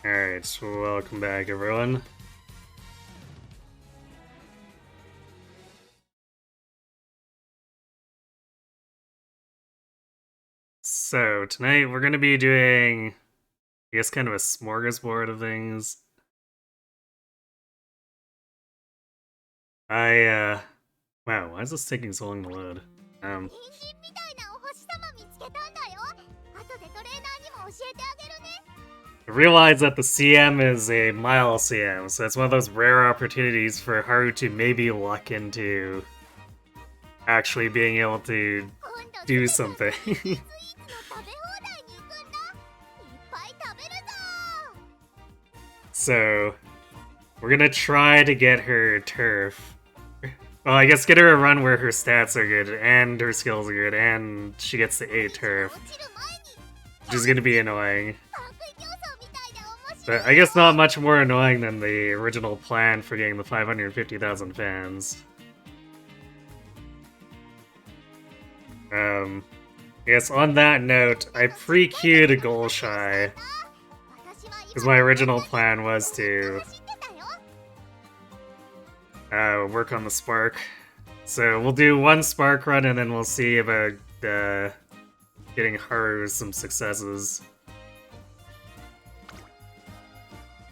Alright, welcome back everyone. So, tonight we're gonna be doing, I guess, kind of a smorgasbord of things. Wow, why is this taking so long to load? I realized that the CM is a mile CM, so it's one of those rare opportunities for Haru to maybe luck into actually being able to do something. So, we're gonna try to get her turf. Well, I guess get her a run where her stats are good, and her skills are good, and she gets the 8 turf. Which is gonna be annoying. But I guess not much more annoying than the original plan for getting the 550,000 fans. Yes, on that note, I pre-queued a Golshi. Because my original plan was to work on the Spark. So we'll do one Spark run and then we'll see about getting Haru some successes.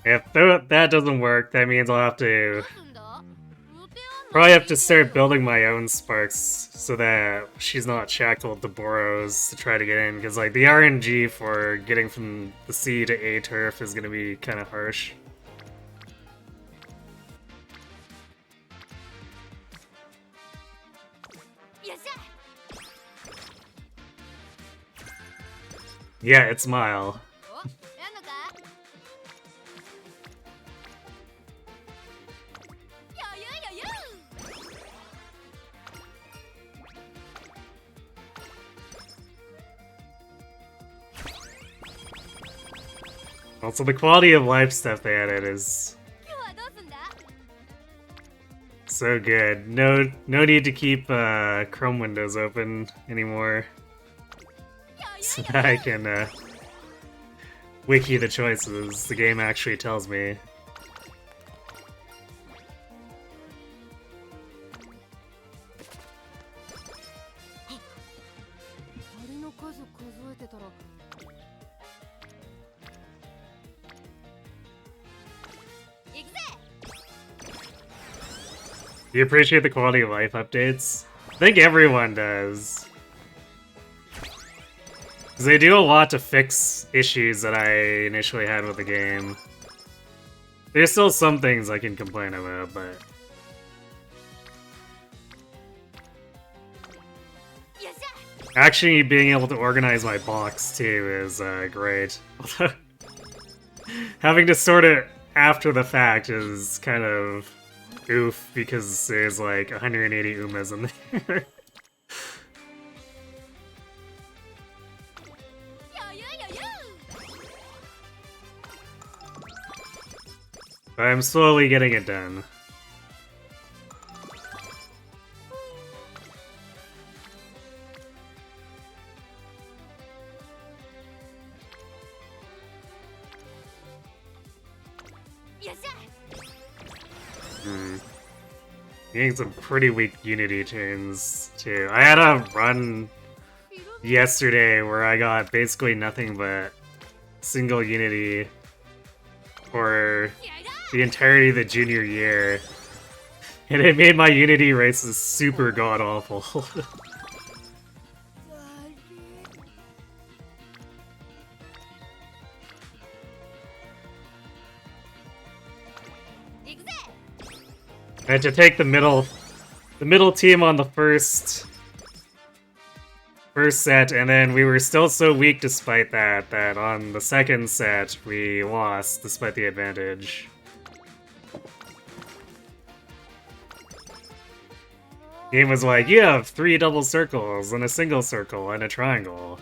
If that doesn't work, that means I'll probably have to start building my own Sparks so that she's not shackled to Boros to try to get in, because like the RNG for getting from the C to A turf is going to be kind of harsh. Yeah, it's Mile. Also, the quality of life stuff they added is so good. No need to keep Chrome windows open anymore. So that I can wiki the choices the game actually tells me. Do you appreciate the quality of life updates? I think everyone does. Because they do a lot to fix issues that I initially had with the game. There's still some things I can complain about, but... Actually being able to organize my box, too, is great. Having to sort it after the fact is kind of oof, because there's like 180 Umas in there. But I'm slowly getting it done. Getting some pretty weak Unity turns, too. I had a run yesterday where I got basically nothing but single Unity for the entirety of the junior year. And it made my Unity races super god-awful. I had to take the middle team on the first set, and then we were still so weak despite that on the second set we lost despite the advantage. Game was like, you have 3 double circles and a single circle and a triangle.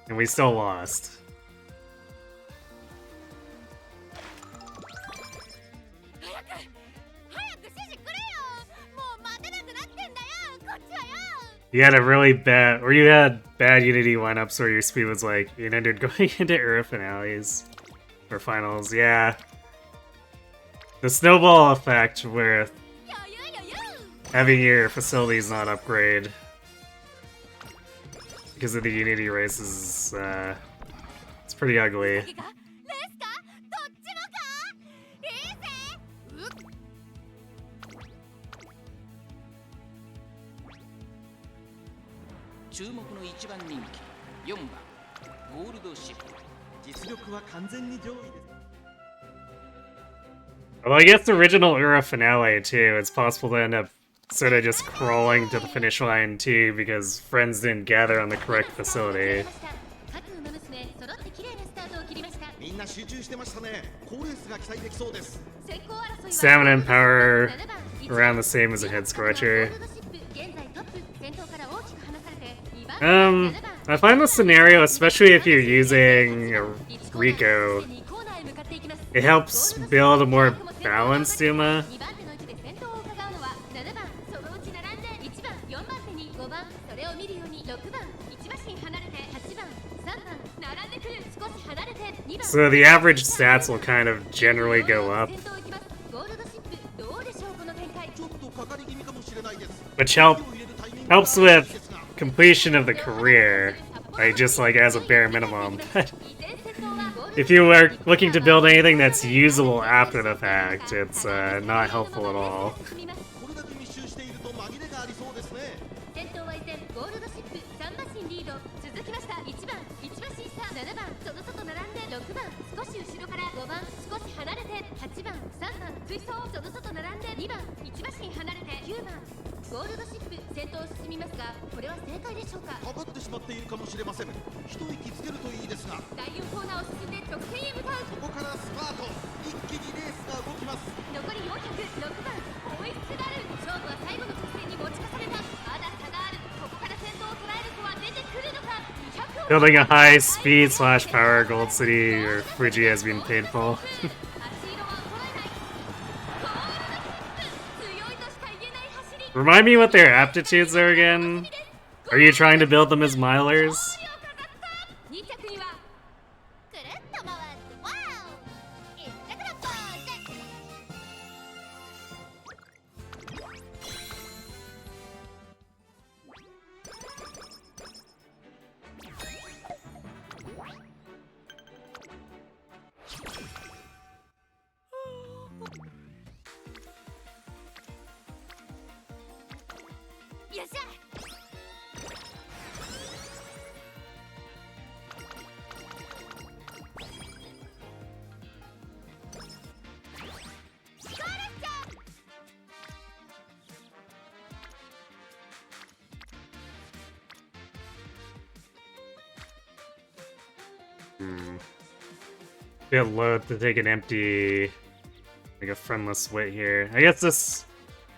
And we still lost. You had a really bad, or you had bad Unity lineups where your speed was like 800 going into Era finales or finals. Yeah, the snowball effect with having your facilities not upgrade because of the Unity races, it's pretty ugly. 注目の一番人気4番ゴールドシップ実力は完全に上位です Well, I guess the original Era finale too, it's possible to end up sort of just crawling to the finish line too because friends didn't gather on the correct facility. Stamina and power around the same as a head scorcher. I find the scenario, especially if you're using a Rico, it helps build a more balanced Uma. So the average stats will kind of generally go up, which helps with completion of the career, like just like as a bare minimum. If you are looking to build anything that's usable after the fact, it's not helpful at all. Building a high speed / power Gold City or Fuji has been painful. Remind me what their aptitudes are again? Are you trying to build them as milers? Bit loath to take an empty, like a friendless wit here. I guess this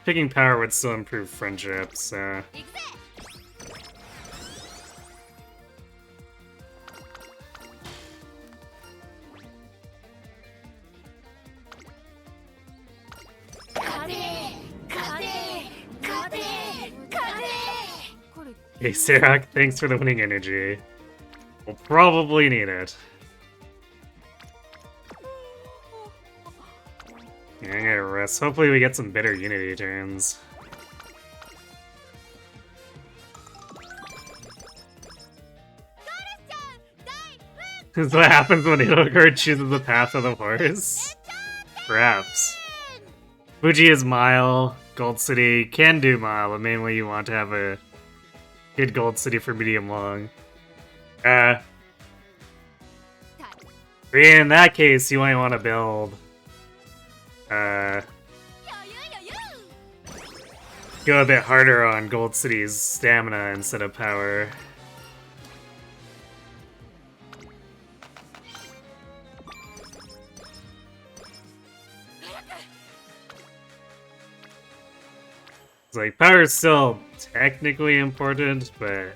picking power would still improve friendships, so. Hey Serac, thanks for the winning energy. We'll probably need it. Yeah, I'm gonna rest. Hopefully we get some better Unity turns. This is what happens when Hitogard chooses the path of the horse. Perhaps. Fuji is Mile. Gold City can do Mile, but mainly you want to have a good Gold City for medium long. In that case, you might want to build go a bit harder on Gold City's stamina instead of power. It's like, power is still technically important, but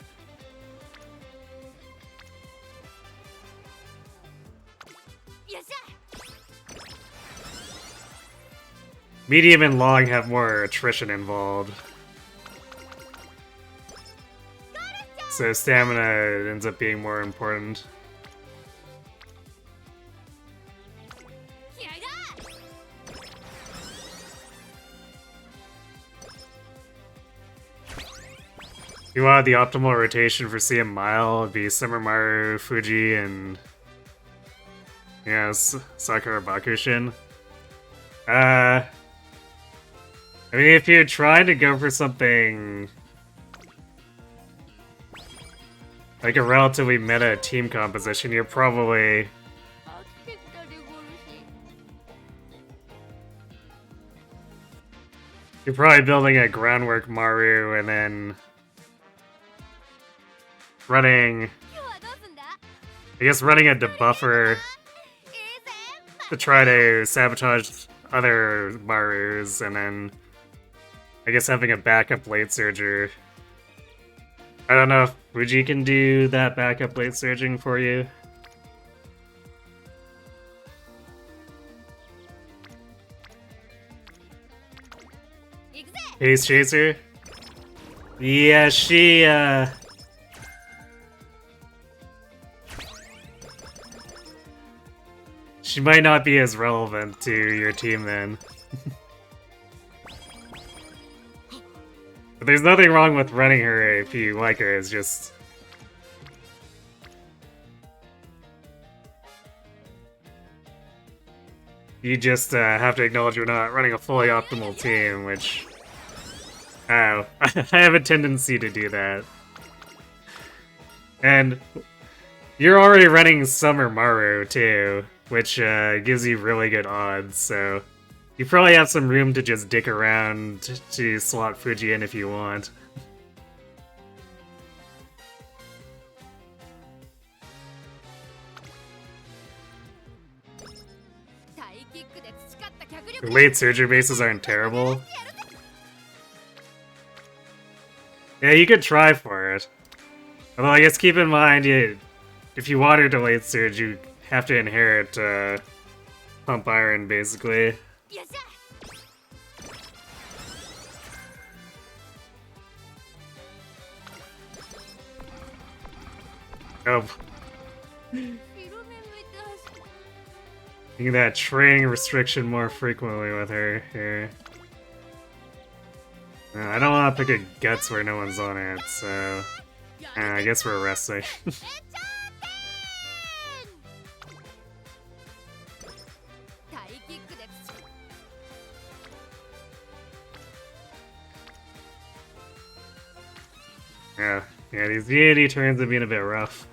medium and long have more attrition involved. So stamina ends up being more important. If you want the optimal rotation for CM Mile, it'd be Summer Maru, Fuji, and Sakura Bakushin. I mean, if you're trying to go for something like a relatively meta team composition, you're probably building a groundwork Maru and then running a debuffer to try to sabotage other Marus, and then I guess having a backup late surger. I don't know if Fuji can do that backup late surging for you. Haze Chaser? Yeah, she might not be as relevant to your team then. But there's nothing wrong with running her if you like her, it's just... You just have to acknowledge you're not running a fully optimal team, which... Oh, I have a tendency to do that. And you're already running Summer Maru too, which gives you really good odds, so you probably have some room to just dick around to slot Fuji in if you want. Late surgery bases aren't terrible. Yeah, you could try for it. Although I guess keep in mind, if you want her to late surge, you have to inherit Pump Iron, basically. Oh. Making that training restriction more frequently with her here. I don't want to pick a Guts where no one's on it, so... I guess we're resting. Yeah, these Unity turns have been a bit rough.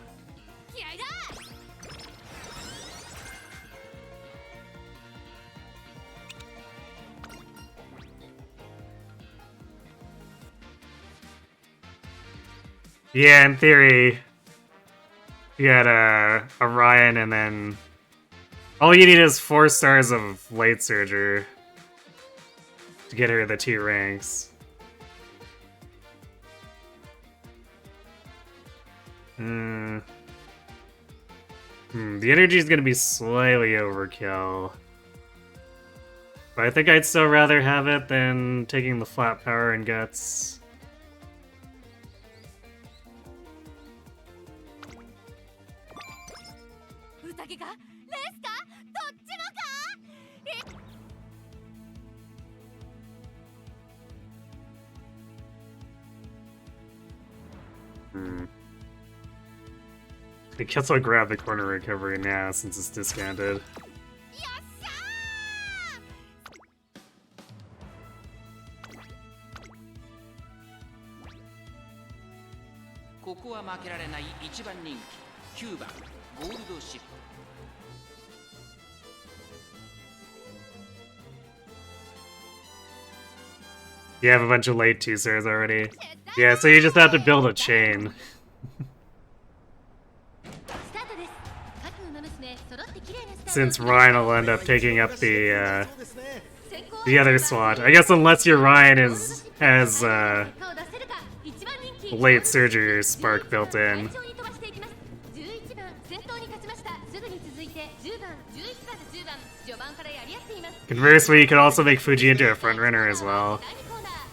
Yeah, in theory, you had Orion, and then all you need is 4 stars of late surger to get her the 2 ranks. The energy is gonna be slightly overkill, but I think I'd still rather have it than taking the flat power and Guts. I guess I'll grab the corner recovery now since it's discounted. You have a bunch of late 2 stars already. Yeah, so you just have to build a chain. Since Ryan will end up taking up the other slot. I guess unless your Ryan has late surgery spark built in. Conversely, you could also make Fuji into a front runner as well.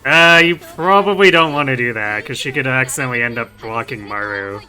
You probably don't want to do that, because she could accidentally end up blocking Maru.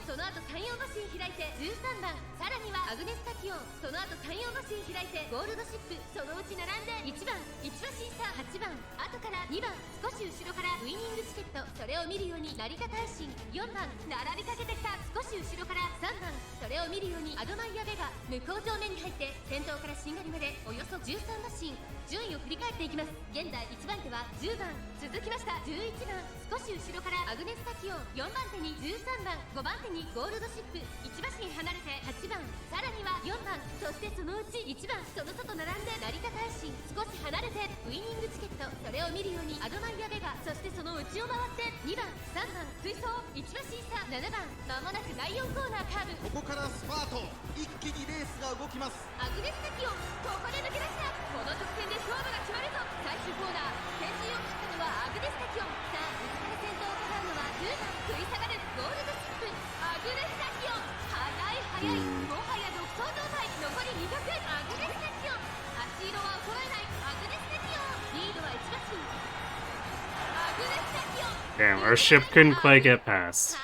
Damn, our ship couldn't quite get past.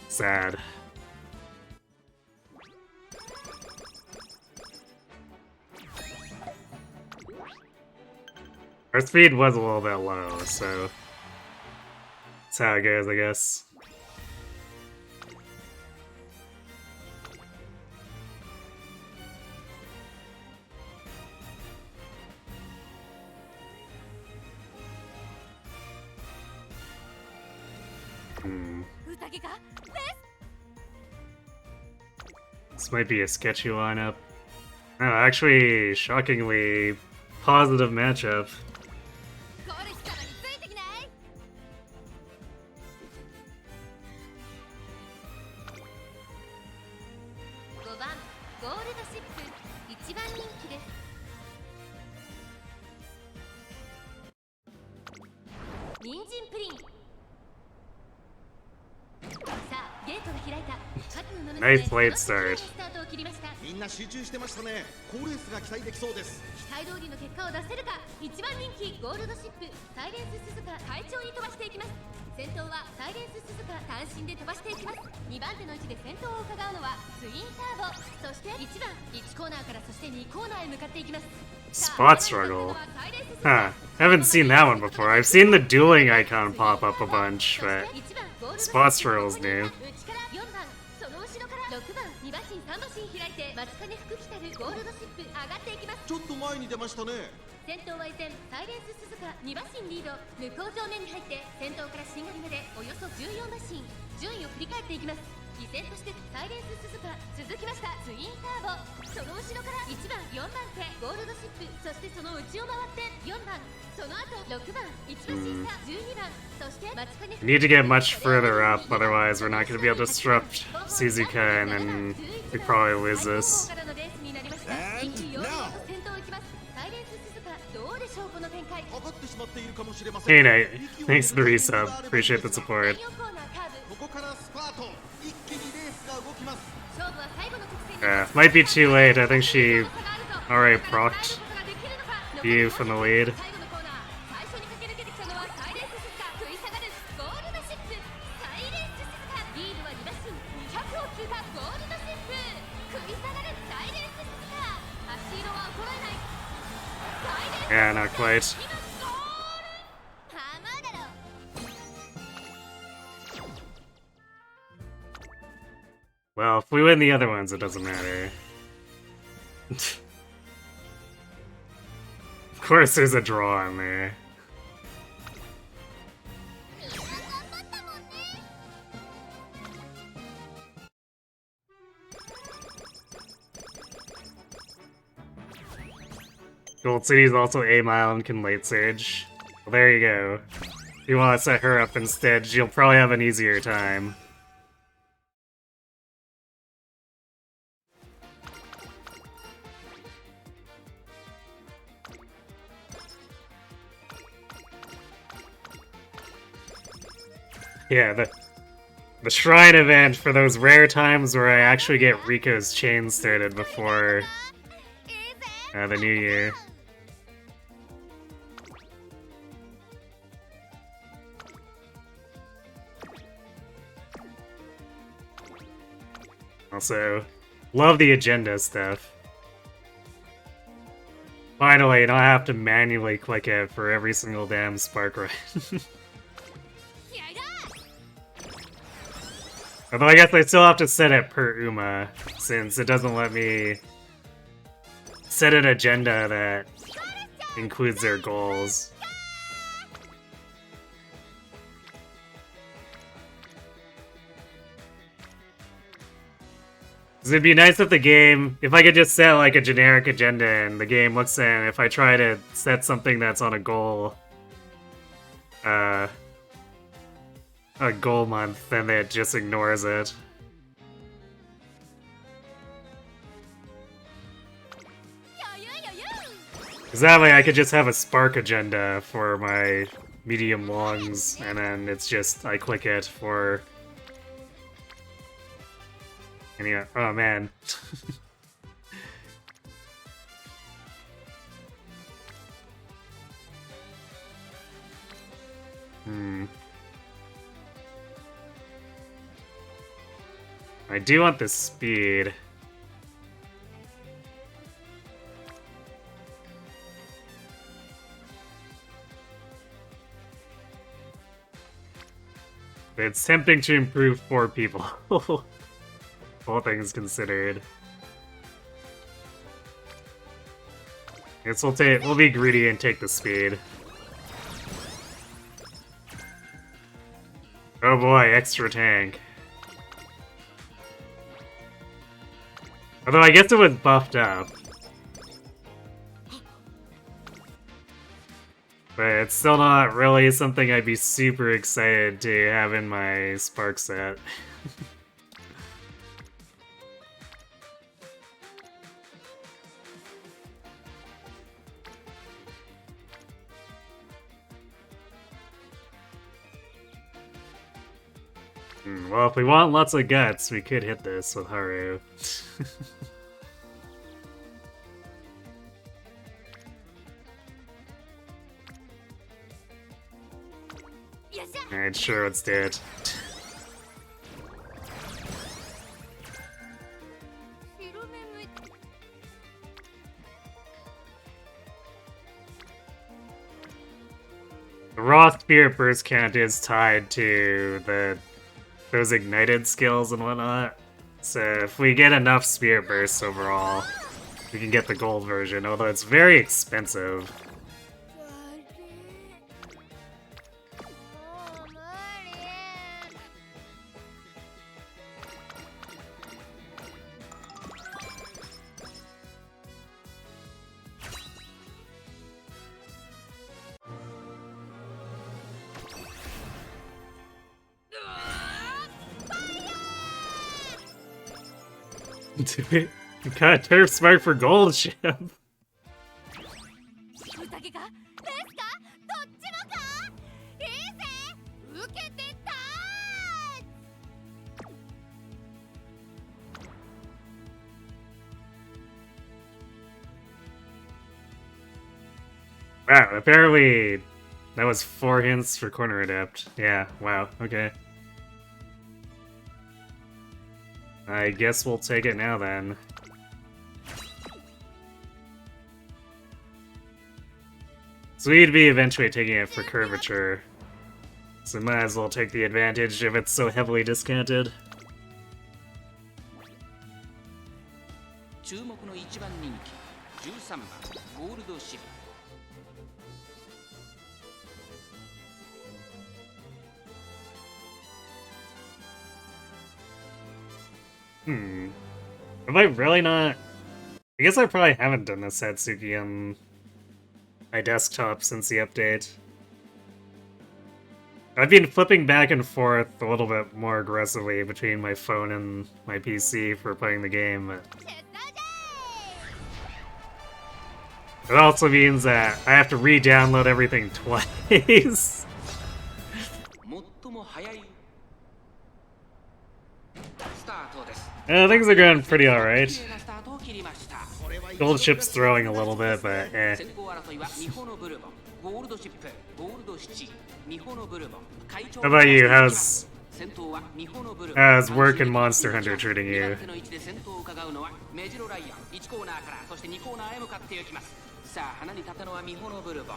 Sad. Our speed was a little bit low, so that's how it goes, I guess. This might be a sketchy lineup. Oh, actually, shockingly positive matchup. Nice late start. みんな集中してましたね。好レースが期待できそうです。期待通りの結果を出せるか。一番人気ゴールドシップサイレンス鈴鹿快調に飛ばしていきます。先頭はサイレンス鈴鹿単身で飛ばしていきます。2番手の位置で先頭を伺うのはツインターボ、そして1番1コーナーからそして2コーナーへ向かっていきます。 Spot struggle. Huh. Haven't seen that one before. I've seen the dueling icon pop up a bunch, but spot struggle's new. ちょっと前に出ましたね。先頭は依然サイレンス鈴鹿2馬身リード。向こう上面に入って先頭からしんがりまでおよそ14馬身。順位を振り返っていきます。依然としてサイレンス鈴鹿続きました。ツインターボ、その後ろから1番4番手ゴールドシップ、そしてその内を回って4番、その後6番1馬身差12番、そして松金。 We need to get much further up, otherwise we're not going to be able to disrupt Suzuka, and then we probably lose this. Hey Nate, thanks for the resub. Appreciate the support. Might be too late. I think she already procced you from the lead. Yeah, not quite. Well, if we win the other ones, it doesn't matter. Of course there's a draw in there. Gold City's also A-Mile and can late sage. Well, there you go. If you want to set her up instead, you'll probably have an easier time. Yeah, the shrine event for those rare times where I actually get Rico's chain started before The new year. Also, love the agenda stuff. Finally, you don't have to manually click it for every single damn spark run. Although I guess I still have to set it per Uma, since it doesn't let me set an agenda that includes their goals. It'd be nice if the game, if I could just set like a generic agenda and the game looks in, if I try to set something that's on a goal month, then it just ignores it. Because that way I could just have a spark agenda for my medium longs, and then it's just, I click it for... Anyway, oh man. I do want the speed. It's tempting to improve 4 people. All things considered. Guess we'll be greedy and take the speed. Oh boy, extra tank. Although I guess it was buffed up. But it's still not really something I'd be super excited to have in my Spark set. Well, if we want lots of guts, we could hit this with Haru. Alright, sure, let's do it. The raw spirit burst count is tied to those ignited skills and whatnot. So if we get enough spirit bursts overall, we can get the gold version, although it's very expensive. You got a turf spark for gold ship. Wow, apparently that was 4 hints for corner adept. Yeah, wow, okay. I guess we'll take it now then. So we'd be eventually taking it for curvature. So might as well take the advantage if it's so heavily discounted. 注目の一番人気13番ゴールドシップ Am I really not? I guess I probably haven't done this Satsuki on my desktop since the update. I've been flipping back and forth a little bit more aggressively between my phone and my PC for playing the game. But it also means that I have to re-download everything twice. Things are going pretty alright. Gold ship's throwing a little bit, but eh. 先行争いはミホのブルボン、ゴールドシップ、ゴールドシチ、ミホのブルボン、会長 How about you? How's 先頭はミホのブルボン。 work and Monster Hunter treating 2 you? 番手の位置で先頭を伺うのはメジロライアン。1コーナーからそして2コーナーへ向かっていきます。さあ花に立ったのはミホのブルボン。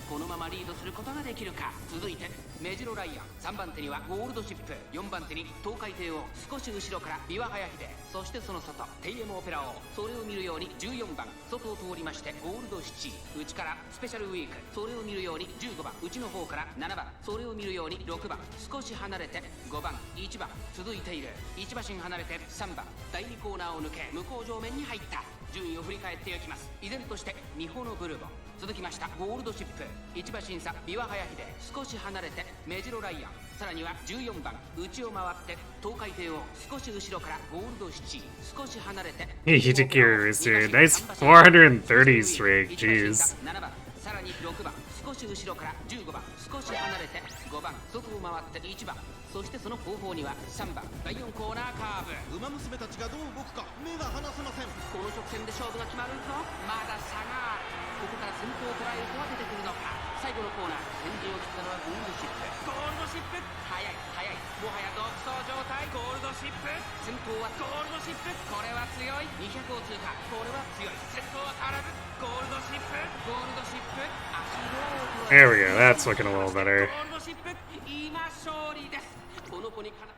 このままリードすることができるか。続いてメジロライアン、3番手にはゴールドシップ、4番手に東海帝王、少し後ろからビワハヤヒデ、そしてその外テイエムオペラ王。それを見るように14番外を通りましてゴールドシチ、内からスペシャルウィーク、それを見るように15番内の方から7番、それを見るように6番少し離れて5番1番続いている。1馬身離れて3番第2コーナーを抜け向こう上面に入った。順位を振り返っていきます。依然としてミホのブルボン、続きましたゴールドシップ、1馬審査ビワハヤヒデ、少し離れてメジロライアン、さらには14番内を回って東海帝王、少し後ろからゴールドシチ、少し離れて He took your dude. Nice 430 streak, jeez. 7番さらに6番少し後ろから15番少し離れて5番外を回って1番、そしてその後方には3番第4コーナーカーブ。ウマ娘たちがどう動くか目が離せません。この直線で勝負が決まるぞ。まだ差がある。ここから先頭を捉える子は出てくるのか。最後のコーナー先陣を切ったのはゴールドシップ。ゴールドシップ速い速い、もはや独走状態。ゴールドシップ先頭はゴールドシップ、これは強い。200を通過、これは強い。先頭は変わらずゴールドシップ、ゴールドシップ足を There we go. That's looking a little better. ゴールドシップ今勝利です。この子にかな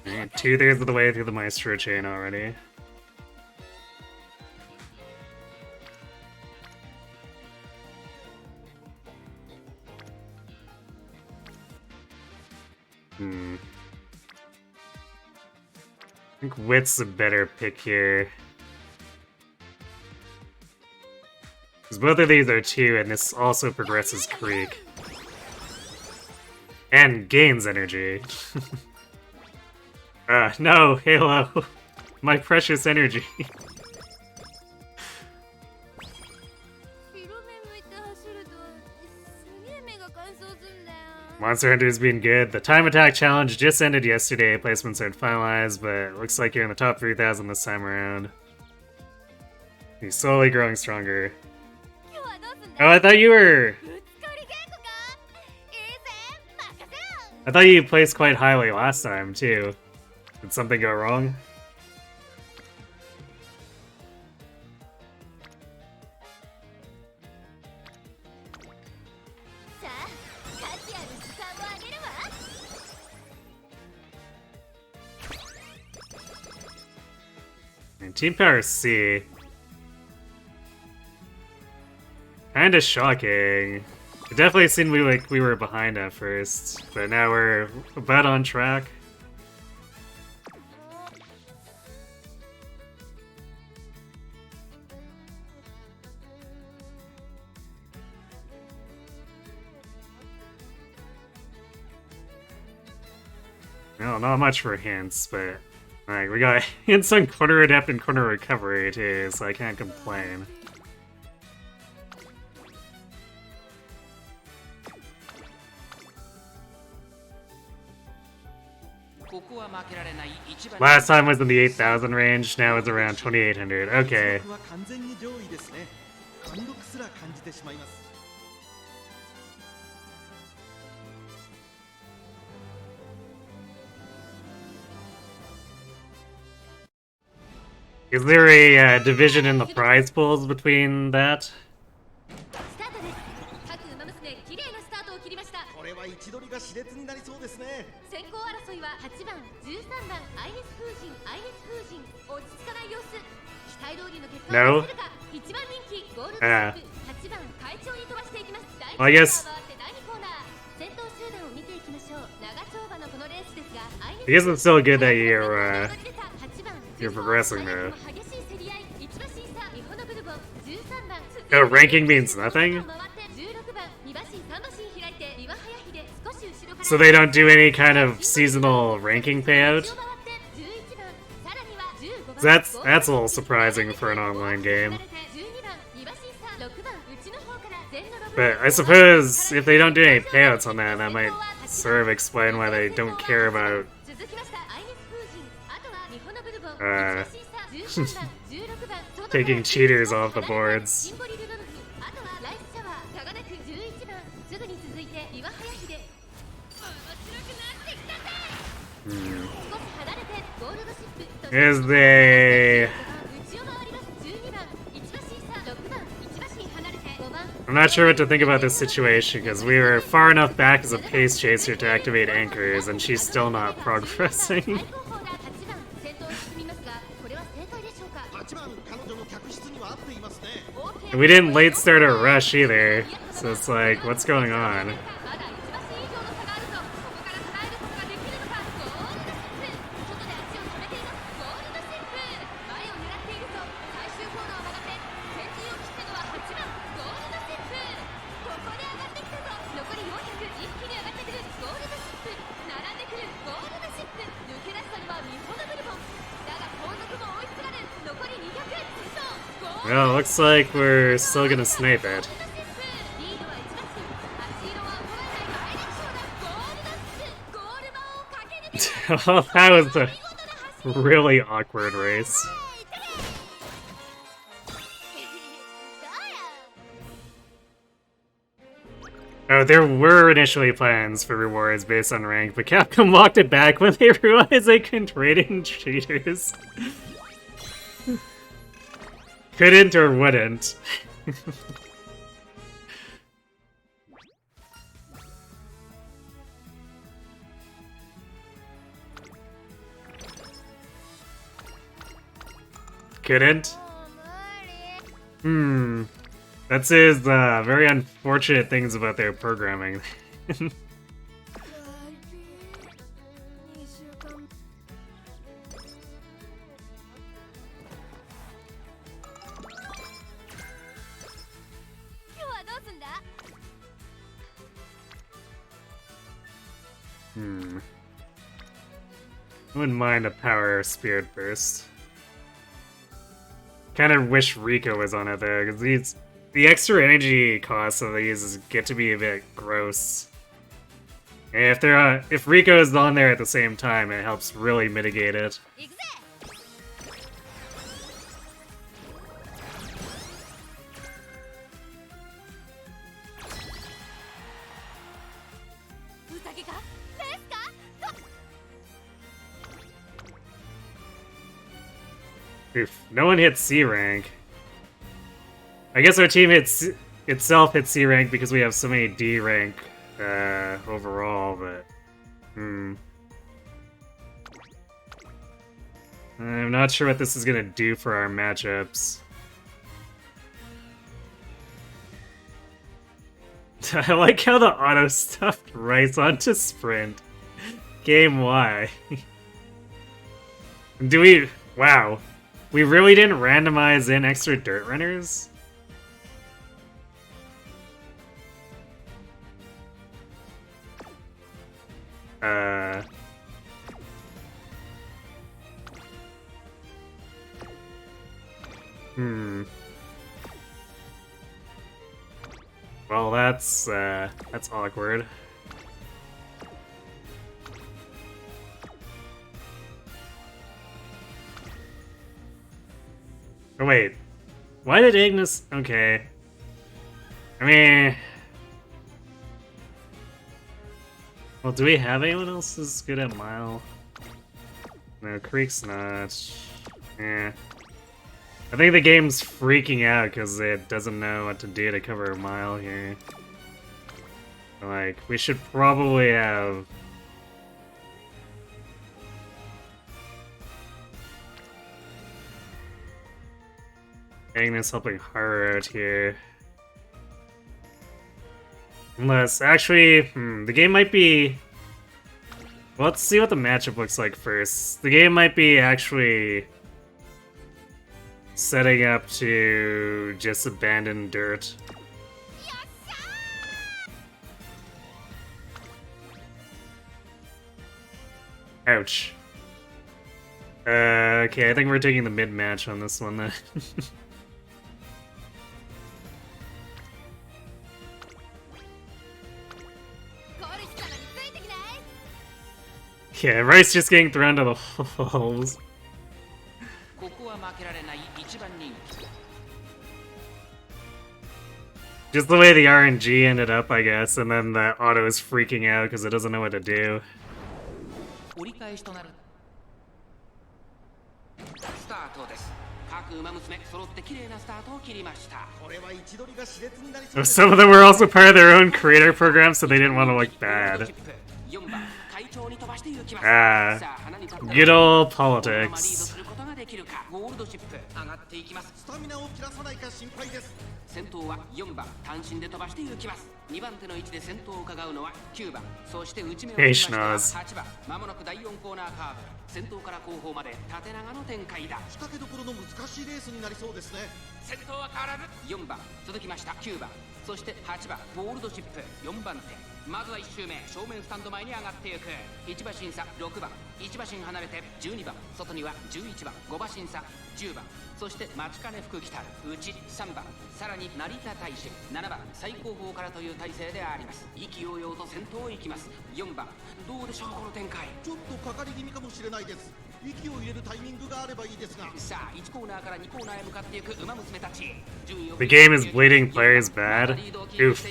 Alright, 2/3 of the way through the Maestro chain already. I think Wit's a better pick here. Because both of these are 2, and this also progresses Creek. And gains energy. No, Halo. My precious energy. Monster Hunter's been good. The time attack challenge just ended yesterday. Placements aren't finalized, but it looks like you're in the top 3,000 this time around. He's slowly growing stronger. Oh, I thought you were... I thought you placed quite highly last time, too. Did something go wrong? And Team Power C. Kinda shocking. It definitely seemed we were behind at first, but now we're about on track. No, not much for hints, but like we got hints on corner adept and corner recovery too, so I can't complain. Last time was in the 8,000 range, now it's around 2,800. Okay. Is there a division in the prize pools between that? これは位置取りが熾烈になりそうですね。先行争いは8番、13番、アイネス風神、アイネス風神、落ち着かない様子。期待通りの結果を出せるか。1番人気、ゴールドシップ、8番、会長に飛ばしていきます。第2コーナー回って第2コーナー。先頭集団を見ていきましょう。長丁場のこのレースですが、アイネス I guess it's still good that you're progressing though. Oh, ranking means nothing? So they don't do any kind of seasonal ranking payout? That's a little surprising for an online game. But I suppose if they don't do any payouts on that, that might sort of explain why they don't care about taking cheaters off the boards. Is they... I'm not sure what to think about this situation, because we were far enough back as a pace chaser to activate anchors, and she's still not progressing. And we didn't late start a rush either, so it's like, what's going on? Well, looks like we're still gonna snipe it. Oh, that was a really awkward race. Oh, there were initially plans for rewards based on rank, but Capcom walked it back when they realized they couldn't trade in cheaters. Couldn't or wouldn't. Couldn't? That's his very unfortunate things about their programming. I wouldn't mind a power spirit burst. Kind of wish Rico was on it though, because the extra energy costs of these get to be a bit gross. And if Rico is on there at the same time, it helps really mitigate it. Oof, no one hit C rank. I guess our team itself hit C rank because we have so many D rank overall, but I'm not sure what this is gonna do for our matchups. I like how the auto stuffed rice onto sprint. Game Y. Do we... Wow. We really didn't randomize in extra dirt runners? Well, that's awkward. Oh wait, why did Ignis... Okay. I mean... Well, do we have anyone else who's good at Mile? No, Creek's not. Yeah. I think the game's freaking out because it doesn't know what to do to cover a Mile here. Like, we should probably have... Agnes helping Haru out here. Unless, actually, the game might be... Well, let's see what the matchup looks like first. The game might be actually setting up to just abandon dirt. Ouch. Okay, I think we're taking the mid-match on this one then. Yeah, Rice just getting thrown to the holes. Just the way the RNG ended up, I guess, and then the auto is freaking out because it doesn't know what to do. So some of them were also part of their own creator program, so they didn't want to look bad. Good old politics. 先頭は4番単身で飛ばして行きます。2番手の位置で先頭を伺うのは9番、そして内目を飛ばして8番。まもなく第4コーナーカーブ。先頭から後方まで縦長の展開だ。仕掛けどころの難しいレースになりそうですね。先頭は変わらず4番、続きました9番、そして8番ゴールドチップ4番手。まずは1周目正面スタンド前に上がっていく。1馬身差6番、1馬身離れて12番、外には11番、5馬身差10番、そして待ちかね福来たる内3番、さらに成田大使7番、最後方からという体勢であります。意気揚々と先頭を行きます。4番、どうでしょうこの展開。ちょっとかかり気味かもしれないです。息を入れるタイミングがあればいいですが。さあ1コーナーから2コーナーへ向かっていく馬娘たち。 The game is bleeding players bad. Oof.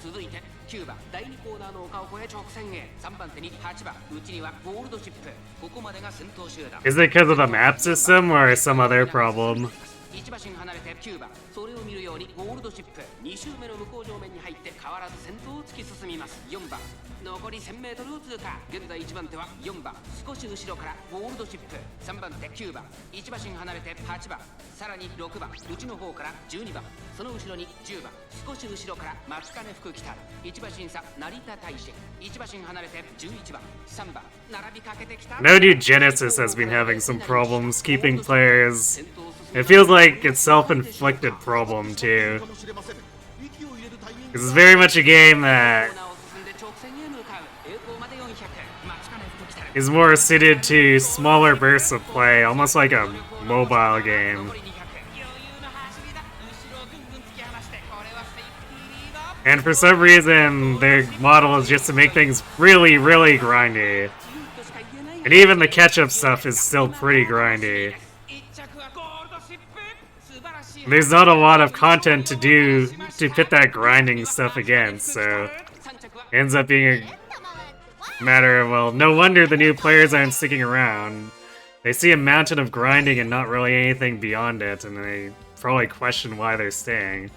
続いて9番第2コーナーの丘を越え直線へ。3番手に8番、内にはゴールドチップ。ここまでが先頭集団。 Is it because of the map system or some other problem? 1馬身離れて9番、それを見るようにゴールドチップ。2周目の向こう上面に入って変わらず先頭を突き進みます。4番、残り 1000m を通過。現在1番手は4番、少し後ろからゴールドチップ。3番手9番、1馬身離れて8番、さらに6番、内の方から12番、その後ろに10番、少し後ろから松金福来たる。1馬身差成田大使、1馬身離れて11番、3番、並びかけてきた。 No New Genesis has been having some problems keeping players. It feels like it's self-inflicted problem too. This is very much a game that is more suited to smaller bursts of play, almost like a mobile game. And for some reason, their model is just to make things really, really grindy. And even the catch-up stuff is still pretty grindy. There's not a lot of content to do to pit that grinding stuff against, so it ends up being a matter of, well, no wonder the new players aren't sticking around. They see a mountain of grinding and not really anything beyond it, and they probably question why they're staying.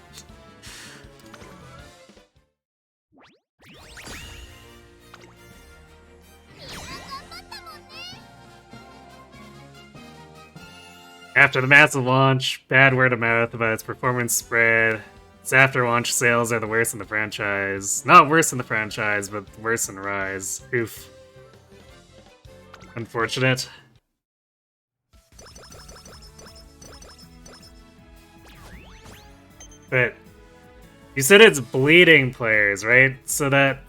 After the massive launch, bad word of mouth about its performance spread. Its after-launch sales are the worst in the franchise. Not worse in the franchise, but worse in Rise. Oof. Unfortunate. But you said it's bleeding players, right? So that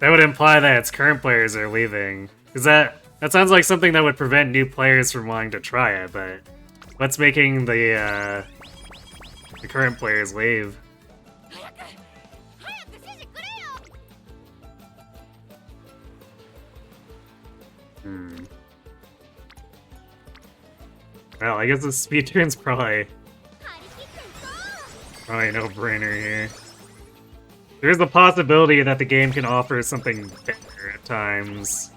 would imply that its current players are leaving. Is that sounds like something that would prevent new players from wanting to try it, but what's making the current players leave? Well, I guess the speed turn's probably a no-brainer here. There's the possibility that the game can offer something better at times.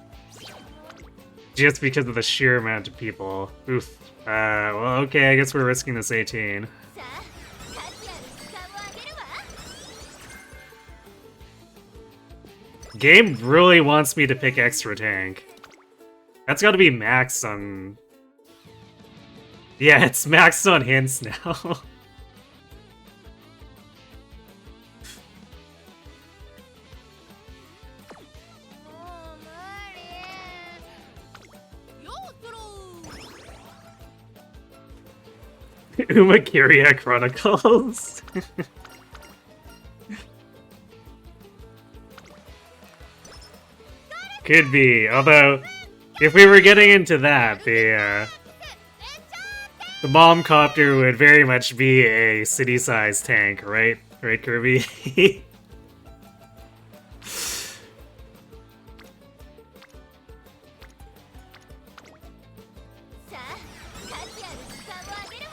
Just because of the sheer amount of people. Oof. Well, okay, I guess we're risking this 18. Game really wants me to pick extra tank. That's gotta be maxed on... Yeah, it's maxed on hints now. Umamusume Chronicles. Could be. Although, if we were getting into that, the bomb copter would very much be a city-sized tank, right? Right, Kirby? さあ価値ある時間をあげるわ。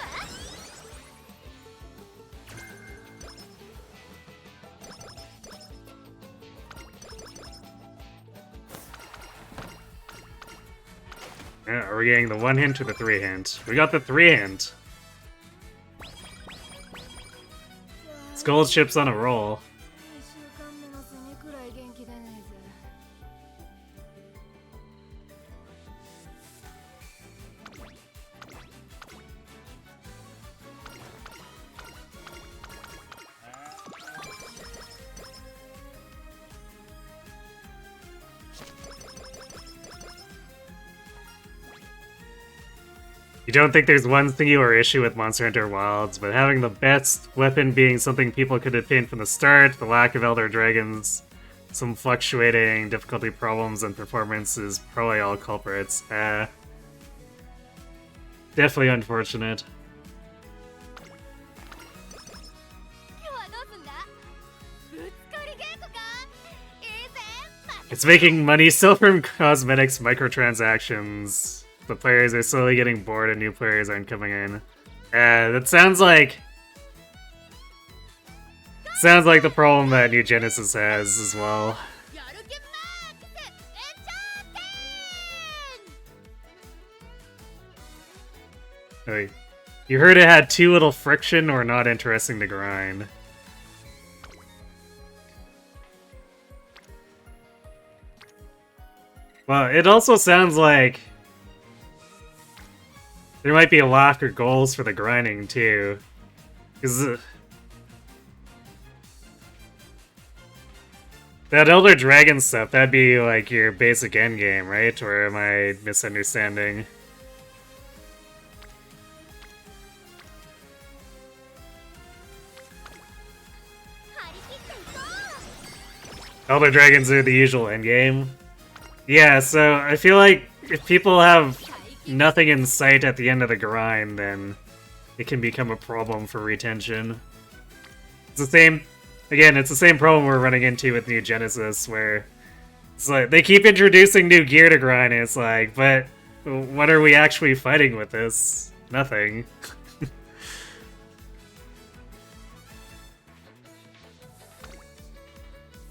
Yeah, are we getting the 1 hint or the 3 hint? We got the 3 hint. Skull ship's on a roll. 2週間目のセミくらい元気出ないぜ。 You don't think there's one singular issue with Monster Hunter Wilds, but having the best weapon being something people could obtain from the start, the lack of Elder Dragons, some fluctuating difficulty problems and performance is probably all culprits. Definitely unfortunate. 今日はどうすんだ？ぶつかり稽古か？いいぜ。 It's making money still from cosmetics microtransactions. The players are slowly getting bored and new players aren't coming in. That sounds like the problem that New Genesis has as well. やる気マックスエンチャーテイン。 Wait, you heard it had too little friction or not interesting to grind. Well, it also sounds like there might be a lack of goals for the grinding, too. Because that Elder Dragon stuff, that'd be like your basic endgame, right? Or am I misunderstanding? Elder Dragons are the usual endgame. Yeah, so I feel like if people have nothing in sight at the end of the grind, then it can become a problem for retention. It's the same, again, it's the same problem we're running into with New Genesis, where it's like, they keep introducing new gear to grind, and it's like, but what are we actually fighting with this? Nothing.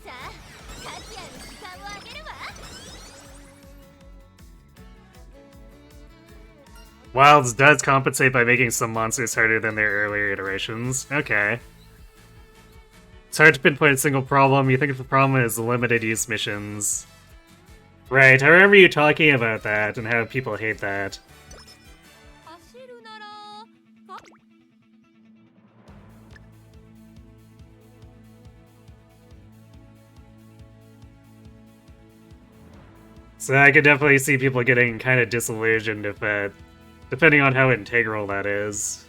さあ価値ある時間をあげるわ。 Wilds does compensate by making some monsters harder than their earlier iterations. Okay. It's hard to pinpoint a single problem. You think the problem is the limited use missions. Right, I remember you talking about that and how people hate that. 走るならか So I could definitely see people getting kind of disillusioned if that, depending on how integral that is.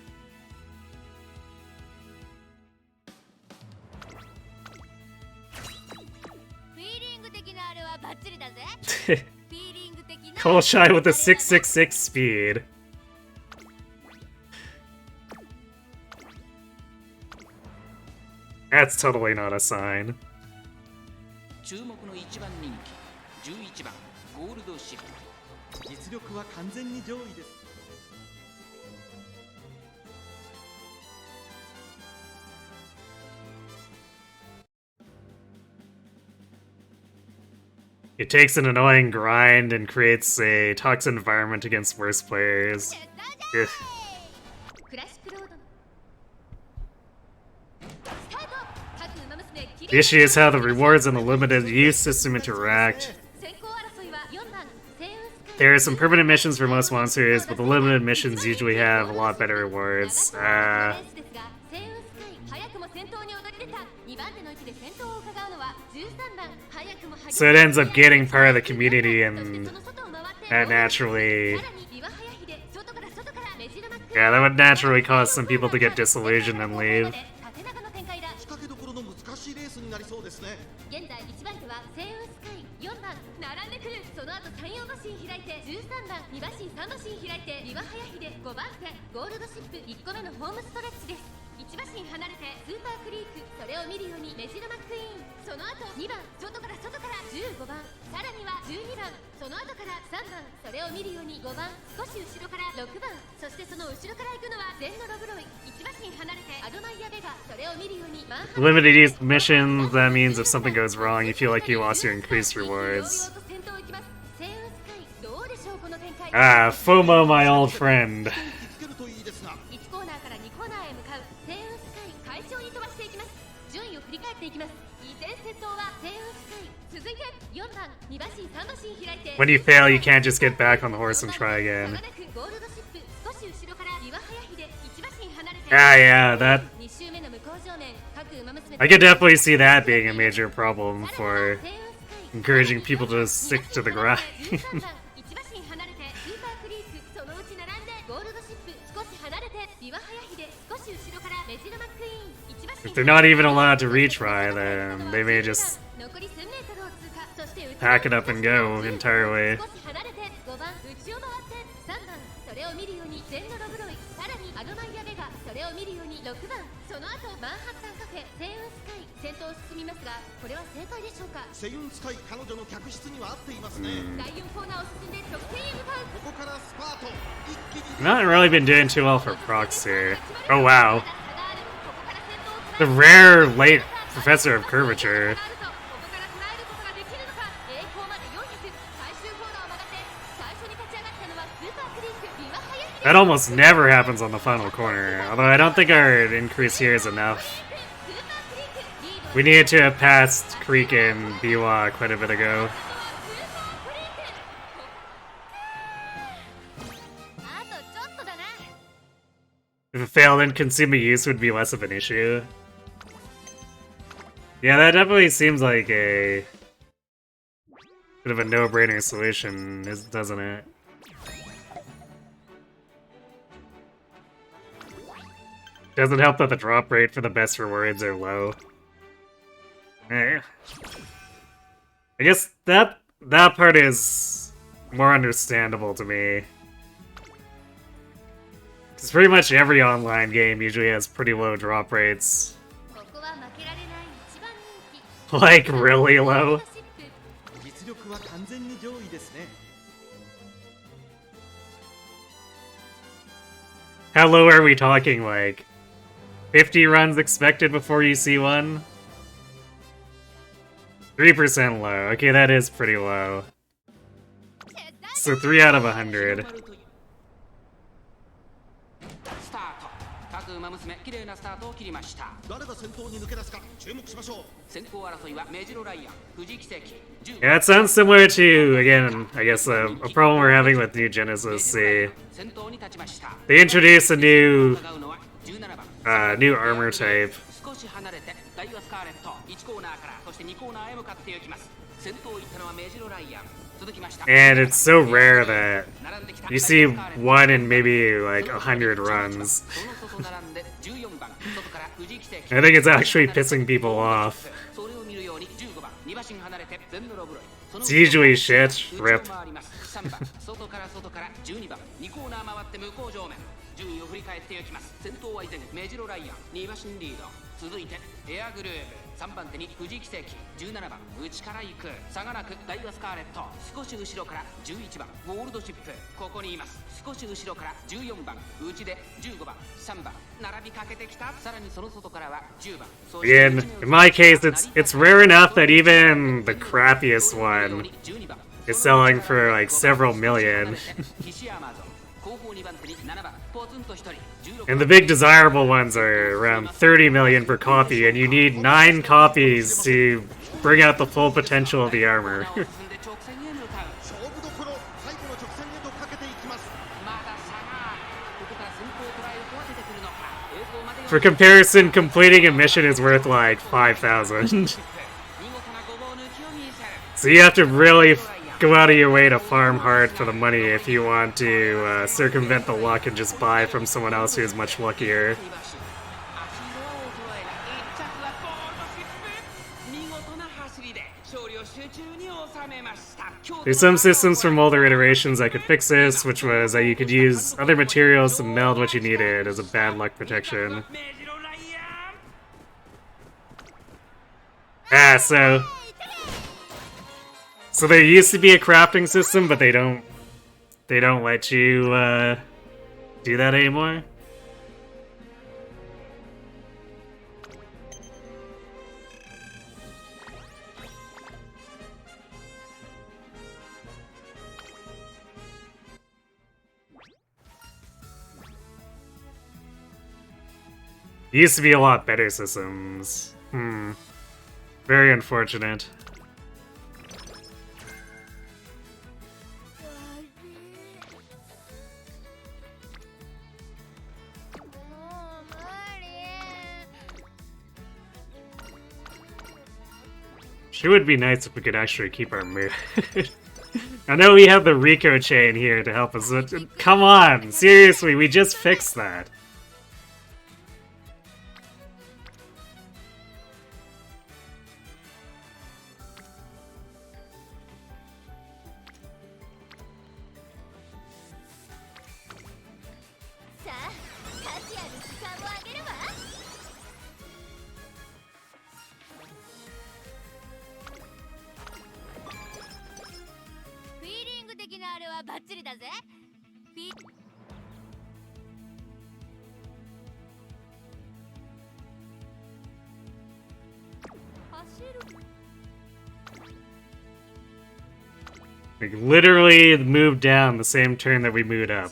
フィーリング的なあれはバッチリだぜ。フィーリング的な Golshi with a 666 speed. That's totally not a sign. 注目の一番人気11番ゴールドシフト。実力は完全に上位です。 It takes an annoying grind and creates a toxic environment against worse players. Ugh. クラシックロードスタート。各馬娘キリ The issue is how the rewards and the limited use system interact. 先行争いは4番セウンスカイ There are some permanent missions for most monsters, but the limited missions usually have a lot better rewards. レースですがセウンスカイ早くも先頭に躍り出た。2番手の位置で先頭を伺うのは13番早くも So it ends up getting part of the community, and that naturally... Yeah, that would naturally cause some people to get disillusioned and leave. 仕掛けどころの難しいレースになりそうですね。現在1番手はセウンスカイ4番並んでくるシン開いて13番2馬身3馬身開いてリワハヤヒデ5番手ゴールドシップ1個目のホームストレッチです。1馬身離れてスーパークリーク、それを見るようにメジロマックイーン、その後2番外から15番、さらには12番、その後から3番、それを見るように5番、少し後ろから6番、そしてその後ろから行くのはゼンノロブロイ、1馬身離れてアドマイヤベガ、それを見るようにマンハッタン。 Limited use missions, that means if something goes wrong, you feel like you lost your increased rewards. Ah, FOMO, my old friend. 1コーナーから2コーナーへ向かう星雲スカイ、快調に飛ばしていきます。順位を振り返っていきます。依然先頭は星雲スカイ、続いて4番2馬身3馬身開いて When you fail, you can't just get back on the horse and try again. ゴールドシップ、少し後ろからリワハヤヒデ1馬身離れて Ah, yeah, that... 2周目の向こう正面各馬娘 I could definitely see that being a major problem for encouraging people to stick to the grind. 1馬身離れてスーパークリーク、そのうち並んでゴールドシップ、少し離れてリワハヤヒデ、少し後ろからメジロマックイーン、1馬身 If they're not even allowed to retry, then they may just 残り1000メートルを通過、そして内 pack it up and go entirely. 少し離れて5番内を回って3番、それを見るようにゼンノロブロイ、さらにアドマイヤベガ、それを見るように6番、その後マンハッタンカフェ、星雲スカイ、先頭を進みますが、これは正解でしょうか。セユンスカイ彼女の客室には合っていますね。第4コーナーを進んで直線へ向かう。ここからスパート。一気に Not really been doing too well for procs here. Oh wow. The rare late professor of curvature. That almost never happens on the final corner, although I don't think our increase here is enough. We needed to have passed Creek and Biwa quite a bit ago. If it failed, then consuming use would be less of an issue. Yeah, that definitely seems like a bit of a no-brainer solution, doesn't it? Doesn't help that the drop rate for the best rewards are low. Eh. I guess that part is more understandable to me. Because pretty much every online game usually has pretty low drop rates. Like, really low? 実力は完全に上位ですね。 How low are we talking, like 50 runs expected before you see one? 3% low. Okay, that is pretty low. So 3 out of 100. スタート。各馬娘綺麗なスタートを切りました。誰が先頭に抜け出すか注目しましょう。先行争いはメジロライアン、藤木奇跡、10 Yeah, it sounds similar to, again, I guess a problem we're having with New Genesis C. 先頭に立ちました。 They introduced a new 戦うのは17番。 new armor type. 少し離れてダイワスカーレット1コーナーからそして2コーナーへ向かっていきます。先頭行ったのはメジロライアン。続きました。 And it's so rare that you see one in maybe like 100 runs. その外並んで14番、外から藤木奇跡。 I think it's actually pissing people off. それを見るように15番、2馬身離れてゼンノロブロイ。 It's usually shit. RIP. 3番、外から12番、2コーナー回って向こう正面。順位を振り返っていきます。先頭は依然メジロライアン、2馬身リード。続いてエアグルーヴ、3番手に藤木奇跡、17番内から行く。差がなくダイワスカーレット、少し後ろから11番ゴールドシップ、ここにいます。少し後ろから14番内で15番3番並びかけてきた。さらにその外からは10番。 Again, in my case, it's rare enough that even the crappiest one is selling for like several million. And the big desirable ones are around 30 million per copy, and you need 9 copies to bring out the full potential of the armor. 勝負どころ、最後の直線へとかけていきます。 For comparison, completing a mission is worth like 5,000. So you have to really go out of your way to farm hard for the money if you want to circumvent the luck and just buy from someone else who is much luckier. 見事な走りで勝利を集中に収めました。There's some systems from older iterations that could fix this, which was that you could use other materials to meld what you needed as a bad luck protection. Ah, so there used to be a crafting system, but they don't let you do that anymore. There used to be a lot better systems. Very unfortunate. Sure would be nice if we could actually keep our mood. I know we have the Rico chain here to help us, but come on! Seriously, we just fixed that. Like, literally moved down the same turn that we moved up.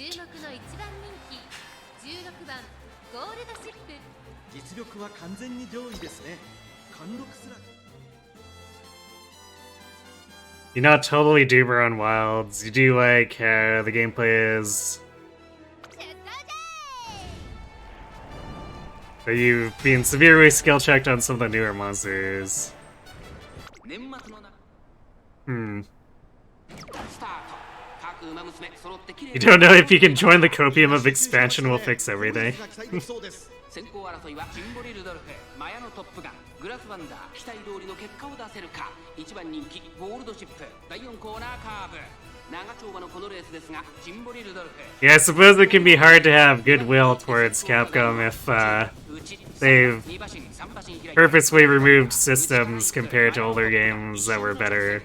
You're not totally doomer on wilds. You do like how the gameplay is. But you've been severely skill checked on some of the newer monsters. You don't know if you can join the copium of expansion will fix everything. Yeah, I suppose it can be hard to have goodwill towards Capcom if they've purposely removed systems compared to older games that were better.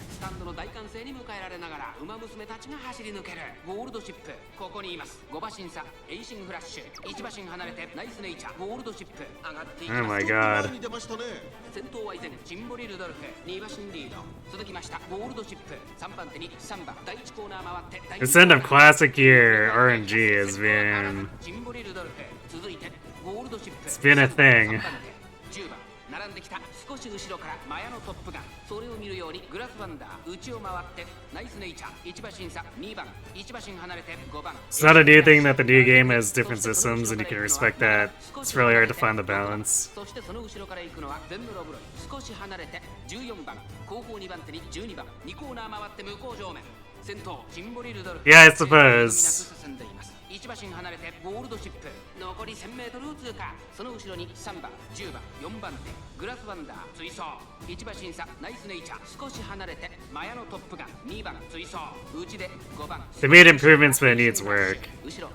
Oh my god. This end of classic year RNG has been... it's been a thing. It's not a new thing that the new game has different systems, and you can respect that. It's really hard to find the balance. Yeah, I suppose. 1馬身離れてゴールドシップ残り 1000m 通過その後ろに3番10番4番手グラスワンダー追走1馬身差ナイスネイチャー少し離れてマヤのトップガン2番追走内で5番 They made improvements but it needs work.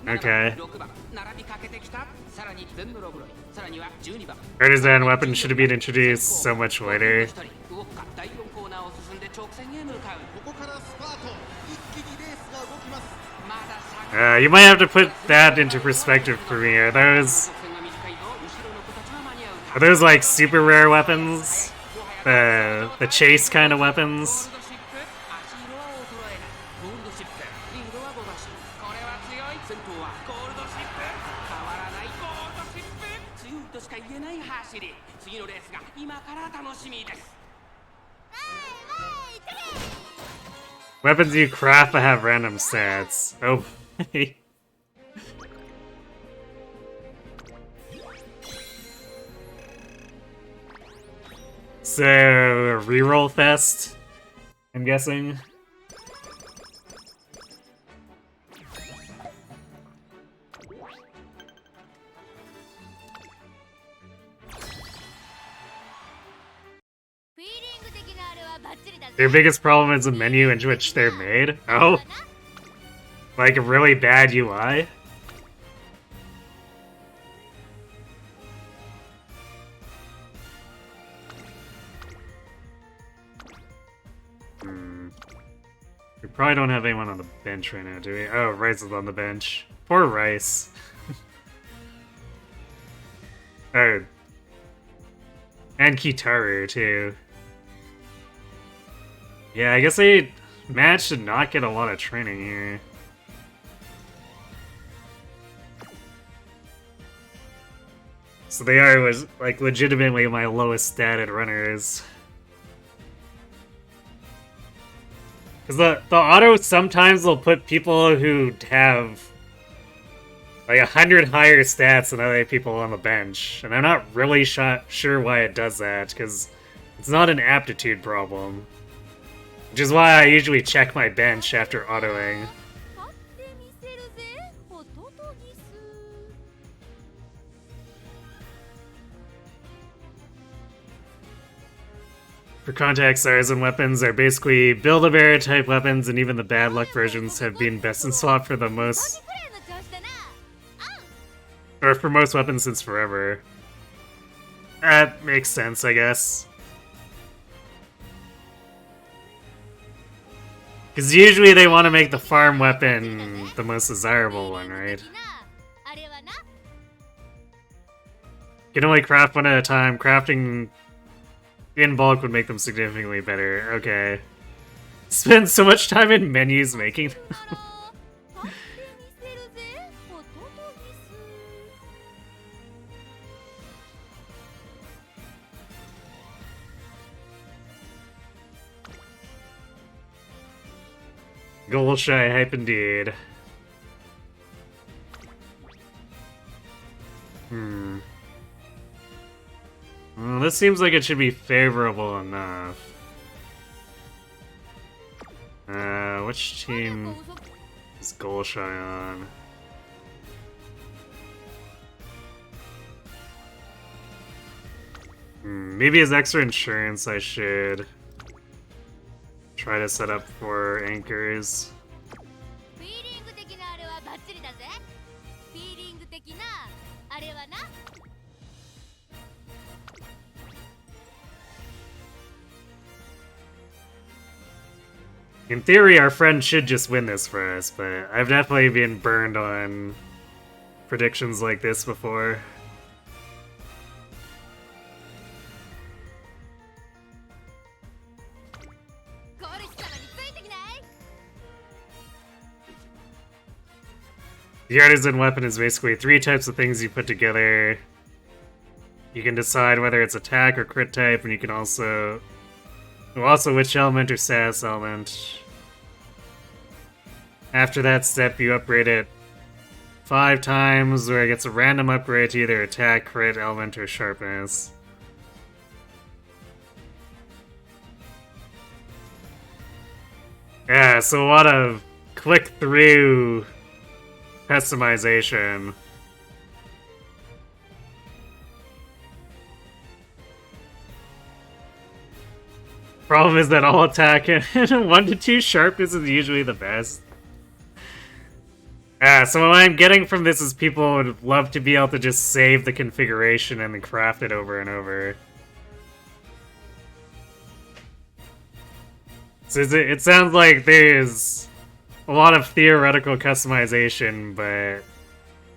Okay. 6番並びかけてきたさらにゼンドロブロイさらには12番 Artisan weapons should have been introduced so much later. 動くか第4コーナーを進んで直線へ向かうここからスパート一気にレースが動きます you might have to put that into perspective for me. Are those like super rare weapons? The chase kind of weapons? Weapons you craft that have random stats. Oh. So, reroll fest, I'm guessing. Their biggest problem is the menu in which they're made? Oh? Like a really bad UI? We probably don't have anyone on the bench right now, do we? Oh, Rice is on the bench. Poor Rice. Oh. And Kitaru, too. Yeah, I guess they managed to not get a lot of training here. So they are, like, legitimately my lowest statted runners. Because the auto sometimes will put people who have like 100 higher stats than other people on the bench. And I'm not really sure why it does that, because it's not an aptitude problem. Which is why I usually check my bench after autoing. For contact, stars and weapons are basically Build-A-Bear type weapons, and even the bad luck versions have been best in swap for the most... or for most weapons since forever. That makes sense, I guess. Because usually they want to make the farm weapon the most desirable one, right? You can only craft one at a time. Crafting in bulk would make them significantly better. Okay. Spend so much time in menus making them. Golshi hype indeed. Well, this seems like it should be favorable enough. Which team is Golshi on? Maybe as extra insurance I should try to set up for anchors. In theory, our friend should just win this for us, but I've definitely been burned on predictions like this before. The artisan weapon is basically 3 types of things you put together. You can decide whether it's attack or crit type, and you can also which element or status element. After that step, you upgrade it 5 times, where it gets a random upgrade to either attack, crit, element, or sharpness. Yeah, so a lot of click-through customization. Problem is that all attack and 1 to 2 sharpness is usually the best. So what I'm getting from this is people would love to be able to just save the configuration and then craft it over and over. So it sounds like there's a lot of theoretical customization, but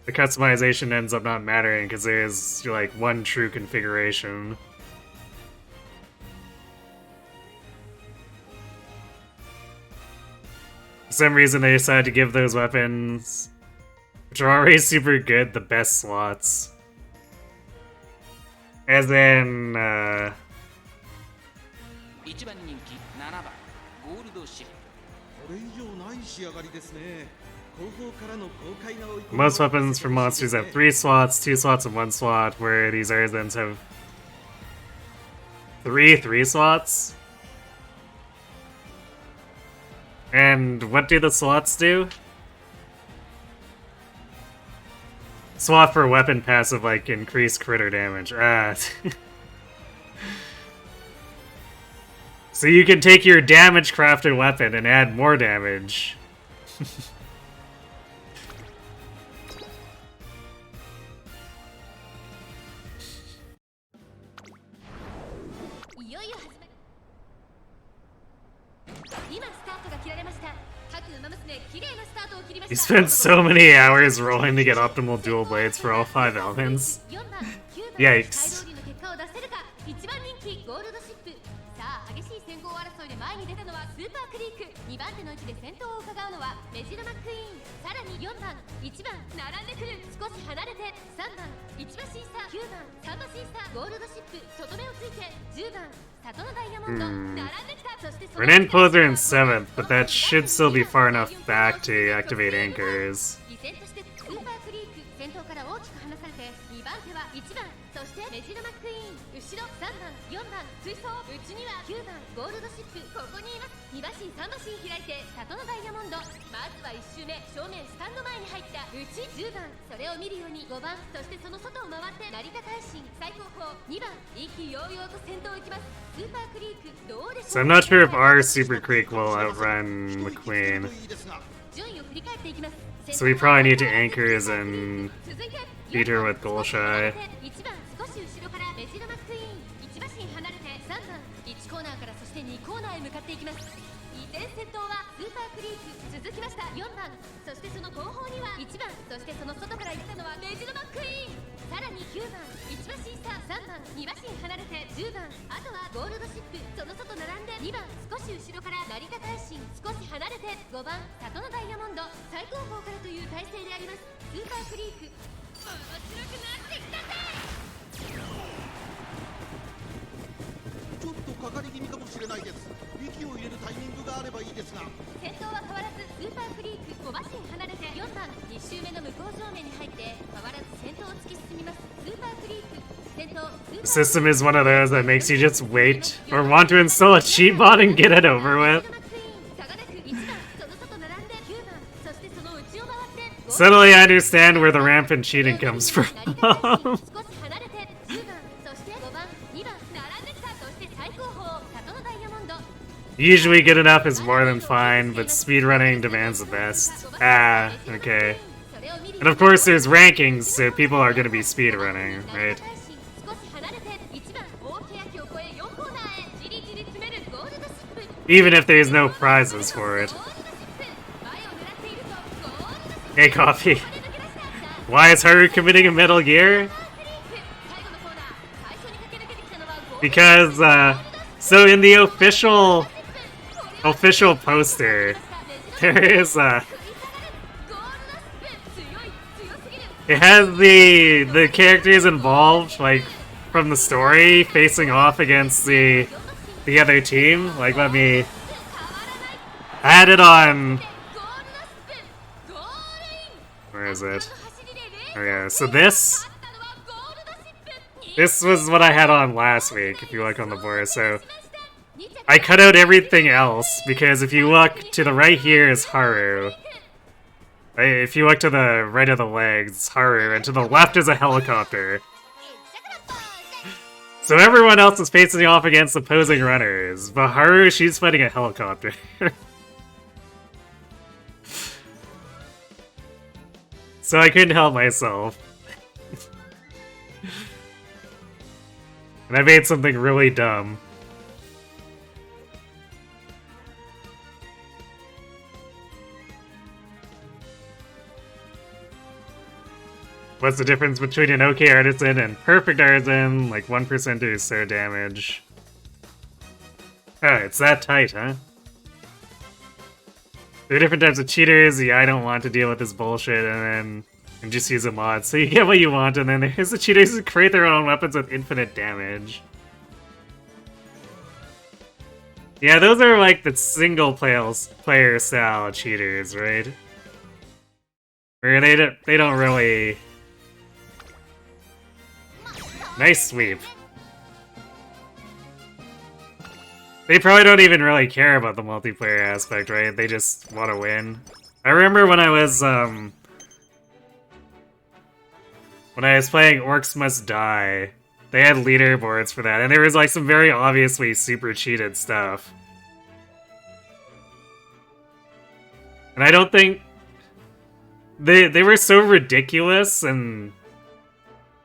the customization ends up not mattering because there's like 1 true configuration. For some reason they decided to give those weapons, which are already super good, the best slots. As in, most weapons for monsters have 3 slots, 2 slots, and 1 slot, where these artisans have 3 slots. And what do the slots do? Slot for weapon passive, like increased critter damage. So So you can take your damage crafted weapon and add more damage. You spent so many hours rolling to get optimal dual blades for all 5 elements. Yikes. 2番手の位置で先頭を伺うのはメジロマックイーン、さらに4番1番並んでくる、少し離れて3番1馬審査、9番3馬審査、ゴールドシップ外目をついて10番里のダイヤモンド並んできた。そして We're in closer in 7th, but that should still be far enough back to activate anchors. 依然としてスーパークリーク先頭から大きく離されて2番手は1番、そしてメジロマックイーン後ろ3番4番追走、内には9番ゴールドシップここにいます。2馬身3馬身開いて里のダイヤモンド、まずは1周目正面スタンド前に入った内10番、それを見るように5番、そしてその外を回って成田大臣最後方2番、意気揚々と先頭を行きます。スーパークリークどうでしょう。 So I'm not sure if our Super Creek will outrun McQueen. 順位を振り返っていきます。 So we probably need to anchors and beat her with Golshi. 1番少し後ろからメジロマックイーン1馬身離れて3番1コーナーからそして2コーナーへ向かっていきます。依然先頭はスーパークリーク続きました4番、そしてその後方には1番、そしてその外から行ったのはメジロマックイーン、さらに9番1馬審査3番2馬身離れて10番、あとはゴールドシップその外並んで2番少し後ろから成田大臣少し離れて5番里のダイヤモンド最後方からという体勢であります。スーパークリーク面白くなってきたぜ。ちょっとかかり気味かもしれないです。息を入れるタイミングがあればいいですが。先頭は変わらずスーパークリーク5馬身離れて4番2周目の向こう正面に入って変わらず先頭を突き進みます。スーパークリーク先頭 The system is one of those that makes you just wait or want to install a cheat bot and get it over with. Suddenly I understand where the rampant cheating comes from. Usually good enough is more than fine, but speedrunning demands the best. Ah, okay. And of course there's rankings, so people are gonna be speedrunning, right? Even if there's no prizes for it. Hey, Coffee. Why is Haru committing a Metal Gear? Because, so in the official poster, there is, it has the characters involved, like, from the story, facing off against the other team. Like, let me... I had it on... Where is it? Oh yeah, so this was what I had on last week, if you look on the board, so... I cut out everything else, because if you look to the right here is Haru. If you look to the right of the legs, it's Haru, and to the left is a helicopter. So everyone else is facing off against opposing runners, but Haru, she's fighting a helicopter. So I couldn't help myself. And I made something really dumb. What's the difference between an okay artisan and perfect artisan? Like 1% or so damage. Oh, it's that tight, huh? There are different types of cheaters. Yeah, I don't want to deal with this bullshit, and just use a mod. So you get what you want, and then there's the cheaters who create their own weapons with infinite damage. Yeah, those are like the single player style cheaters, right? Where they don't really... Nice sweep. They probably don't even really care about the multiplayer aspect, right? They just want to win. I remember when I was playing Orcs Must Die, They had leaderboards for that, and there was like some very obviously super cheated stuff. And I don't think they were so ridiculous and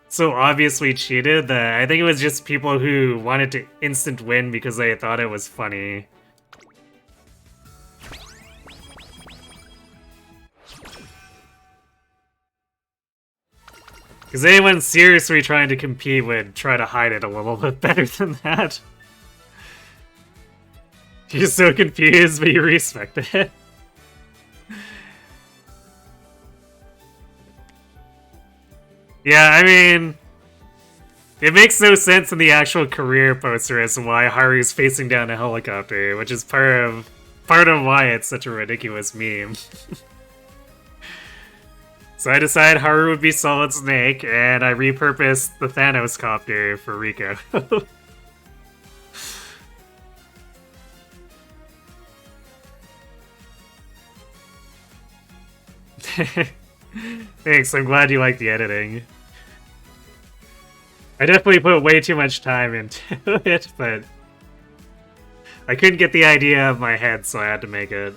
so obviously cheated that I think it was just people who wanted to instant win because they thought it was funny. Because anyone seriously trying to compete would try to hide it a little bit better than that. You're so confused, but you respect it. Yeah, I mean, it makes no sense in the actual career poster as to why Haru's facing down a helicopter, which is part of why it's such a ridiculous meme. So I decided Haru would be Solid Snake, and I repurposed the Thanos copter for Rico. Thanks, I'm glad you like the editing. I definitely put way too much time into it, but I couldn't get the idea out of my head, so I had to make it.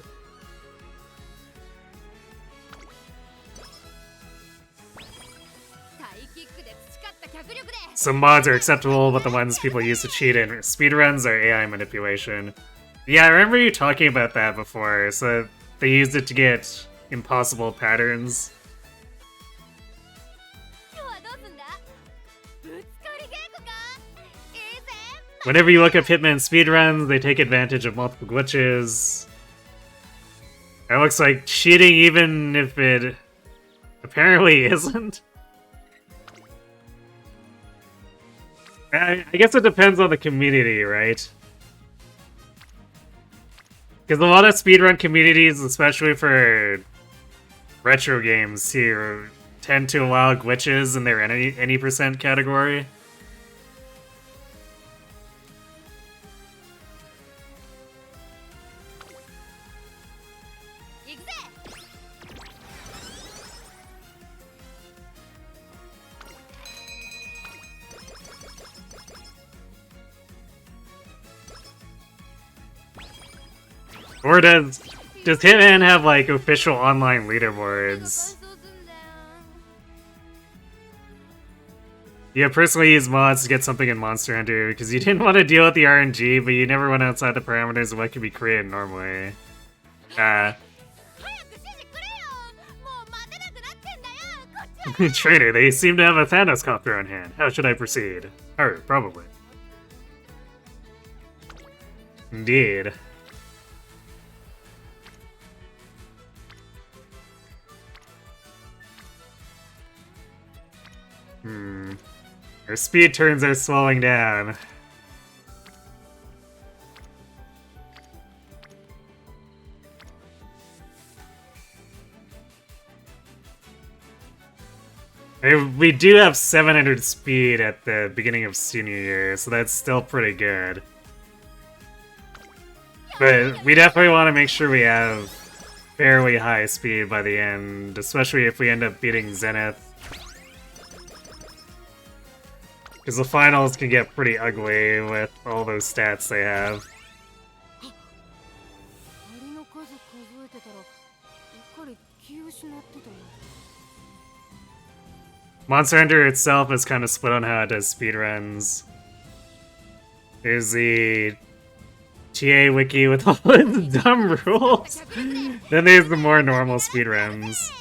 Some mods are acceptable, but the ones people use to cheat in speedruns are AI manipulation. Yeah, I remember you talking about that before, so they used it to get impossible patterns. Whenever you look up Hitman speedruns, they take advantage of multiple glitches. It looks like cheating even if it apparently isn't. I guess it depends on the community, right? Because a lot of speedrun communities, especially for retro games here, tend to allow glitches in their any percent category. Or does Hitman have like official online leaderboards? Yeah, personally use mods to get something in Monster Hunter because you didn't want to deal with the RNG, but you never went outside the parameters of what could be created normally. Trainer, they seem to have a Thanos copter on hand. How should I proceed? Haru, probably. Indeed. Our speed turns are slowing down. We do have 700 speed at the beginning of senior year, so that's still pretty good. But we definitely want to make sure we have fairly high speed by the end, especially if we end up beating Zenith. Because the finals can get pretty ugly with all those stats they have. Monster Hunter itself is kind of split on how it does speedruns. There's the TA wiki with all the dumb rules. Then there's the more normal speedruns.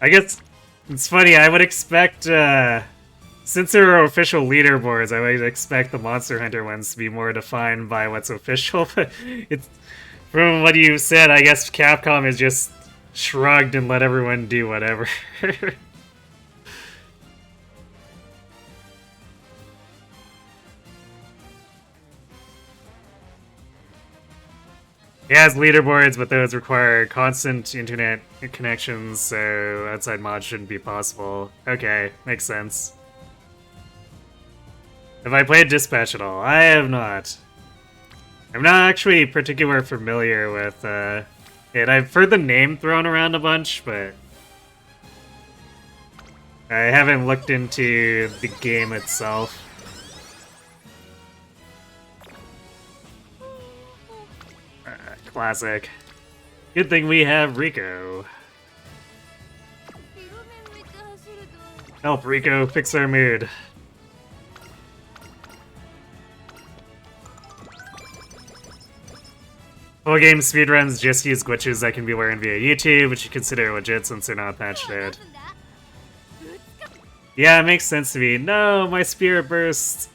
I guess it's funny, I would expect, since there are official leaderboards, I would expect the Monster Hunter ones to be more defined by what's official, but it's, from what you said, I guess Capcom is just shrugged and let everyone do whatever. It has leaderboards, but those require constant internet connections, so outside mods shouldn't be possible. Okay, makes sense. Have I played Dispatch at all? I have not. I'm not actually particularly familiar with And I've heard the name thrown around a bunch, but I haven't looked into the game itself. Classic. Good thing we have Rico. Help Rico fix our mood. Full game speedruns just use glitches that can be learned via YouTube, which you consider legit since they're not patched out. Yeah, it makes sense to me. No, my spirit burst.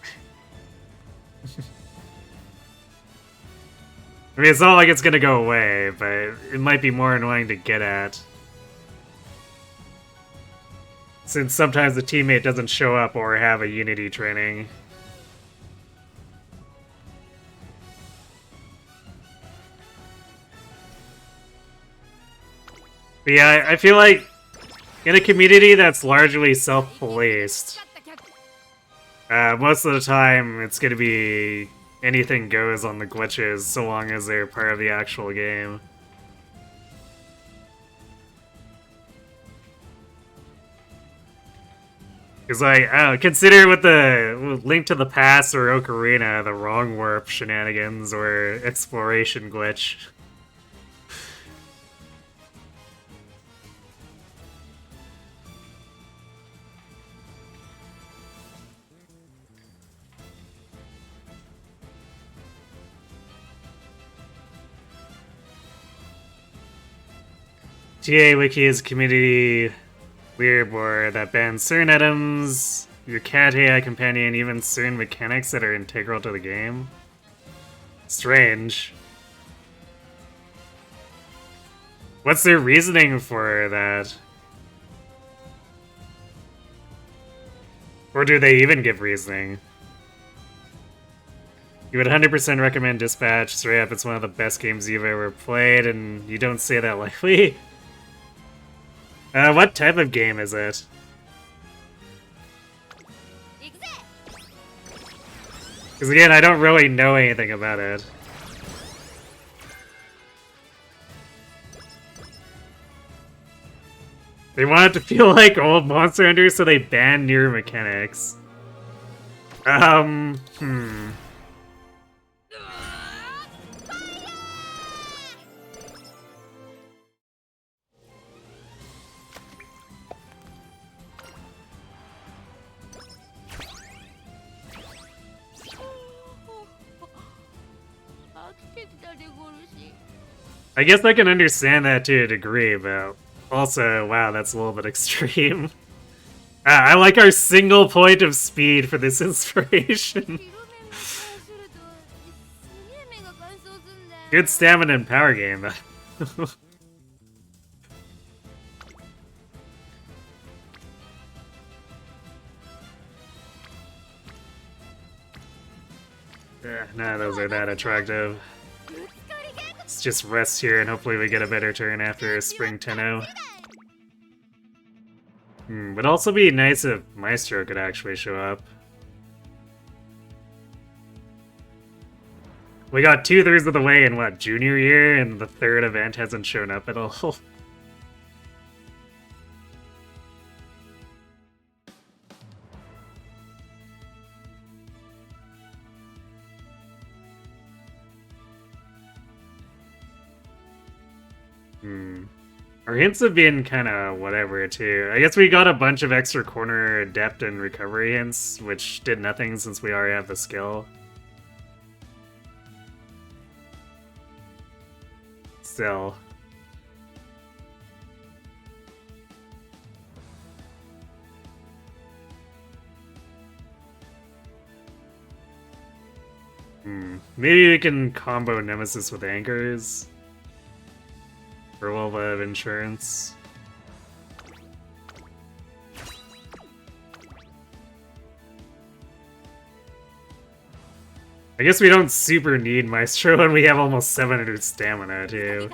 I mean, it's not like it's gonna go away, but it might be more annoying to get at. Since sometimes the teammate doesn't show up or have a Unity training. But yeah, I feel like in a community that's largely self-policed, most of the time it's gonna be anything goes on the glitches so long as they're part of the actual game. Because, like, I don't know, consider with the Link to the Past or Ocarina, the wrong warp shenanigans or exploration glitch. TA Wiki is a community leaderboard that bans certain items, your cat AI companion, even certain mechanics that are integral to the game. Strange. What's their reasoning for that? Or do they even give reasoning? You would 100% recommend Dispatch. Straight up, it's one of the best games you've ever played, and you don't say that lightly. What type of game is it? Because again, I don't really know anything about it. They want it to feel like old Monster Hunter, so they ban newer mechanics. Hmm. I guess I can understand that to a degree, but also, wow, that's a little bit extreme. I like our single point of speed for this inspiration. Good stamina and power game, though. None of those are that attractive. Let's just rest here and hopefully we get a better turn after a Spring Tenno. Would also be nice if Maestro could actually show up. We got 2/3 of the way in, what, junior year, and the third event hasn't shown up at all. Our hints have been kind of whatever, too. I guess we got a bunch of extra corner depth and recovery hints, which did nothing since we already have the skill. Still. Maybe we can combo Nemesis with Anchors. For a little bit of insurance. I guess we don't super need Maestro and we have almost 700 stamina too.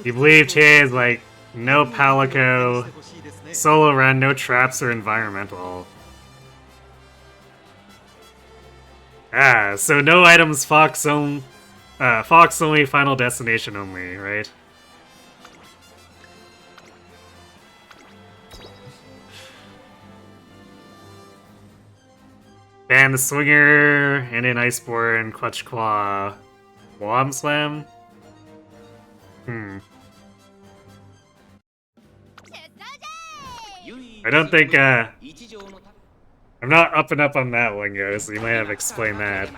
You believe Che is like no Palico, solo run, no traps or environmental. Ah, so no items, Fox only, Final Destination only, right? Ban the Swinger, and in Iceborne, Clutch Claw, Wom Slam? I don't think, I'm not up and up on that one, guys, so you might have explained that.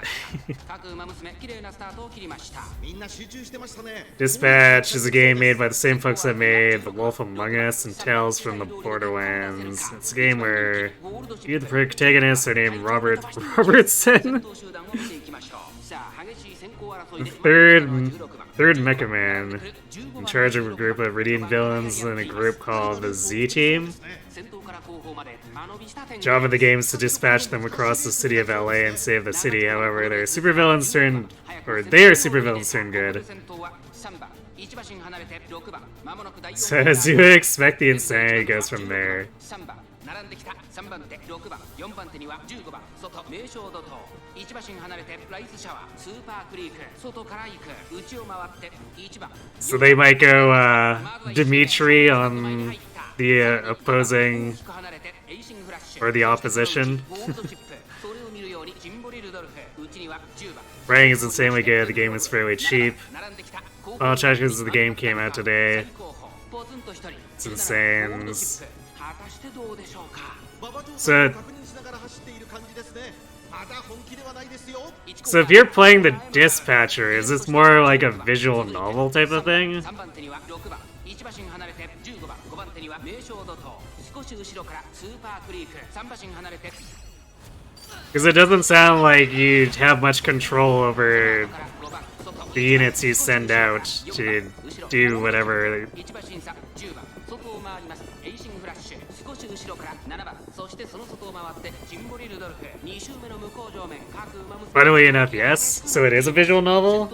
Dispatch is a game made by the same folks that made The Wolf Among Us and Tales from the Borderlands. It's a game where you, the protagonists, are named Robertson. The third Mecha Man, in charge of a group of redeemed villains in a group called the Z-Team. Job of the game is to dispatch them across the city of LA and save the city. However, their supervillains turn good. So as you would expect, the insanity goes from there. So they might go Dimitri on the opposing or the opposition. Writing is insanely good. The game is fairly cheap. All charges of the game came out today. It's insane. So if you're playing the Dispatcher, is this more like a visual novel type of thing? Because it doesn't sound like you have much control over the units you send out to do whatever. Funnily enough, yes. So it is a visual novel?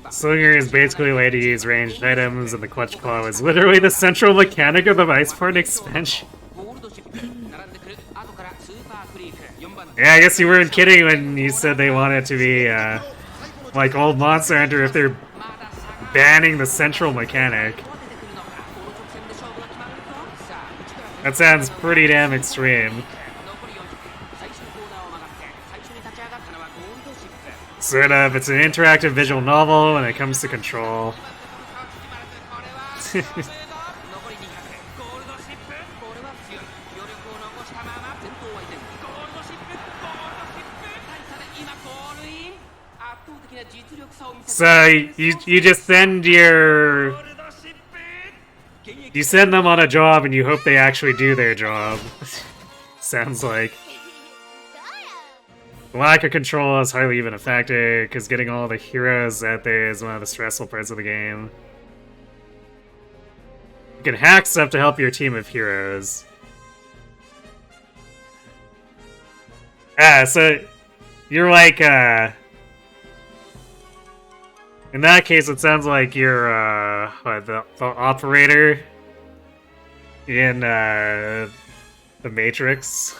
Slinger is basically a way to use ranged items, and the Clutch Claw is literally the central mechanic of the Iceborne expansion. Yeah, I guess you weren't kidding when you said they want it to be like old Monster Hunter if they're banning the central mechanic. That sounds pretty damn extreme. Sort of, it's an interactive visual novel when it comes to control. So you just send your... You send them on a job and you hope they actually do their job. Sounds like. The lack of control is hardly even a factor, because getting all the heroes out there is one of the stressful parts of the game. You can hack stuff to help your team of heroes. So you're like, in that case, it sounds like you're, the operator in, The Matrix.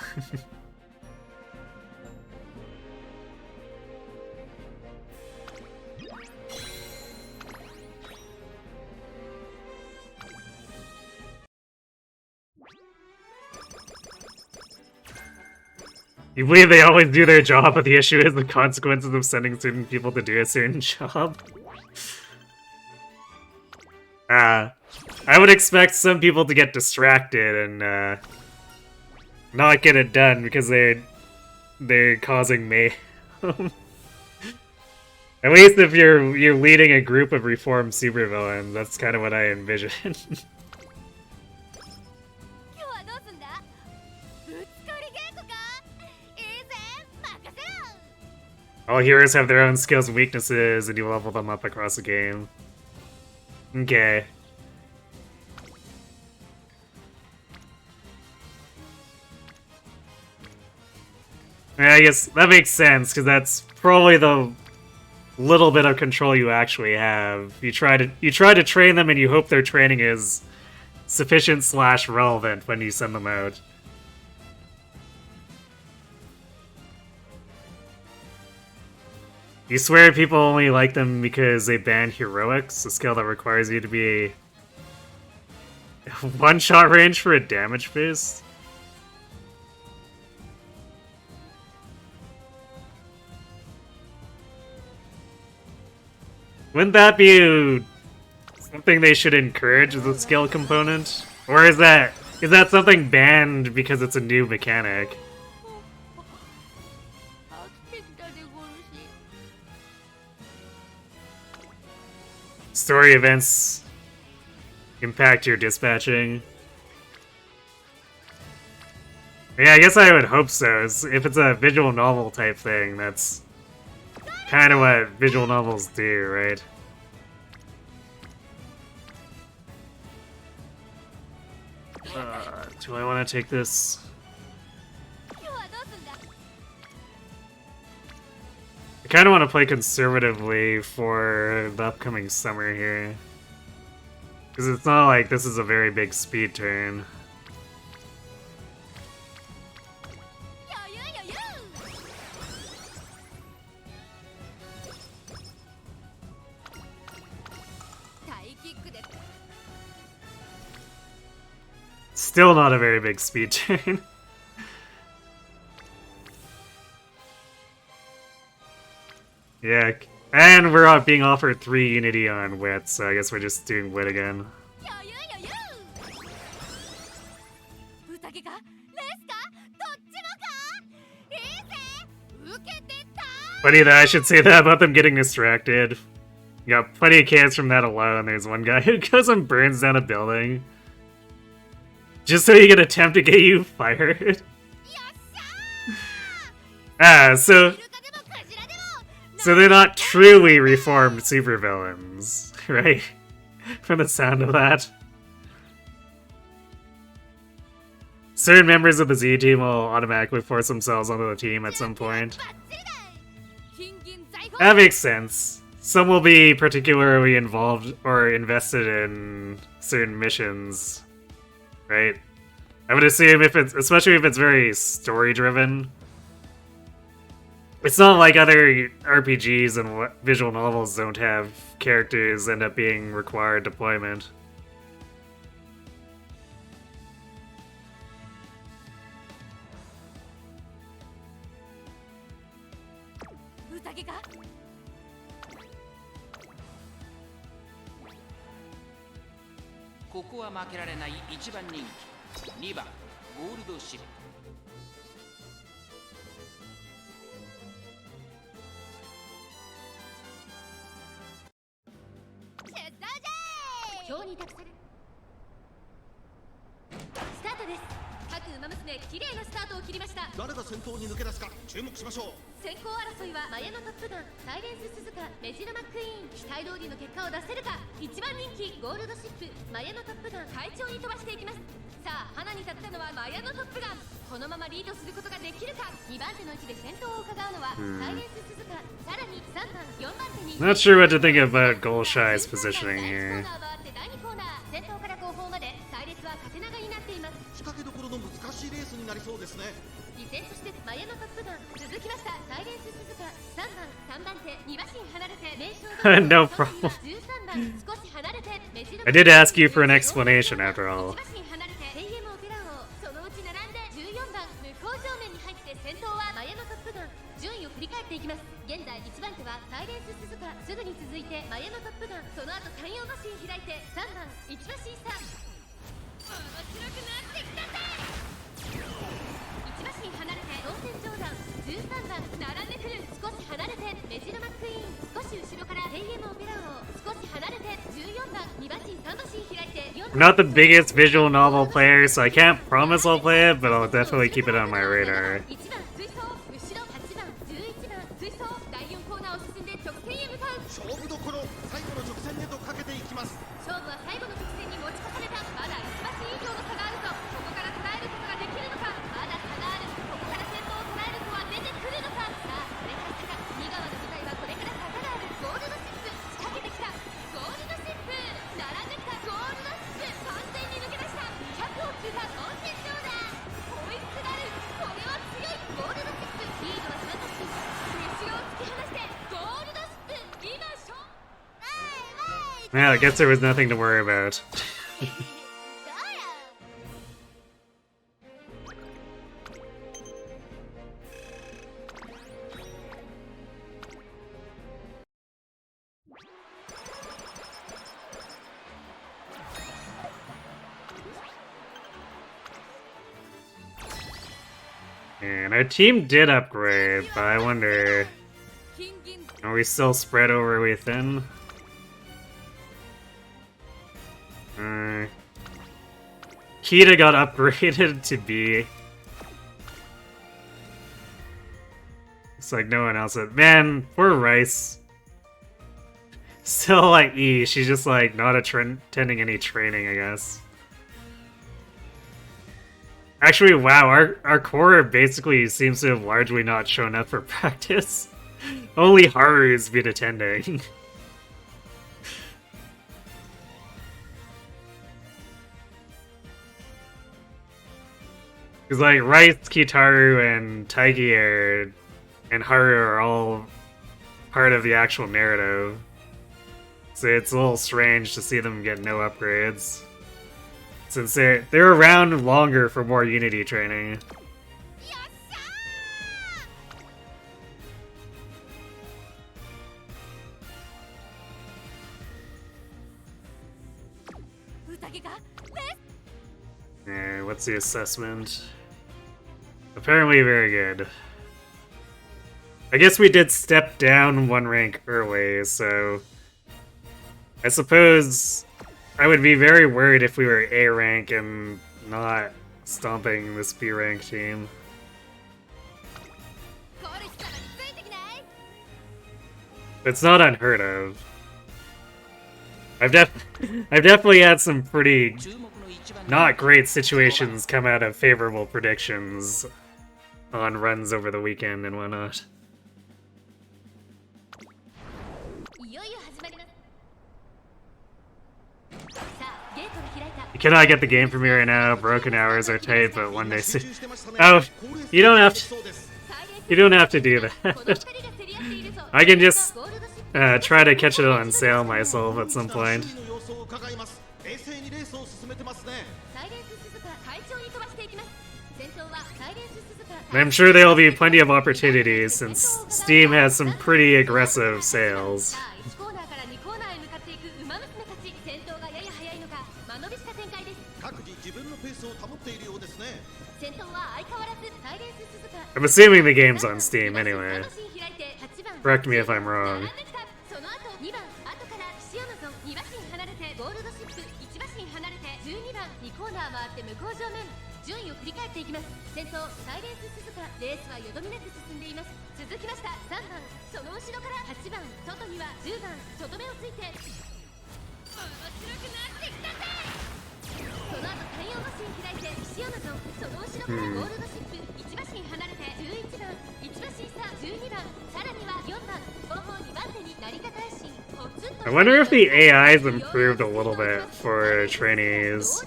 You believe they always do their job, but the issue is the consequences of sending certain people to do a certain job. I would expect some people to get distracted and not get it done because they're causing mayhem. At least if you're leading a group of reformed supervillains, that's kind of what I envision. All heroes have their own skills and weaknesses, and you level them up across the game. Okay. Yeah, I guess that makes sense, because that's probably the little bit of control you actually have. You try to train them, and you hope their training is sufficient / relevant when you send them out. You swear people only like them because they ban heroics, a skill that requires you to be a one-shot range for a damage boost? Wouldn't that be something they should encourage as a skill component? Or is that something banned because it's a new mechanic? Story events impact your dispatching. Yeah, I guess I would hope so. If it's a visual novel type thing, that's kind of what visual novels do, right? Do I want to take this? I kind of want to play conservatively for the upcoming summer here. Because it's not like this is a very big speed turn. Still not a very big speed turn. Yeah, and we're being offered 3 Unity on Wit, so I guess we're just doing Wit again. Funny that I should say that about them getting distracted. You got plenty of cans from that alone. There's one guy who goes and burns down a building. Just so he can attempt to get you fired. So they're not truly reformed supervillains, right? From the sound of that. Certain members of the Z team will automatically force themselves onto the team at some point. That makes sense. Some will be particularly involved or invested in certain missions, right? I would assume especially if it's very story-driven. It's not like other RPGs and visual novels don't have characters end up being required deployment. Not sure what to think about Golshi's positioning here. No problem. I did ask you for an explanation after all. I'm not the biggest visual novel player, so I can't promise I'll play it, but I'll definitely keep it on my radar. 11番追走第4コーナーを進んで直線へ向かう。勝負どころ、最後の直線へとかけていきます。勝負は最後の直線に持ち越された。まだ1馬身以上の差があるぞ。ここから捉えることができるのか。まだ差がある。ここから先頭を捉える子は出てくるのか。さあこれから坂、2側の舞台はこれから坂がある。ゴールドシップ仕掛けてきた。ゴールドシップ並んできた。ゴールドシップ完全に抜け出した。200を通過当選勝だ。追いすがる。これは強い。ゴールドシップリードは3馬身。後ろを突き放してゴールドシップ今勝負。Yeah, I guess there was nothing to worry about. And our team did upgrade, but I wonder, are we still spread overly thin? Kita got upgraded to B. It's like no one else did. Man, poor Rice. Still like E, she's just like not attending any training, I guess. Actually, wow, our core basically seems to have largely not shown up for practice. Only Haru's been attending. Because like Rice, Kitaru, and Taigi and Haru are all part of the actual narrative. So it's a little strange to see them get no upgrades. Since they're around longer for more Unity training. What's the assessment? Apparently very good. I guess we did step down one rank early, so I suppose I would be very worried if we were A rank and not stomping this B rank team. It's not unheard of. I've definitely had some pretty not great situations come out of favorable predictions on runs over the weekend and whatnot. You cannot get the game from me right now. Broken hours are tight, but one day soon. Oh, you don't have to. You don't have to do that. I can just try to catch it on sale myself at some point. And I'm sure there'll be plenty of opportunities since Steam has some pretty aggressive sales. I'm assuming the game's on Steam anyway. Correct me if I'm wrong. I wonder if the AI's improved a little bit for trainees.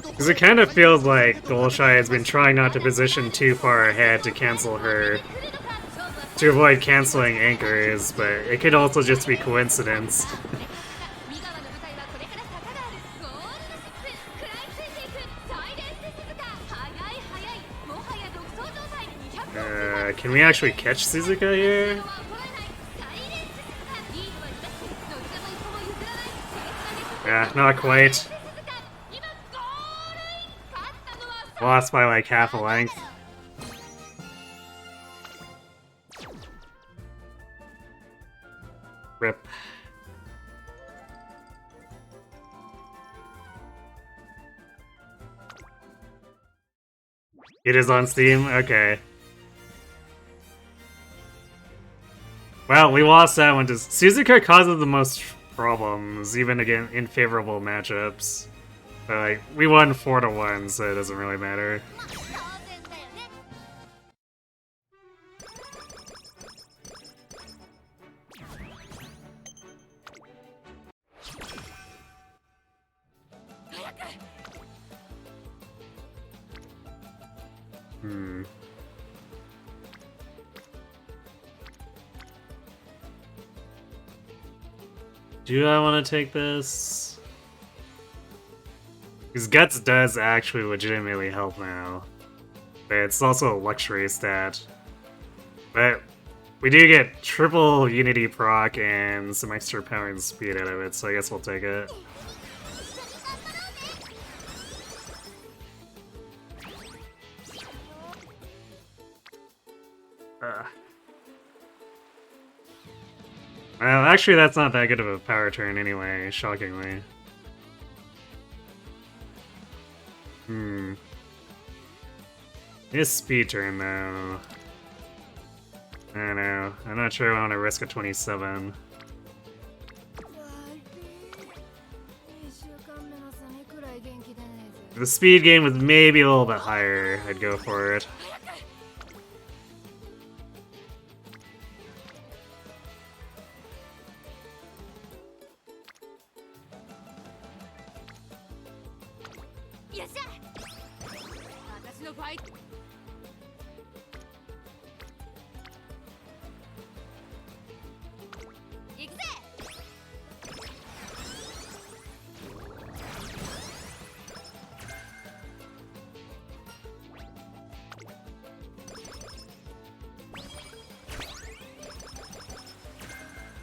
Because it kind of feels like Golshi has been trying not to position too far ahead to cancel her, to avoid canceling anchors, but it could also just be coincidence. Can we actually catch Suzuka here? Yeah, not quite. Lost by like half a length. Rip. It is on Steam? Okay. Well, we lost that one. Suzuka causes the most problems, even again in favorable matchups. But like, we won 4-1, so it doesn't really matter. Do I want to take this? Because Guts does actually legitimately help now. But it's also a luxury stat. But we do get triple Unity proc and some extra power and speed out of it, so I guess we'll take it. Well, actually that's not that good of a power turn anyway, shockingly. This speed turn though. I don't know. I'm not sure I want to risk a 27. If the speed game was maybe a little bit higher, I'd go for it.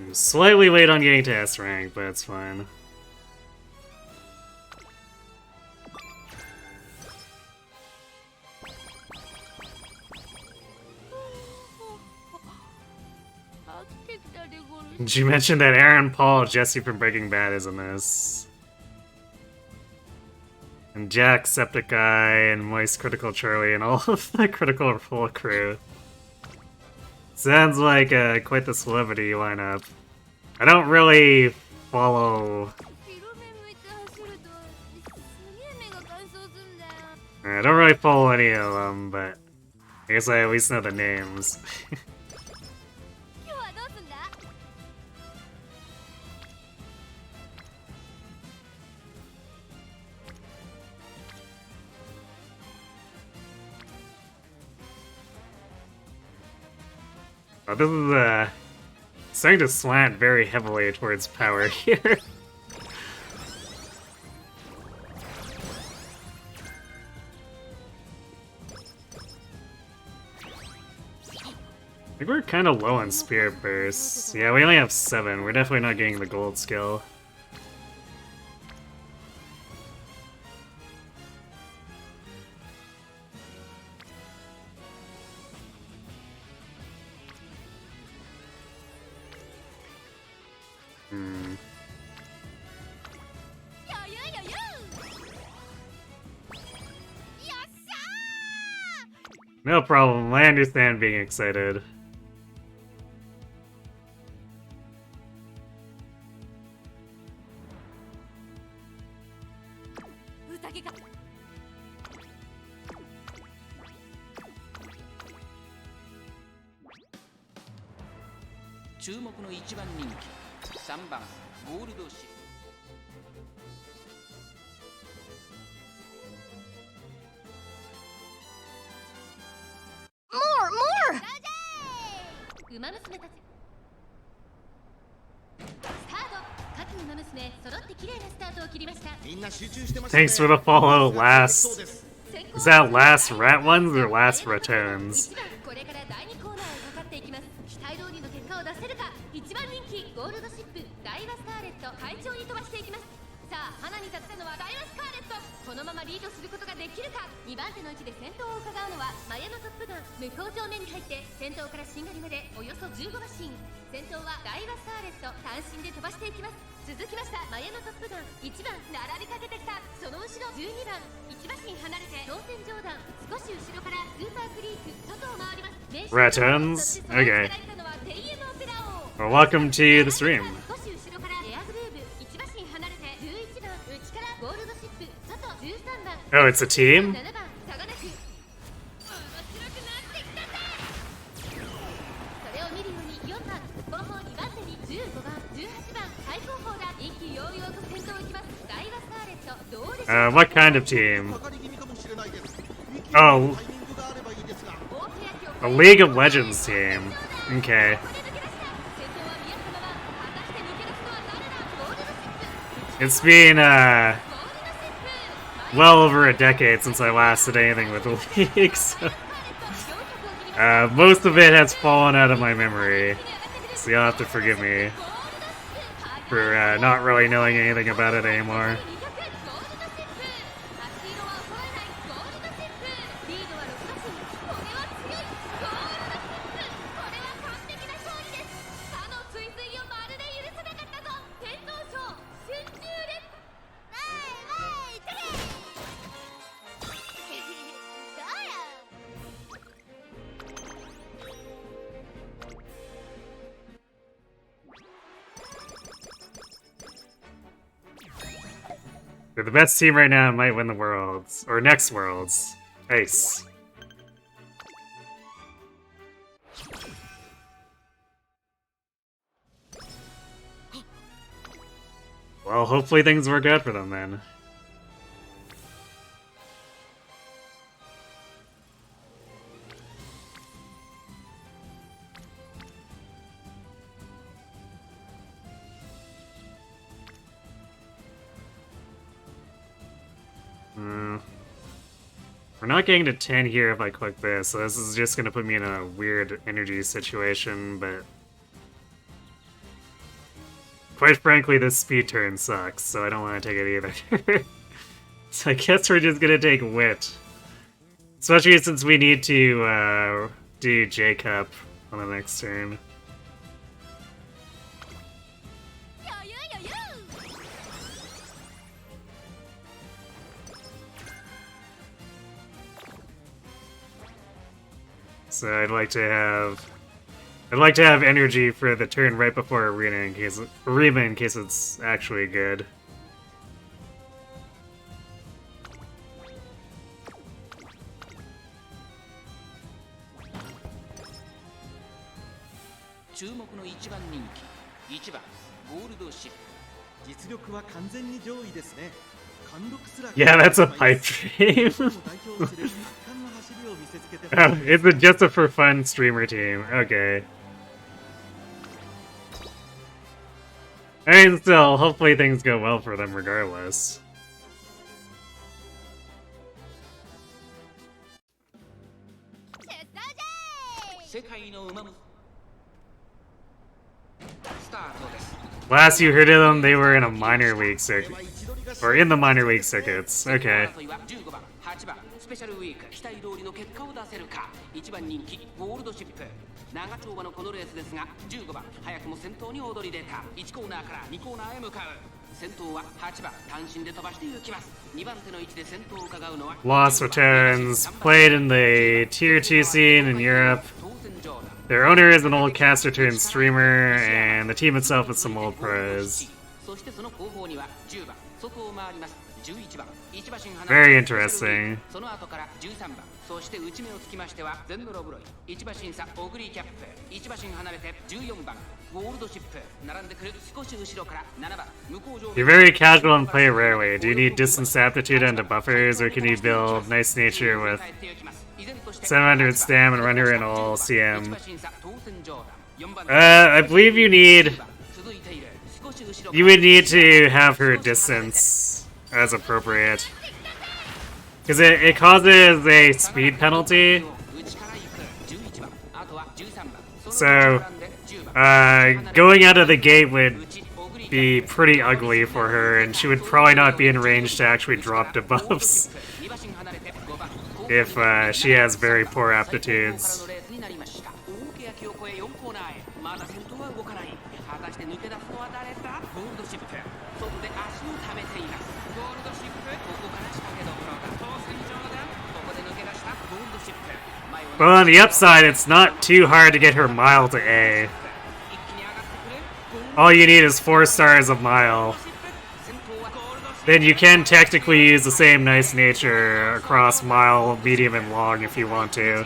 I'm slightly late on getting to S rank, but it's fine. Did you mention that Aaron Paul, Jesse from Breaking Bad is in this? And Jack, Septic Guy, and Moist Critical Charlie, and all of the Critical Role crew. Sounds like quite the celebrity lineup. I don't really follow... I don't really follow any of them, but I guess I at least know the names. Oh, this is starting to slant very heavily towards power here. I think we're kind of low on Spirit Bursts. Yeah, we only have 7. We're definitely not getting the gold skill. No problem, I understand being excited. More! Umamusume たち。スタート。各Umamusume揃って綺麗なスタートを切りました。みんな集中してますね。 Thanks for the follow, last. Is that last rat ones or last ratoons? これから第2コーナーをかかっていきます。期待通りの結果を出せるか。一番人気ゴールドシップダイワスカーレット快調に飛ばしていきます。さあ花に立ったのはダイワスカーレット。このままリードすることができるか。2番手の位置で先頭を伺うのはマヤのトップガン。向こう正面に入って先頭からしんがりまでおよそ15馬身。先頭はダイワスカーレット単身で飛ばしていきます。続きました。マヤのトップガン1番並びかけてきた。その後ろ12番1馬身離れて当選上段、少し後ろからスーパークリーク外を回ります。 Returns? Okay. Well, welcome to the stream. 少し後ろからエアグルーブ1馬身離れて11番内からゴールドシップ外13番 Oh, it's a team? 7番差がなく面白くなってきたぜ。それを見るように4番後方2番手に15番18番最後方だ。意気揚々と先頭を行きます。ダイワスターレットどうでしょう。 What kind of team? かかり気味かもしれないです。 Oh, タイミングがあればいいですが。 a League of Legends team. Okay. It's been, well over a decade since I last did anything with the League, so... most of it has fallen out of my memory, so you'll have to forgive me for, not really knowing anything about it anymore. They're the best team right now and might win the Worlds. Or next Worlds. Ace. Well, hopefully things work out for them then. We're not getting to 10 here if I click this, so this is just gonna put me in a weird energy situation, but... Quite frankly, this speed turn sucks, so I don't want to take it either. So I guess we're just gonna take Wit. Especially since we need to, do J-Cup on the next turn. So I'd like to have energy for the turn right before arena in case it's actually good. Yeah, that's a pipe dream. Oh, it's just a for fun streamer team. Okay. I mean, still, hopefully things go well for them regardless. Last you heard of them, they were in a minor league circuit. Or in the minor league circuits. Okay. スペシャルウィーク期待通りの結果を出せるか。1番人気ゴールドシップ長丁場のこのレースですが15番早くも先頭に躍り出た。1コーナーから2コーナーへ向かう。先頭は8番単身で飛ばして行きます。2番手の位置で先頭を伺うのは Lost Returns, played in the Tier 2 scene in Europe. Their owner is an old cast return streamer, and the team itself is some old pros. そしてその後方には10番外を回ります。11番 Very interesting. その後から13番そして内目をつきましてはゼンドロブロイ1馬身差オグリーキャップ1馬身離れて14番ゴールドシップ並んでくる少し後ろから7番向こう上 You're very casual and play rarely. Do you need distance aptitude into buffers, or can you build nice nature with 700 stam and run her in all CM? I believe you would need to have her distance as appropriate. Because it causes a speed penalty. So, going out of the gate would be pretty ugly for her, and she would probably not be in range to actually drop debuffs if she has very poor aptitudes. Well, on the upside, it's not too hard to get her mile to A. All you need is 4 stars of mile. Then you can technically use the same nice nature across mile, medium, and long if you want to.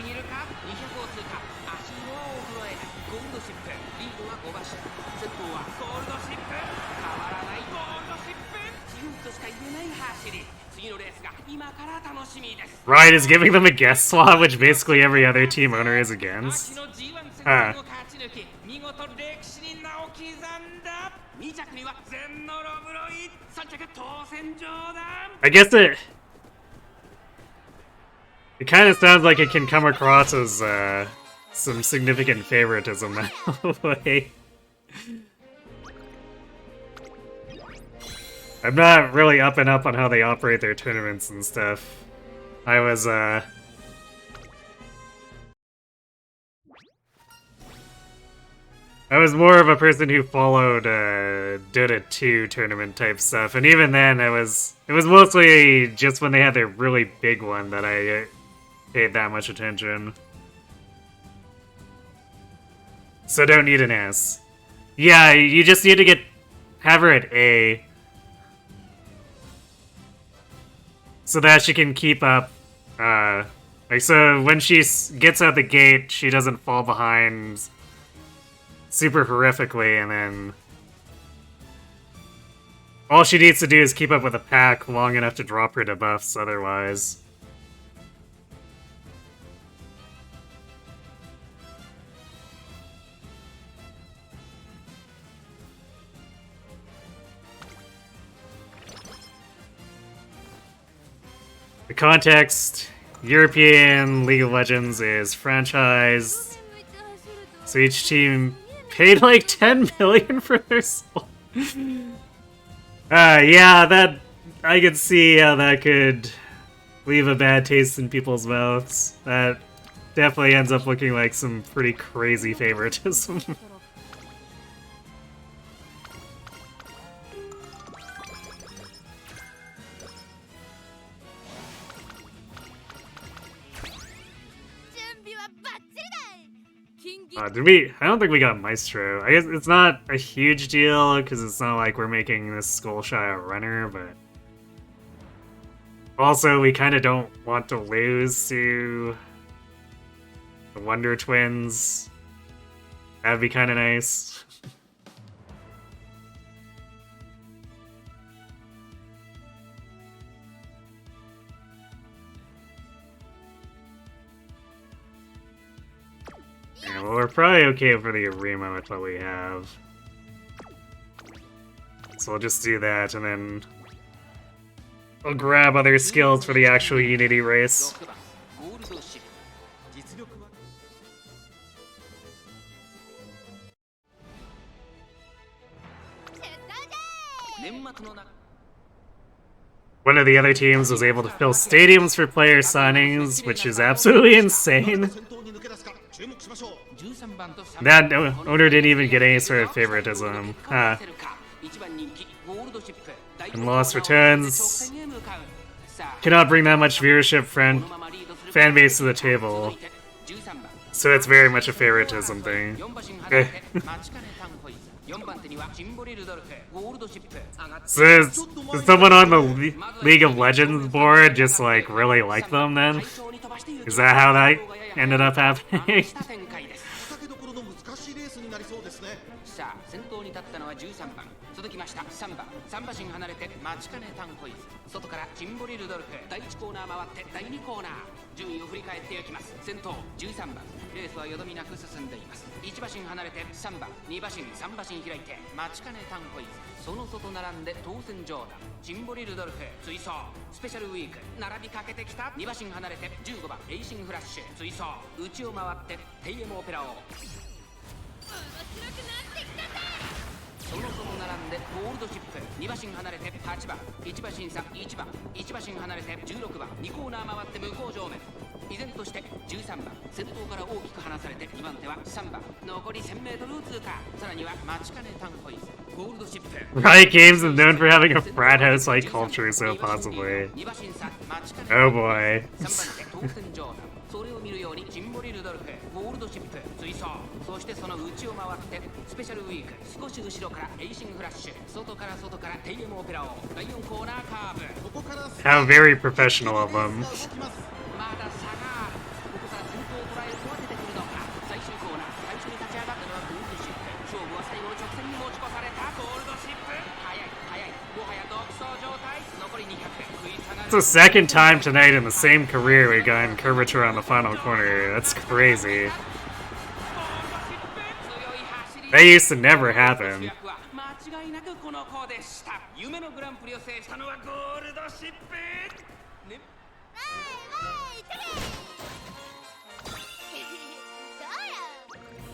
Riot is giving them a guest slot, which basically every other team owner is against. Huh. I guess it kind of sounds like it can come across as some significant favoritism that way. I'm not really up and up on how they operate their tournaments and stuff. I was more of a person who followed Dota 2 tournament type stuff, and even then it was mostly just when they had their really big one that I paid that much attention. So don't need an S. Yeah, you just need to have her at A, so that she can keep up. Like, so when she gets out the gate, she doesn't fall behind super horrifically, and then all she needs to do is keep up with the pack long enough to drop her debuffs otherwise. The context, European League of Legends is franchised, so each team paid like 10 million for their soul. Yeah, that I could see how that could leave a bad taste in people's mouths. That definitely ends up looking like some pretty crazy favoritism. I don't think we got Maestro. I guess it's not a huge deal, because it's not like we're making this Golshi a runner, but also we kind of don't want to lose to the Wonder Twins. That'd be kind of nice. Yeah, well, we're probably okay for the Arima with what we have. So we'll just do that, and then we'll grab other skills for the actual Unity race. One of the other teams was able to fill stadiums for player signings, which is absolutely insane. That owner didn't even get any sort of favoritism. And lost returns. Cannot bring that much viewership fan base to the table. So it's very much a favoritism thing. Okay. So is someone on the League of Legends board just like really like them then? Is that how that ended up happening? 続きました3番3馬身離れて待ちかねタンコイズ外からジンボリルドルフ第1コーナー回って第2コーナー順位を振り返っていきます先頭13番レースはよどみなく進んでいます1馬身離れて3番2馬身3馬身開いて待ちかねタンコイズその外並んで当選上段ジンボリルドルフ追走スペシャルウィーク並びかけてきた2馬身離れて15番レイシングフラッシュ追走内を回ってテイエムオペラを その外並んでゴールドシップ2馬身離れて8番1馬身差1番1馬身離れて16番2コーナー回って向こう上面依然として13番先頭から大きく離されて2番手は3番残り 1000m を通過さらには待ちかねタンコイズゴールドシップ Riot Games is known for having a frat house like culture, so possibly. Oh boy. それを見るようにジンボリルドルフゴールドシップ追走そしてその内を回ってスペシャルウィーク少し後ろからエイシングフラッシュ外からテイエムオペラを第4コーナーカーブここから How very professional of them. まだ差があるここから先頭を捉えることが出てくるのか最終コーナー最初に立ち上がったのはゴールドシップ勝負は最後の直線に持ち越されたゴールドシップ速いもはや独走状態残り200 It's the second time tonight in the same career we got in curvature on the final corner. That's crazy. That used to never happen.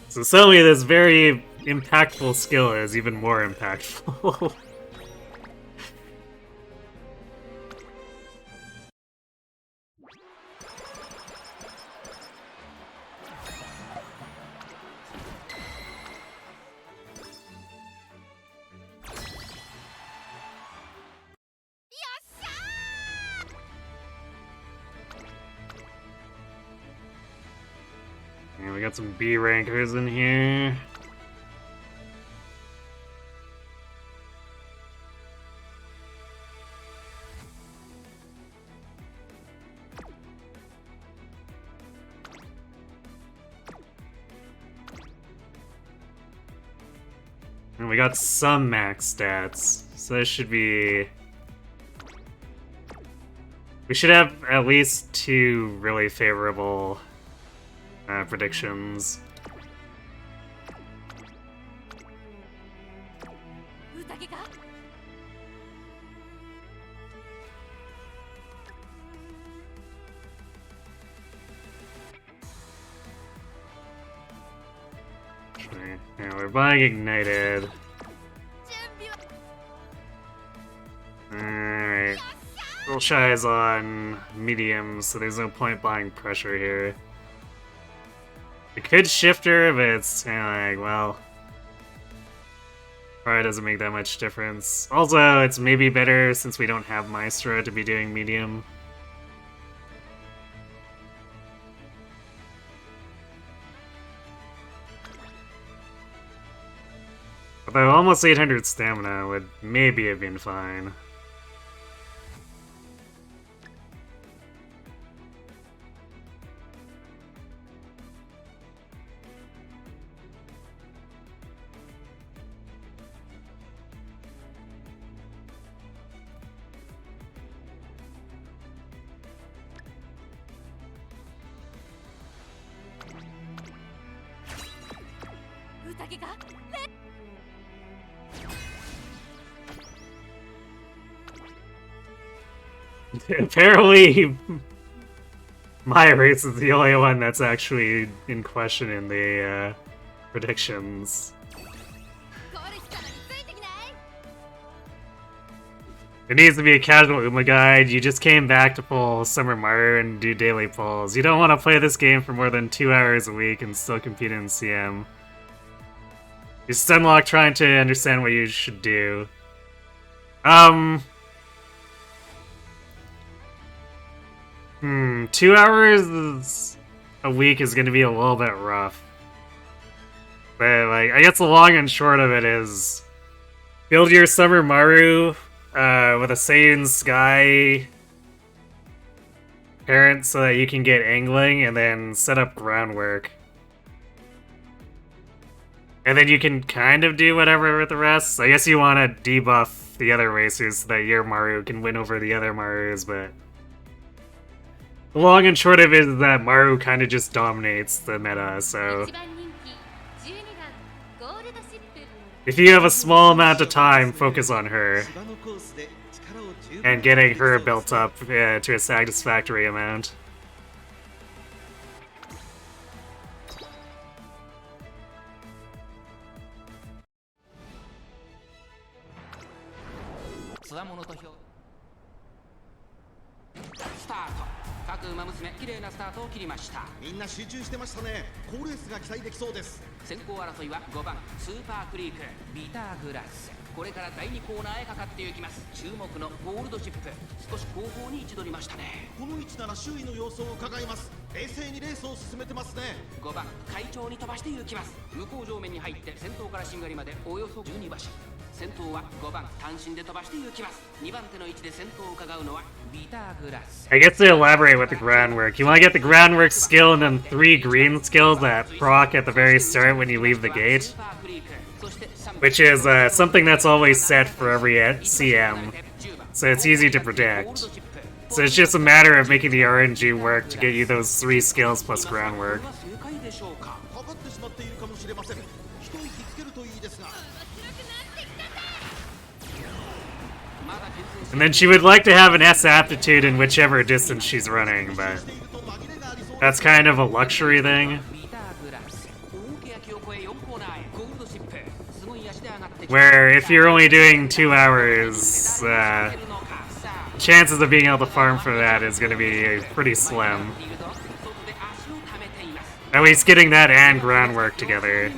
So suddenly this very impactful skill is even more impactful. Yeah, we got some B rankers in here. And we got some max stats, so this should be... We should have at least 2 really favorable predictions. Okay, yeah, we're buying Ignited. Alright. Golshi is on medium, so there's no point buying pressure here. We could shift her, but it's kind of like, well, probably doesn't make that much difference. Also, it's maybe better since we don't have Maestro to be doing medium. Although almost 800 stamina would maybe have been fine. Apparently, my race is the only one that's actually in question in the predictions. There needs to be a casual Uma guide. You just came back to pull Summer Mario and do daily pulls. You don't want to play this game for more than 2 hours a week and still compete in CM. You're stunlocked trying to understand what you should do. 2 hours a week is gonna be a little bit rough. But, like, I guess the long and short of it is build your Summer Maru with a Saiyan Sky parent so that you can get angling and then set up groundwork. And then you can kind of do whatever with the rest. I guess you want to debuff the other racers so that your Maru can win over the other Marus, but the long and short of it is that Maru kind of just dominates the meta, so if you have a small amount of time, focus on her and getting her built up to a satisfactory amount. Start. 各馬娘綺麗なスタートを切りました。みんな集中してましたね。好レースが期待できそうです。先行争いは5番スーパークリークビターグラス。これから第2コーナーへかかっていきます。注目のゴールドシップ、少し後方に位置取りましたね。この位置なら周囲の様子を伺います。冷静にレースを進めてますね。5番快調に飛ばしていきます。向こう上面に入って先頭からしんがりまでおよそ12馬身。先頭は5番単身で飛ばしていきます。2番手の位置で先頭を伺うのはビタグラス。 I guess to elaborate with the groundwork, you want to get the groundwork skill and then 3 green skills that proc at the very start when you leave the gate, which is something that's always set for every CM, so it's easy to predict. So it's just a matter of making the RNG work to get you those 3 skills plus groundwork. かかってしまっているかもしれません。一息つけるといいですが。 And then she would like to have an S aptitude in whichever distance she's running, but that's kind of a luxury thing. Where if you're only doing 2 hours, chances of being able to farm for that is going to be pretty slim. At least getting that and groundwork together.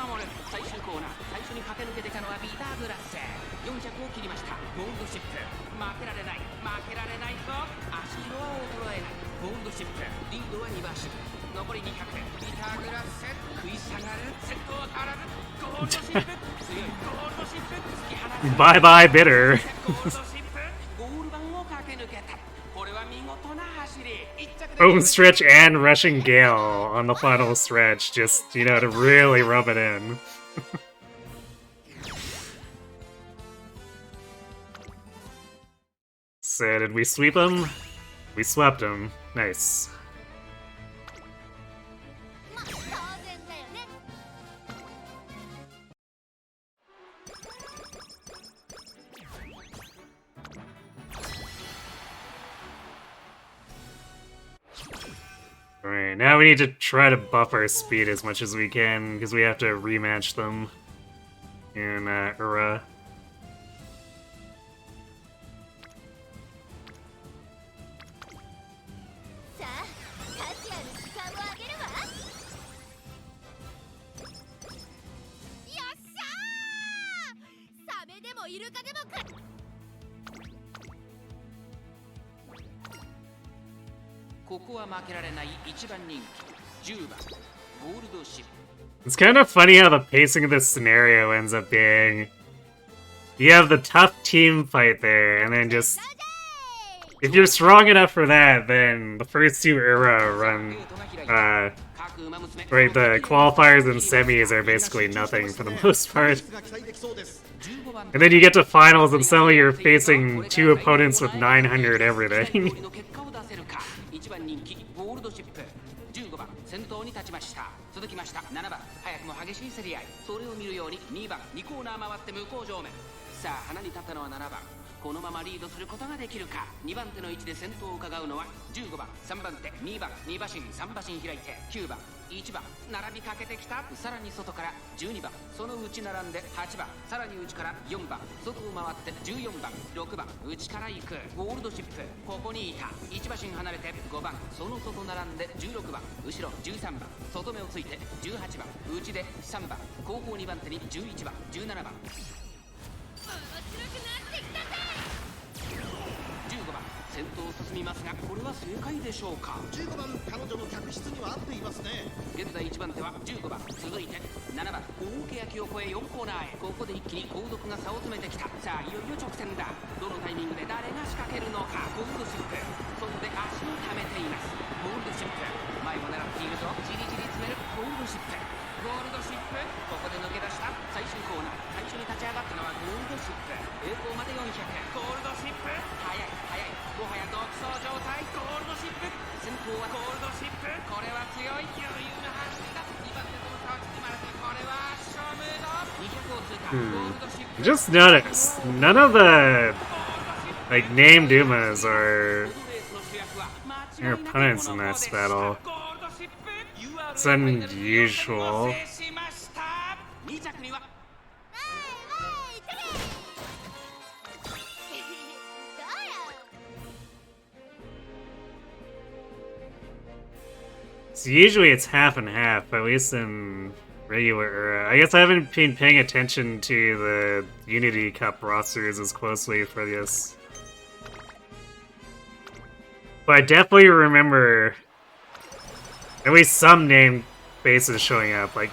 残り200、ビターグラス食い下がる、先頭は変わらずゴールドシップ、強いゴールドシップ、突き放す Bye bye, bitter. ゴールドシップ、ゴール板を駆け抜けた。これは見事な走り。1着で Home stretch and rushing gale on the final stretch, just, you know, to really rub it in. So, did we sweep him? We swept him. Nice. Alright, now we need to try to buff our speed as much as we can, because we have to rematch them in Ura. It's kind of funny how the pacing of this scenario ends up being... You have the tough team fight there, and then just... If you're strong enough for that, then the first 2 Ura run... right, the qualifiers and semis are basically nothing for the most part. And then you get to finals and suddenly you're facing 2 opponents with 900 everything. 先頭に立ちました。続きました7番、早くも激しい競り合い。それを見るように2番、2コーナー回って向こう上面。さあ花に立ったのは7番。このままリードすることができるか。2番手の位置で先頭を伺うのは15番、3番手、2番、2馬身、3馬身開いて9番、1番、並びかけてきた。さらに外から12番、その内並んで8番、さらに内から4番、外を回って14番、6番、内から行くゴールドシップ。ここにいた。1馬身離れて5番、その外並んで16番、後ろ13番、外目をついて18番、内で3番、後方2番手に11番、17番。15番、先頭を進みますが、これは正解でしょうか。15番、彼女の客室には合っていますね。現在1番手は15番、続いて7番、大欅を越え4コーナーへ。ここで一気に後続が差を詰めてきた。さあいよいよ直線だ。どのタイミングで誰が仕掛けるのか。ゴールドシップ、外で足を溜めています。ゴールドシップ、前を狙っているぞ。じりじり詰めるゴールドシップ。ゴールドシップ、ここで抜け出した最終コーナー。最初に立ち上がったのはゴールドシップ。栄光まで400。ゴールドシップ、速い速い、もはや独走状態。ゴールドシップ、先頭はゴールドシップ。これは強い、余裕の走りだ。2番手との差は縮まれて、これは勝負だ。200を通過。ゴールドシップ、 Just notice, none of the, like, named Umas are your opponents in this battle. It's unusual. So usually it's half and half, at least in regular. I guess I haven't been paying attention to the Unity Cup rosters as closely for this. But I definitely remember at least some named faces showing up. Like,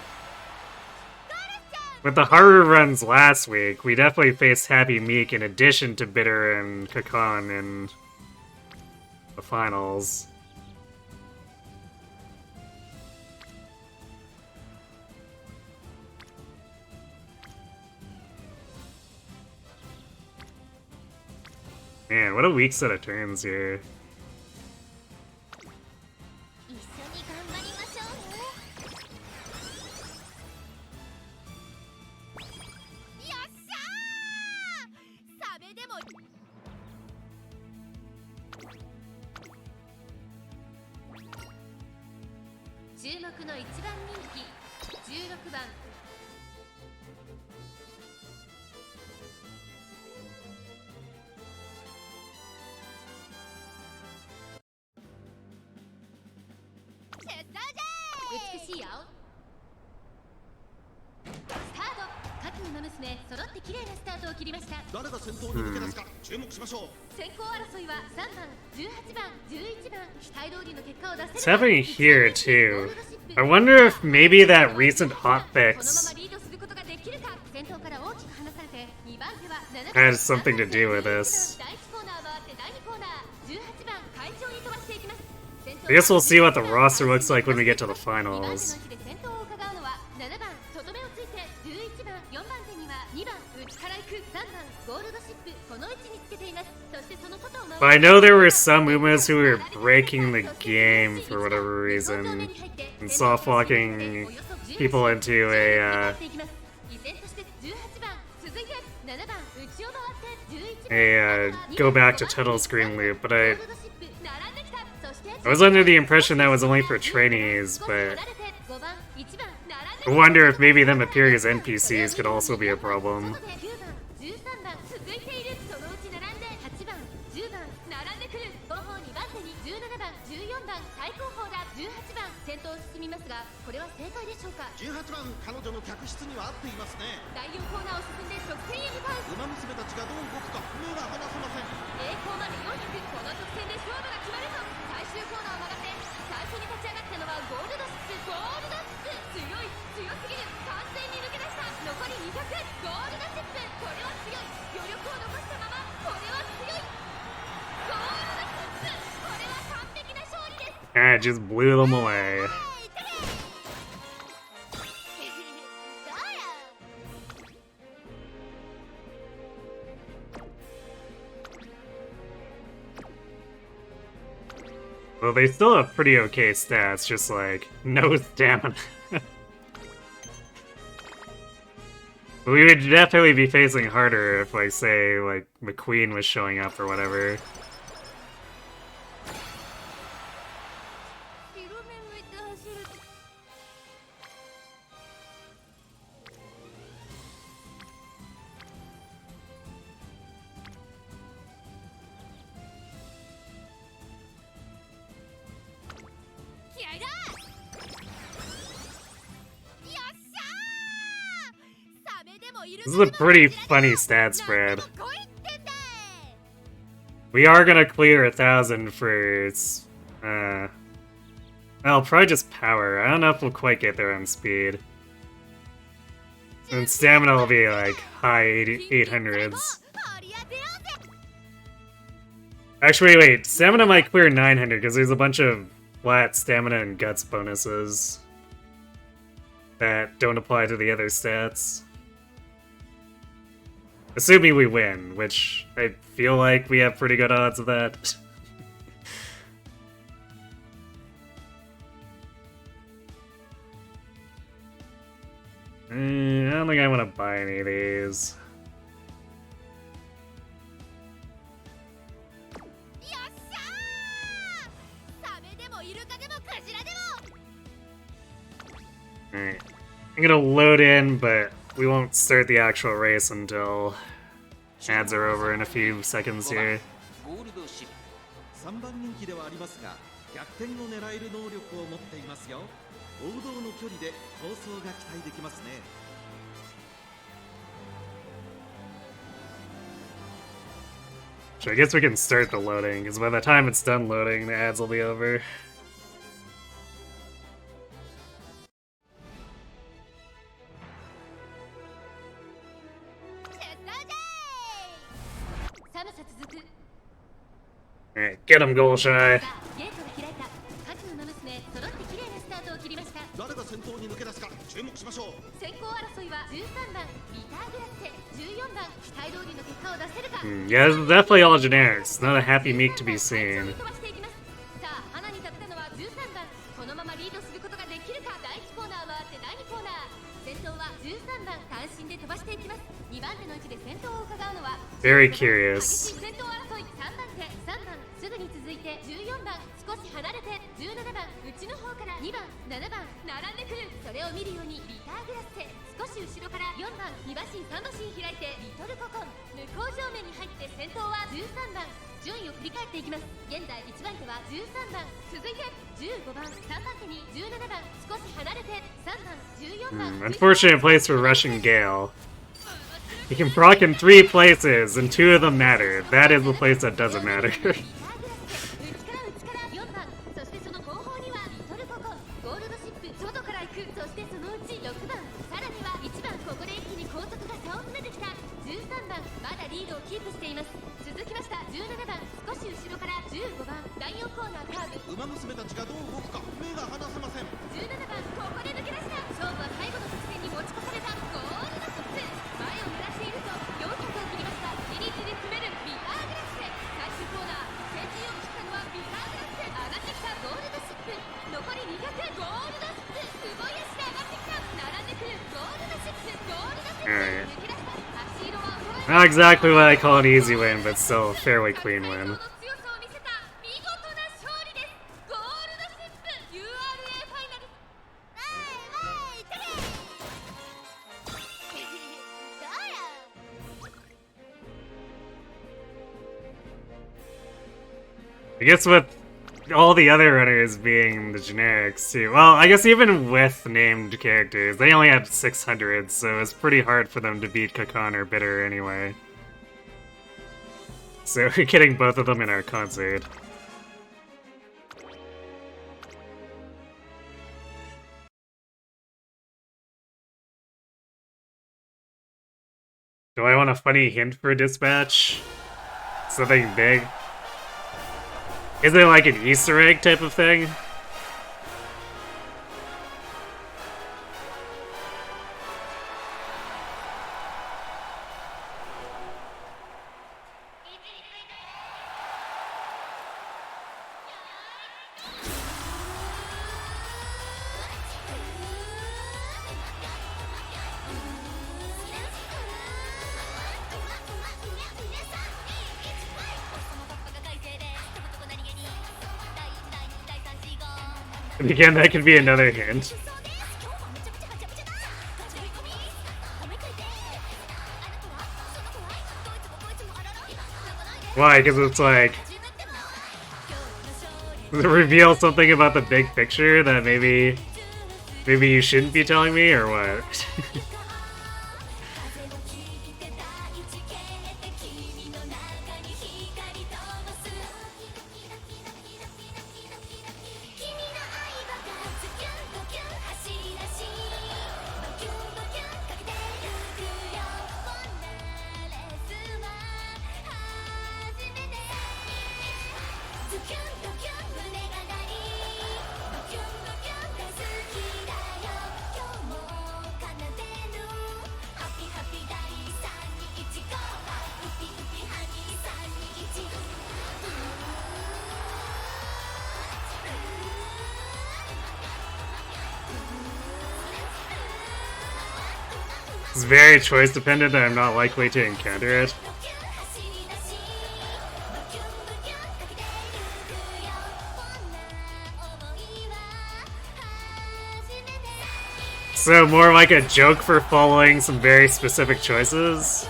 with the Haru runs last week, we definitely faced Happy Meek in addition to Bitter and Kakon in the finals. Man, what a weak set of turns here. 一緒に頑張りましょうね。よっしゃー。サメでも。注目の一番人気16番。美しい青スタート。各馬娘揃って綺麗なスタートを切りました。誰が先頭に抜け出すか注目しましょう。先行争いは3番、18番、11番期待通りの結果を出 It's せる happening here too. I wonder if maybe that recent このまま hotfix リードすることができるか。先頭から大きく離されて2番手は7 has something to do with this. 第1コーナー回って第2コーナー18番会長に飛ばしていきます。 I guess we'll see what the roster looks like when we get to the finals. 先頭を伺うのは7番とどめをついて11番4番手には2番内から行く3番ゴールドシップこの位置につけています。そしてその外を回 But I know there were some Umas who were breaking the game for whatever reason and soft locking people into a 依然として18番続いて7番内を回って11番 go back to title screen loop, but ゴールドシップ並んできた。そして I was under the impression that was only for trainees, but I wonder if maybe them appearing as NPCs could also be a problem. 18番彼女の客室には合っていますね。第4コーナーを進んで直線へ向かう。馬娘たちがどう動くか目が離せません。栄光まで400。この直線で勝負が決まるぞ。最終コーナーを曲がって最初に立ち上がったのはゴールドシップ。ゴールドシップ強い強すぎる。完全に抜け出した。残り200。ゴールドシップこれは強い。余力を残したままこれは強い。ゴールドシップこれは完璧な勝利です。And it just blew them away. Well, they still have pretty okay stats, just like, no stamina. We would definitely be facing harder if, like, say, like, McQueen was showing up or whatever. This is a pretty funny stat spread. We are gonna clear 1,000 for, well, probably just power. I don't know if we'll quite get there on speed. And stamina will be like high 800s. Actually, wait, stamina might clear 900 because there's a bunch of flat stamina and guts bonuses that don't apply to the other stats. Assuming we win, which I feel like we have pretty good odds of that. I don't think I want to buy any of these. Alright. I'm gonna load in, but we won't start the actual race until ads are over in a few seconds here. 3番人気ではありますが逆転を狙える能力を持っていますよ。王道の距離で逃走が期待できますね。 So I guess we can start the loading, because by the time it's done loading, the ads will be over. Alright, get him, Golshi. 誰が先頭に抜け出すか注目しましょう。先行争いは13番ビターグラッセ、14番期待通りの結果を出せるか。 Yeah, this is definitely all generics. Not a happy meek to be seen. さあ花に立ったのは13番。このままリードすることができるか。第1コーナー回って第2コーナー。先頭は13番単身で飛ばしていきます。2番手の位置で先頭を伺うのは Very curious. 激しい先頭争い。3番手、3番すぐに続いて14番少し離れて17番内の方から2番7番並んでくる。それを見るようにビターグラッセ少し後ろから4番2馬身3馬身開いてリトルココン向こう正面に入って先頭は13番。順位を振り返っていきます。現在1番手は13番、続いて15番3番手に17番少し離れて3番14番。 Unfortunate place for Russian Gale. He can proc in 3 places, and 2 of them matter. That is the place that doesn't matter. そしてその後方にはリトルココンゴールドシップ外から行く。そしてそのうち6番さらには1番。ここで一気に後続が差を詰めてきた。13番まだリードをキープしています。続きました17番少し後ろから15番第4コーナーカーブ。馬娘たちがどう動くか目が離せません。17番ここで抜け出した。勝負は最後の直線に持ち越された。ゴールドシップ前を狙っていると400を切りました。フィニッシュで詰めるビターグラッセ最終コーナー先陣を切ったのはビターグラッセ。上がってきたゴールドシップ残り200。ゴールドシップすごい足で上がってきた。並んでくるゴールドシップゴールドシップ抜け出した。足色は衰え Not exactly what I call an easy win, but still a fairly clean win. 強さを見せた見事な勝利です。ゴールドシップ URA ファイナル。I guess with all the other runners being the generics too. Well, I guess even with named characters, they only had 600, so it's pretty hard for them to beat Kakan or Bitter anyway. So we're getting both of them in our concert. Do I want a funny hint for Dispatch? Something big? Is it like an Easter egg type of thing? And again, that could be another hint. Why? Because it's like... Does it reveal something about the big picture that maybe you shouldn't be telling me, or what? It's very choice dependent, and I'm not likely to encounter it. So more like a joke for following some very specific choices.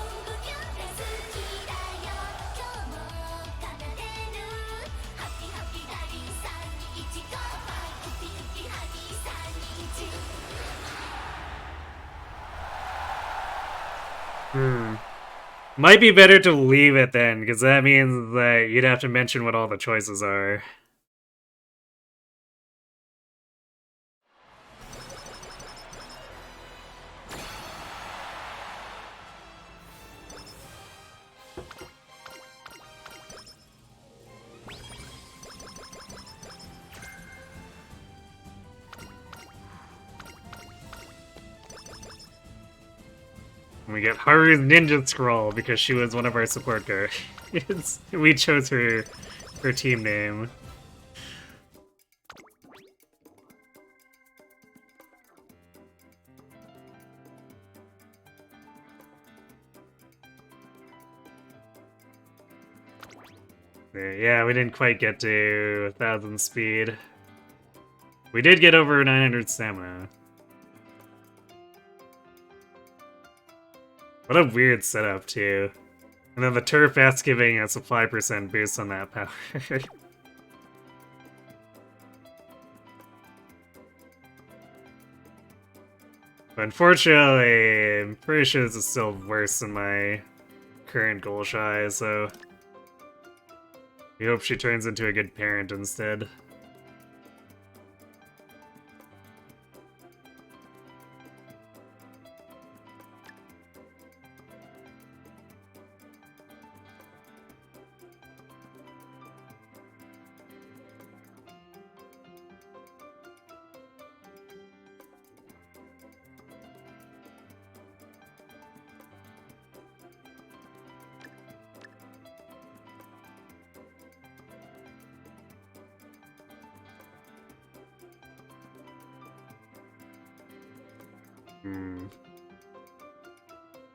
Might be better to leave it then, because that means that you'd have to mention what all the choices are. We get Haru's Ninja Scroll because she was one of our support guards. We chose her team name. Yeah, we didn't quite get to 1,000 speed. We did get over 900 stamina. What a weird setup, too. And then the turf that's giving us a 5% boost on that power. But unfortunately, I'm pretty sure this is still worse than my current Golshi, so we hope she turns into a good parent instead.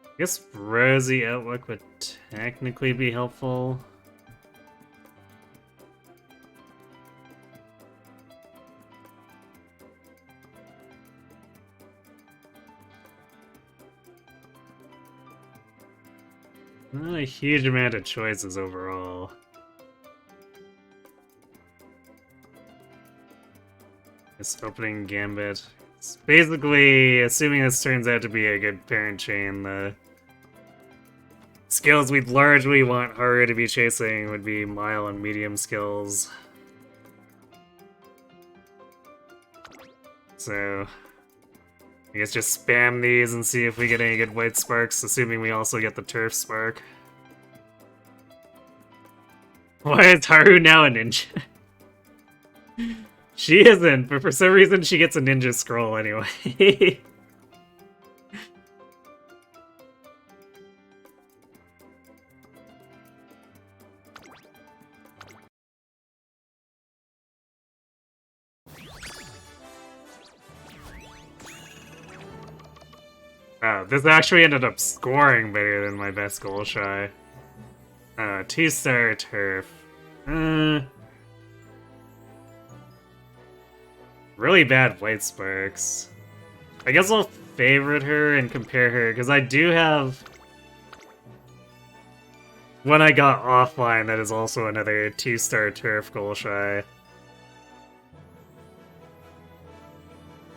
I guess Rosy Outlook would technically be helpful. Not a huge amount of choices overall. This opening gambit. It's basically, assuming this turns out to be a good parent chain, the skills we'd largely want Haru to be chasing would be mile and medium skills. So, I guess just spam these and see if we get any good white sparks, assuming we also get the turf spark. Why is Haru now a ninja? She isn't, but for some reason she gets a ninja scroll anyway. Oh, this actually ended up scoring better than my best Golshi. 2-star turf. Really bad white sparks. I guess I'll favorite her and compare her, because I do have one I got offline that is also another 2-star turf Golshi.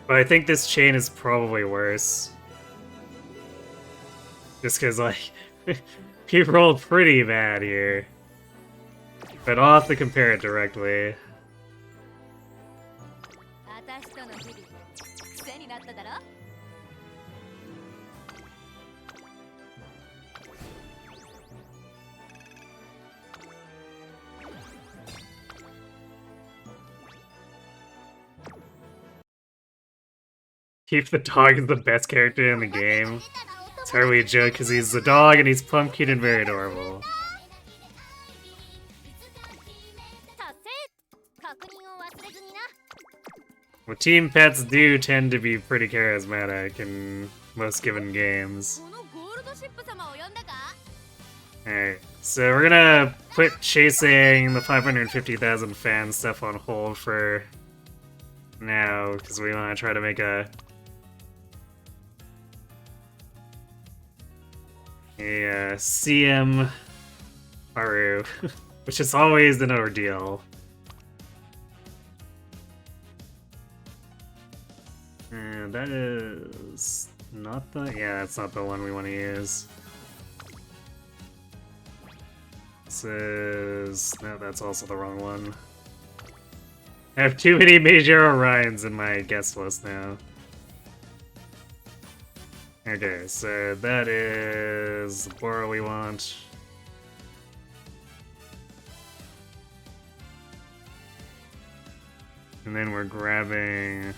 But I think this chain is probably worse. Just because, like, he rolled pretty bad here. But I'll have to compare it directly. Keep the dog as the best character in the game. It's hardly a joke because he's a dog and he's plump, cute, and very adorable. Well, team pets do tend to be pretty charismatic in most given games. Alright, so we're gonna put chasing the 550,000 fan stuff on hold for now, because we want to try to make a CM Haru, which is always an ordeal. And that is not the... yeah, that's not the one we want to use. this is... No, that's also the wrong one. I have too many major Orions in my guest list now. Okay, so that is the Bora we want. And then we're grabbing...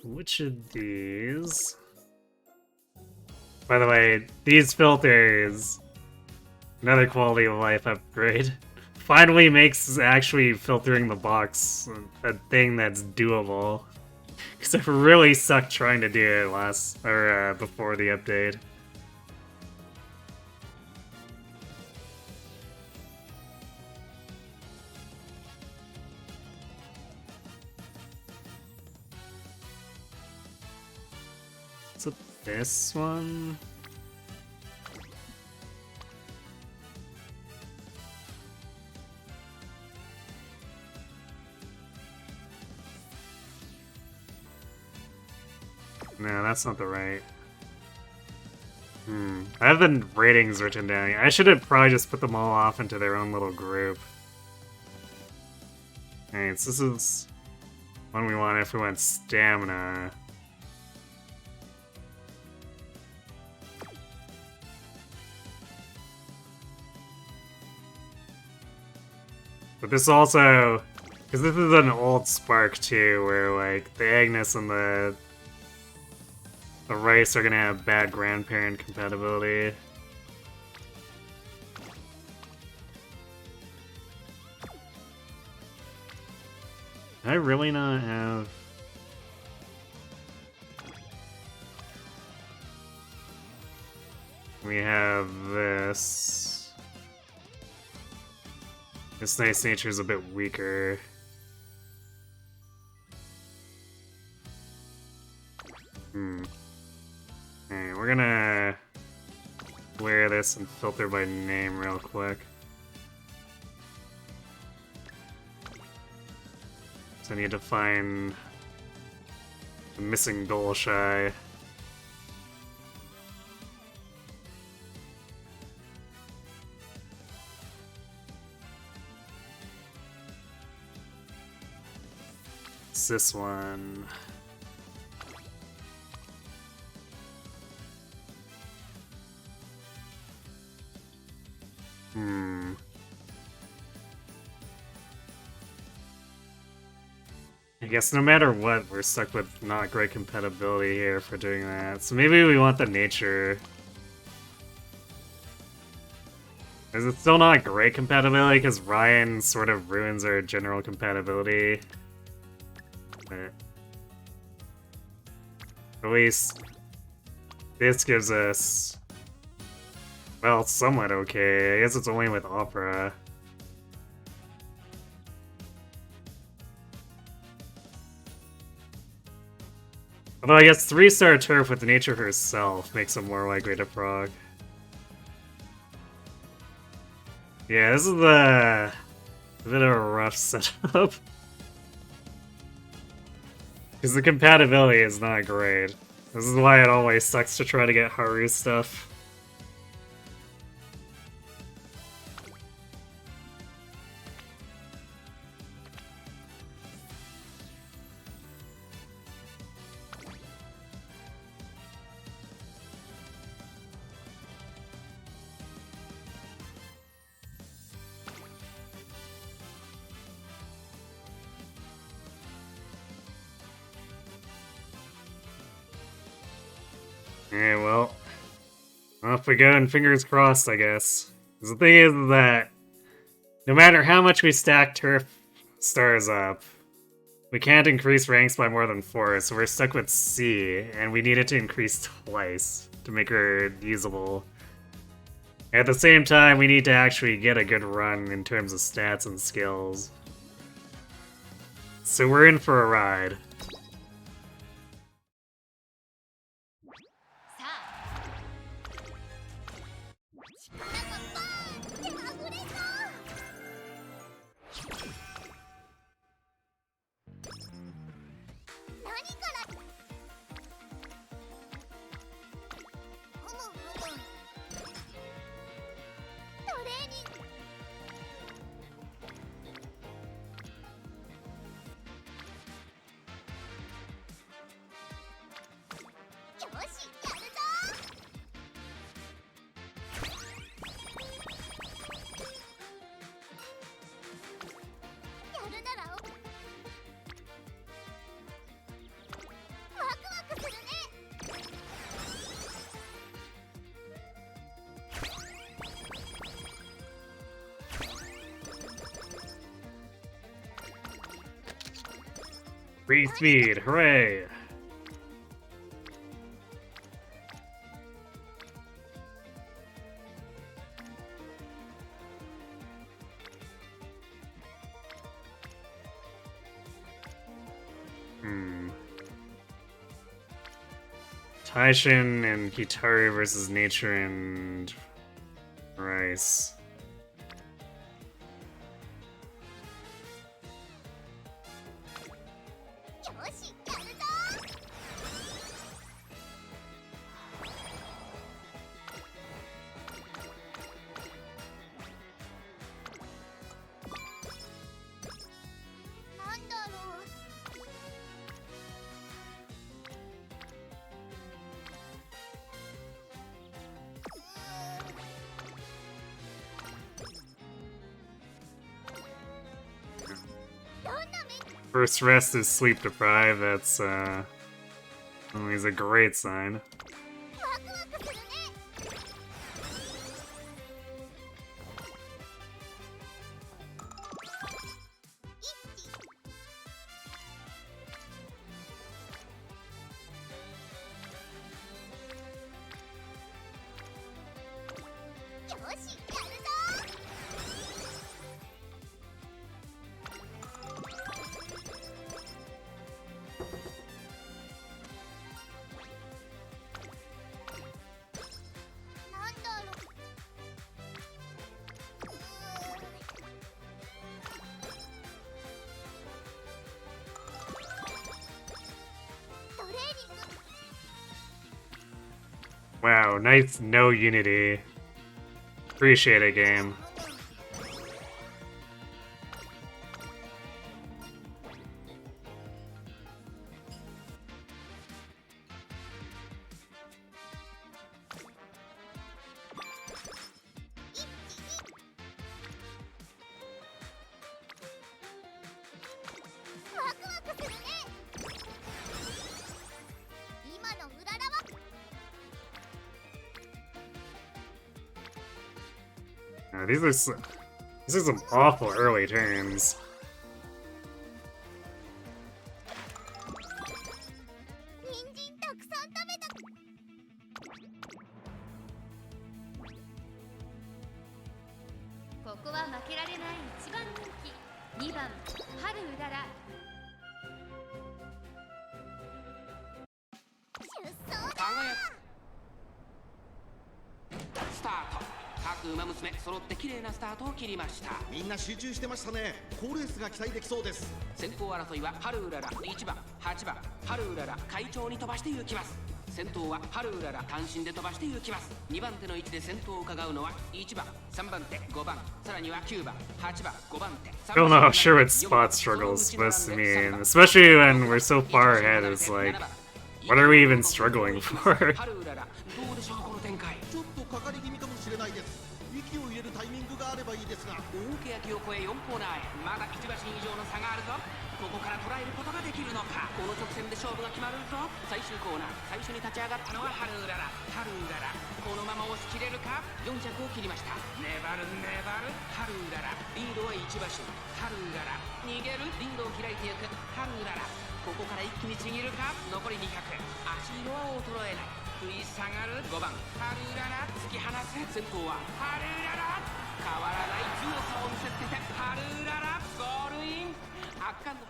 Which of these? By the way, these filters, another quality of life upgrade, finally makes actually filtering the box a thing that's doable. Because I really sucked trying to do it before the update. So this one? No, that's not the right. I have the ratings written down. I should have probably just put them all off into their own little group. Alright, so this is one we want if we want stamina. But this also, because this is an old Spark too, where like the Agnes and the Rice are gonna have bad grandparent compatibility. Did I really not have... We have this. This Nice Nature is a bit weaker. Alright, we're gonna wear this and filter by name real quick. So I need to find the missing Golshi. It's this one. I guess no matter what, we're stuck with not great compatibility here for doing that. So maybe we want the nature. Is it still not great compatibility? Because Ryan sort of ruins our general compatibility. But at least this gives us, well, somewhat okay. I guess it's only with Opera. Although I guess 3-star Turf with nature herself makes them more likely to proc. Yeah, this is a bit of a rough setup. Because the compatibility is not great. This is why it always sucks to try to get Haru stuff. Yeah, well, off we go and fingers crossed, I guess. 'Cause the thing is that no matter how much we stack Turf stars up, we can't increase ranks by more than 4, so we're stuck with C, and we need it to increase twice to make her usable. At the same time, we need to actually get a good run in terms of stats and skills. So we're in for a ride. Free speed, hooray! Tactician and Haru versus Nature and Rice. First rest is sleep deprived, that's always a great sign. Wow, nice no unity. Appreciate it, game. These are some awful early turns. Umamusume 揃って綺麗なスタートを切りました。みんな集中してましたね。好レースが期待できそうです。先行争いはハルウララ1番、8番、ハルウララ会長に飛ばして行きます。先頭はハルウララ単身で飛ばして行きます。2番手の位置で先頭を伺うのは1番、3番手、5番、さらには9番、8番、5番手。I don't know how sure what spot struggle is supposed to mean, especially when we're so far ahead. It's like, what are we even struggling for? ハルウララどうでしょうこの展開。ちょっとかかり気味かもしれないです。息を入れるタイミングがあればいいですが。大欅を越え4コーナーへ、まだ1馬身以上の差があるぞ。ここから捉えることができるのか。この直線で勝負が決まるぞ。最終コーナー、最初に立ち上がったのはハルウララ。ハルウララこのまま押し切れるか。4着を切りました。粘る粘るハルウララ。リードは1馬身。ハルウララ逃げる。リードを開いていくハルウララ。ここから一気にちぎるか。残り200。足色は衰えない。食い下がる5番ハルララ突き放せ先頭はハルララ変わらない強さを見せつけてハルララゴールイン圧巻の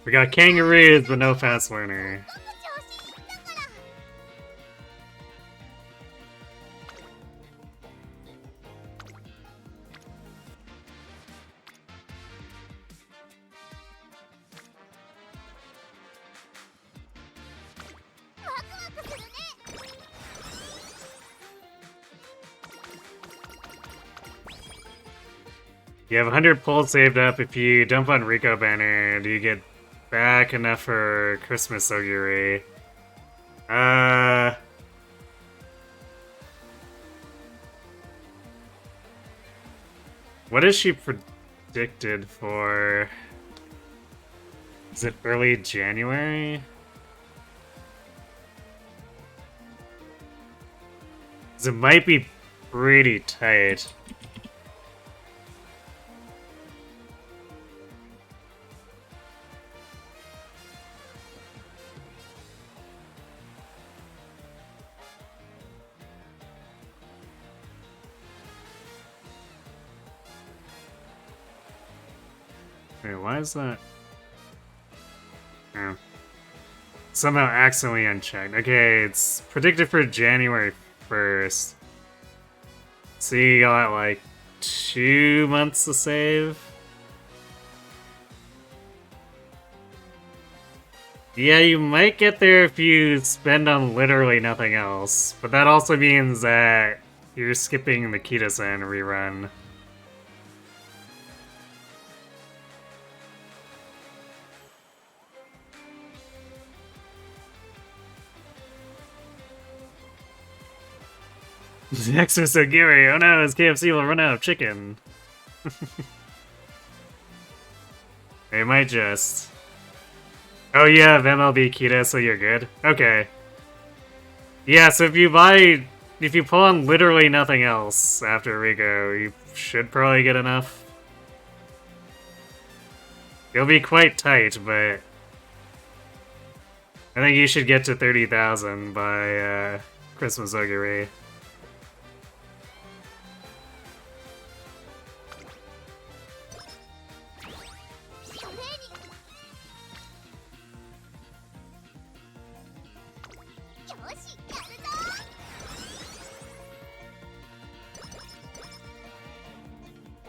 We got kangaroos, but no fast learner. You have 100 pulls saved up. If you dump on Rico Banner, do you get back enough for Christmas Oguri? What is she predicted for? Is it early January? 'Cause it might be pretty tight. Wait, why is that? Oh. Somehow accidentally unchecked. Okay, it's predicted for January 1st. So you got like 2 months to save? Yeah, you might get there if you spend on literally nothing else. But that also means that you're skipping the Kita-san rerun. Xmas Ogiri, oh no, his KFC will run out of chicken. They might just. Oh, you have MLB Kita, so you're good? Okay. Yeah, so if you pull on literally nothing else after Rico, you should probably get enough. It'll be quite tight, but I think you should get to 30,000 by Christmas Ogiri.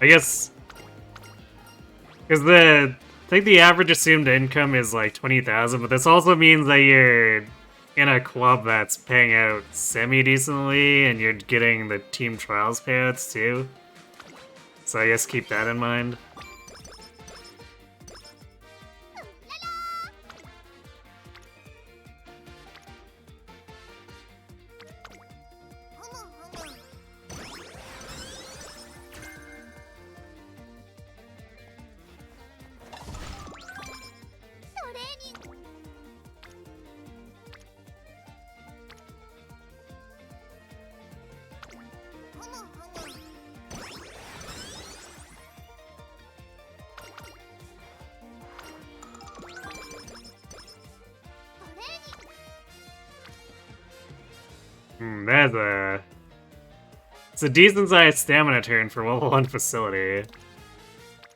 I guess, because I think the average assumed income is like 20,000, but this also means that you're in a club that's paying out semi-decently, and you're getting the team trials payouts too. So I guess keep that in mind. It's a decent sized stamina turn for level 1 facility.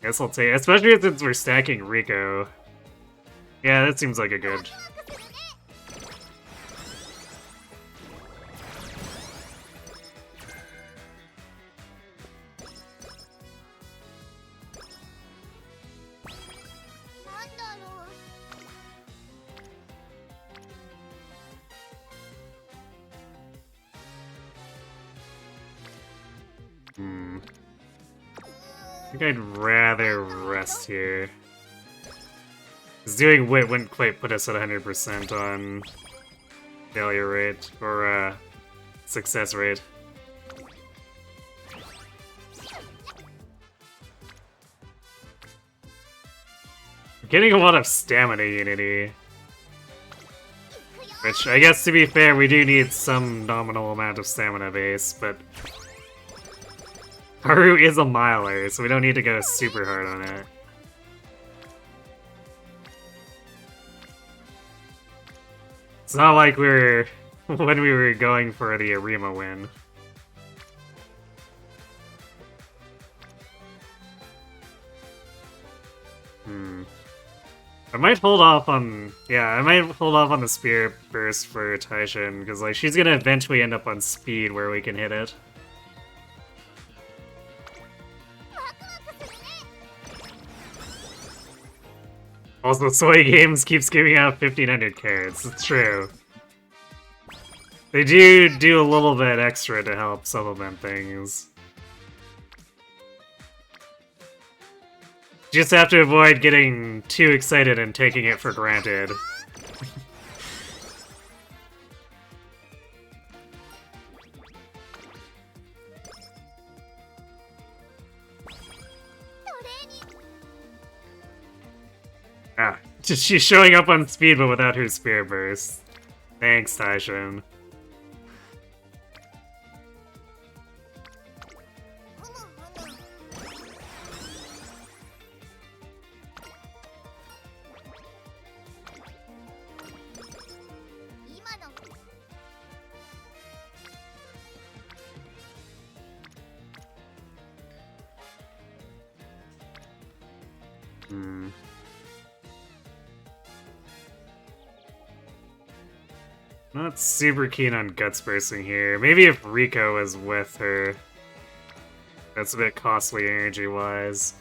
Guess I'll take it, especially since we're stacking Rico. Yeah, that seems like a good. I think I'd rather rest here. Because doing wit wouldn't quite put us at 100% on failure rate, or success rate. Getting a lot of stamina unity. Which, I guess to be fair, we do need some nominal amount of stamina base, but Haru is a miler, so we don't need to go super hard on it. It's not like we were when we were going for the Arima win. I might hold off on... Yeah, I might hold off on the Spirit Burst for Taishin, because like she's gonna eventually end up on speed where we can hit it. Also, Soy Games keeps giving out 1500 carats. It's true. They do a little bit extra to help supplement things. Just have to avoid getting too excited and taking it for granted. She's showing up on speed but without her Spirit Burst. Thanks, Taishin. Not super keen on guts bursting here. Maybe if Rico was with her. That's a bit costly energy-wise.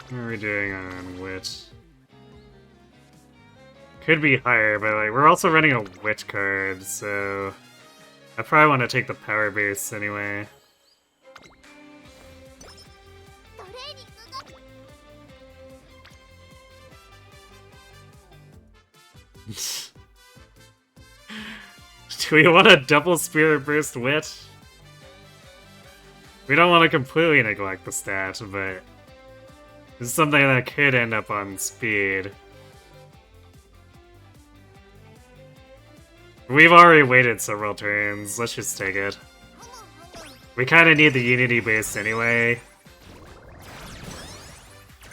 What are we doing on Wit? Could be higher, but like we're also running a Wit card, so I probably want to take the power boost anyway. Do we want a double Spirit Burst Wit? We don't want to completely neglect the stat, but this is something that could end up on speed. We've already waited several turns, let's just take it. We kinda need the Unity base anyway.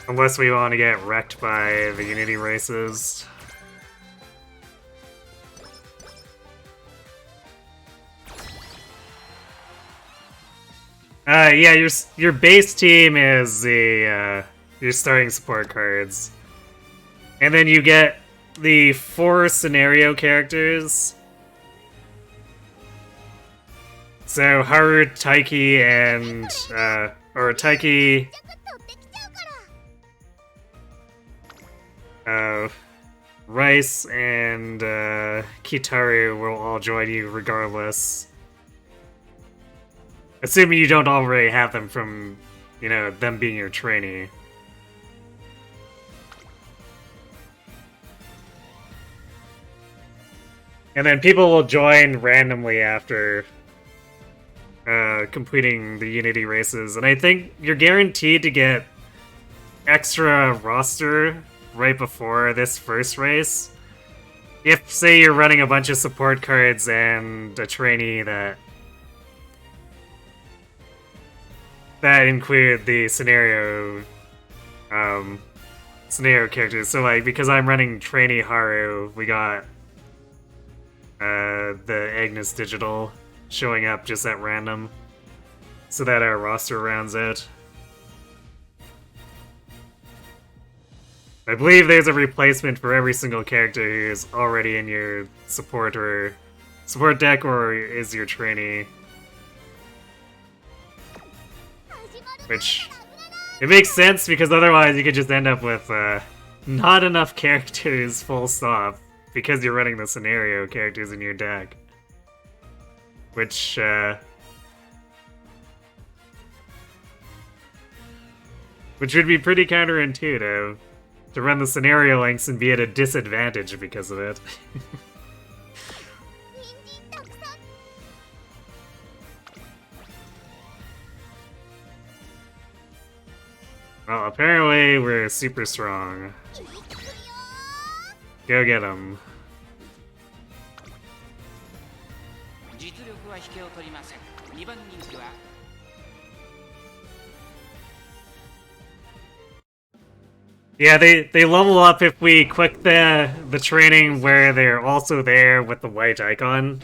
Unless we want to get wrecked by the Unity races. Yeah, your base team is the your starting support cards. And then you get the 4 scenario characters. So Haru, Taiki, and or Taiki, Rice, and Kitaru will all join you regardless. Assuming you don't already have them from, you know, them being your trainee. And then people will join randomly after completing the Unity races. And I think you're guaranteed to get extra roster right before this first race. If, say, you're running a bunch of support cards and a trainee that include the scenario characters. So like, because I'm running trainee Haru, we got the Agnes Digital showing up just at random, so that our roster rounds out. I believe there's a replacement for every single character who's already in your support deck or is your trainee. Which, it makes sense because otherwise you could just end up with not enough characters full stop because you're running the scenario characters in your deck. Which would be pretty counterintuitive. to run the scenario links and be at a disadvantage because of it. Well, apparently we're super strong. Go get him. Yeah, they level up if we click the training where they're also there with the white icon.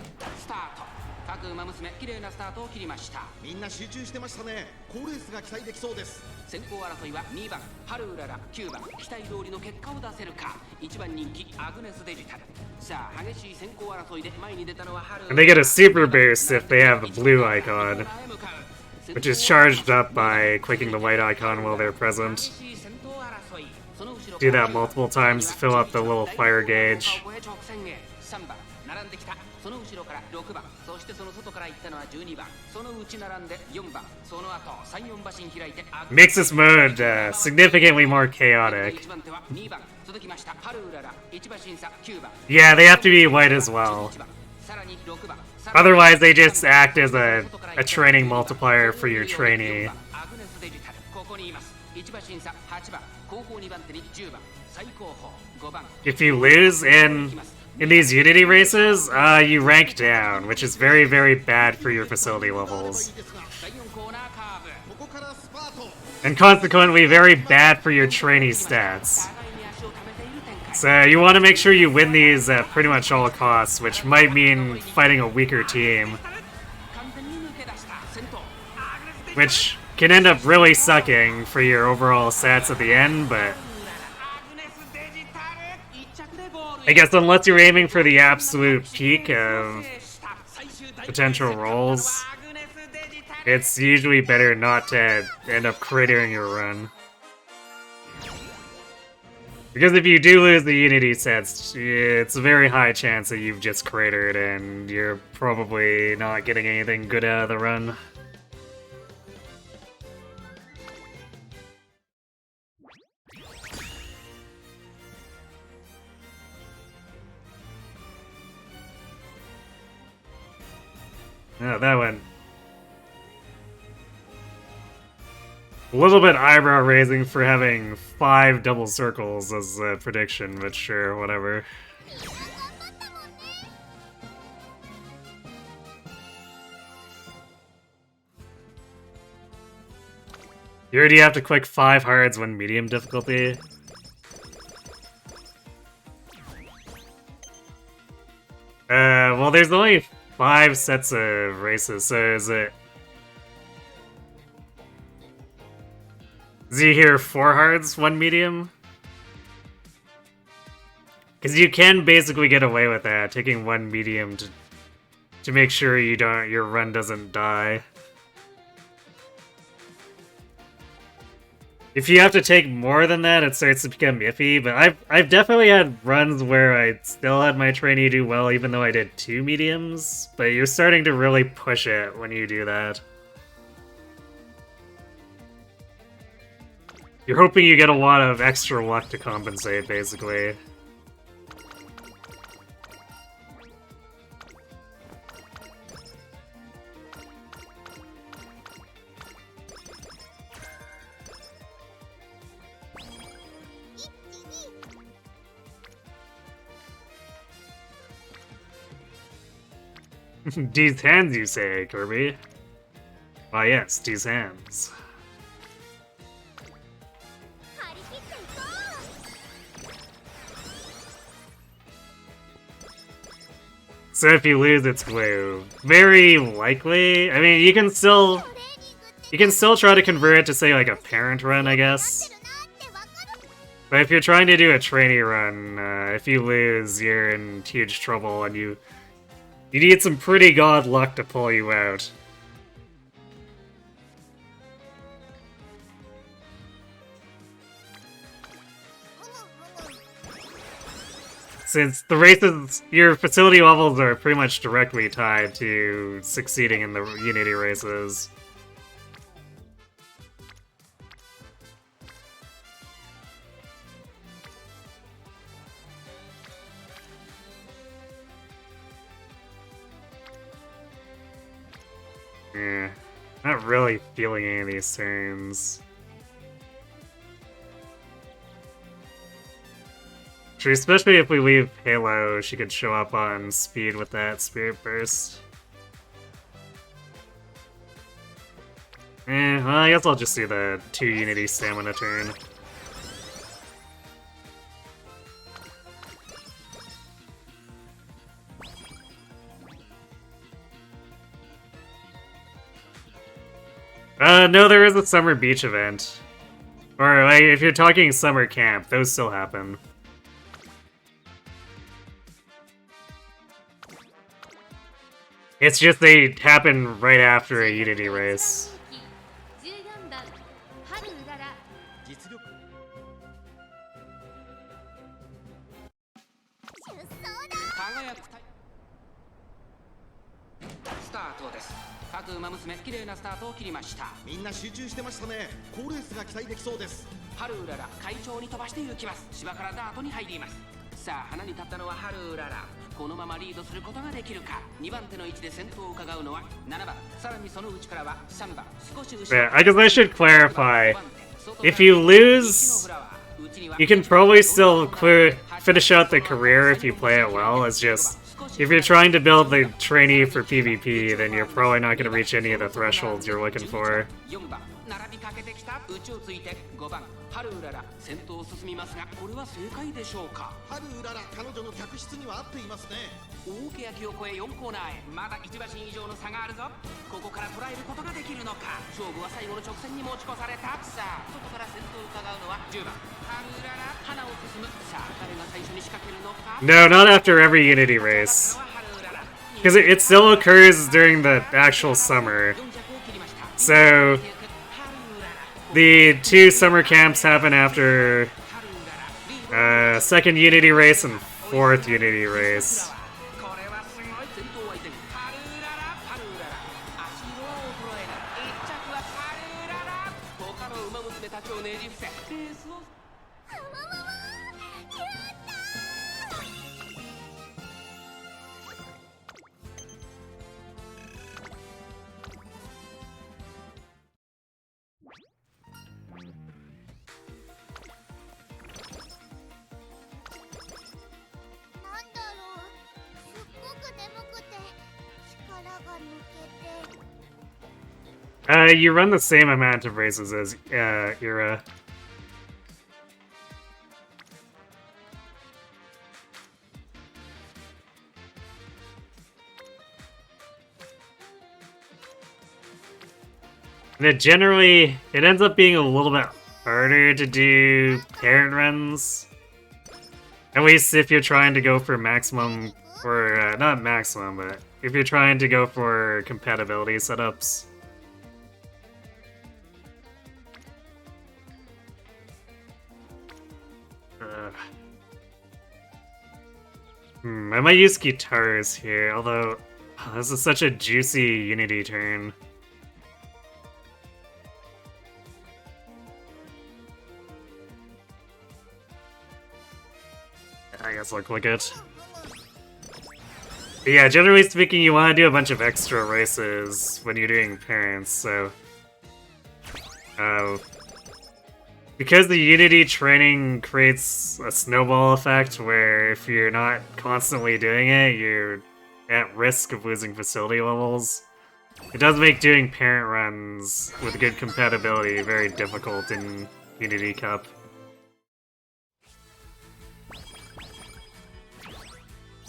みんな集中してましたね。好レースが期待できそうです。先行争いは2番ハルウララ、9番期待通りの結果を出せるか、1番人気アグネスデジタル。さあ激しい先行争いで前に出たのはハル。 And they get a super boost if they have the blue icon, which is charged up by clicking the white icon while they're present. Do that multiple times to fill up the little fire gauge. Makes this mode significantly more chaotic. Yeah, they have to be white as well. Otherwise, they just act as a training multiplier for your trainee. If you lose in these Unity races, you rank down, which is very, very bad for your facility levels. And consequently, very bad for your trainee stats. So you want to make sure you win these at pretty much all costs, which might mean fighting a weaker team. Which can end up really sucking for your overall stats at the end, but I guess unless you're aiming for the absolute peak of potential rolls, it's usually better not to end up cratering your run. Because if you do lose the Unity sets, it's a very high chance that you've just cratered and you're probably not getting anything good out of the run. Oh, that went a little bit eyebrow raising for having 5 double circles as a prediction, but sure, whatever. You already have to click 5 hards when medium difficulty. Well, there's only 5 sets of races, so is it you hear 4 hards, 1 medium? Because you can basically get away with that, taking 1 medium to make sure your run doesn't die. If you have to take more than that, it starts to become iffy, but I've definitely had runs where I still had my trainee do well even though I did 2 mediums, but you're starting to really push it when you do that. You're hoping you get a lot of extra luck to compensate, basically. These hands, you say, Kirby? Why, yes, these hands. So if you lose, it's blue. Very likely. I mean, you can still try to convert it to, say, like a parent run, I guess. But if you're trying to do a trainee run, if you lose, you're in huge trouble, and you need some pretty god luck to pull you out. Since the races, your facility levels are pretty much directly tied to succeeding in the Unity races. Yeah. Not really feeling any of these turns. True, especially if we leave Halo, she could show up on speed with that Spirit Burst. Well, I guess I'll just do the 2 Unity Stamina turn. No, there is a Summer Beach event. Or, like, if you're talking Summer Camp, those still happen. It's just they happen right after a Unity race. 14番春うらら実力輝くスタートです。各馬娘綺麗なスタートを切りました。みんな集中してましたね。好レースが期待できそうです。春うらら快調に飛ばして行きます。芝からダートに入ります。さあ花に立ったのは春うらら。このままリードすることができるか。2番手の位置で先頭を伺うのは7番。さらにその内からは3番。少し後ろ。Yeah, I guess I should clarify. If you lose, you can probably still finish out the career if you play it well. It's just, if you're trying to build the trainee for PvP, then you're probably not going to reach any of the thresholds you're looking for. 並びかけてきた内をついて5番春うらら先頭を進みますがこれは正解でしょうか。春うらら彼女の客室には合っていますね。大欅を越え4コーナーへまだ1馬身以上の差があるぞ。ここから捉えることができるのか。勝負は最後の直線に持ち越された。さあ外から先頭を伺うのは10番春うらら花を進む。さあ誰が最初に仕掛けるのか。 No, not after every Unity race. Because it still occurs during the actual summer. So, the 2 summer camps happen after second Unity race and 4th Unity race. これはすごい。先頭は依然春うらら春うらら足色は衰えない。1着は春うらら。他の馬娘たちをねじ伏せレースをなんだろう。すっごく眠くて力が抜けて。You run the same amount of races as Ira. And it ends up being a little bit harder to do parent runs. At least if you're trying to go for maximum, or not maximum, but if you're trying to go for compatibility setups. I might use guitars here, although this is such a juicy Unity turn. I guess I'll click it. But yeah, generally speaking, you want to do a bunch of extra races when you're doing parents, so... because the Unity training creates a snowball effect where if you're not constantly doing it, you're at risk of losing facility levels. It does make doing parent runs with good compatibility very difficult in Unity Cup.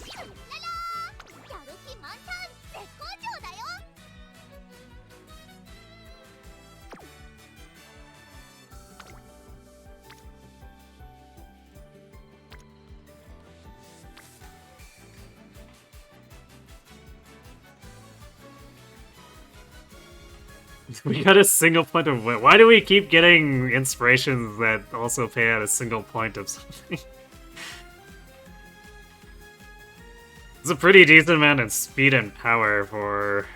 やる気満タン絶好調だよ。We got a single point of win. Why do we keep getting inspirations that also pay out a single point of something? It's a pretty decent amount of speed and power for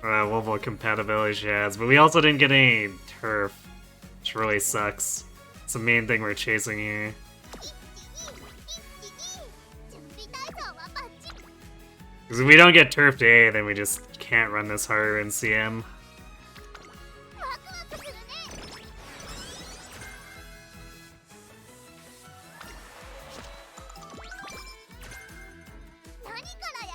level compatibility she has, but we also didn't get any turf, which really sucks. It's the main thing we're chasing here. 準備体操はバッチリ。 Because if we don't get turf to A, then we just can't run this Haru in CM. ワクワクするね。何からや。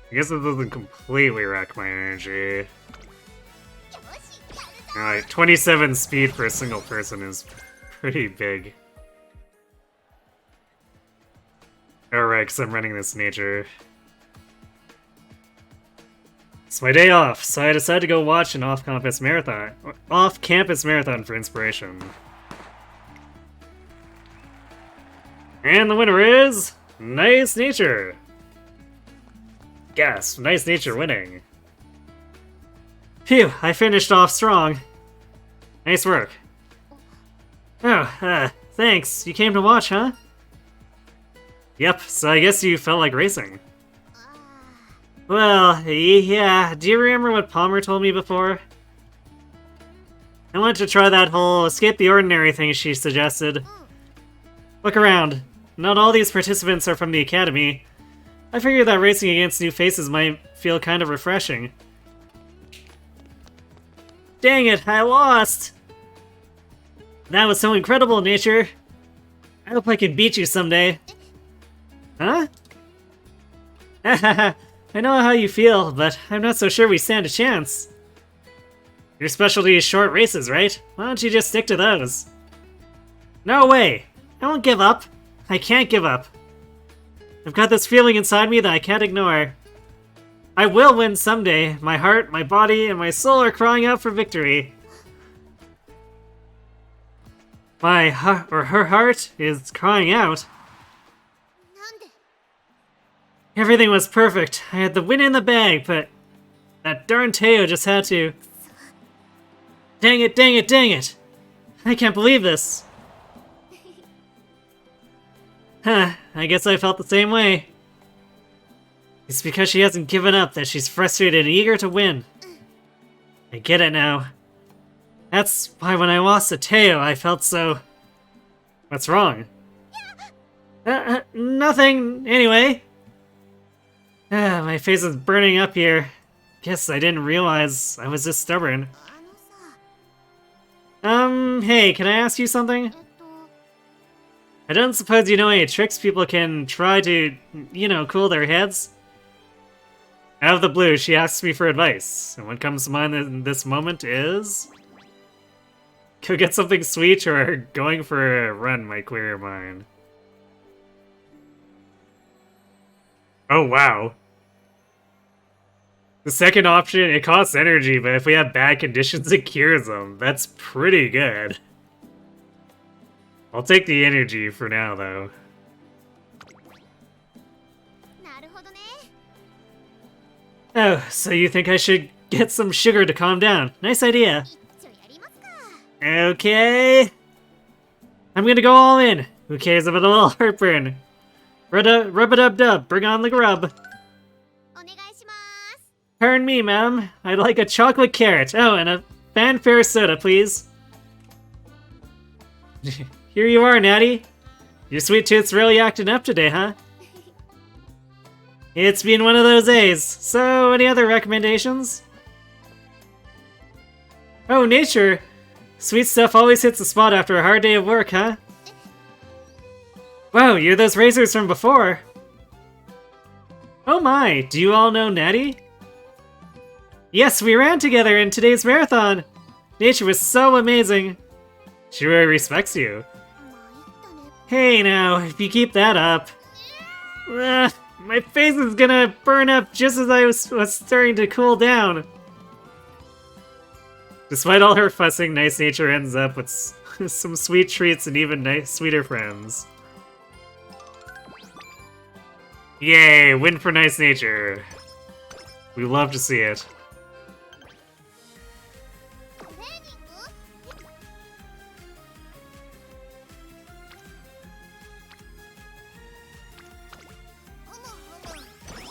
I guess it doesn't completely wreck my energy. よし、やるぞ。 Alright, 27 speed for a single person is pretty big. Alright, because I'm running this nature. It's my day off, so I decided to go watch an off-campus marathon for inspiration. And the winner is Nice Nature. Yes, Nice Nature winning. Phew, I finished off strong. Nice work. Oh, thanks. You came to watch, huh? Yep, so I guess you felt like racing. Well, yeah, do you remember what Palmer told me before? I wanted to try that whole escape the ordinary thing she suggested. Look around. Not all these participants are from the academy. I figured that racing against new faces might feel kind of refreshing. Dang it, I lost! That was so incredible, Nature. I hope I can beat you someday. Huh? I know how you feel, but I'm not so sure we stand a chance. Your specialty is short races, right? Why don't you just stick to those? No way! I won't give up. I can't give up. I've got this feeling inside me that I can't ignore. I will win someday. My heart, my body, and my soul are crying out for victory. Her heart is crying out. なんで。 Everything was perfect. I had the win in the bag, but that darn Teo just had to. Dang it, dang it, dang it! I can't believe this. Huh, I guess I felt the same way. It's because she hasn't given up that she's frustrated and eager to win. I get it now. That's why when I lost to Teo, I felt so... What's wrong? Nothing, anyway. My face is burning up here. Guess I didn't realize I was this stubborn. あのさ、 Hey, can I ask you something? I don't suppose you know any tricks people can try to, cool their heads? Out of the blue, she asks me for advice, and what comes to mind in this moment is... Go get something sweet, or going for a run might clear your mind. Oh, wow. The second option, it costs energy, but if we have bad conditions, it cures them. That's pretty good. I'll take the energy for now, though. なるほどね。 Oh, so you think I should get some sugar to calm down? Nice idea. 一応やりますか。 Okay. I'm gonna go all in. Who cares about a little heartburn? Rub-a-dub-dub, bring on the grub. お願いします。 Pardon me, ma'am. I'd like a chocolate carrot. Oh, and a fanfare soda, please. Here you are, Natty. Your sweet tooth's really acting up today, huh? It's been one of those days. So, any other recommendations? Oh, Nature. Sweet stuff always hits the spot after a hard day of work, huh? Whoa, you're those racers from before. Oh my, do you all know Natty? Yes, we ran together in today's marathon. Nature was so amazing. She really respects you. 参ったね。 Hey now, if you keep that up. My face is gonna burn up just as I was starting to cool down. Despite all her fussing, Nice Nature ends up with some sweet treats and even sweeter friends. Yay, win for Nice Nature. We love to see it. トレーニング？ うむうむ。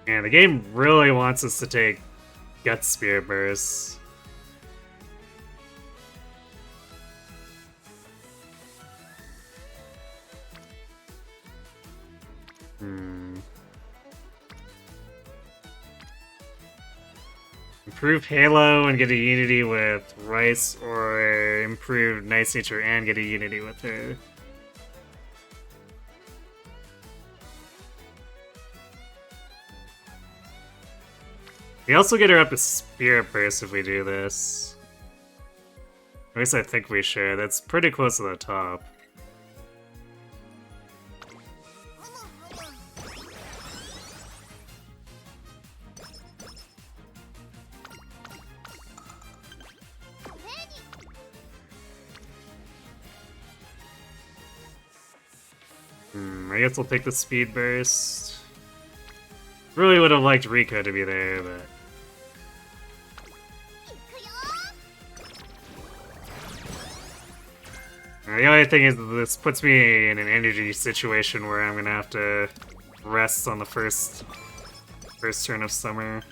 And the game really wants us to take Gut Spirit Burst. Improve Halo and get a Unity with Rice, or improve Nice Nature and get a Unity with her. We also get her up to Spirit Burst if we do this. At least I think we should. That's pretty close to the top. I guess we'll take the Speed Burst. Really would have liked Rika to be there, but... The only thing is this puts me in an energy situation where I'm gonna have to rest on the first turn of summer.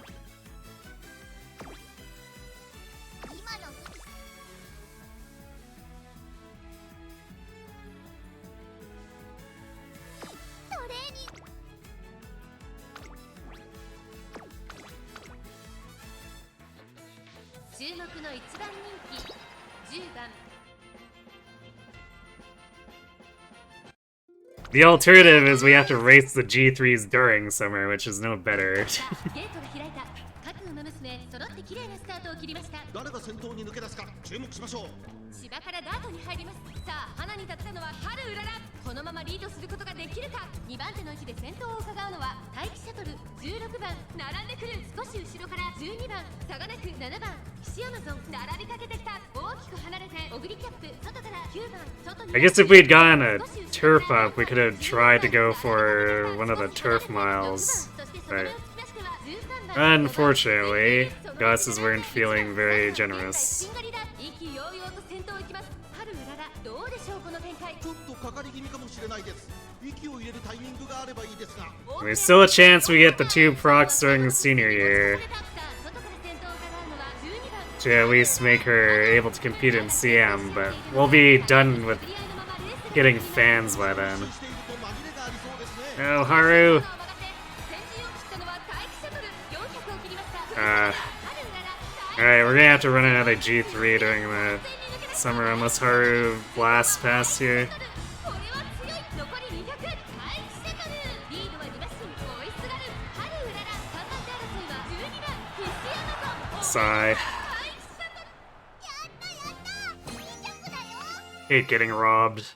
The alternative is we have to race the G3s during summer, which is no better. 誰が先頭に抜け出すか注目しましょう。芝からダートに入ります。さあ、花に立ったのは春うらら。このままリードすることができるか。2番手の位置で先頭を伺うのは待機シャトル16番並んでくる。少し後ろから12番差がなく7番岸アマゾン並びかけてきた。大きく離れてオグリキャップ外から9番外に。I guess if we'd gotten a turf up, we could have tried to go for one of the turf miles, but unfortunately, Gosses weren't feeling very generous. ちょっとかかり気味かもしれないです。息を入れるタイミングがあればいいですが。There's still a chance we get the 2 procs during the senior year to at least make her able to compete in CM, but we'll be done with getting fans by then. Oh, Haru! Alright, we're gonna have to run another G3 during the summer unless Haru blasts past here. Sigh. Hate getting robbed.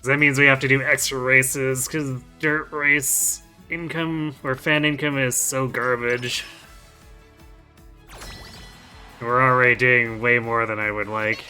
That means we have to do extra races, because dirt race income, or fan income, is so garbage. We're already doing way more than I would like.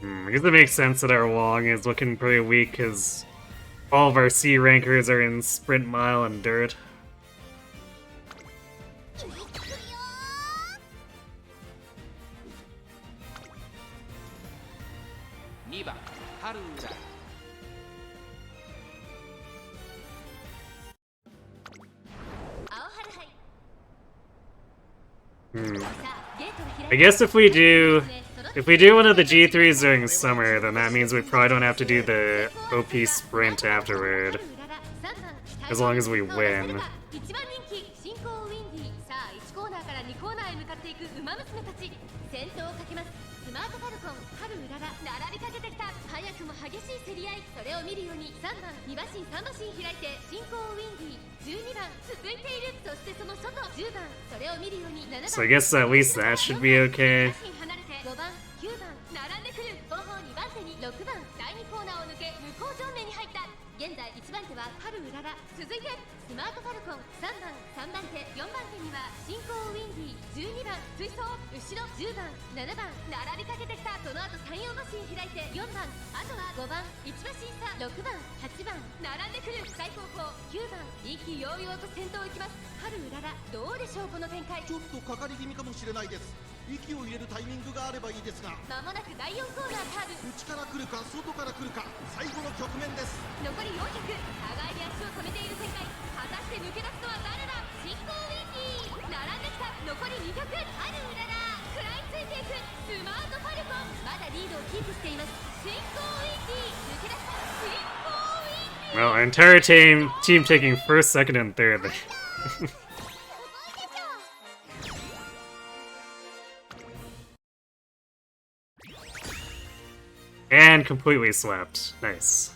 I guess it makes sense that our Wong is looking pretty weak because all of our C rankers are in sprint, mile, and dirt. I guess if we do one of the G3s during summer, then that means we probably don't have to do the OP sprint afterward. As long as we win. So I guess at least that should be okay. 現在1番手は春うらら、続いてスマートファルコン3番、3番手、4番手には進行ウィンディ、12番追走、後ろ10番、7番並びかけてきた。その後34馬身開いて4番、あとは5番1馬身差、6番8番並んでくる。最後方9番意気揚々と先頭行きます。春うらら、どうでしょうこの展開。ちょっとかかり気味かもしれないです。息を入れるタイミングがあればいいですが、まもなく第4コーナーカーブ。内から来るか外から来るか、最後の局面です。残り400、互いに足を止めている展開。果たして抜け出すのは誰だ。進行ウィンディ並んできた。残り200、春うらら食らいついていく。スマートファルコンまだリードをキープしています。進行ウィンディ抜け出した。進行ウィンディ Well, entire team taking first, second, and third. And completely swept. Nice.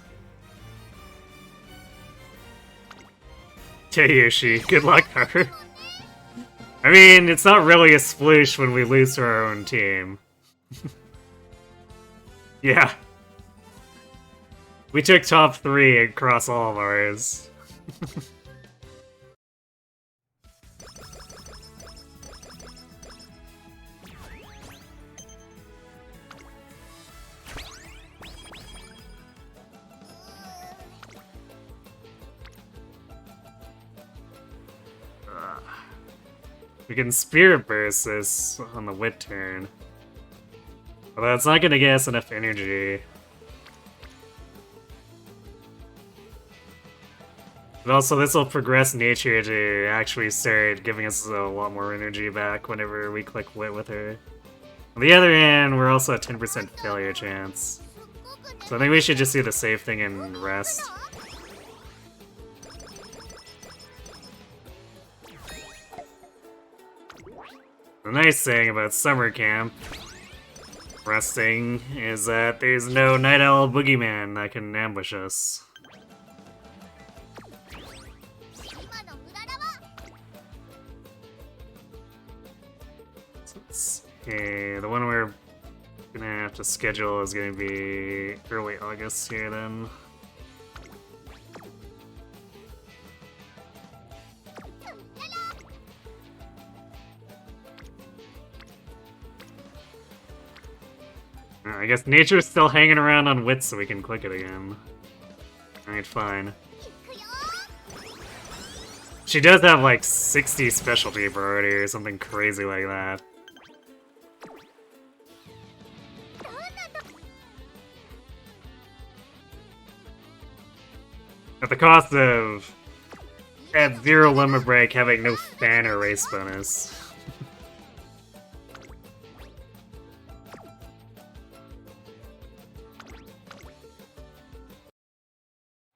Teiyoshi, good luck, Haru. I mean, it's not really a sploosh when we lose to our own team. Yeah. We took top 3 across all of ours. We can Spirit Burst this on the Wit turn. Although it's not gonna get us enough energy. But also this will progress nature to actually start giving us a lot more energy back whenever we click Wit with her. On the other hand, we're also at 10% failure chance. So I think we should just do the safe thing and rest. The nice thing about summer camp resting is that there's no Night Owl Boogeyman that can ambush us. So let's see, the one we're gonna have to schedule is gonna be early August here then. I guess nature's still hanging around on Wits so we can click it again. Alright, fine. She does have like 60 specialty priority or something crazy like that. At the cost of at 0 limit break having no fan or race bonus.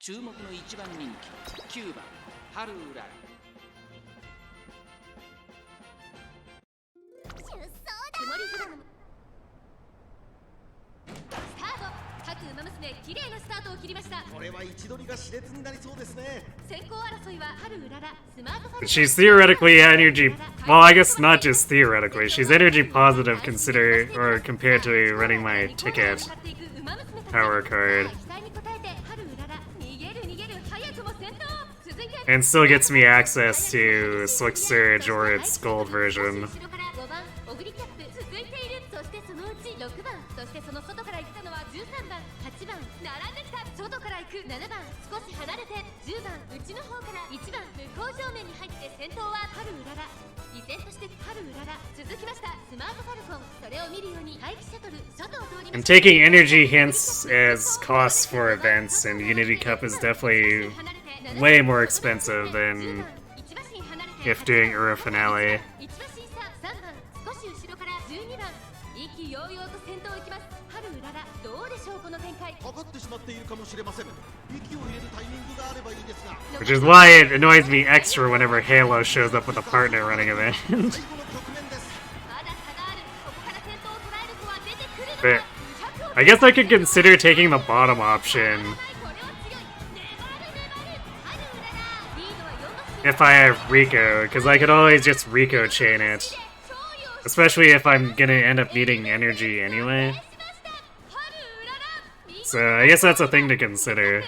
注目の一番人気9番ハルウララ。曇り空のスタート。各馬娘綺麗なスタートを切りました。これは位置取りが熾烈になりそうですね。先行争いはハルウララ、スマートファルコン。 She's theoretically energy. Well, I guess not just theoretically. She's energy positive compared to running my ticket power card. And still gets me access to Slick Surge or its gold version. And taking energy hints as costs for events in Unity Cup is definitely way more expensive than if doing Ura Finale. Which is why it annoys me extra whenever Halo shows up with a partner running event. But I guess I could consider taking the bottom option if I have Rico, because I could always just Rico chain it. Especially if I'm gonna end up needing energy anyway. So I guess that's a thing to consider.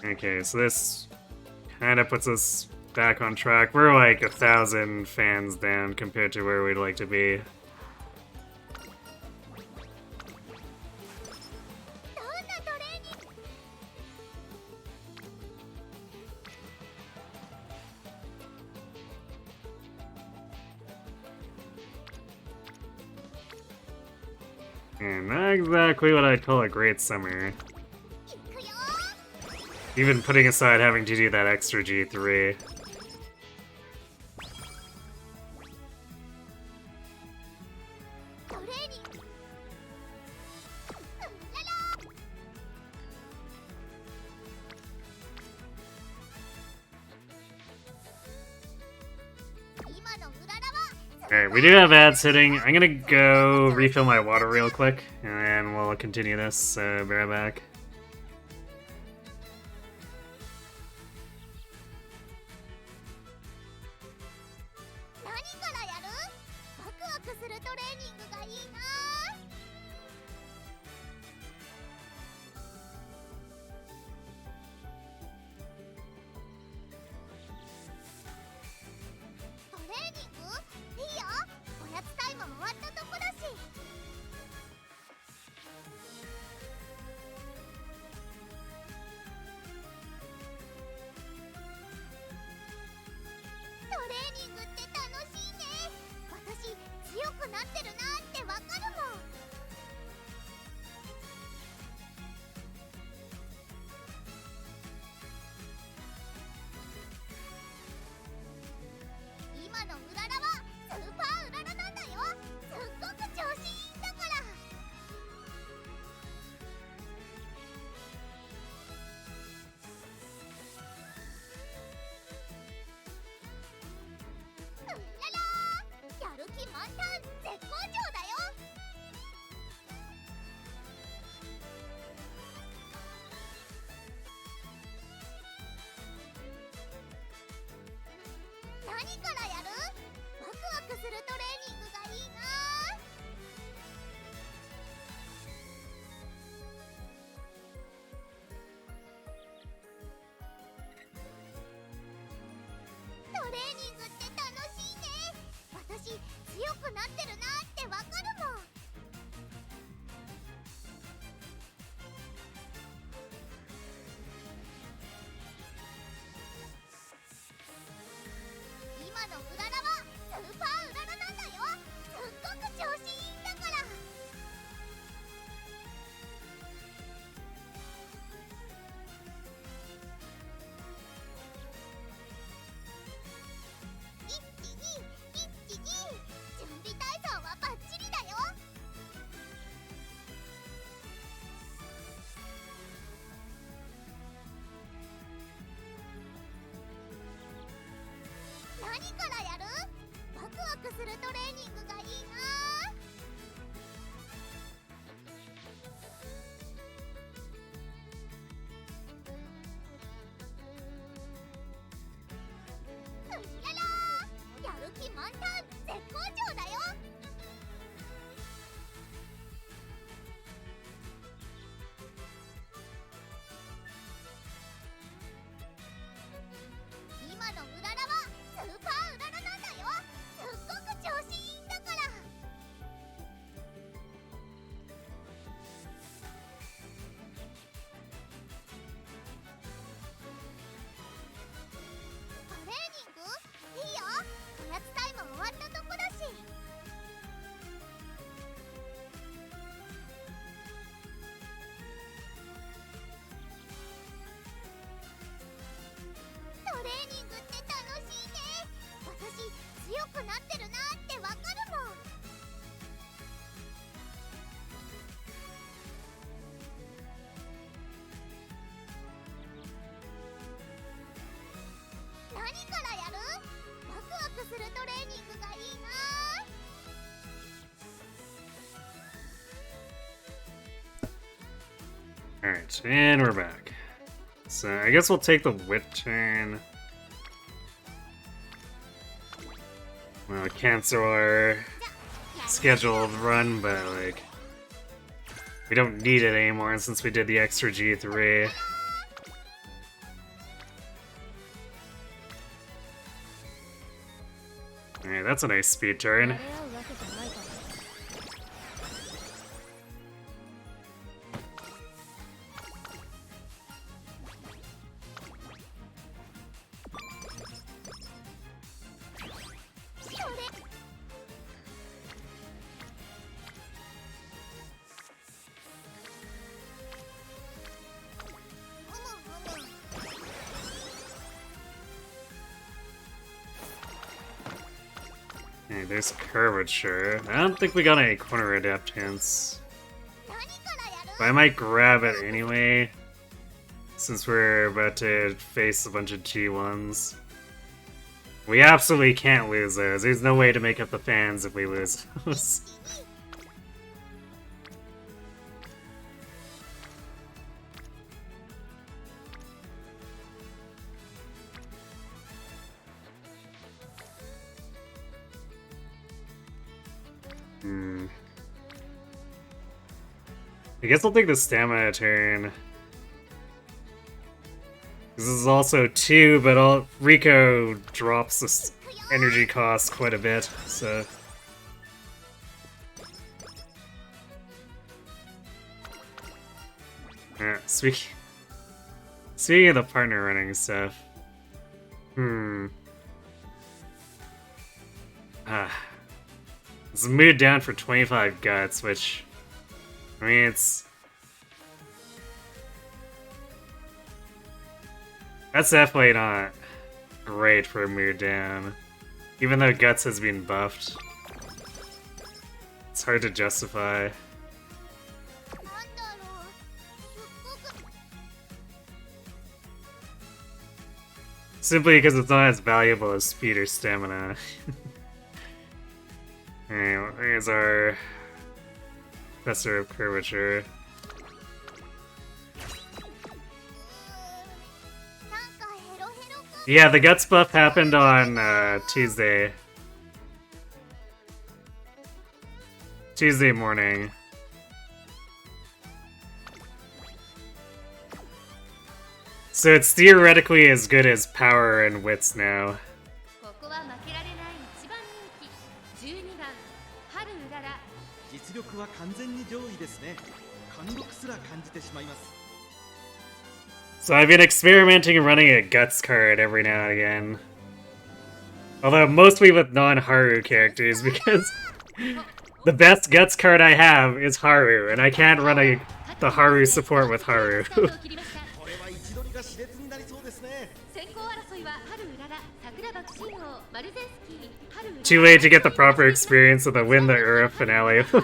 Okay, so this kind of puts us back on track. We're like 1,000 fans down compared to where we'd like to be. どんなトレーニング And not exactly what I'd call a great summer. いくよ Even putting aside having to do that extra G3. トレーニングララ 今のうららは Alright, we do have ads hitting. I'm gonna go refill my water real quick, and then we'll continue this, so be right back. 何からやるワクワクするトレーニングがいいなトレーニングいいよおやつタイム終わったとこだしトレーニングって楽しいね私強くなってるなってわかるもん今のうららはスーパーうららなんだよすっごく調子いいんだからうららやる気満タン絶好調だよ何からやるワクワクするトレーニングがいいなトレーニングって楽しいね私強くなってるなってわかるもん今のうららはスーパーうららなんだよすっごく調子いいんだから12112準備体操はバッチリだよ何からやるワクワクするトレーニングがいいなうららやる気満タン絶好調だよ今のうららはスーパーうららなんだよすっごく調子いいんだからトレーニングいいよおやつタイム終わったとこだしトレーニングって楽しいね私強くなってるなってわかるもん何からやるワクワクするトレーニングがいいな Alright, and we're back. So I guess we'll take the whip turn. We'll cancel our scheduled run, but like we don't need it anymore since we did the extra G3. Alright, that's a nice speed turn. Hey, there's curvature. I don't think we got any corner adaptants. But I might grab it anyway, since we're about to face a bunch of G1s. We absolutely can't lose those. There's no way to make up the fans if we lose those. I guess I'll take the stamina turn. This is also 2, but Rico drops the energy cost quite a bit, so... Speaking of the partner running stuff... It's moved down for 25 guts, which... I mean, it's... That's definitely not great for a mood down. Even though Guts has been buffed. It's hard to justify. Simply because it's not as valuable as speed or stamina. Alright, here's our Professor of Curvature. Yeah, the Guts buff happened on Tuesday. Tuesday morning. So it's theoretically as good as Power and Wits now. ここは負けられない一番人気12番春うらら 実力は完全に上位ですね。貫禄すら感じてしまいます。 So I've been experimenting running a Guts card every now and again. Although mostly with non-Haru characters, because the best Guts card I have is Haru, and I can't run the Haru support with Haru. これは位置取りが熾烈になりそうですね。 先行争いは春うらら桜爆心王マルゼンスキー春うらら Too late to get the proper experience of the Win the Ura finale with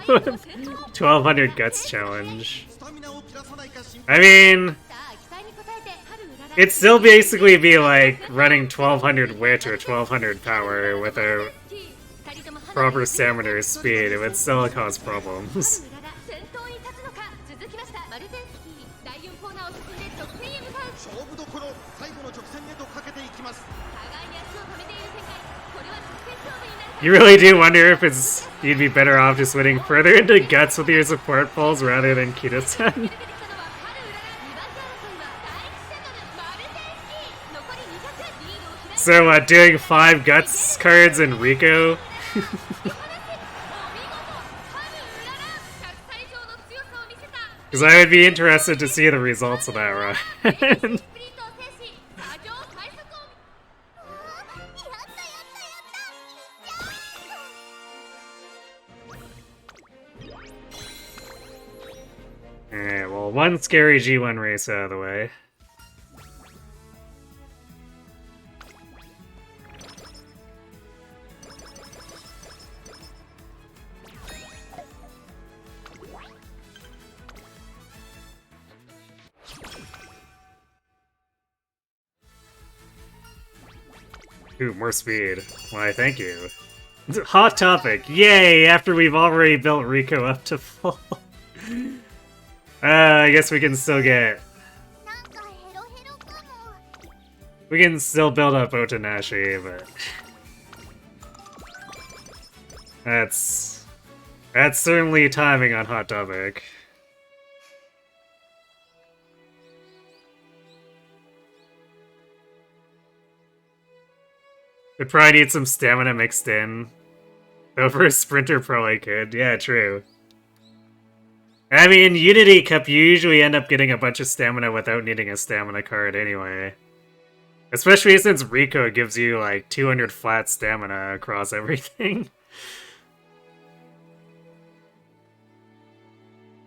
1200 Guts challenge. スタミナを切らさないか心 I mean, さあ期待に応えて春うらら it'd still basically be like running 1200 Wit or 1200 Power with a proper stamina or speed. It would still cause problems. 春うらら先頭に立つのか続きましたマルゼンスキー第4コーナーを進んで直線へ向かう 勝負どころ最後の直線へとかけていきます。 互いに足を止めている展開これは直線勝負になるか You really do wonder if you'd be better off just winning further into Guts with your support pulls rather than Kida-san. 出てきたのは春うらら2番手争いは第1セドルマルゼンスキー残り200リードを開いて So, doing 5 Guts cards in Rico? お見事春うらら100歳以上の強さを見せた Because I would be interested to see the results of that run. スプリントを制し馬上快速を Alright, well, one scary G1 race out of the way. Ooh, more speed. Why, thank you. Hot topic. Yay, after we've already built Rico up to full. I guess we can still get... なんかヘロヘロかも。 We can still build up Otanashi, but... That's certainly timing on Hot Topic. Would probably need some stamina mixed in. Though for a sprinter probably could. Yeah, true. I mean, Unity Cup, you usually end up getting a bunch of stamina without needing a stamina card anyway. Especially since Rico gives you like 200 flat stamina across everything.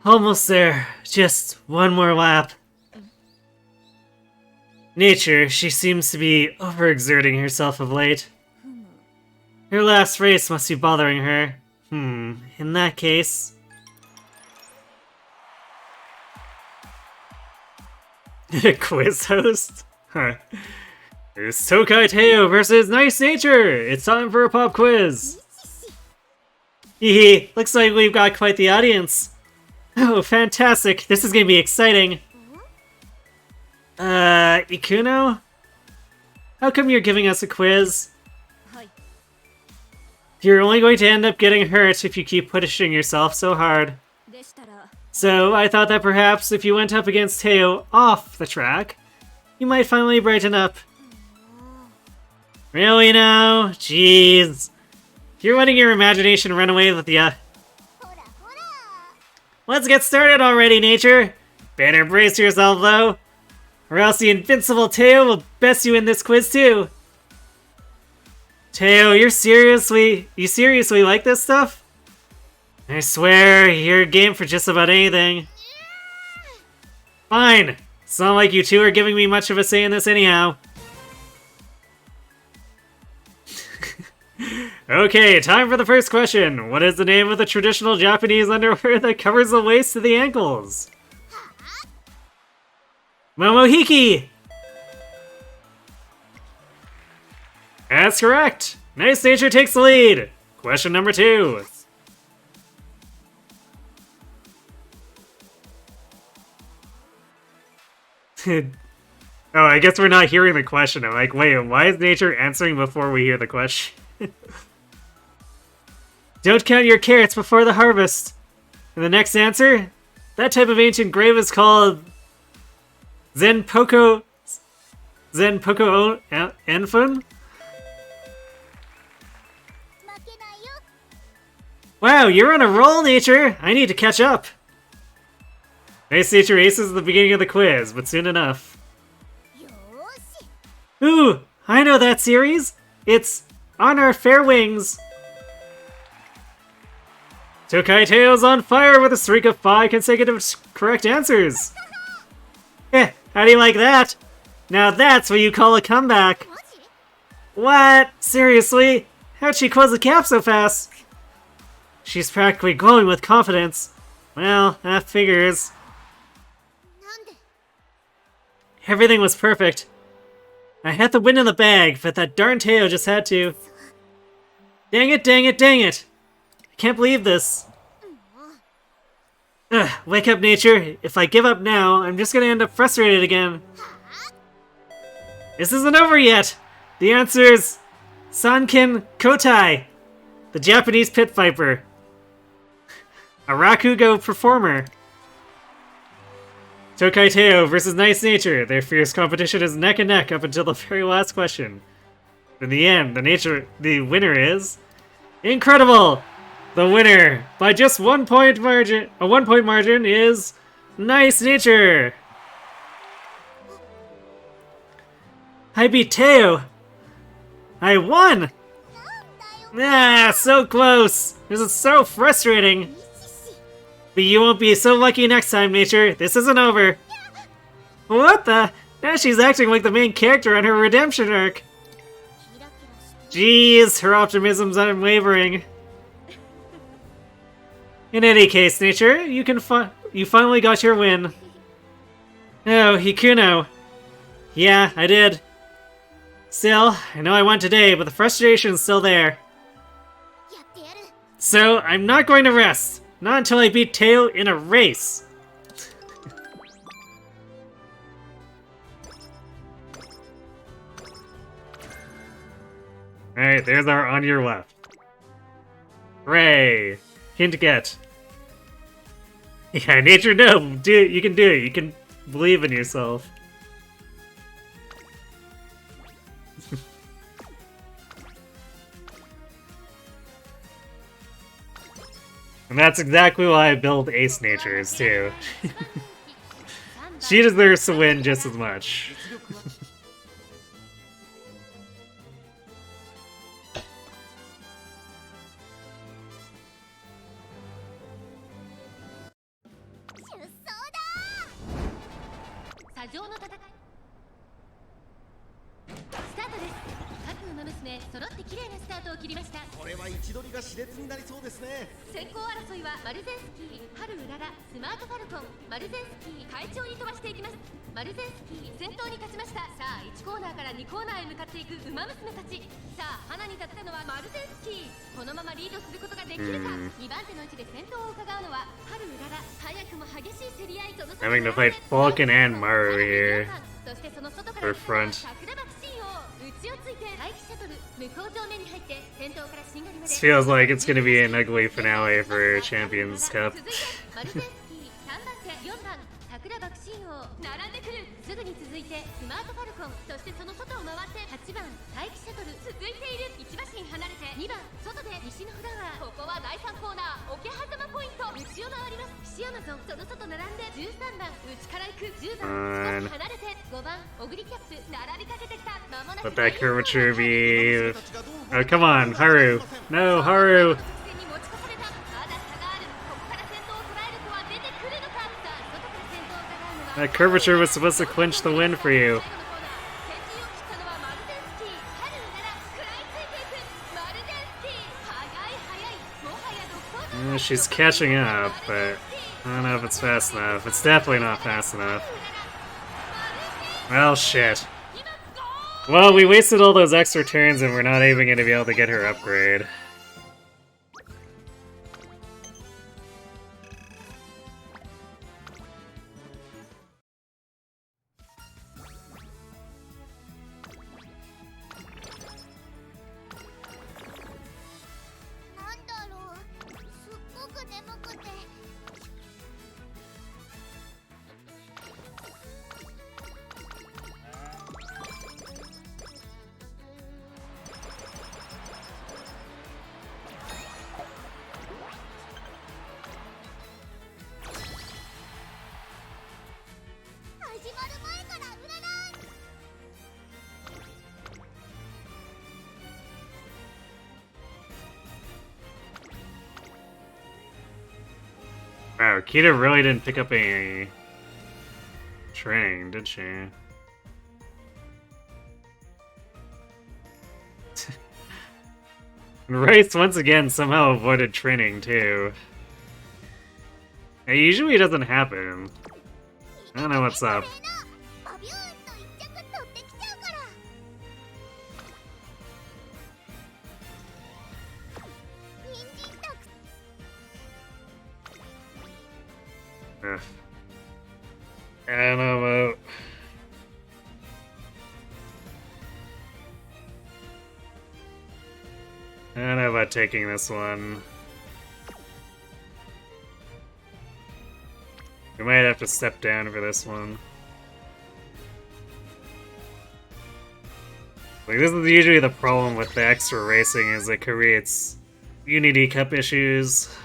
Almost there. Just one more lap. Nature, she seems to be overexerting herself of late. Her last race must be bothering her. In that case... Quiz host? Huh. It's Tokai Teo versus Nice Nature! It's time for a pop quiz! Hehe, looks like we've got quite the audience. Oh, fantastic! This is gonna be exciting! Ikuno? How come you're giving us a quiz? You're only going to end up getting hurt if you keep pushing yourself so hard. So, I thought that perhaps if you went up against Teo off the track, you might finally brighten up. Really now? Jeez. You're letting your imagination run away with ya. Let's get started already, Nature! Better brace yourself, though, or else the invincible Teo will best you in this quiz, too. Teo, you seriously like this stuff? I swear, you're game for just about anything. Fine. It's not like you two are giving me much of a say in this anyhow. Okay, time for the first question. What is the name of the traditional Japanese underwear that covers the waist to the ankles? Momohiki! That's correct! Nice Nature takes the lead! Question number 2. Oh, I guess we're not hearing the question. I'm like, wait, why is Nature answering before we hear the question? Don't count your carrots before the harvest. And the next answer? That type of ancient grave is called Zenpoko Enfun? Wow, you're on a roll, Nature! I need to catch up! Nice Nature aces at the beginning of the quiz, but soon enough. Ooh, I know that series! It's On Our Fair Wings! Tokai Teo's on fire with a streak of 5 consecutive correct answers! How do you like that? Now that's what you call a comeback! What? Seriously? How'd she close the gap so fast? She's practically glowing with confidence. Well, that figures. Everything was perfect. I had the win in the bag, but that darn Teo just had to. Dang it, dang it, dang it! I can't believe this. Ugh, wake up, Nature. If I give up now, I'm just gonna end up frustrated again. This isn't over yet! The answer is Sankin Kotai, the Japanese pit viper. A Rakugo performer. Tokai Teo versus Nice Nature. Their fierce competition is neck and neck up until the very last question. In the end, the winner is... Incredible! The winner, by just 1 point margin, a 1 point margin, is Nice Nature! I beat Teo! I won! Ah, so close! This is so frustrating! But you won't be so lucky next time, Nature. This isn't over. What the? Now she's acting like the main character on her redemption arc. Jeez, her optimism's unwavering. In any case, Nature, you finally got your win. Oh, Ikuno. Yeah, I did. Still, I know I won today, but the frustration's still there. So, I'm not going to rest. Not until I beat Teo in a race. Alright, there's our on your left. Hooray! Hint get. Yeah, Nature, no! Do it, you can do it. You can believe in yourself. And that's exactly why I build Ace Natures, too. She deserves to win just as much. 砂上の戦いスタートです。各馬娘揃って綺麗なスタートを切りました。これは位置取りが熾烈になりそうですね。先行争いはマルゼンスキー、ハルウララ、スマートファルコン、マルゼンスキー、会長に飛ばしていきます。マルゼンスキー先頭に勝ちました。さあ1コーナーから2コーナーへ向かっていく馬娘たち。さあ花に立ったのはマルゼンスキー。このままリードすることができるか。2番手の位置で先頭を伺うのはハルウララ。早くも激しい競り合い。その Having to fight Falcon and Maru here. そしてその外から For front. 桜爆心王。内をついて待機シャトル向こう上面に入って先頭からしんがりまで。 This feels like it's gonna be an ugly finale for Champions Cup. 続いてマルゼンスキー3番手4番桜爆心王並んでくる。すぐに続いてスマートファルコン。そしてその外を回って8番待機シャトル続いている。1馬身離れて2番外で西のフラワー。ここは第3コーナー桶狭間ポイント。内を回ります。ピシアマゾンその外並んで13番内から行く10番少し離れて5番オグリキャップ並びかけてきた。間もなく Let that curvature be... Oh, come on, Haru. No, Haru. That curvature was supposed to clinch the win for you. She's catching up, but I don't know if it's fast enough. It's definitely not fast enough. Well, shit. Well, we wasted all those extra turns and we're not even going to be able to get her upgrade. Wow, Kita really didn't pick up any training, did she? Rice once again somehow avoided training too. It usually doesn't happen. I don't know what's up. Ugh. I don't know about... I don't know about taking this one. We might have to step down for this one. Like, this is usually the problem with the extra racing, is it creates Unity Cup issues.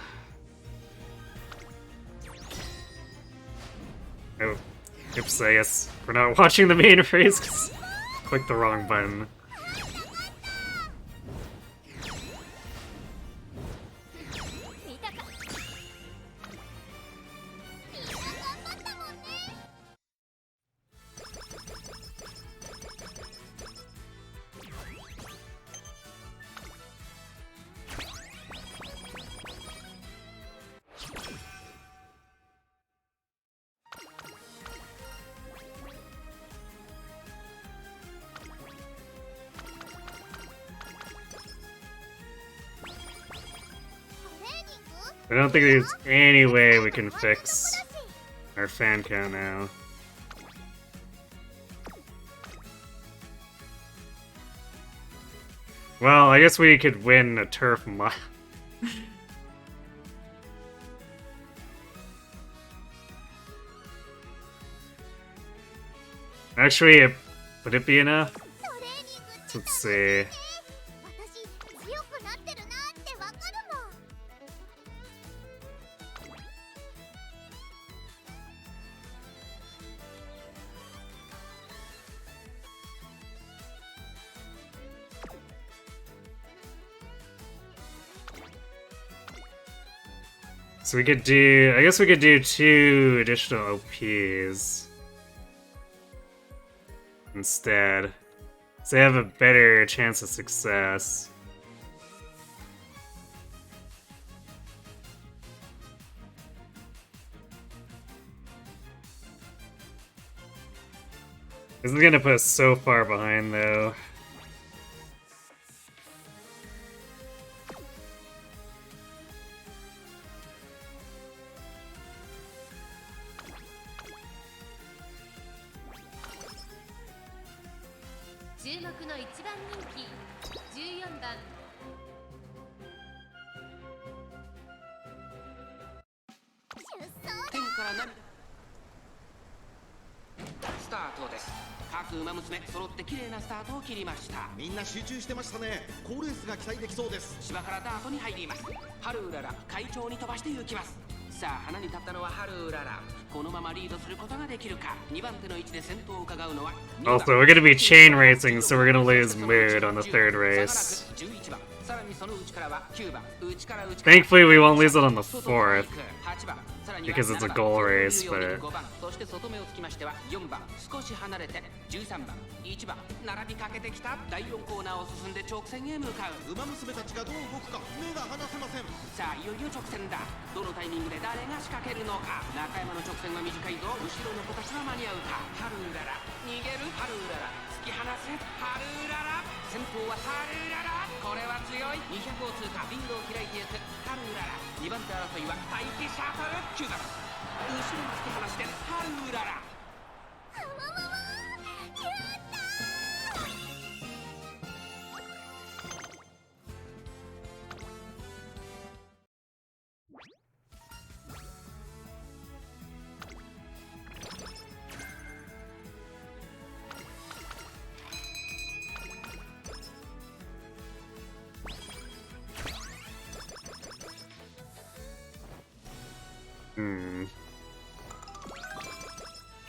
Oh, oops, I guess we're not watching the main race because I clicked the wrong button. I don't think there's any way we can fix our fan count now. Well, I guess we could win a turf mile. Actually, would it be enough? Let's see. So we could do, I guess we could do 2 additional OPs instead. So they have a better chance of success. This is gonna put us so far behind though.みんな集中してましたね。好レースが期待できそうです。芝からダートに入ります。ハルウララ会長に飛ばして行きます。さあ花に立ったのはハルウララ。このままリードすることができるか。2番手の位置で先頭を伺うのは Also, we're gonna be chain racing, so we're gonna lose mood on the 3rd race. Thankfully, we won't lose it on the 4th, because it's a goal race, but... そして外目をつきましては4番少し離れて13番1番並びかけてきた第4コーナーを進んで直線へ向かう。ウマ娘たちがどう動くか目が離せません。さあいよいよ直線だ。どのタイミングで誰が仕掛けるのか。中山の直線は短いぞ。後ろの子たちは間に合うか。ハルウララ逃げる。ハルウララ突き放せ。ハルウララ先頭はハルウララ。これは強い。200を通過リードを開いていくハルウララ。2番手争いは待機シャトル9番後ろに突き放してハルウララ。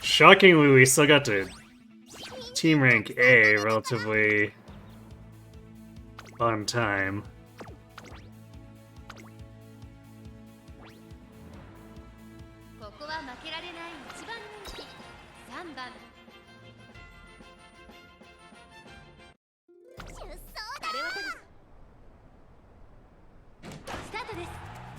Shockingly, we still got to team rank A relatively on time. ここは負けられない1番人気3番。スタートです。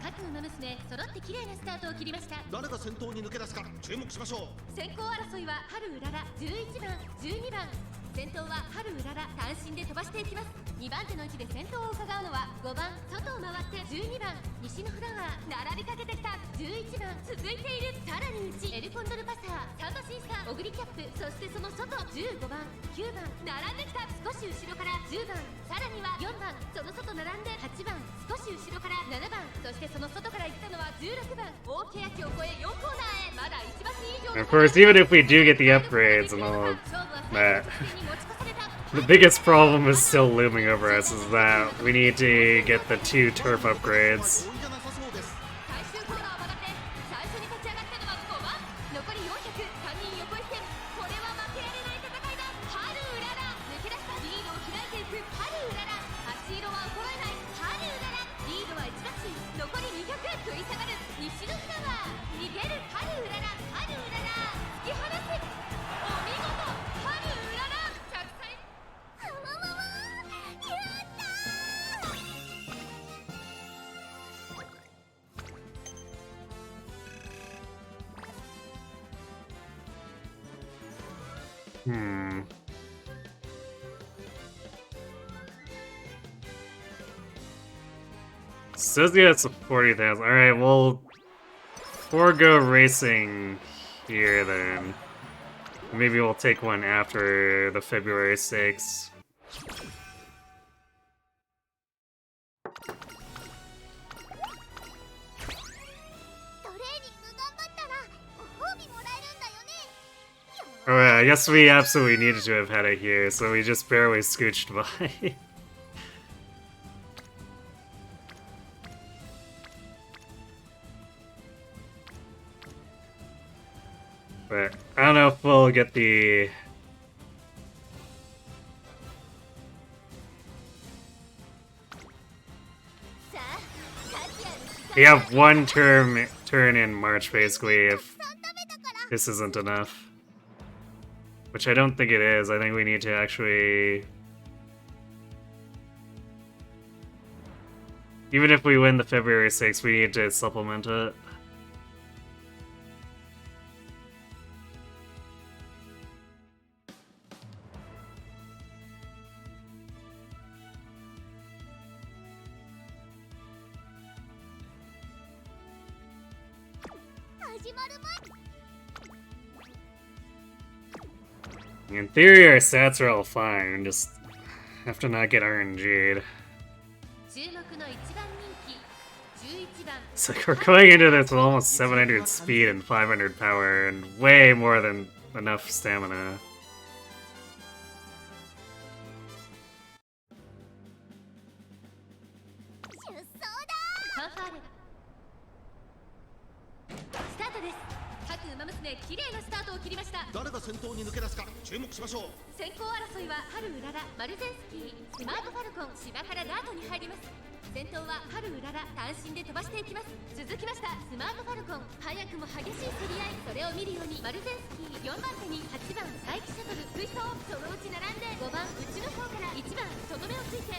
各馬娘揃って綺麗なスタートを切りました。誰が先頭に抜け出すか注目しましょう。先行争いは春うらら11番12番。先頭は春うらら単身で飛ばしていきます。2番手の位置で先頭を伺うのは5番外を回って12番西のフラワー並びかけてきた11番続いている。さらに内エルコンドルパサーサンバシンサーオグリキャップそしてその外15番9番並んできた。少し後ろから10番さらには4番その外並んで8番少し後ろから7番そしてその外から行ったのは16番大欅を越え4コーナーへまだ1馬身以上。 Of course, even if we do get the upgrades and all of that, the biggest problem is still looming over us is that we need to get the 2 turf upgrades. 最終コーナーを曲がって最初に立ち上がったのは5番残り400 3人横一線。これは負けられない戦いだ。ハルウララ抜け出したリードを開いていくハルウララ。8色は衰えないハルウララ。リードは1馬身残り200食い下がる西のフラワー逃げるハルウララ。ハルウララ突き放す。お見事ハルウララ着彩。Says yeah, it's 40,000. Alright, we'll forego racing here then. Maybe we'll take one after the February 6th. トレーニング頑張ったらご褒美もらえるんだよね。 Alright, I guess we absolutely needed to have had it here, so we just barely scooched by. But I don't know if we'll get the... さあ、価値ある機会 We have one turn in March, basically, if this isn't enough. Which I don't think it is. I think we need to actually... Even if we win the February 6th, we need to supplement it. In theory, our stats are all fine, just have to not get RNG'd. It's like we're going into this with almost 700 speed and 500 power, and way more than enough stamina.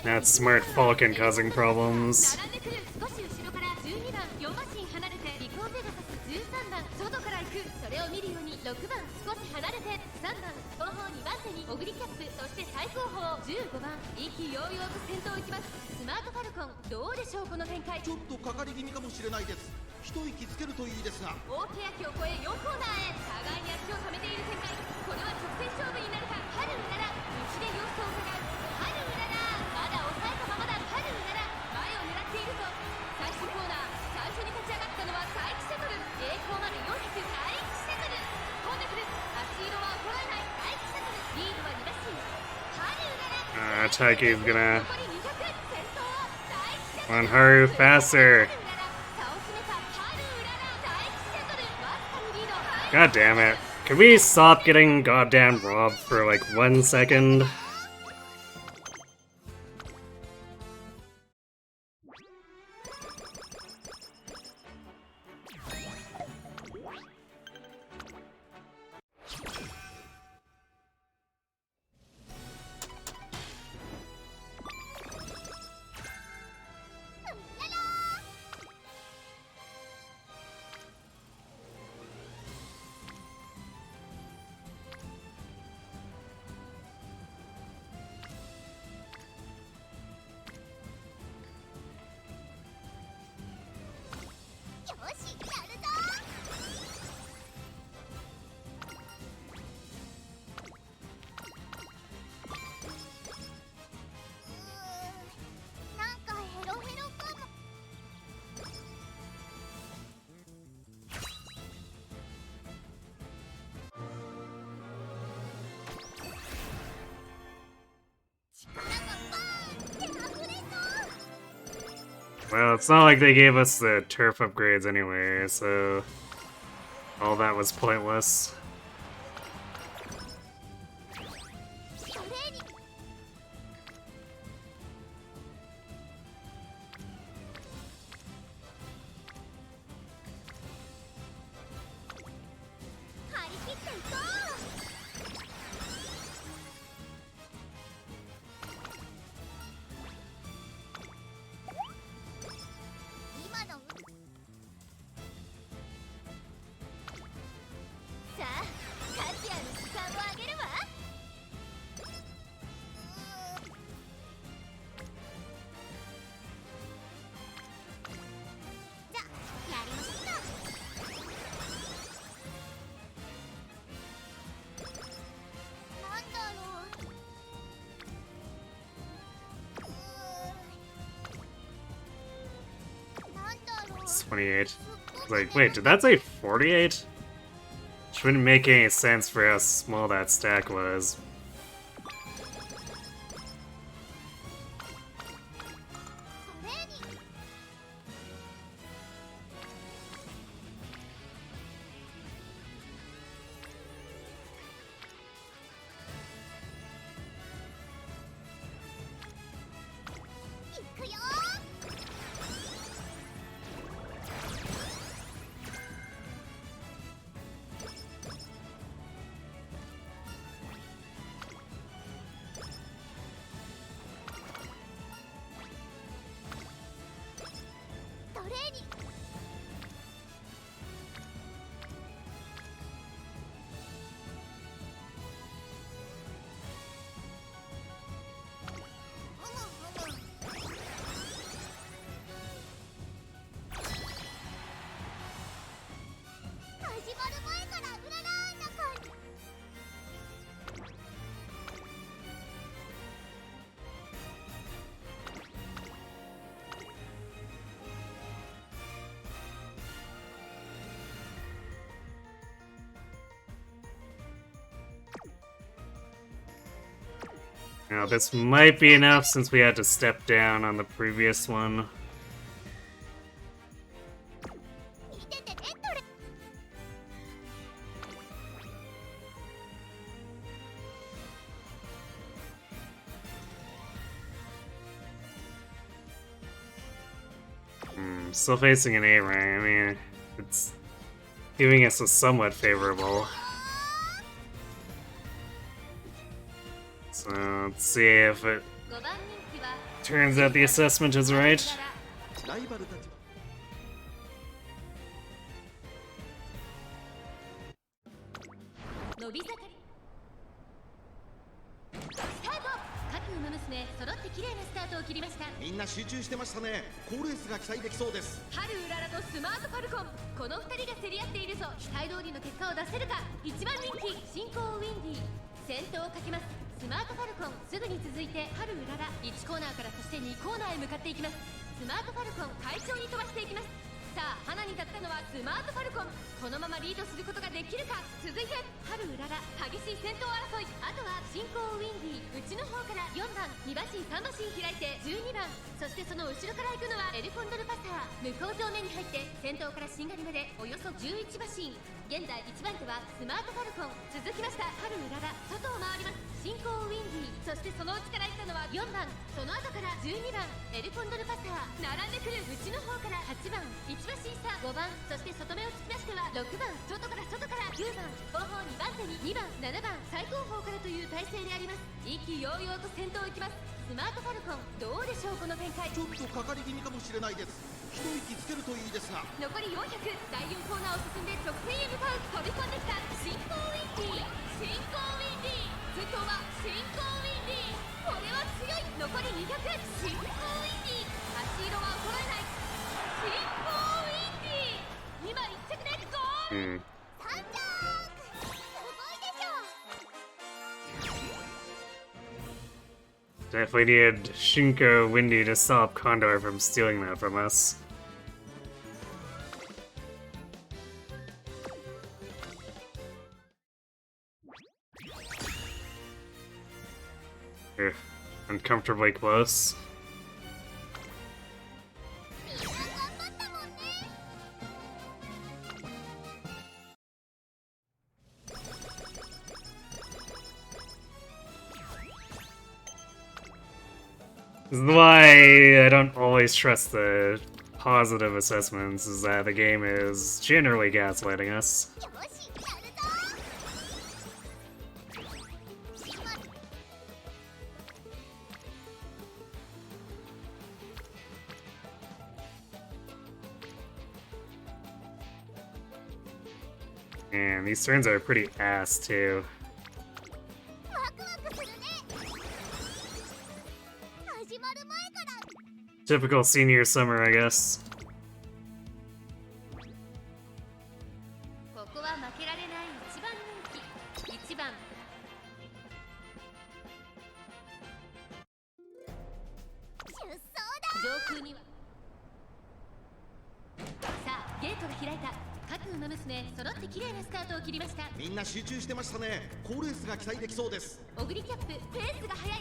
That's smart Falcon causing problems. Taiki's gonna want Haru faster. God damn it. Can we stop getting goddamn robbed for like 1 second? Well, it's not like they gave us the turf upgrades anyway, so all that was pointless. It's 28. Like, wait, did that say 48? Which wouldn't make any sense for how small that stack was. Now, this might be enough since we had to step down on the previous one. Still facing an A rank. I mean, it's giving us a somewhat favorable. So let's see if it turns out the assessment is right. ライバルたち伸び盛りスタート。各馬娘揃って綺麗なスタートを切りました。みんな集中してましたね。好レースが期待できそうです。春うららとスマートファルコン、この2人が競り合っているぞ。期待通りの結果を出せるか。一番人気進行ウィンディ、先頭をかけます。スマートファルコン、すぐに続いて春うらら、1コーナーからそして2コーナーへ向かっていきます。スマートファルコン、快調に飛ばしていきます。さあ花に立ったのはスマートファルコン、このままリードすることができるか。続いて春うらら、激しい先頭争い。あとは進行ウィンディ、内の方から4番、2馬身3馬身開いて12番、そしてその後ろから行くのはエルコンドルパサー。向こう上面に入って先頭からしんがりまでおよそ11馬身。現在1番手はスマートファルコン、続きました春うらら、外を回ります。進行ウィンディ、そしてその内から行ったのは4番、その後から12番、エルコンドルパサー。並んでくる内の方から8番、1馬身差5番、そして外目を突き出しては6番、外から9番、後方2番手に2番、7番、最後方からという体勢であります。意気揚々と先頭を行きます。スマートファルコン、どうでしょうこの展開。ちょっとかかり気味かもしれないです。一息つけるといいですが。残り400、第4コーナーを進んで直線へ向かう。飛び込んできた進行ウィンディ、進行ウィンディ、先頭は進行ウィンディ、これは強い。残り200、進行ウィンディ、足色は衰えない。進行ウィンディ、今1着でゴール。3着すごいでしょ。 Definitely needed Shinko Windy to stop Condor from stealing that from us. Uncomfortably close. みんな頑張ったもんね。 This is why I don't always trust the positive assessments, is that the game is generally gaslighting us. よし、やるぞ。 And these turns are pretty ass too. ワクワクするね。始まる前から Typical senior summer, I guess. ここは負けられない一番人気1番。出走だ。上空にはさあゲートが開いた。各馬娘揃って綺麗なスタートを切りました。みんな集中してましたね。好レースが期待できそうです。オグリキャップ、ペースが速い。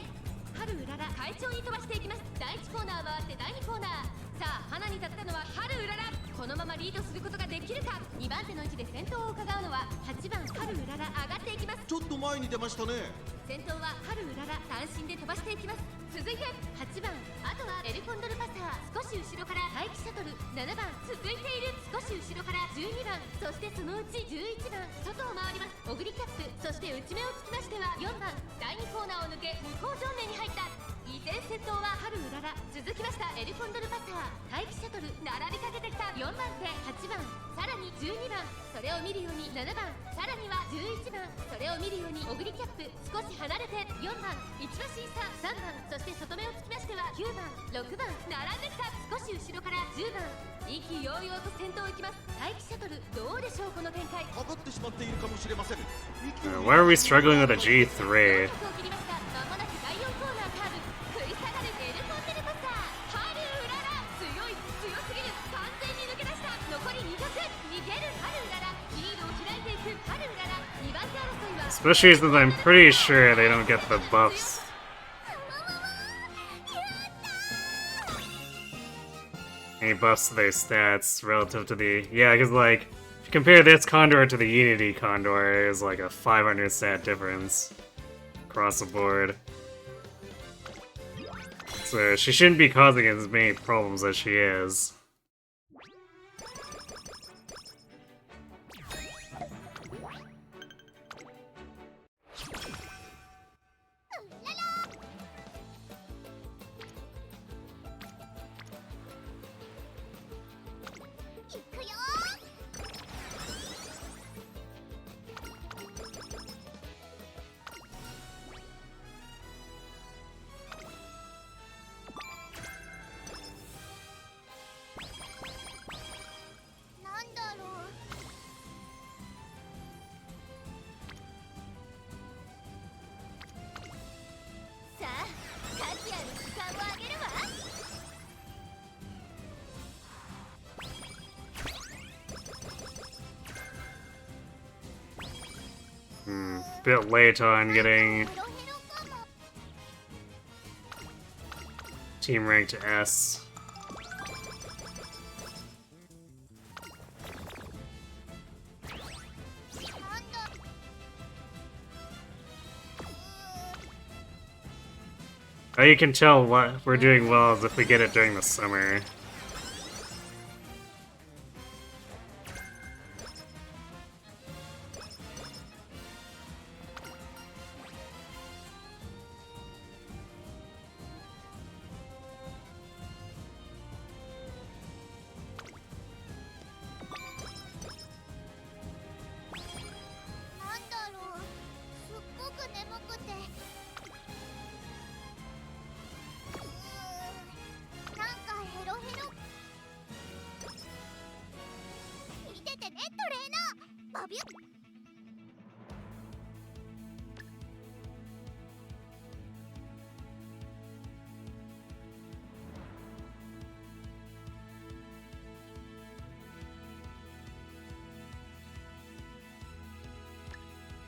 春うらら、快調に飛ばしていきます。第1コーナー回って第2コーナー。さあ花に立ったのは春うらら、このままリードすることができるか。2番手の位置で先頭を伺うのは8番春うらら、上がっていきます。ちょっと前に出ましたね。先頭は春うらら、単身で飛ばしていきます。続いて8番、あとはエルコンドルパサー、少し後ろから待機シャトル。7番、続いている。少し後ろから12番、そしてそのうち11番、外を回ります。オグリキャップ、そして内目をつきましては4番、第2コーナーを抜け向こう上面に入った。依然先頭は春うらら、続きましたエルコンドルパサー、待機シャトル。並びかけてきた4番手8番、さらに12番、それを見るように7番、さらには11番、それを見るようにオグリキャップ、少し離れて4番、1馬身差3番、そして外目をつきましては9番6番、並んできた。少し後ろから10番、意気揚々と先頭行きます。待機シャトル、どうでしょうこの展開。かかってしまっているかもしれません。 Why are we struggling with a G3? を切りました。まもなく第4コーナーカーブ、食い下がるエルコンデルパサー。春うらら、強い、強すぎる。完全に抜け出した。残り200、逃げる春うらら、リードを開いていく春うらら。2番手争いは Especially since I'm pretty sure they don't get the buffs any buffs to their stats relative to the... Yeah, because, like, if you compare this Condor to the Unity Condor, there's like a 500 stat difference across the board. So she shouldn't be causing as many problems as she is. Bit late on getting team rank to S. How you can tell what we're doing well is if we get it during the summer.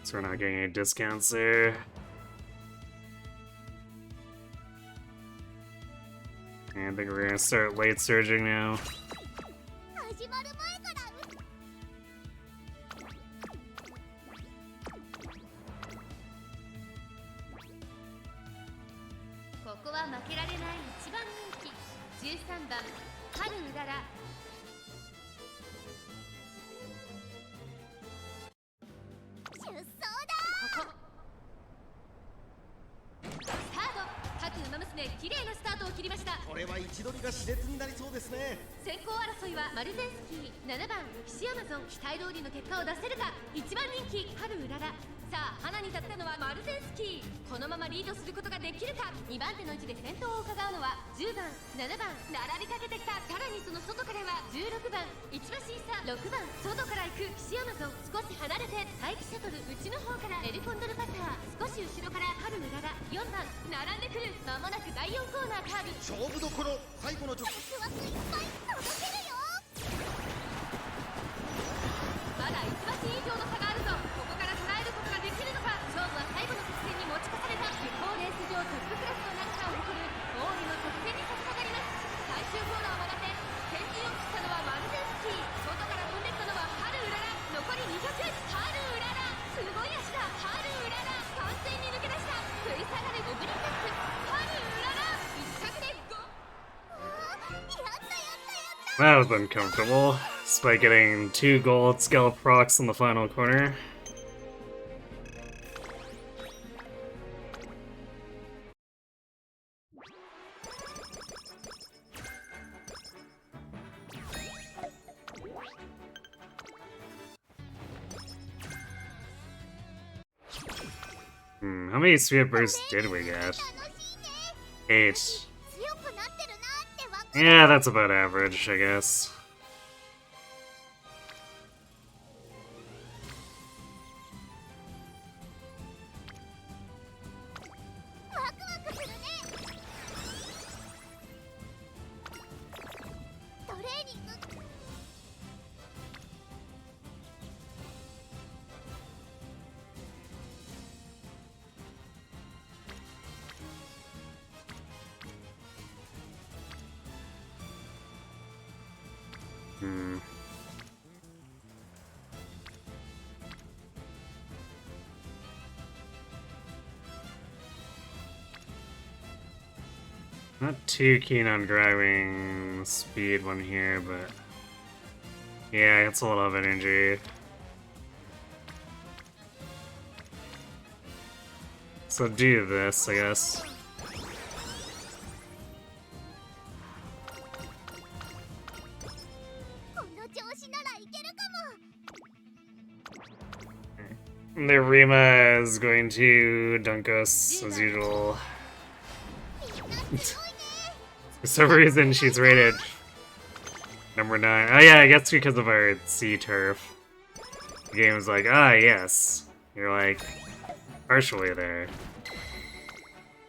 So we're not getting any discounts there. And I think we're gonna start late surging now. That was uncomfortable, despite getting 2 gold scallop procs in the final corner. How many sweet bursts did we get? 8. Yeah, that's about average, I guess. Not too keen on driving speed one here, but yeah, it's a lot of energy. So do this, I guess. The Rima is going to dunk us as usual. For some reason, she's rated number 9. Oh yeah, I guess because of our sea turf. The game was like, ah yes. You're like, partially there.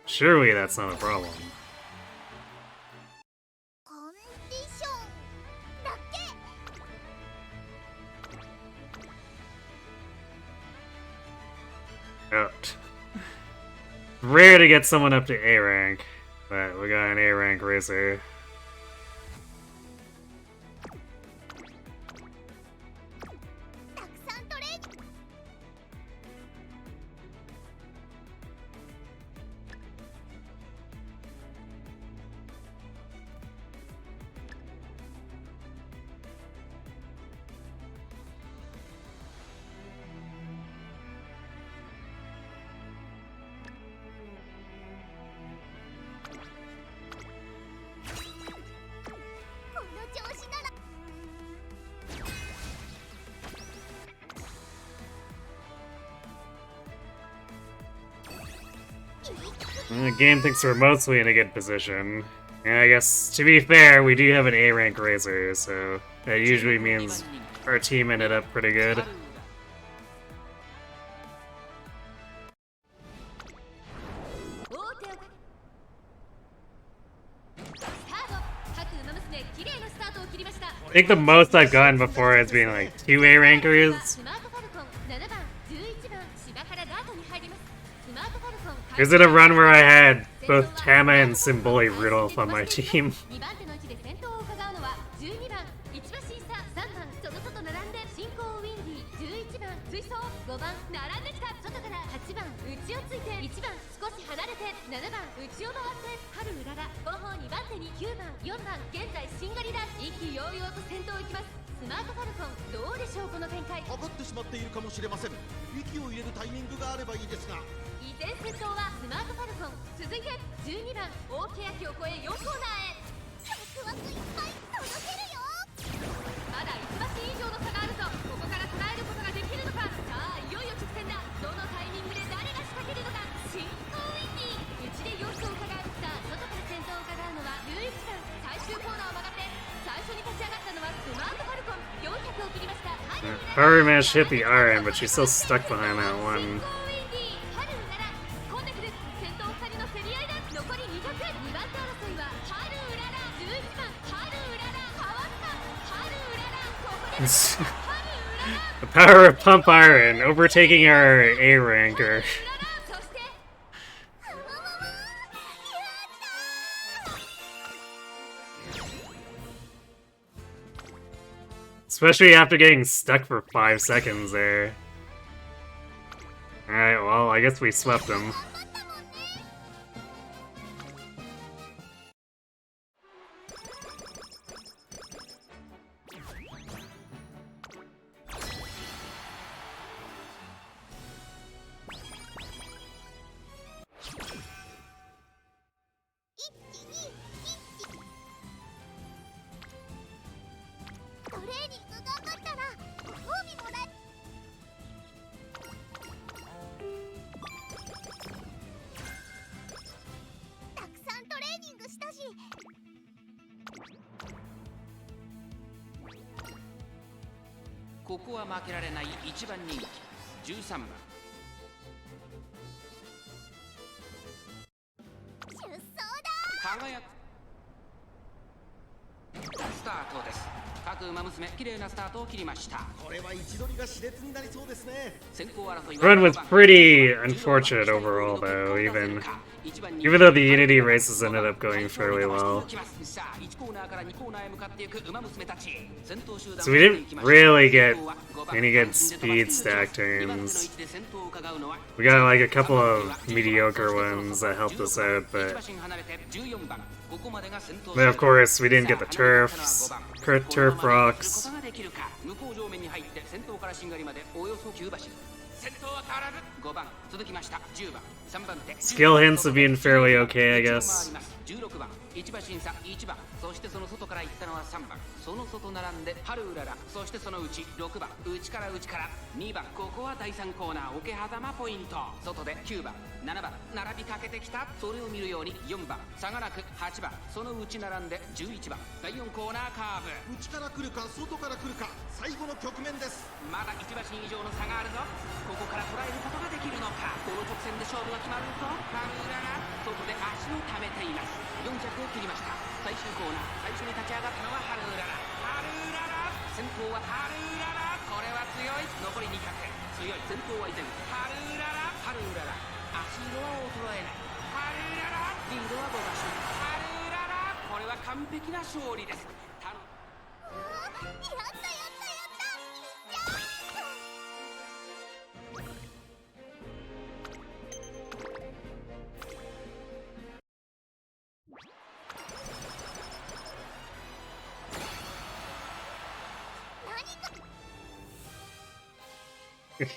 Surely that's not a problem. Oh. Rare to get someone up to A rank, but we got an A rank racer. The game thinks we're mostly in a good position. And I guess, to be fair, we do have an A rank racer, so that usually means our team ended up pretty good. I think the most I've gotten before has been like 2 A rankers. Is it a run where I had both Tama and Symboli Rudolph on my team? Haru managed to hit the iron, but she's still stuck behind that one. The power of pump iron, overtaking our A ranker. Especially after getting stuck for 5 seconds there. Alright, well, I guess we swept them. 馬娘綺麗なスタートを切りました。これは位置取りが熾烈になりそうですね。先行争い Run was pretty unfortunate overall, though, even though the Unity races ended up going fairly well. So we didn't really get any good speed stack turns. We got like a couple of mediocre ones that helped us out, but then of course we didn't get the turf rocks. Skill hints have been fairly okay, I guess. 16番1馬審査1番そしてその外から行ったのは3番その外並んで春うららそしてその内6番内から2番ここは第3コーナー桶狭間ポイント外で9番7番並びかけてきたそれを見るように4番差がなく8番その内並んで11番第4コーナーカーブ内から来るか外から来るか最後の局面です。まだ1馬身以上の差があるぞここから捉えることができるのかこの直線で勝負が決まると春うらら外で足を溜めています4着を切りました最終コーナー最初に立ち上がったのは春うらら先頭は春うららこれは強い残り200強い先頭は依然春うらら足色は衰えない春うららリードは5馬身春うららこれは完璧な勝利です。やったやったやったやった。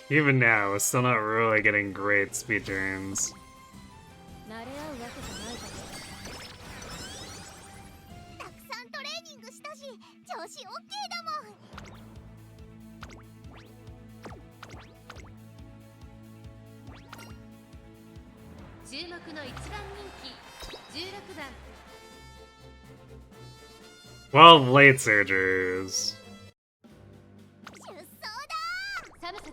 Even now, we're still not really getting great speed turns. 慣れ合うわけじゃないかたくさんトレーニングしたし調子 OK だもん。注目の1番人気16番 12 late surgers. 出走だ。サムサク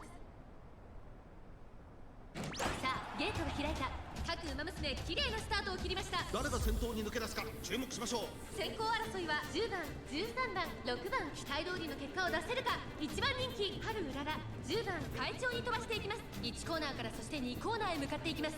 さあゲートが開いた各馬娘綺麗なスタートを切りました。誰が先頭に抜け出すか注目しましょう。先行争いは10番13番6番期待通りの結果を出せるか。1番人気春うらら10番快調に飛ばしていきます。1コーナーからそして2コーナーへ向かっていきます。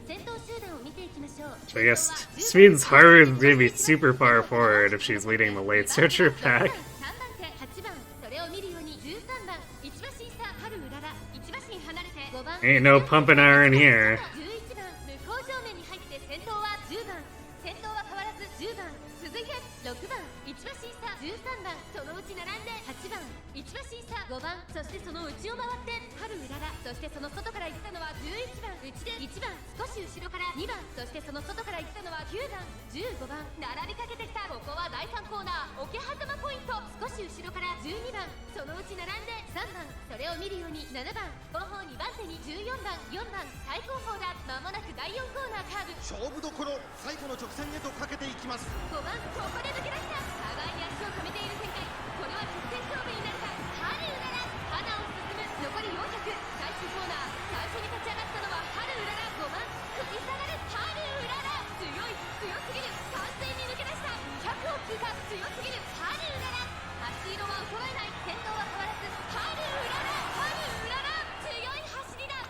先頭集団を見ていきましょう。 So I guess this means Haru is going to be super far forward if she's leading the late surger pack. 3番手8番それを見るように13番1馬身差春うらら1馬身離れて5番 Ain't no pumping iron here. 11番向こう正面に入って先頭は10番先頭は変わらず10番続いて6番1馬身差13番そのうち並んで8番1馬身差5番そしてその内を回って春うららそしてその外から行ったのは11番内で1番少し後ろから2番そしてその外から行ったのは9番15番並びかけてきたここは第3コーナー桶狭間ポイント少し後ろから12番そのうち並んで3番それを見るように7番後方2番手に14番4番最高峰だ間もなく第4コーナーカーブ勝負どころ最後の直線へとかけていきます。5番ここで抜け出した互いに足を止めている展開これは直線勝負になるか春うらら花を進む残り400最終コーナー最初に立ち上がったのは春うらら5番食い下がる春うらら強すぎる完全に抜け出した200を通過強すぎる春うらら足色は衰えない先頭は変わらず春うらら強い走りだ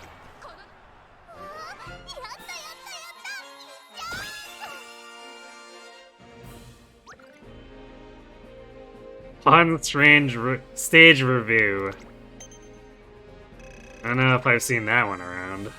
このやったやったやった。 On stage review. I don't know if I've seen that one around.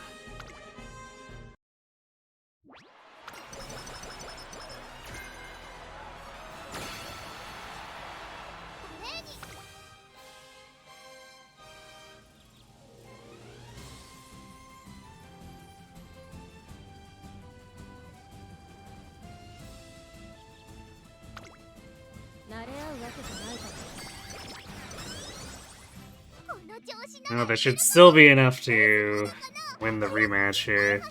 No, there should still be enough to win the rematch here.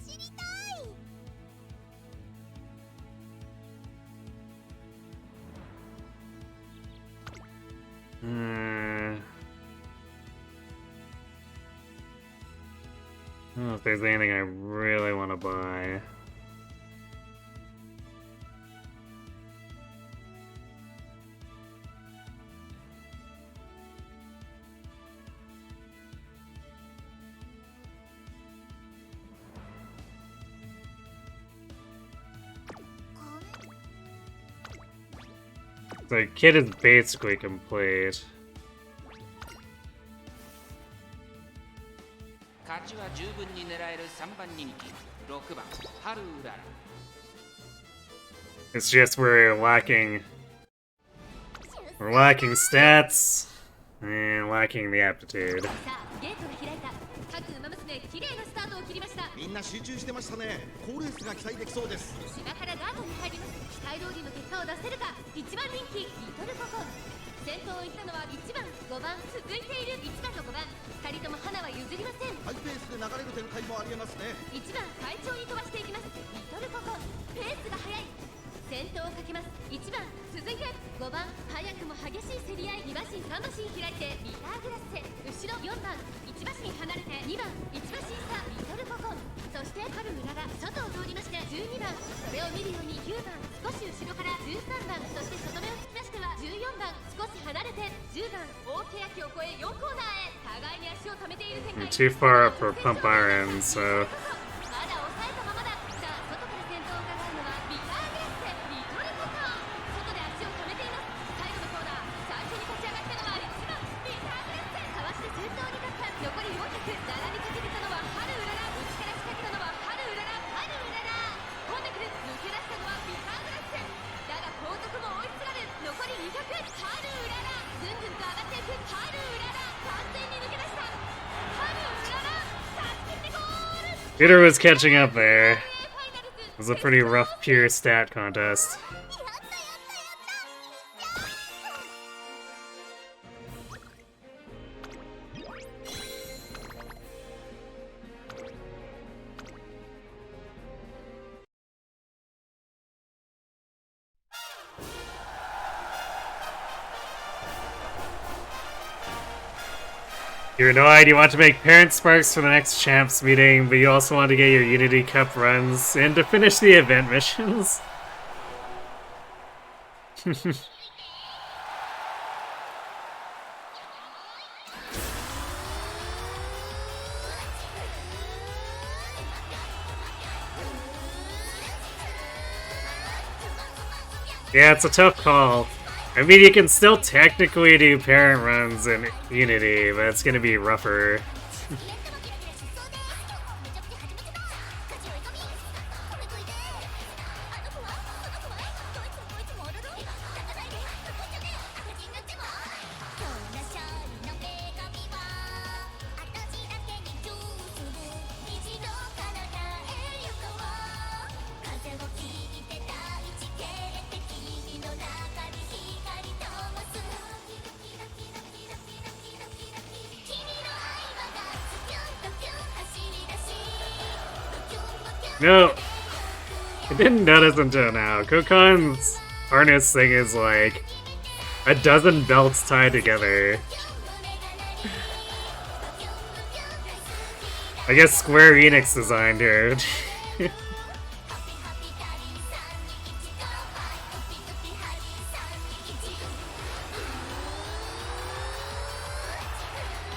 I don't know if there's anything I really want to buy. The kit is basically complete. 勝ちは十分に狙える3番人気6番ハルウララ It's just we're lacking stats and lacking the aptitude. さあゲートが開いた。各馬娘綺麗なスタートを切りました。みんな集中してましたね。好レースが期待できそうです。芝原ガードに入ります。期待通りの結果を出せるか。1番人気リトルココ。先頭を行ったのは1番5番続いている1番と5番2人とも花は譲りません。ハイペースで流れる展開もありえますね。1番快調に飛ばしていきます。リトルココペースが速い。先頭をかけます。1番続いて5番早くも激しい競り合い。2馬身3馬身開いてビターグラッセ。後ろ4番1馬身離れて2番1馬身差リトルココ。そして春村が外を通りまして12番それを見るように9番少し後ろから13番そして外目を突き出しては14番少し離れて10番大欅を越え4コーナーへ互いに足を溜めている展開。 Too far up for pump iron, so まだ抑えたままだ。さあ外から先頭を伺うのはビターグラッセリトルココ。外で足を溜めています。最後のコーナー最初に立ち上がったのは1番ビターグラッセ。かわして先頭に立った残り400。並びかけてたのは春うらら。内から仕掛けたのは春うらら。春うらら飛んでくる。抜け出したのはビターグラッセ。だが後続も追いすがる。残り200。春うららぐんぐんと上がっていく。春うらら完全に抜け出した。春うらら助けてゴール。 Peter was catching up there. It was a pretty rough pure stat contest. やったやったやった。 You're annoyed, you want to make parent sparks for the next champs meeting, but you also want to get your Unity Cup runs and to finish the event missions. Yeah, it's a tough call. I mean, you can still technically do parent runs in Unity, but it's gonna be rougher. No! I didn't notice until now. Kokon's harness thing is like a dozen belts tied together. I guess Square Enix designed her.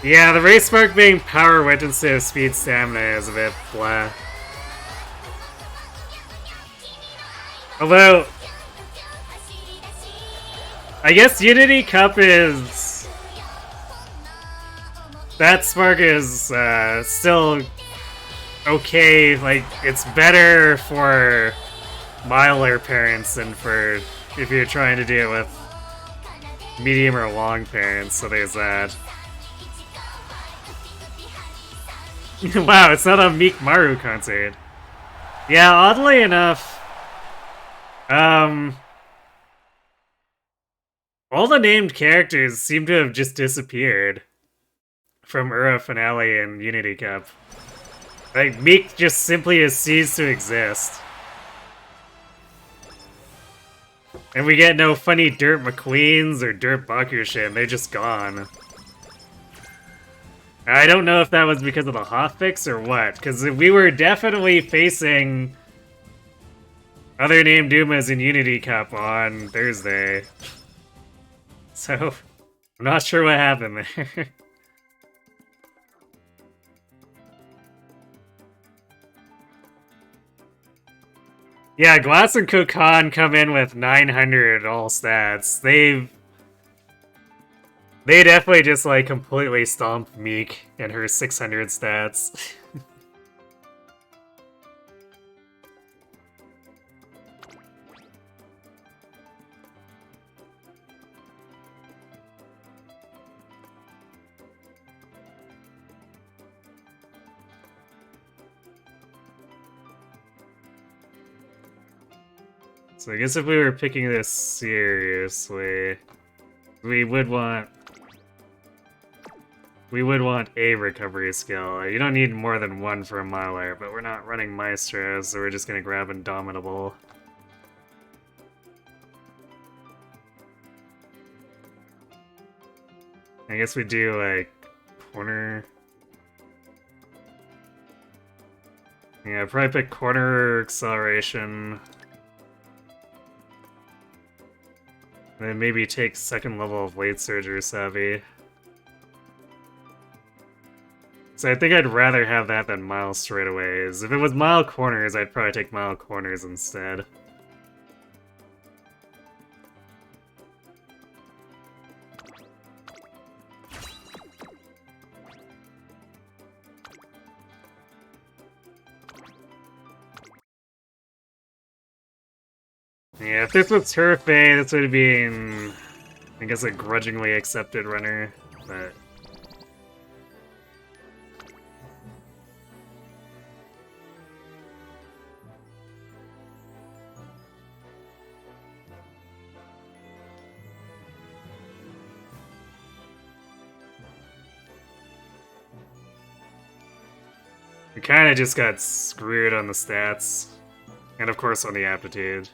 Yeah, the race spark being power wit instead of speed stamina is a bit blah. Although, I guess Unity Cup is... That spark is still okay, like, it's better for milder parents than for if you're trying to do it with medium or long parents, so there's that. Wow, it's not a Meek Maru concert. Yeah, oddly enough, all the named characters seem to have just disappeared from Ura Finale and Unity Cup. Like, Meek just simply has ceased to exist. And we get no funny Dirt McQueens or Dirt Bakushin, they're just gone. I don't know if that was because of the hotfix or what, because we were definitely facing other named Dumas in Unity Cup on Thursday. So, I'm not sure what happened there. Yeah, Glass and Kokon come in with 900 all stats. They definitely just like completely stomped Meek and her 600 stats. So I guess if we were picking this seriously, we would want a recovery skill. You don't need more than one for a miler, but we're not running Maestro, so we're just gonna grab Indomitable. I guess we do like corner. Yeah, probably pick corner acceleration. And then maybe take second level of late surgery savvy. So I think I'd rather have that than mile straightaways. If it was mile corners, I'd probably take mile corners instead. Yeah, if this was Turf A, this would have been, I guess, a grudgingly accepted runner, but... We kinda just got screwed on the stats. And of course on the aptitude.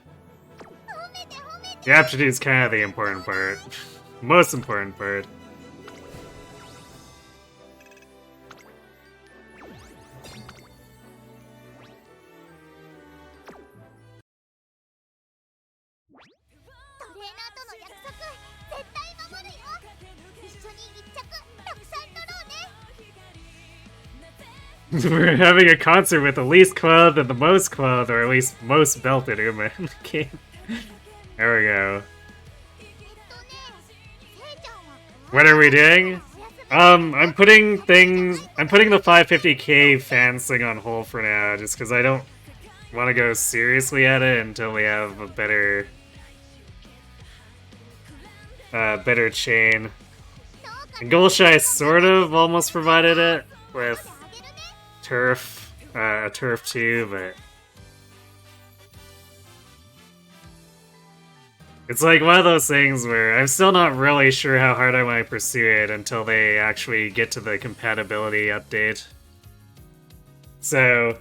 The aptitude is kind of the important part. Most important part. We're having a concert with the least clothed and the most clothed, or at least most belted Uma in the game. There we go. What are we doing? I'm putting the 550k fans thing on hold for now, just because I don't want to go seriously at it until we have a better chain. And Golshi sort of almost provided it with Turf, Turf 2, but it's like one of those things where I'm still not really sure how hard I want to pursue it until they actually get to the compatibility update. So,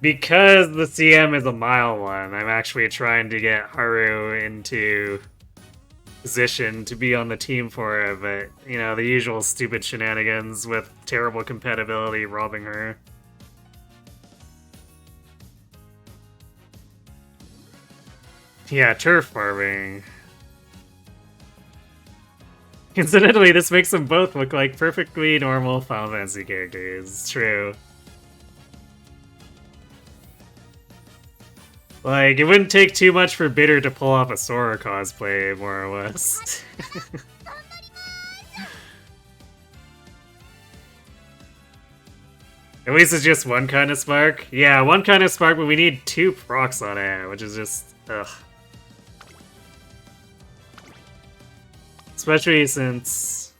because the CM is a mile one, I'm actually trying to get Haru into position to be on the team for it, but, you know, the usual stupid shenanigans with terrible compatibility robbing her. Yeah, turf farming. Incidentally, this makes them both look like perfectly normal Final Fantasy characters. It's true. Like, it wouldn't take too much for Bitter to pull off a Sora cosplay, more or less. At least it's just one kind of spark. Yeah, one kind of spark, but we need 2 procs on it, which is just... ugh. Especially since...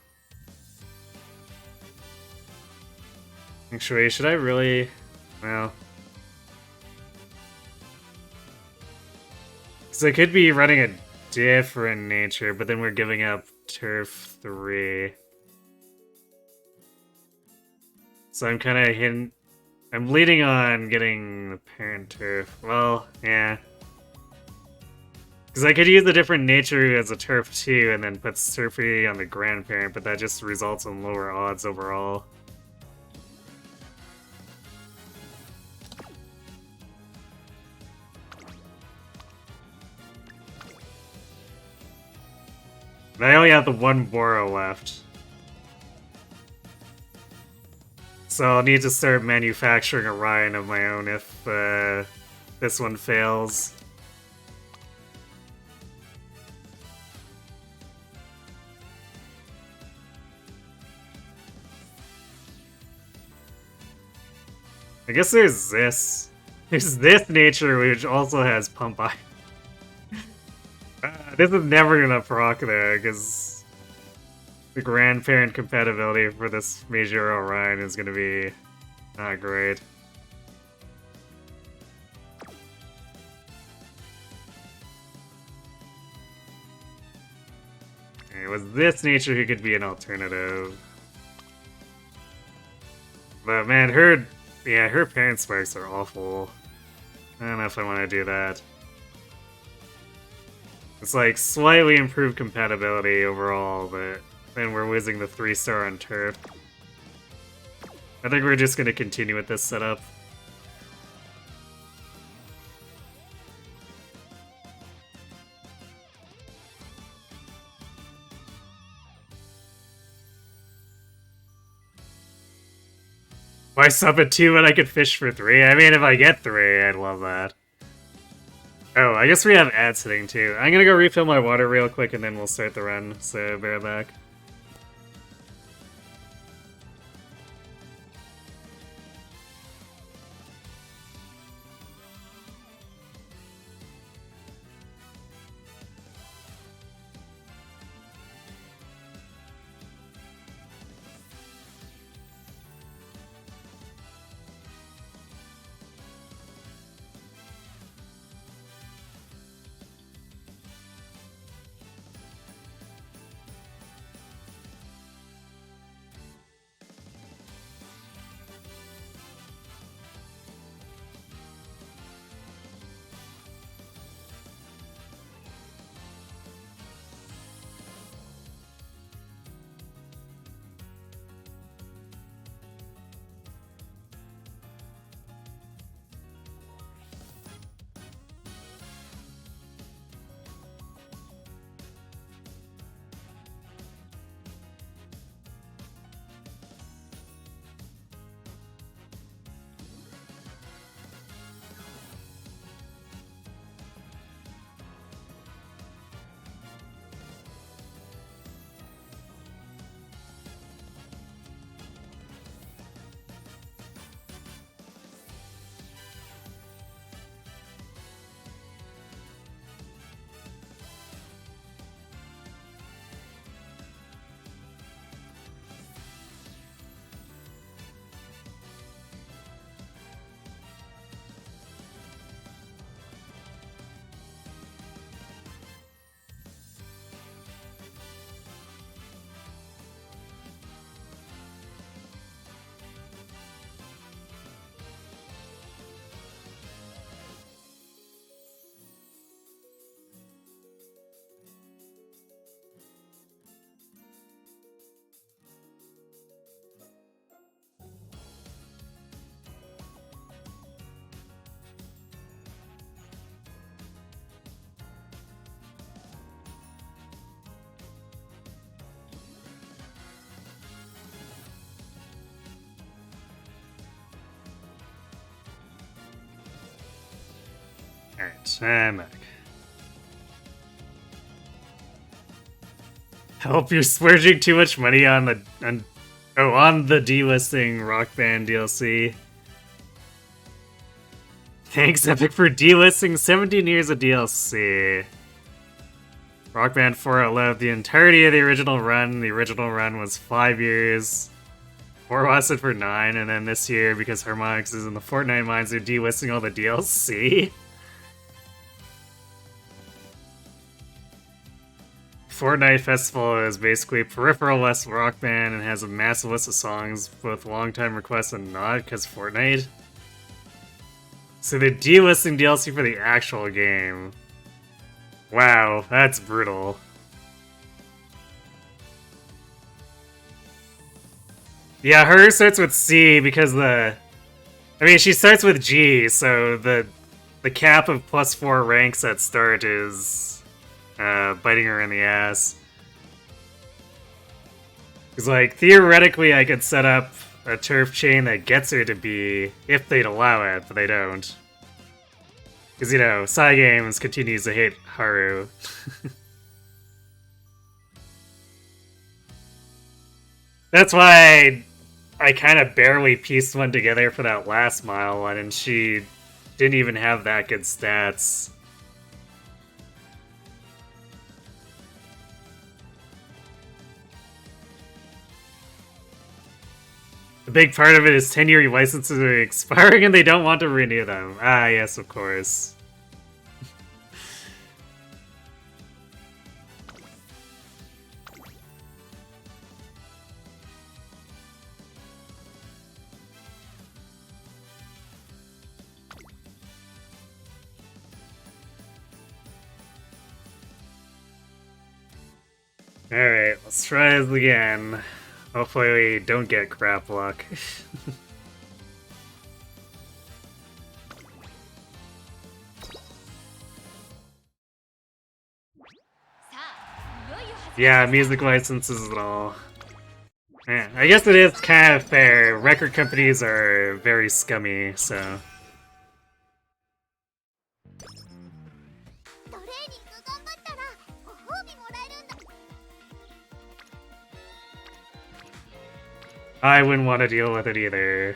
Actually, should I really... Well... Because I could be running a different nature, but then we're giving up Turf 3. So I'm kind of hidden. I'm leading on getting the parent Turf. Well, yeah. Because I could use a different nature as a Turf 2 and then put Turf 3 on the grandparent, but that just results in lower odds overall. And I only have the 1 Boro left. So I'll need to start manufacturing a Ryan of my own if this one fails. I guess there's this. There's this nature which also has pump iron. This is never gonna proc there, because the grandparent compatibility for this Major Orion is gonna be not great. It was this nature who could be an alternative. But man, her parent sparks are awful. I don't know if I want to do that. It's like slightly improved compatibility overall, but then we're whizzing the 3-star on turf. I think we're just going to continue with this setup. Why sub at 2 when I could fish for 3? I mean, if I get 3, I'd love that. Oh, I guess we have ads hitting too. I'm gonna go refill my water real quick and then we'll start the run, so bear back. Alright, I'm back. Help, you're splurging too much money on the delisting Rock Band DLC. Thanks, Epic, for delisting 17 years of DLC. Rock Band 4 outlived the entirety of the original run. The original run was 5 years. 4 lasted for 9, and then this year, because Harmonix is in the Fortnite mines, they're delisting all the DLC. Fortnite Festival is basically peripheral less Rock Band and has a massive list of songs, both long-time requests and not, because Fortnite. So they're delisting DLC for the actual game. Wow, that's brutal. Yeah, her starts with C because she starts with G, so the cap of +4 ranks at start is biting her in the ass. Because, like, theoretically I could set up a turf chain that gets her to B if they'd allow it, but they don't. Because, you know, Cygames continues to hate Haru. That's why I kind of barely pieced one together for that last mile one, and she didn't even have that good stats. A big part of it is 10-year licenses are expiring and they don't want to renew them. Ah, yes, of course. Alright, let's try this again. Hopefully we don't get crap luck. Yeah, music licenses and all. Yeah, I guess it is kind of fair. Record companies are very scummy, so... トレーニング頑張ったらご褒美もらえるんだ。 I wouldn't want to deal with it either.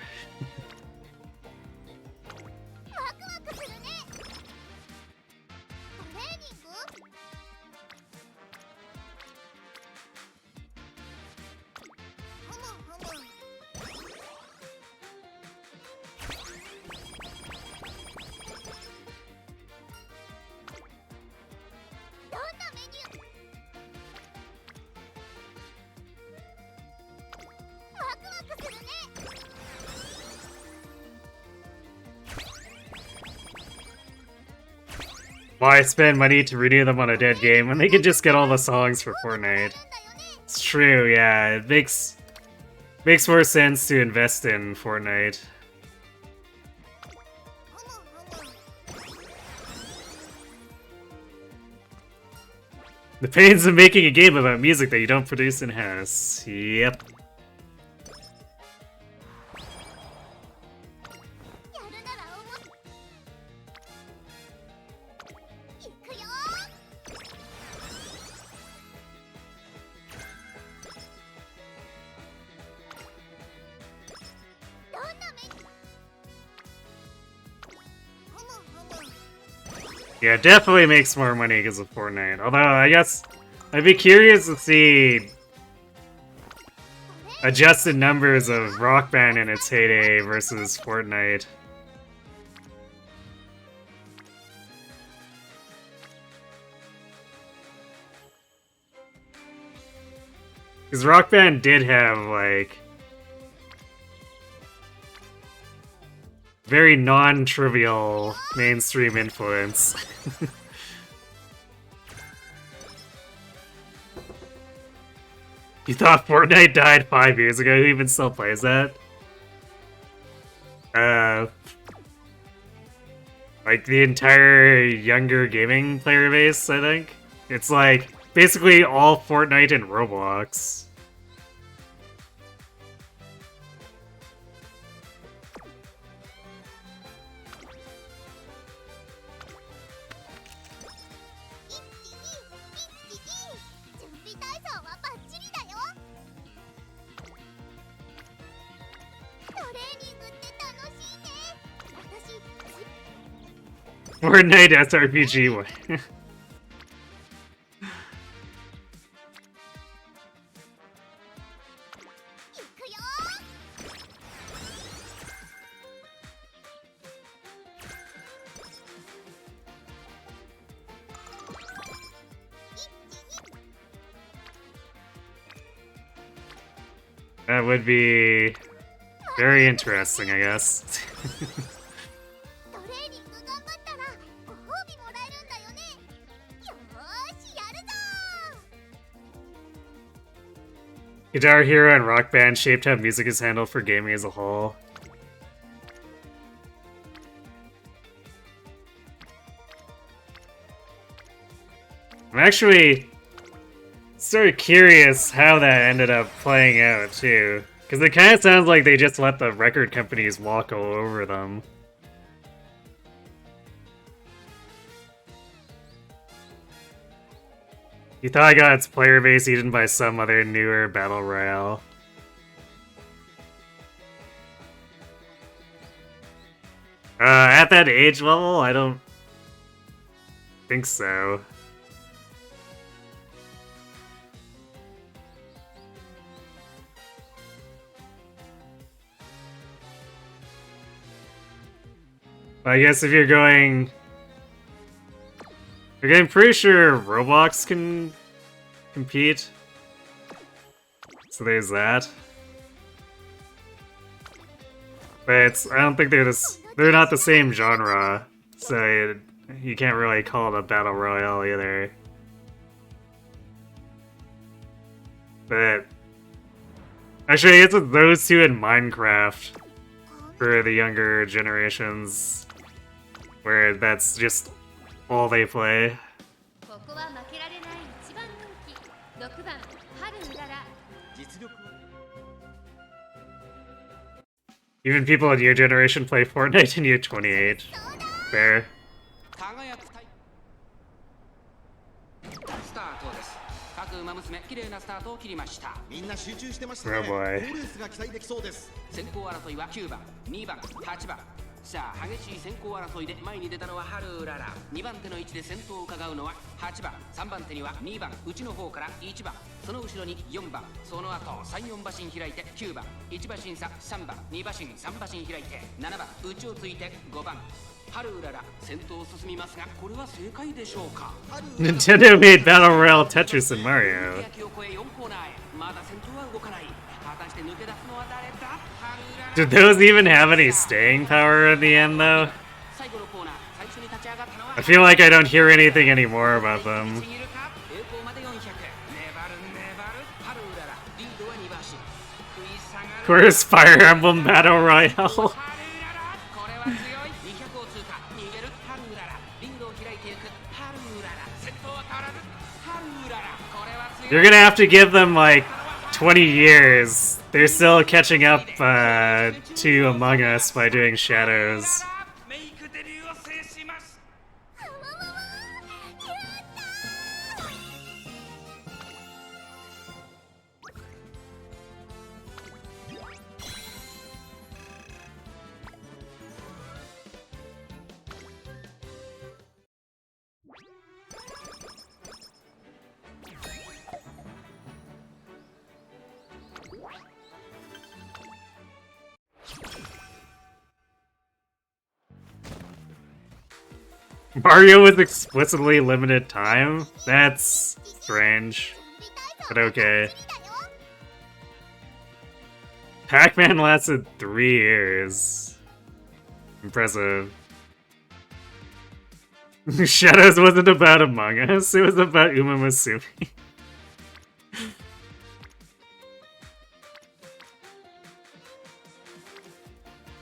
ワクワクするね。トレーニング？ふむふむ。どんなメニュー？ワクワクするね。 Why spend money to renew them on a dead game when they could just get all the songs for Fortnite? It's true, yeah. It makes more sense to invest in Fortnite. The pains of making a game about music that you don't produce in-house. Yep. やるならいくよ。どんなメニュー？ふむふむ。 Yeah, it definitely makes more money because of Fortnite. Although, I guess I'd be curious to see adjusted numbers of Rock Band in its heyday versus Fortnite. Because Rock Band did have, like, very non-trivial mainstream influence. You thought Fortnite died 5 years ago? Who even still plays that? Like the entire younger gaming player base, I think. It's like basically all Fortnite and Roblox. Fortnite SRPG. That would be very interesting, I guess. Guitar Hero and Rock Band shaped how music is handled for gaming as a whole. I'm actually sort of curious how that ended up playing out, too. Because it kind of sounds like they just let the record companies walk all over them. You thought I got its player base eaten by some other newer battle royale. At that age level, I don't think so. I guess if you're going... I'm pretty sure Roblox can compete. So there's that. But I don't think they're not the same genre. So you can't really call it a battle royale either. But actually, it's with those two in Minecraft for the younger generations, where that's just all they play. ここは負けられない一番人気6番春うらら 実力は Even people in your generation play Fortnite and you're 28. Fair. 輝くタイスタートです。各馬娘綺麗なスタートを切りました。みんな集中してましたね。 Oh 好 boy. レースが期待できそうです。先行争いは9番、2番、8番。さあ激しい先行争いで前に出たのは春うらら。2番手の位置で先頭を伺うのは8番、3番手には2番、内の方から1番、その後ろに4番、その後3、4馬身開いて9番、1馬身差3番、2馬身3馬身開いて7番、内をついて5番。春うらら先頭を進みますが、これは正解でしょうか。 Nintendo made Battle Royale Tetris and Mario. を越え4コーナーへ。まだ先頭は動かない。果たして抜け出すのは誰だ。 Did those even have any staying power in the end, though? I feel like I don't hear anything anymore about them. Where's Fire Emblem Battle Royale? You're gonna have to give them like 20 years. They're still catching up to Among Us by doing shadows. Mario was explicitly limited time? That's strange. But okay. Pac-Man lasted 3 years. Impressive. Shadows wasn't about Among Us, it was about Umamusume.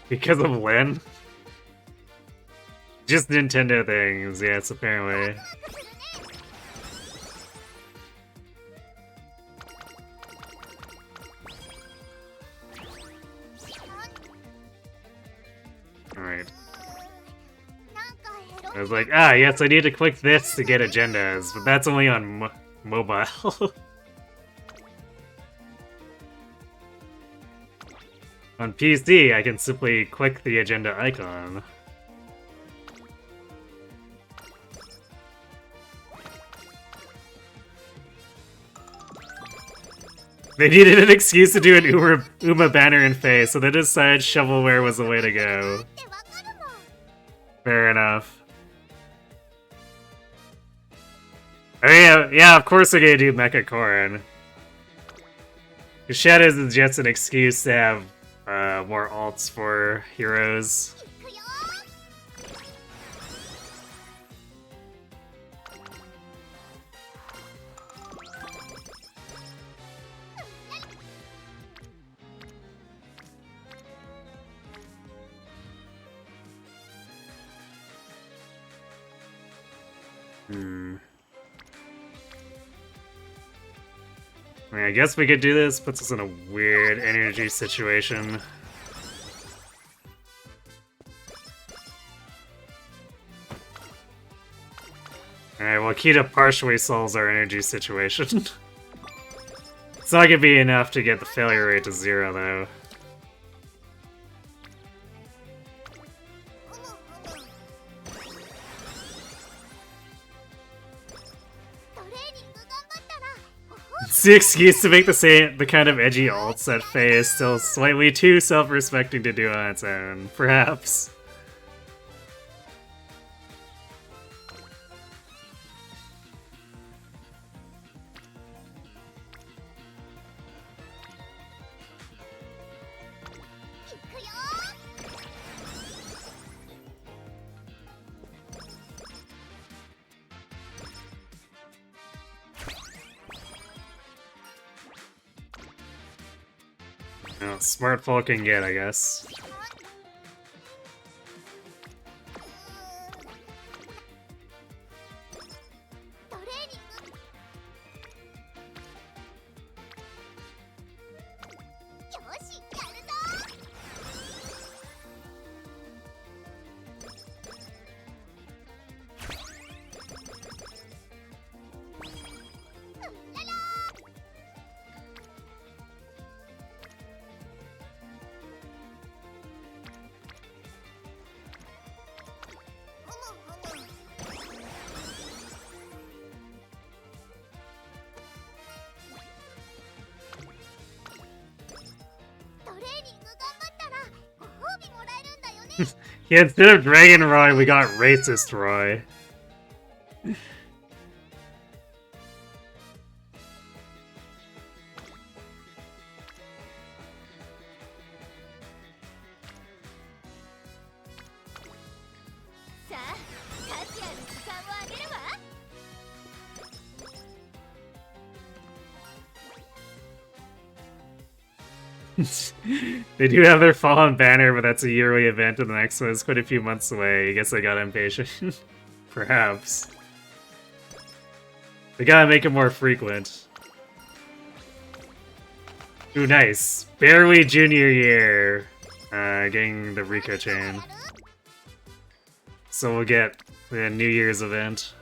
Because of Lin? Just Nintendo things, yes, apparently. Alright. I was like, ah, yes, I need to click this to get agendas, but that's only on mobile. On PC, I can simply click the agenda icon. They needed an excuse to do an Uma banner in face, so they decided shovelware was the way to go. Fair enough. I mean, yeah, of course they're gonna do Mecha Corrin. Shadows is just an excuse to have more alts for heroes. I mean, I guess we could do this. Puts us in a weird energy situation. Alright, well, Kita partially solves our energy situation. It's not gonna be enough to get the failure rate to 0, though. It's the excuse to make the kind of edgy alts that Faye is still slightly too self-respecting to do on its own, perhaps. Oh, smart folk can get, I guess. Yeah, instead of Dragon Roy, we got Racist Roy. They do have their Fallen Banner, but that's a yearly event, and the next one is quite a few months away. I guess I got impatient. Perhaps. They gotta make it more frequent. Ooh, nice. Barely junior year. Getting the Rico chain. So we'll get the New Year's event.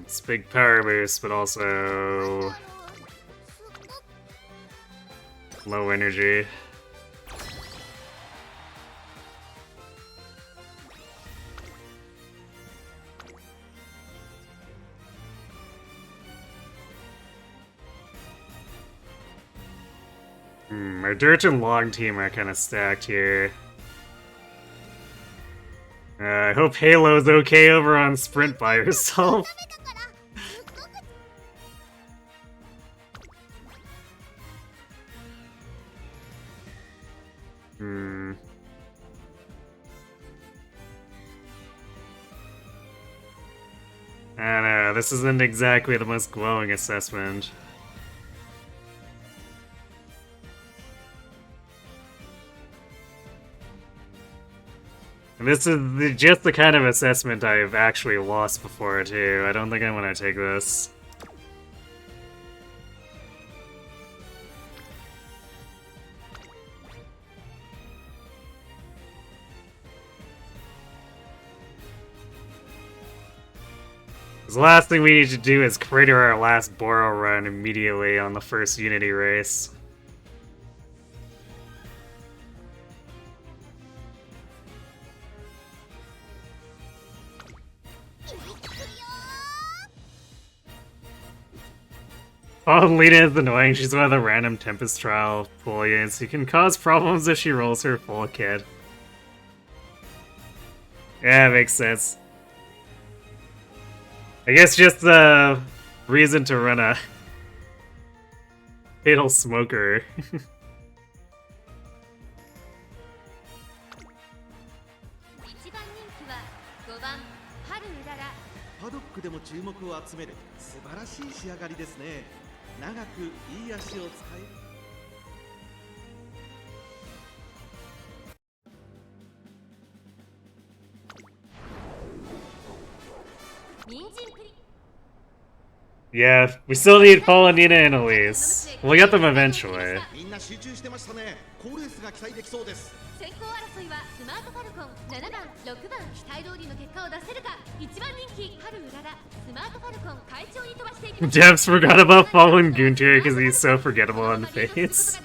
It's a big power boost, but also low energy. Our Dirt and Long team are kind of stacked here. I hope Halo's okay over on Sprint by herself. I don't know, this isn't exactly the most glowing assessment. And this is just the kind of assessment I've actually lost before, too. I don't think I want to take this. The last thing we need to do is crater our last Boro run immediately on the first Unity race. Oh, Lena is annoying. She's one of the random Tempest Trial Polians who can cause problems if she rolls her full kit. Yeah, makes sense. I guess just the reason to run a Fatal Smoker. パドックでも注目を集める素晴らしい仕上がりですね。長くいい足を使える。Yeah, we still need Paul and Nina and Elise. We'll get them eventually. みんな集中してましたね。好レースが期待できそうです。先行争いはスマートファルコン7番6番期待通りの結果を出せるか。1番人気春うららスマートファルコン快調に飛ばしていきます。 Debs forgot about Paul and Gunter because he's so forgettable on face. さ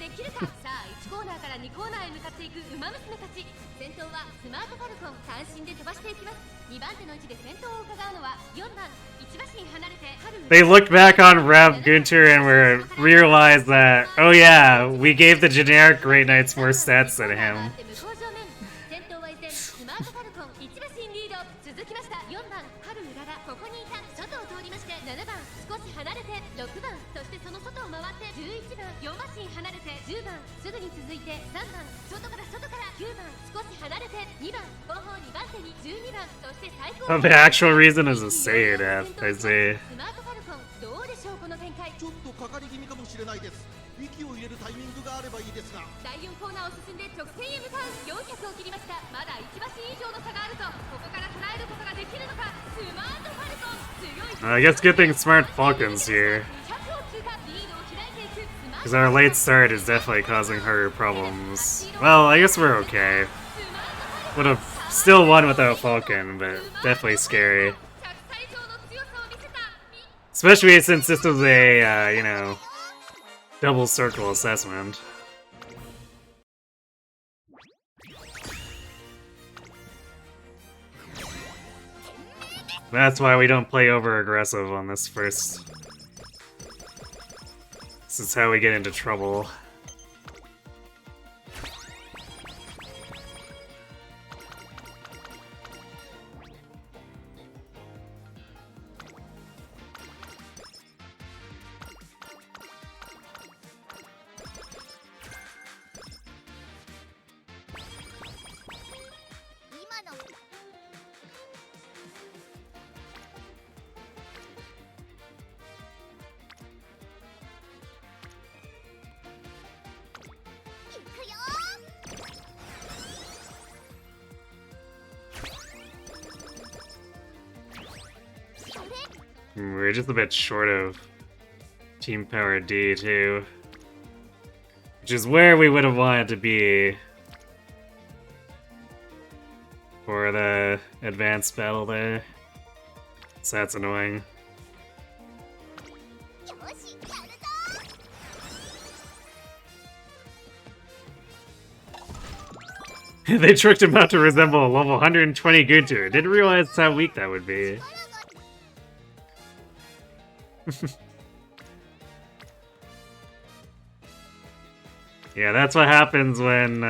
あ1コーナーから2コーナーへ向かっていくウマ娘たち。先頭はスマートファルコン単身で飛ばしていきます。2番手の位置で先頭を伺うのは4番1馬身離れて春。 They looked back on Rev Gunter and realized that, oh yeah, we gave the generic Great Knights more stats than him. 先頭は依然スマートファルコン1馬身リード。続きました4番春うららここにいた外を通りまして7番少し離れて6番そしてその外を回って11番4馬身離れて10番すぐに続いて3番外から9番少し離れて2番後方2番手に12番そして最高。 Oh, the actual reason is a Saiyan F, I see. スマートファルコンどうでしょうこの展開。ちょっとかかり気味かもしれないです。息を入れるタイミングがあればいいですが。第4コーナーを進んで直線へ向かう。400を切りました。まだ1馬身以上の差があるとここから捉えることができるのか。スマートファルコン強い。 I guess good thing Smart Falcon's here. 200を通過リードを開いていく。 Because our late start is definitely causing her problems. Well, I guess we're okay. Would have still won without Falcon, but definitely scary. Especially since this was a, you know, double circle assessment. That's why we don't play over aggressive on this first. This is how we get into trouble. We're just a bit short of Team Power D too, which is where we would have wanted to be for the advanced battle there. So that's annoying. They tricked him out to resemble a level 120 Gunter. Didn't realize how weak that would be. Yeah, that's what happens when,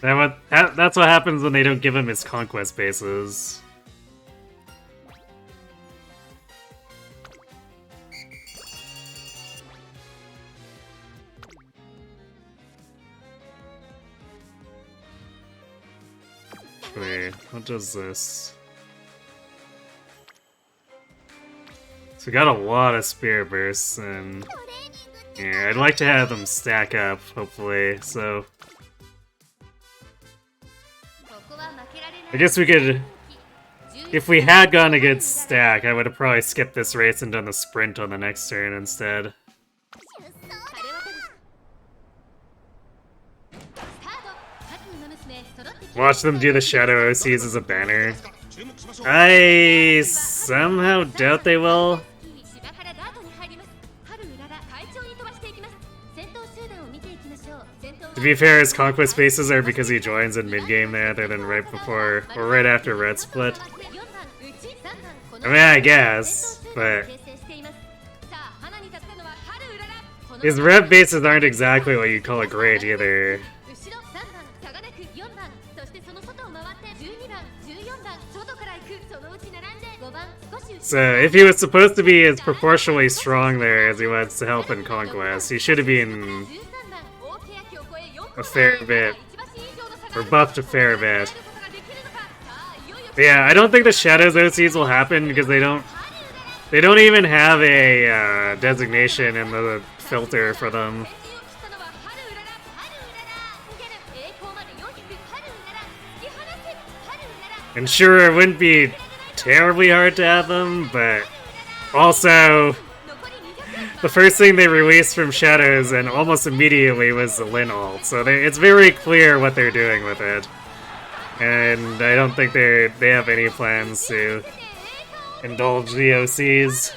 that's what happens when they don't give him his conquest bases. Wait, what does this? So we got a lot of Spirit Bursts, and yeah, I'd like to have them stack up, hopefully, so... I guess we could... If we had gone a good stack, I would have probably skipped this race and done the sprint on the next turn instead. Watch them do the Shadow OCs as a banner. I somehow doubt they will. To be fair, his conquest bases are because he joins in mid-game rather than right before or right after Red Split. I mean, I guess, but... His rev bases aren't exactly what you'd call a great either. So, if he was supposed to be as proportionally strong there as he was to help in Conquest, he should have been a fair bit, or buffed a fair bit. But yeah, I don't think the Shadows OCs will happen because they don't even have a designation in the filter for them. And sure, it wouldn't be terribly hard to have them, but also, the first thing they released from Shadows and almost immediately was the Lin ult, so it's very clear what they're doing with it. And I don't think they have any plans to indulge the OCs.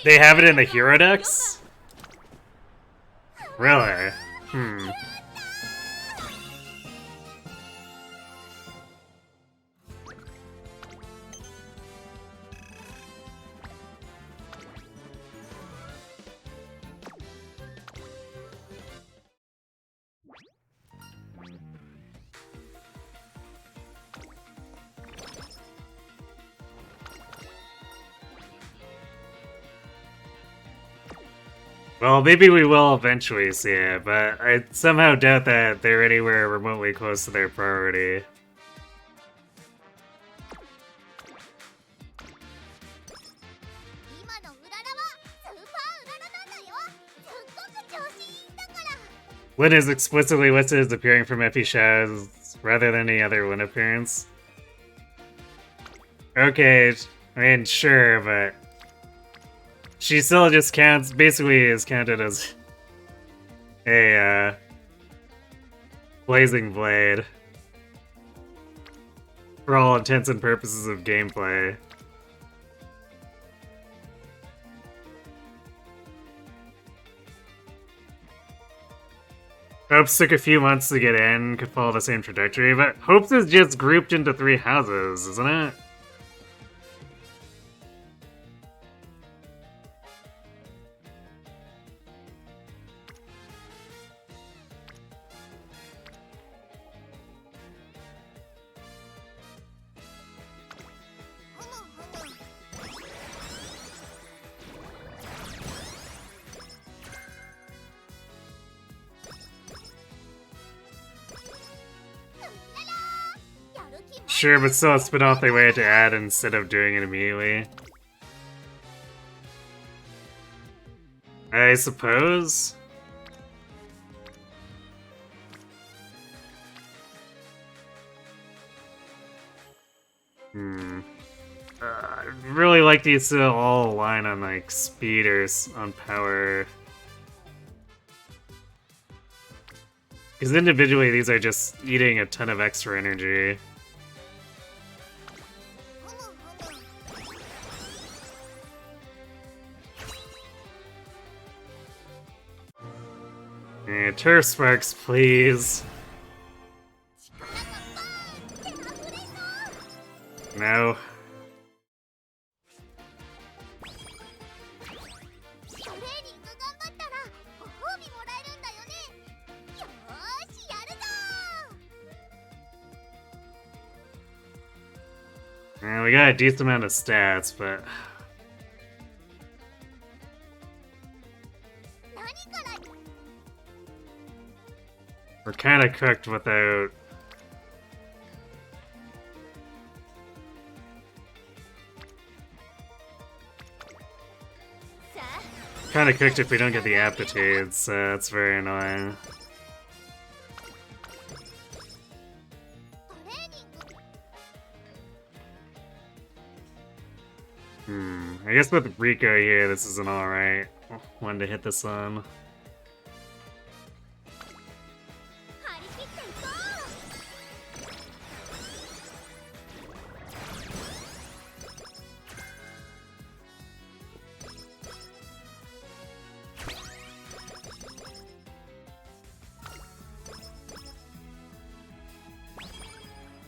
They have it in the hero decks? Really? Hmm. Well, maybe we will eventually see it, but I somehow doubt that they're anywhere remotely close to their priority. Lin is explicitly listed as appearing from FE Shadows rather than any other Lin appearance. Okay, I mean, sure, but she still just counts, basically is counted as a, Blazing Blade. For all intents and purposes of gameplay. Hopes took a few months to get in, could follow the same trajectory, but Hopes is just grouped into 3 houses, isn't it? Sure, but still it's been off their way to add instead of doing it immediately. I suppose? I'd really like these to all align on, like, speed or on power. Because individually these are just eating a ton of extra energy. Yeah, Turf Sparks, please. No. Yeah, we got a decent amount of stats, but we're kind of cooked without. Kind of cooked if we don't get the aptitudes, so that's very annoying. I guess with Rico here, this is an alright one to hit this on.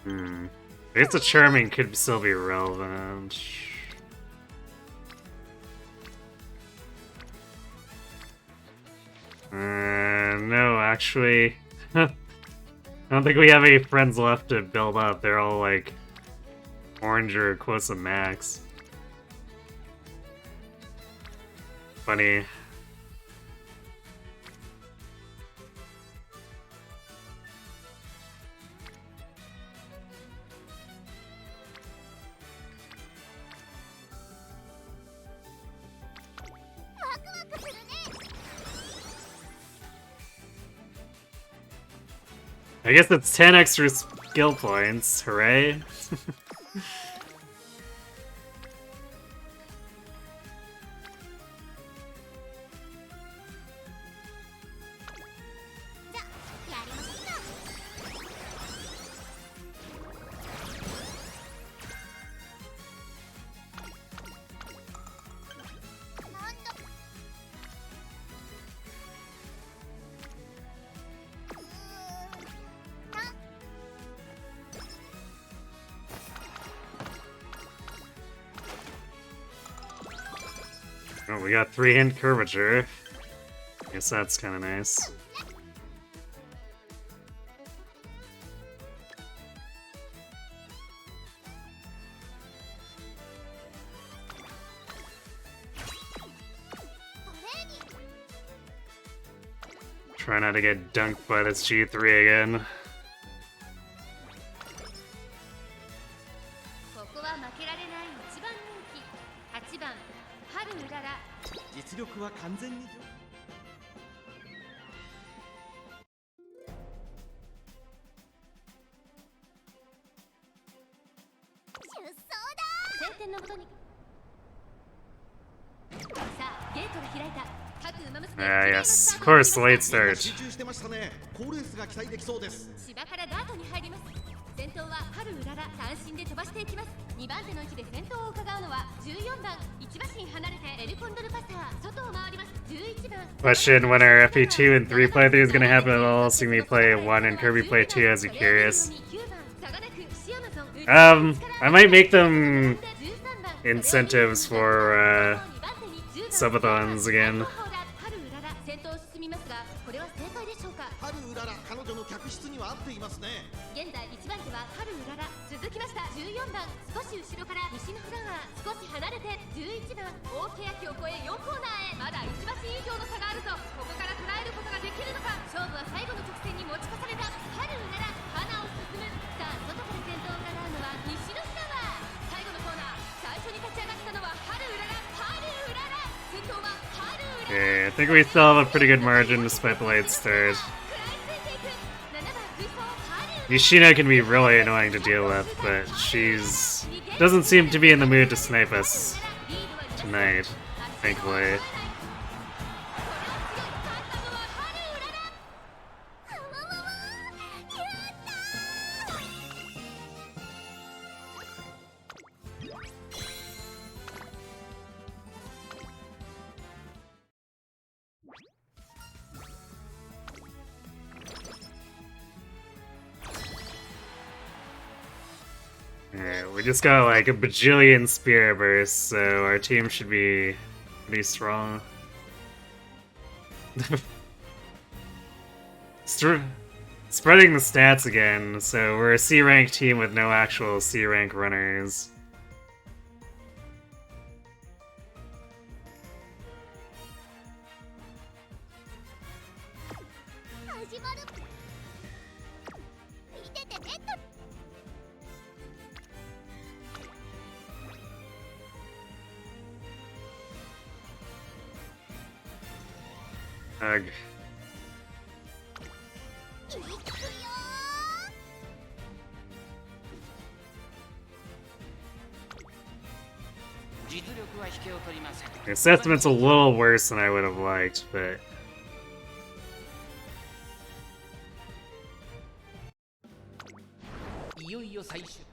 I guess the charming could still be relevant. No, actually. I don't think we have any friends left to build up. They're all like orange or close to max. Funny. I guess it's 10 extra skill points. Hooray. Oh, we got 3-hint curvature. Guess that's kind of nice. Try not to get dunked by this G3 again. ここは負けられない一番人気8番春うらら実力は完全に出走だ晴天のもとにさあゲートが開いた各馬娘 Yes, of course, the late start. 集中してましたね。好レースが期待できそうです。芝からダートに入ります。先頭は春うらら単身で飛ばしていきます。2番手の位置で先頭を伺うのは14番1馬身離れてエルコンドルパスター外を回ります。11番 Question: when our FE2 and 3 playthrough is gonna happen at all? Seeing me play 1 and Kirby play 2 as you curious. I might make them incentives for subathons again. 先頭を進みますがこれは正解でしょうか。春うらら彼女の客室には合っていますね。現在1番手は春うらら続きました14番少し後ろから西のフラワー少し離れて11番大欅を越え4コーナーへまだ1馬身以上の差があるぞ。ここから捉えることができるのか。勝負は最後の直線に持ち越された春うらら花を進む。さあ外から先頭を伺うのは西のフラワー最後のコーナー最初に立ち上がったのは春うらら春うらら先頭は春うらら Okay, I think we still have a pretty good margin despite the late start. Nishina can be really annoying to deal with, but she's doesn't seem to be in the mood to snipe us tonight, thankfully. 'Alright, we just got like a bajillion Spirit Bursts, so our team should be pretty strong. Spreading the stats again, so we're a C rank team with no actual C rank runners. Ugh. 実力は引けを取りません。 The assessment's a little worse than I would have liked, but いよいよ最終。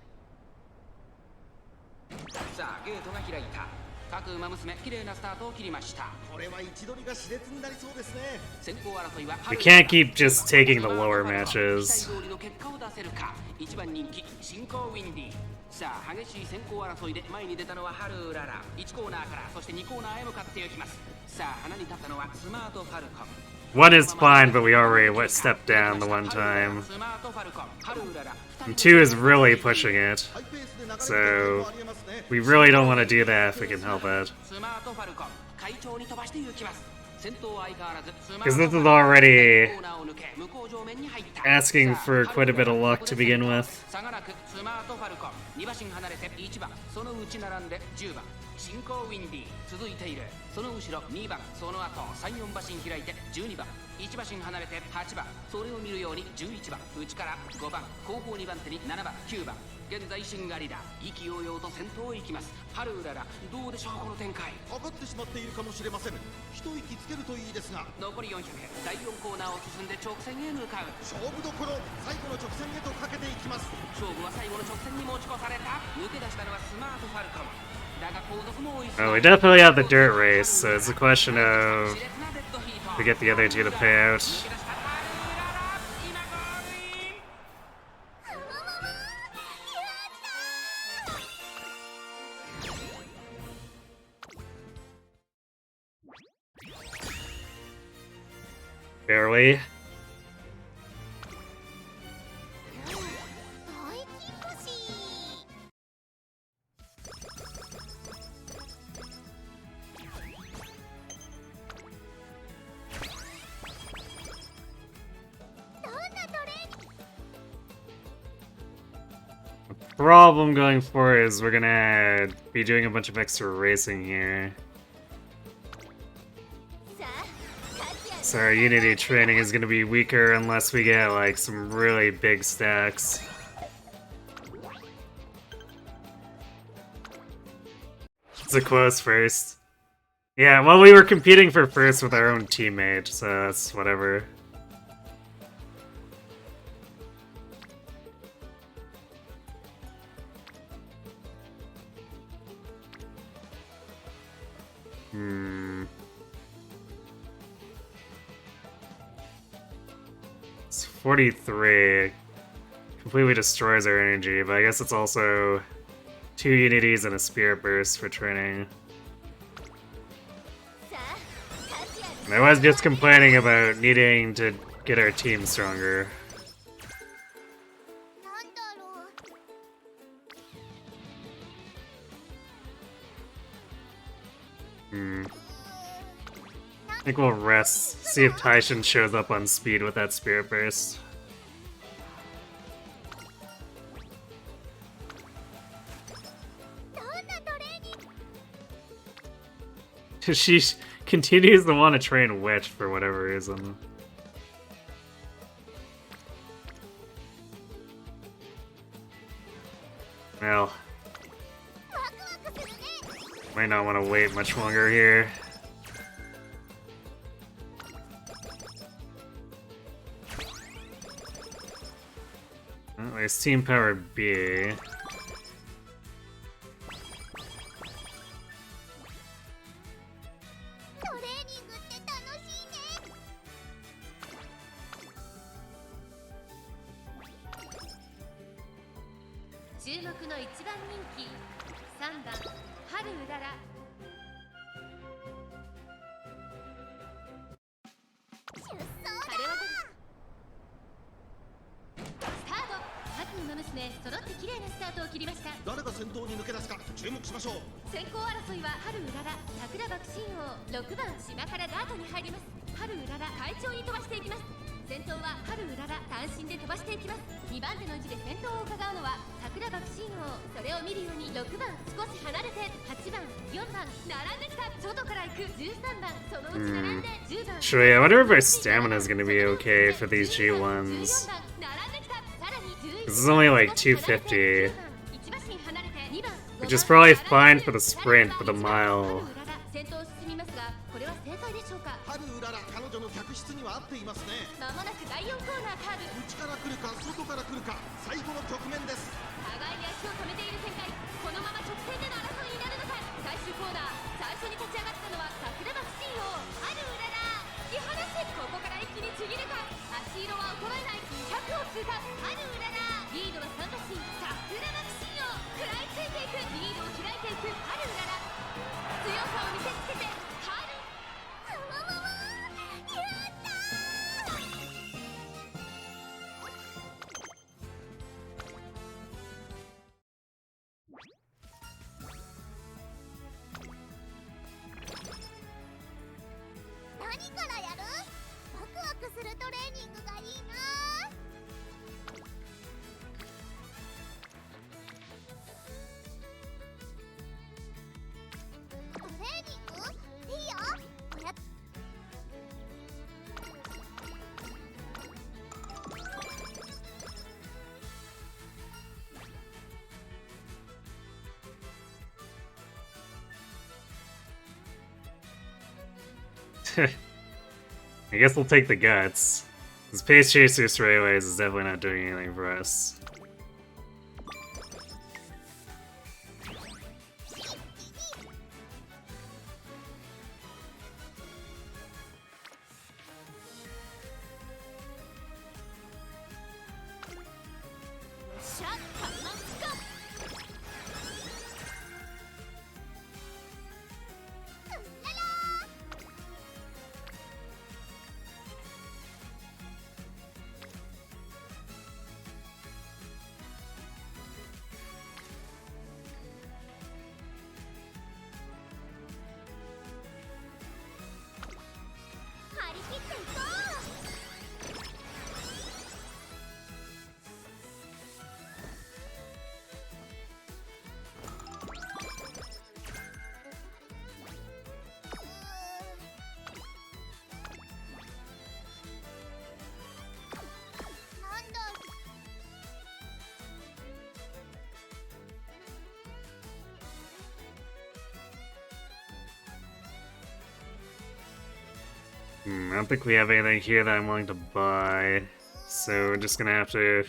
さあゲートが開いた。各馬娘綺麗なスタートを切りました。これは位置取りが熾烈になりそうですね。先行争いは we can't keep just taking the lower matches. 期待通りの結果を出せるか。1番人気新興ウィンディ。さあ激しい先行争いで前に出たのは春うらら。1コーナーからそして2コーナーへ向かっていきます。さあ花に立ったのはスマートファルコン。One is fine, but we already stepped down the one time. And 2 is really pushing it. So we really don't want to do that if we can help it. Because this is already asking for quite a bit of luck to begin with. 進行ウィンディ続いている。その後ろ2番、その後3、4馬身開いて12番、1馬身離れて8番、それを見るように11番、内から5番、後方2番手に7番、9番。現在シンガリラ意気揚々と先頭を行きます。春うららどうでしょうこの展開。かかってしまっているかもしれません。一息つけるといいですが。残り400、第4コーナーを進んで直線へ向かう。勝負どころ、最後の直線へとかけていきます。勝負は最後の直線に持ち越された。抜け出したのはスマートファルコンだが後続も追いつ Oh, we definitely have the dirt race, so it's a question of if we get the other two to pay out. Barely. 大金星。どんなトレーニング。 Problem going forward is we're gonna be doing a bunch of extra racing here. さあ、勝ちや So our Unity training is gonna be weaker unless we get like some really big stacks. It's a close first. Yeah, well, we were competing for first with our own teammate, so that's whatever. It's 43. Completely destroys our energy, but I guess it's also 2 Unities and a Spirit Burst for training. さあ、勝ちや And I was just complaining about needing to get our team stronger. なんだろう。 I think we'll rest, see if Taishin shows up on speed with that Spirit Burst. どんなトレーニング。 She continues to want to train Witch for whatever reason. Well, ワクワクするね。 might not want to wait much longer here. Well, there's Team Power B. トレーニングって楽しいね。 注目の1番人気3番春うらら。出走晴れ渡るスタート。秋の馬娘揃って綺麗なスタートを切りました。誰が先頭に抜け出すか注目しましょう。先行争いは春うらら、桜爆心王、6番島からダートに入ります。春うらら快調に飛ばしていきます。先頭は春うらら単身で飛ばしていきます。2番手の位置で先頭を伺うのは桜爆心王。それを見るように6番少し離れて8番4番並んできた。外から行く13番そのうち並んで10番。 Actually, I wonder if our stamina is gonna be okay for these G1s. This is only like 250, which is probably fine for the sprint, but the mile. 先頭を進みますが、これは正解でしょうか。春うらら、彼女の客室には合っていますね。まもなく第4コーナーカーブ。内から来るか外から来るか、最後の局面です。互いに足を止めている展開。このまま直線での争いになるのか。最終コーナー、最初に立ち上がったのは桜爆心王春うらら。突き放し、ここから一気にちぎるか。足色は衰えない200を通過。春うららリードは3馬身桜爆心王。食らいついていく。リードを開いていく春うらら。強さを見せつけて春。やったー。何からやる？ワクワクするトレーニングがいいな。I guess we'll take the guts. This Pace Chaser Strayways is definitely not doing anything for us. I don't think we have anything here that I'm willing to buy, so we're just gonna have to...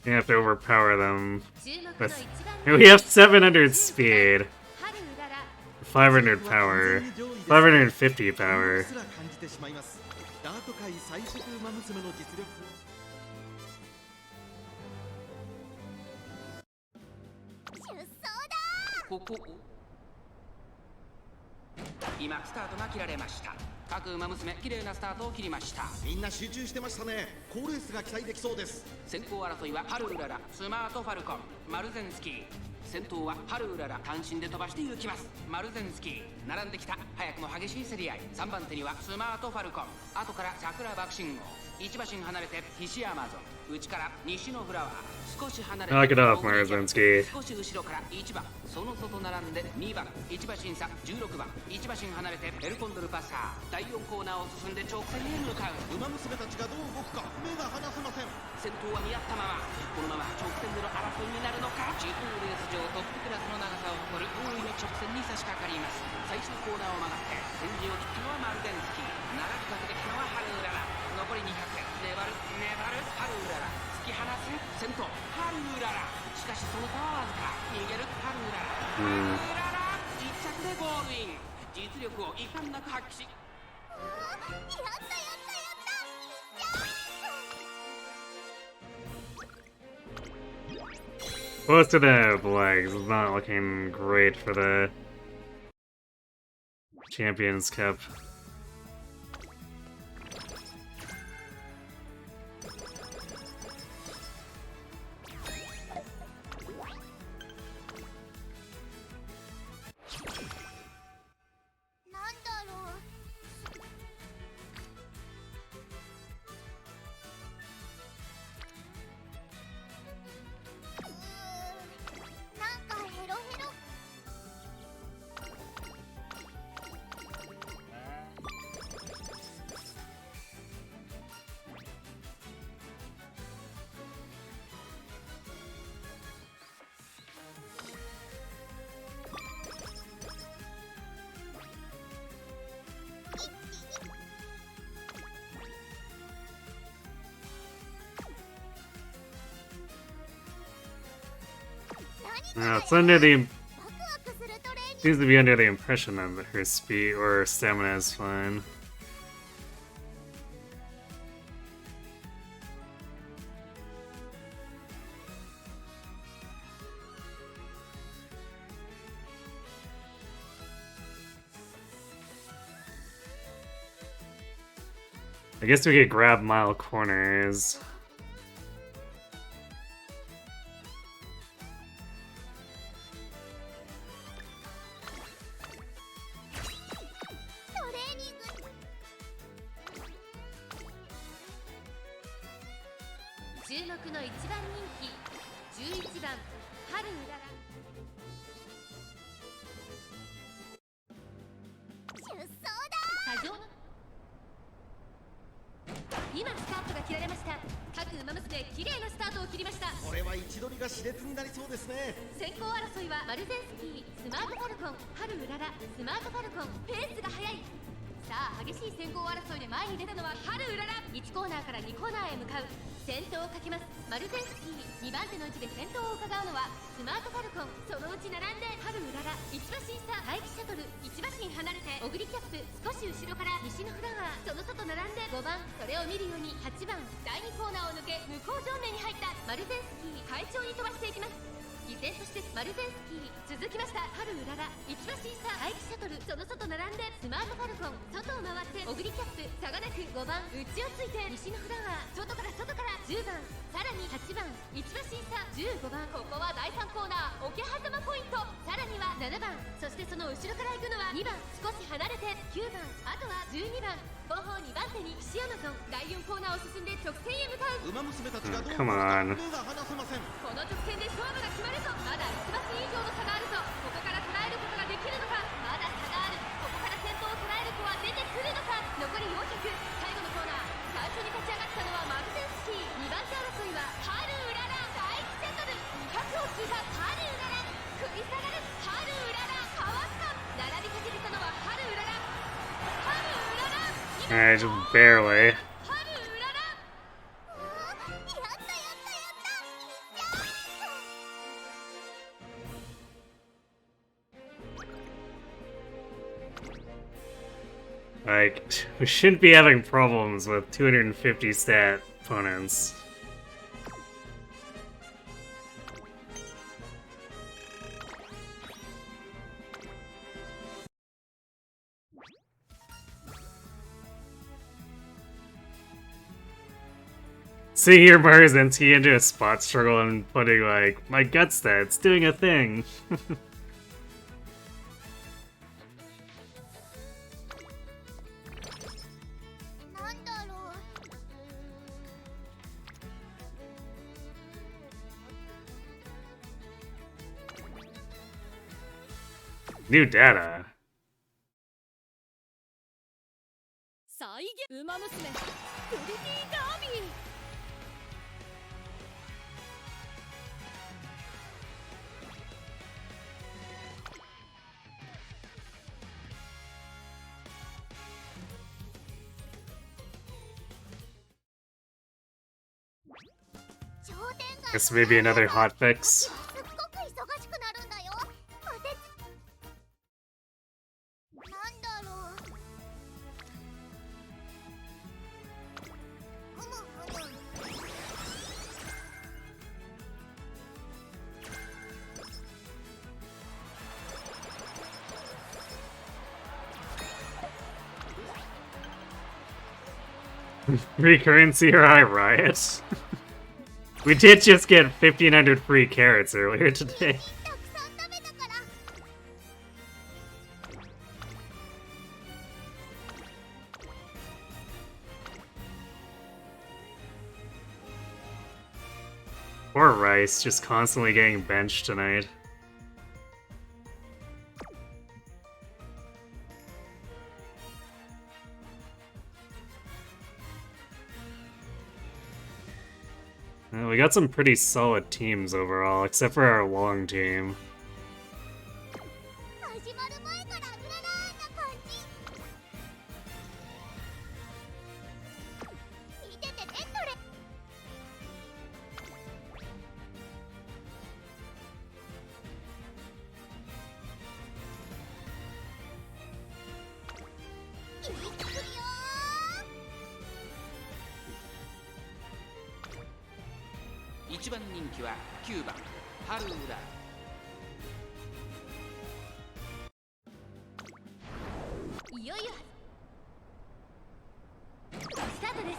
overpower them with... We have 700 speed, 500 power, 550 power.今スタートが切られました。各馬娘綺麗なスタートを切りました。みんな集中してましたね。好レースが期待できそうです。先行争いはハルウララ、スマートファルコン、マルゼンスキー。先頭はハルウララ、単身で飛ばして行きます。マルゼンスキー並んできた。早くも激しい競り合い。3番手にはスマートファルコン、後から桜爆信号。1馬身離れて西アマゾン、内から西のフラワー。少し離れて Knock it off, Marzinski. 少し後ろから1番、その外並んで2番、1馬身差16番、1馬身離れてエルコンドルパッサー。第4コーナーを進んで直線へ向かう。馬娘たちがどう動くか目が離せません。先頭は見合ったまま。このまま直線での争いになるのか。G2レース場トップクラスの長さを誇る大いに直線に差し掛かります。最終コーナーを曲がって先陣を切ったのはマルゼンスキー。長くかけてきたのはハルウララ。残り200。粘るハルウララ。突き放す先頭ハルウララ。しかしその差はわずか。逃げるハルウララ。ハルウララ1着でゴールイン。実力を遺憾なく発揮し、Most of the legs is not looking great for the Champions Cup. It's under the... Seems to be under the impression that her speed or stamina is fine. I guess we could grab mile corners. 切られました。各馬娘綺麗なスタートを切りました。これは位置取りが熾烈になりそうですね。先行争いはマルゼンスキー、スマートファルコン、ハルウララ、スマートファルコン。ペースが速い。さあ激しい先行争いで前に出たのはハルウララ。1コーナーから2コーナーへ向かう。先頭をかけます。マルゼンスキー、2番手の位置で先頭を伺うのはスマートファルコン。そのうち並んでハルウララ、1馬身差。待機シャトル、1馬身離れてオグリキャップ、少し後ろから西のフラワー。その外並んで5番、それを見るように8番、第2コーナーを抜け向こう正面に入ったマルゼンスキー。快調に飛ばしていきます。依然としてマルゼンスキー続きました。ハルウララ、1馬身差。待機シャトル、その外並んでスマートファルコン。外を回ってオグリキャップ、差がなく5番、内をついて西のフラワー。外から10番、さらに8番、1馬身差。15番、ここは第3コーナー桶狭間ポイント。さらには7番、そしてその後ろから行くのは2番、少し離れて9番、あとは12番。後方2番手に岸アマゾン。第4コーナーを進んで直線へ向かう。馬娘たちがどう Come on. 目が離せません。この直線で勝負が決まるぞ。まだ1馬身以上の差があるぞ。ここから捉えることができるのか。まだ差がある。ここから先頭を捉える子は出てくるのか。残り400、最後のコーナー。最初に立ち上がったのはマルゼンスキー。2番手争いはハルウララ。第1セットル、200を聞いたハルウララ。食い下がるハルウララ。かわした。並びかけてたのはハルウララ。ハルウララ。Alright, just barely. ハルウララ。やったやったやった。Like, we shouldn't be having problems with 250 stat opponents. Seeing your Marzinski into a spot struggle and putting, like, my gut stats doing a thing. なんだろう。 New data. 再現ウマ娘プリティダービー。商店街 Guess maybe another hotfix. すっごく忙しくなるんだよ。なんだろう。ふむふむ。 Free currency or I riot? We did just get 1,500 free carrots earlier today. たくさん食べたから。 Poor Rice, just constantly getting benched tonight. We got some pretty solid teams overall, except for our long team. 始まる前からララーな感じ。見ててね、それ。 いくよー。 1番人気は9番ハルウラ。いよいよスタートです。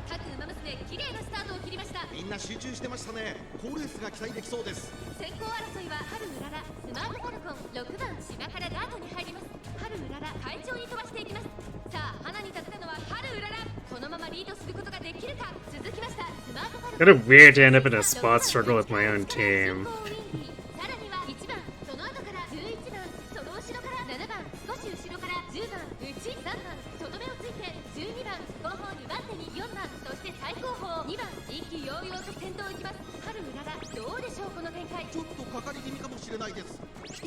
各ウマ娘綺麗なスタートを切りました。みんな集中してましたね。好レースが期待できそうです。先行争いはハルウララ、スマートファルコン。6番島からダートに入ります。ハルウララ快調に飛ばしていきます。さあ花に立ったのはハルウララ。このままリードすることができるか。続きましたスマートファルコン。 Kind of weird to end up in a spot struggle with my own team. さらには1番、その後から11番、その後ろから7番、少し後ろから10番、内3番、その目をついて12番、後方2番手に4番、そして最後方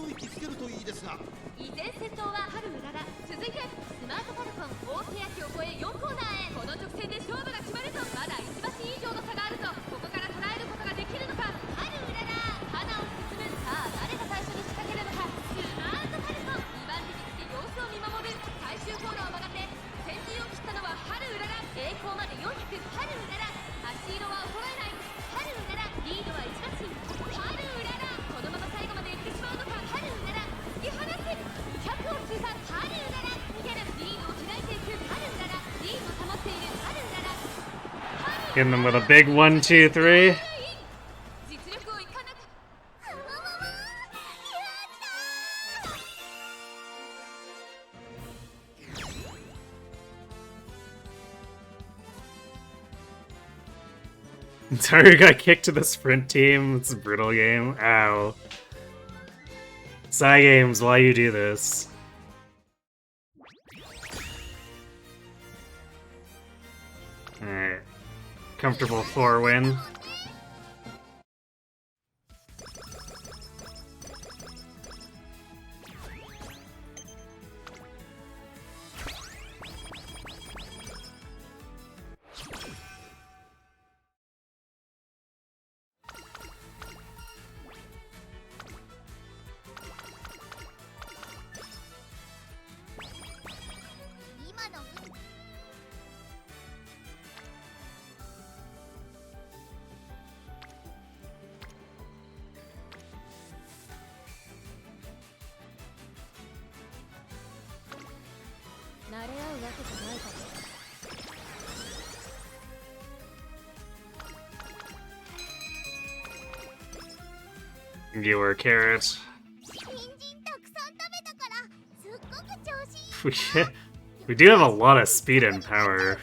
一息つけるといいですが。依然先頭は春うらら。続いてスマートファルコン大欅を越え4コーナーへ。この直線で勝負が決まると。まだ1馬身以上の差があると。ここから捉えることができるのか。春うらら花を進む。さあ誰が最初に仕掛けるのか。スマートファルコン2番手につけ様子を見守る。最終コーナーを曲がって先陣を切ったのは春うらら。栄光まで400。春うらら足色は衰えない。春うららリードは1馬身。春うららこのまま最後まで行ってしまうのか。春うらら突き放す。100を通過。春うらら逃げる。リードを開いていく。春うららリードを保っている。春うらら Hitting them with a big 1, 2, 3. 実力をいかなく。うわわわやったー。 Haru got kicked to the sprint team. It's a brutal game. Ow. Psy games, why you do this? Alright. Comfortable 4 win. Viewer carrot. 人参たくさん食べたからすっごく調子いい。 We do have a lot of speed and power.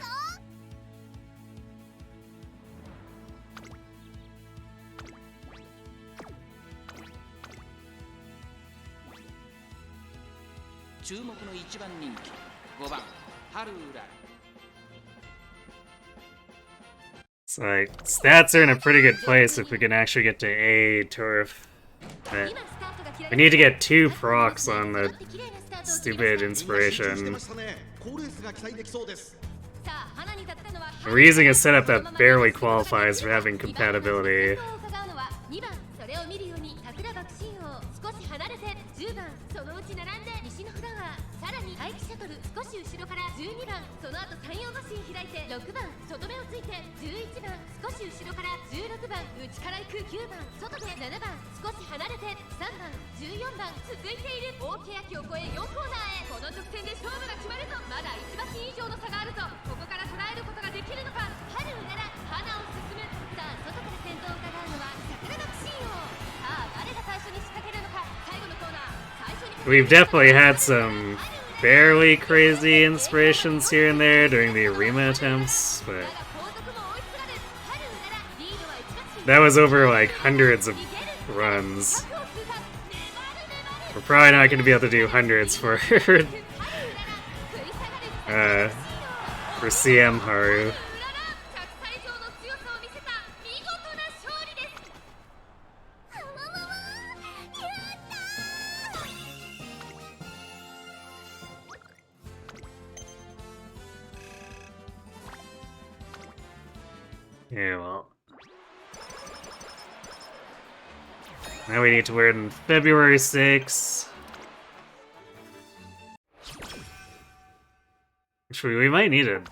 注目の1番人気5番ハルウララ。 It's like, stats are in a pretty good place if we can actually get to A turf. But we need to get 2 procs on the stupid inspiration. 好レースが期待できそうです。 We're using a setup that barely qualifies for having compatibility. 2番それを見るように桜爆心王少し離れて10番そのうち並んで西のフラワーさらに待機シャトル少し後ろから12番その後太陽マシン開いて6番外目をついて11番少し後ろから16番内から行く9番外で7番少し離れて3番14番続いている大欅を越え4コーナーへ。この直線で勝負が決まると。まだ1馬身以上の差があると。ここから捉えることができるのか。春うらら花を進む。さあ外から先頭を伺うのは桜爆心王。さあ誰が最初に仕掛けるのか。最後のコーナー最初に We've definitely had some barely crazy inspirations here and there during the Arima attempts, but that was over like hundreds of runs. We're probably not going to be able to do hundreds for CM Haru. うわわわやったー。 Yeah, well. Now we need to wear it on February 6th. Actually, we might need it.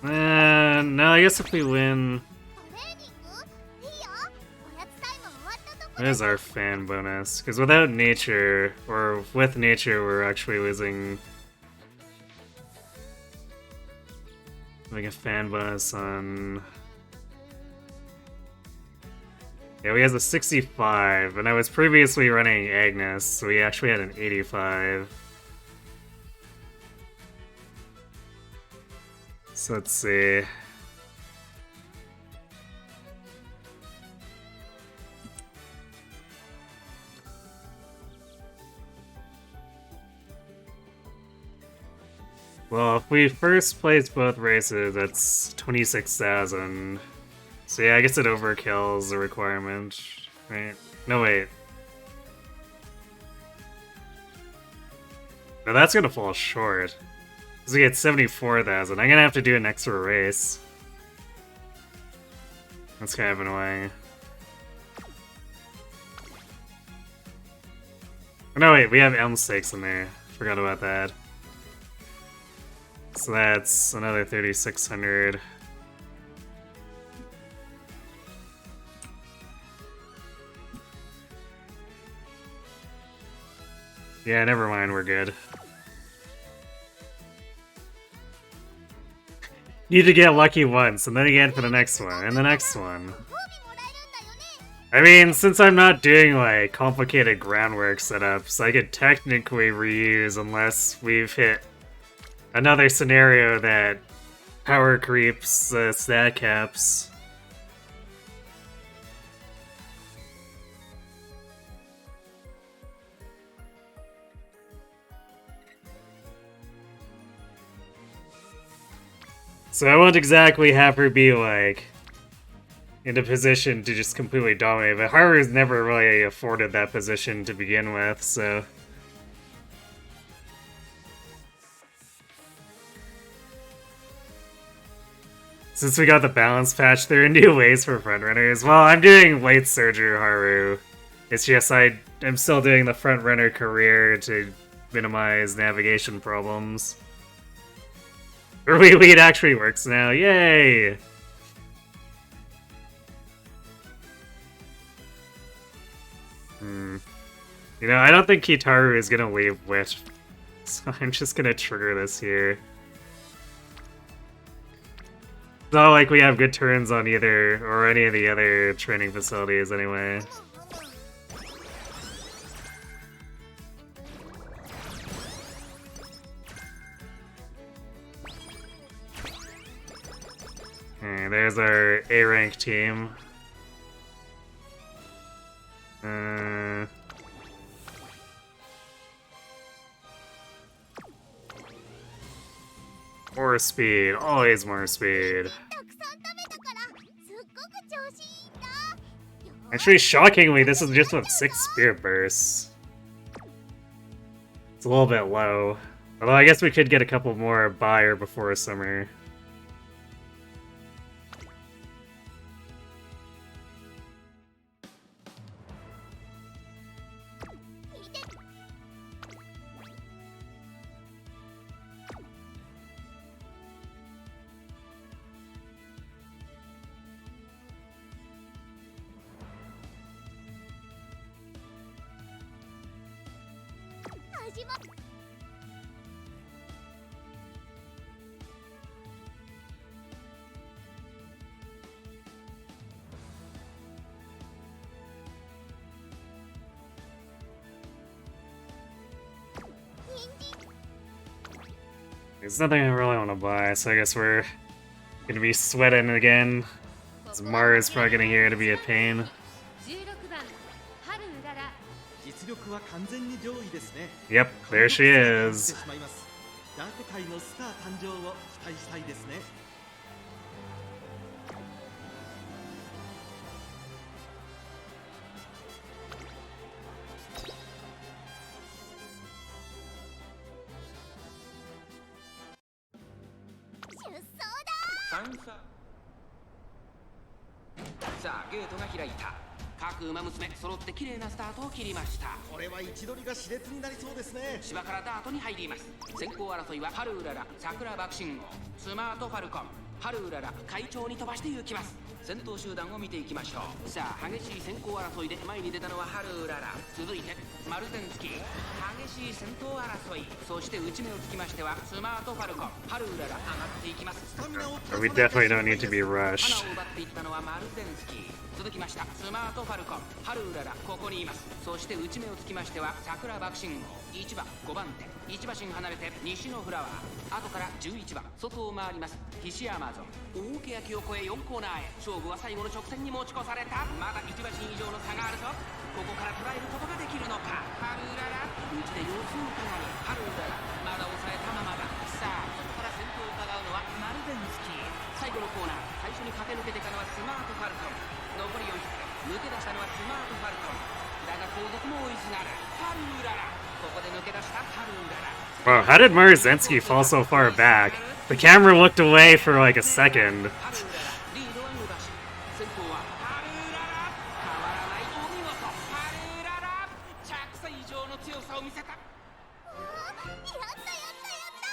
No, I guess if we win... トレーニングいいよ。おやつタイム終わったとこ There's our fan bonus. Because without nature, or with nature, we're actually losing... Like a fan bonus on... Yeah, we has a 65, and I was previously running Agnes, so we actually had an 85. So let's see. Well, if we first place both races, that's 26,000. So yeah, I guess it overkills the requirement, right? No, wait. Now that's gonna fall short. Because we get 74,000. I'm gonna have to do an extra race. That's kind of annoying. Oh, no, wait, we have Elm Stakes in there. Forgot about that. So that's another 3,600. Yeah, never mind, we're good. Need to get lucky once, and then again for the next one, and the next one. I mean, since I'm not doing, like, complicated groundwork setups, I could technically reuse unless we've hit another scenario that power creeps the stat caps. So I won't exactly have her be, like, in a position to just completely dominate, but Haru's never really afforded that position to begin with, so... Since we got the balance patch, there are new ways for frontrunners. Well, I'm doing late surger Haru. It's just I'm still doing the frontrunner career to minimize navigation problems. Early lead actually works now, yay! You know, I don't think Kitaru is gonna leave Witch, so I'm just gonna trigger this here. It's not like we have good turns on either, or any of the other training facilities anyway. Okay, there's our A-rank team. More speed, always more speed. Actually, shockingly, this is just with 6 Spirit Bursts. It's a little bit low. Although I guess we could get a couple more by or before summer. There's nothing I really want to buy, so I guess we're gonna be sweating again. Mara's probably gonna hear to be a pain. Yep, there she is.さあゲートが開いた。各馬娘揃って綺麗なスタートを切りました。これは位置取りが熾烈になりそうですね。芝からダートに入ります。先行争いはハルウララ、桜爆心号、スマートファルコン、ハルウララ会長に飛ばして行きます。先頭集団を見ていきましょう。さあ激しい先行争いで前に出たのはハルウララ、続いてマルゼンスキー。激しい先頭争い、そして内目をつきましてはスマートファルコン、ハルウララ上がっていきます。 We definitely don't need to be rushed. 花を奪っていったのはマルゼンスキー。続きましたスマートファルコン、ハルウララここにいます。そして内目をつきましては桜爆心号、1番5番手、1馬身離れて西のフラワー、後から11番外を回ります菱アマゾン。大欅を越え4コーナーへ、勝負は最後の直線に持ち越された。まだ1馬身以上の差があるぞ。ここから捉えることができるのか。ハルウララ内で様子を伺う。ハルウララまだ抑えたままだ。さあそこから先頭を伺うのはマルゼンスキー。最後のコーナー、最初に駆け抜けてたのはスマートファルコン。残り400、抜け出したのはスマートファルコンだが後続も追いすがるハルウララ。ここで抜け出したハルウララ。Wow, how did Marzensky fall so far back? The camera looked away for like a second. リードは伸ばし先頭はハルーララ変わらないお見事ハルーララ100歳以上の強さを見せたやったやったやった。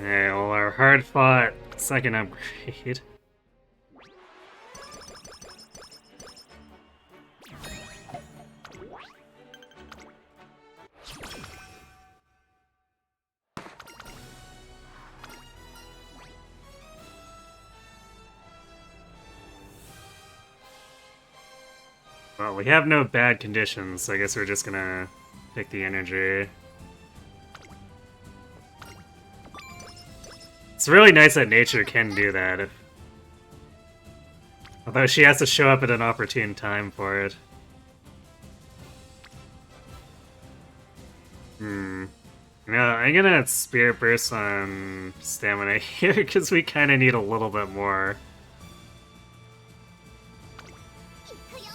Hey, well, our hard-fought second upgrade. Well, we have no bad conditions, so I guess we're just gonna pick the energy. It's really nice that nature can do that. Although she has to show up at an opportune time for it. You know, I'm gonna Spirit Burst on stamina here, because we kinda need a little bit more. いくよ。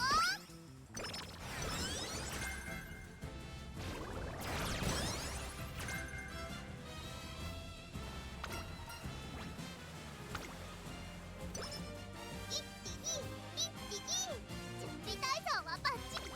準備体操はバッチリ。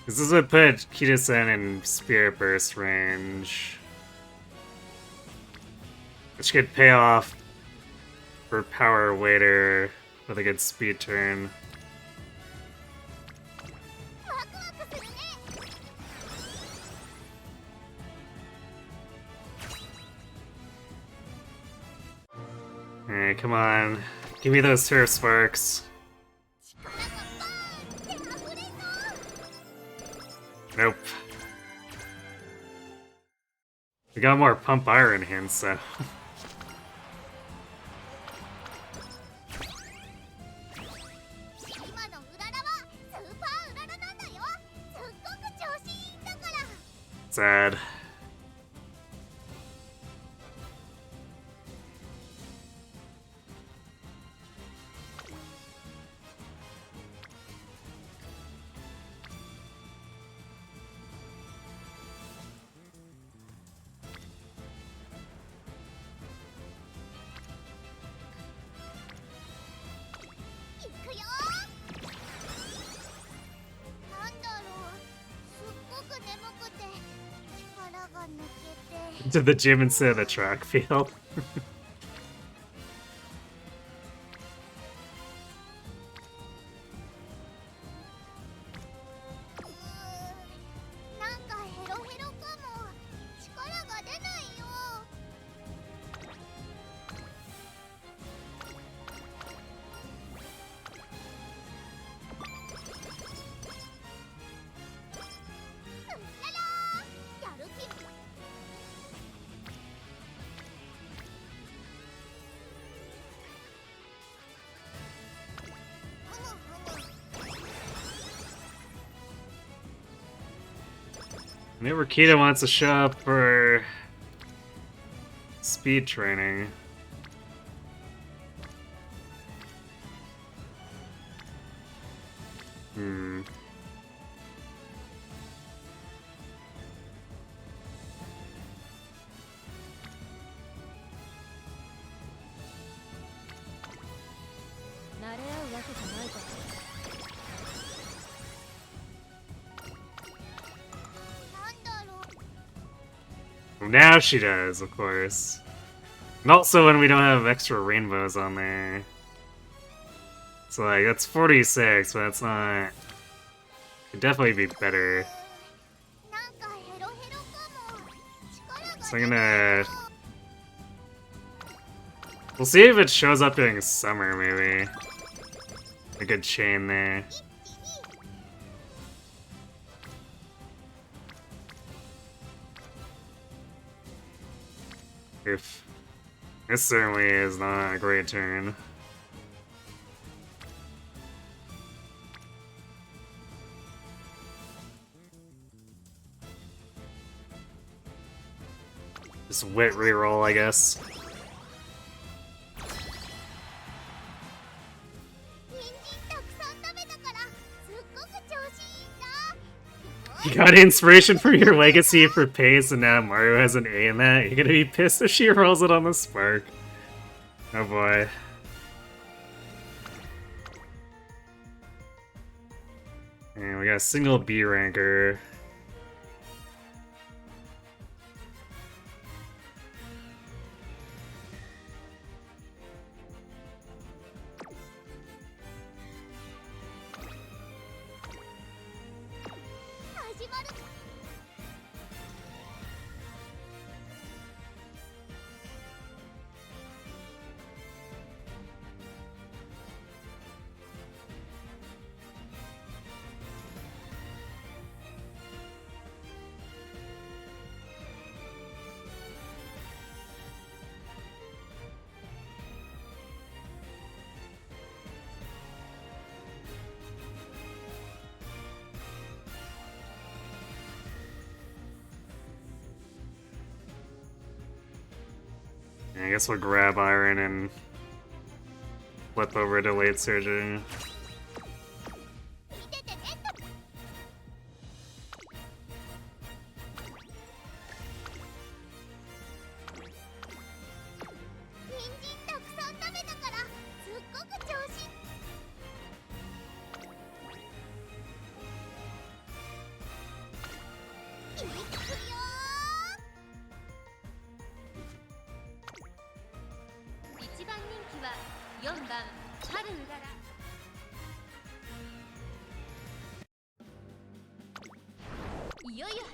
This is what put Kita-san in Spirit Burst range. Which could pay off for Power Waiter with a good speed turn. ワクワクするね。 Alright, come on. Give me those turf sparks. 力がバーンって溢れそう。 Nope. We got more pump iron hints, so. 今のうららはスーパーうららなんだよ。すっごく調子いいんだから。 Sad. To the gym instead of the track field. Maybe Kita wants to show up for speed training. Now she does, of course. And also when we don't have extra rainbows on there. So like, that's 46, but that's not... Could definitely be better. So I'm gonna... We'll see if it shows up during summer, maybe. A good chain there. Oof. This certainly is not a great turn. Just wit reroll, I guess. 人参たくさん食べたからすっごく調子いいんだ。 You got inspiration for your legacy for pace, and now Mario has an A in that? You're gonna be pissed if she rolls it on the spark. Oh boy. And we got a single B ranker. I guess we'll grab Iron and flip over to late surgery. 見ててねっと。人参たくさん食べたからすっごく調子。いくよ1番人気は4番春うらら。いよいよ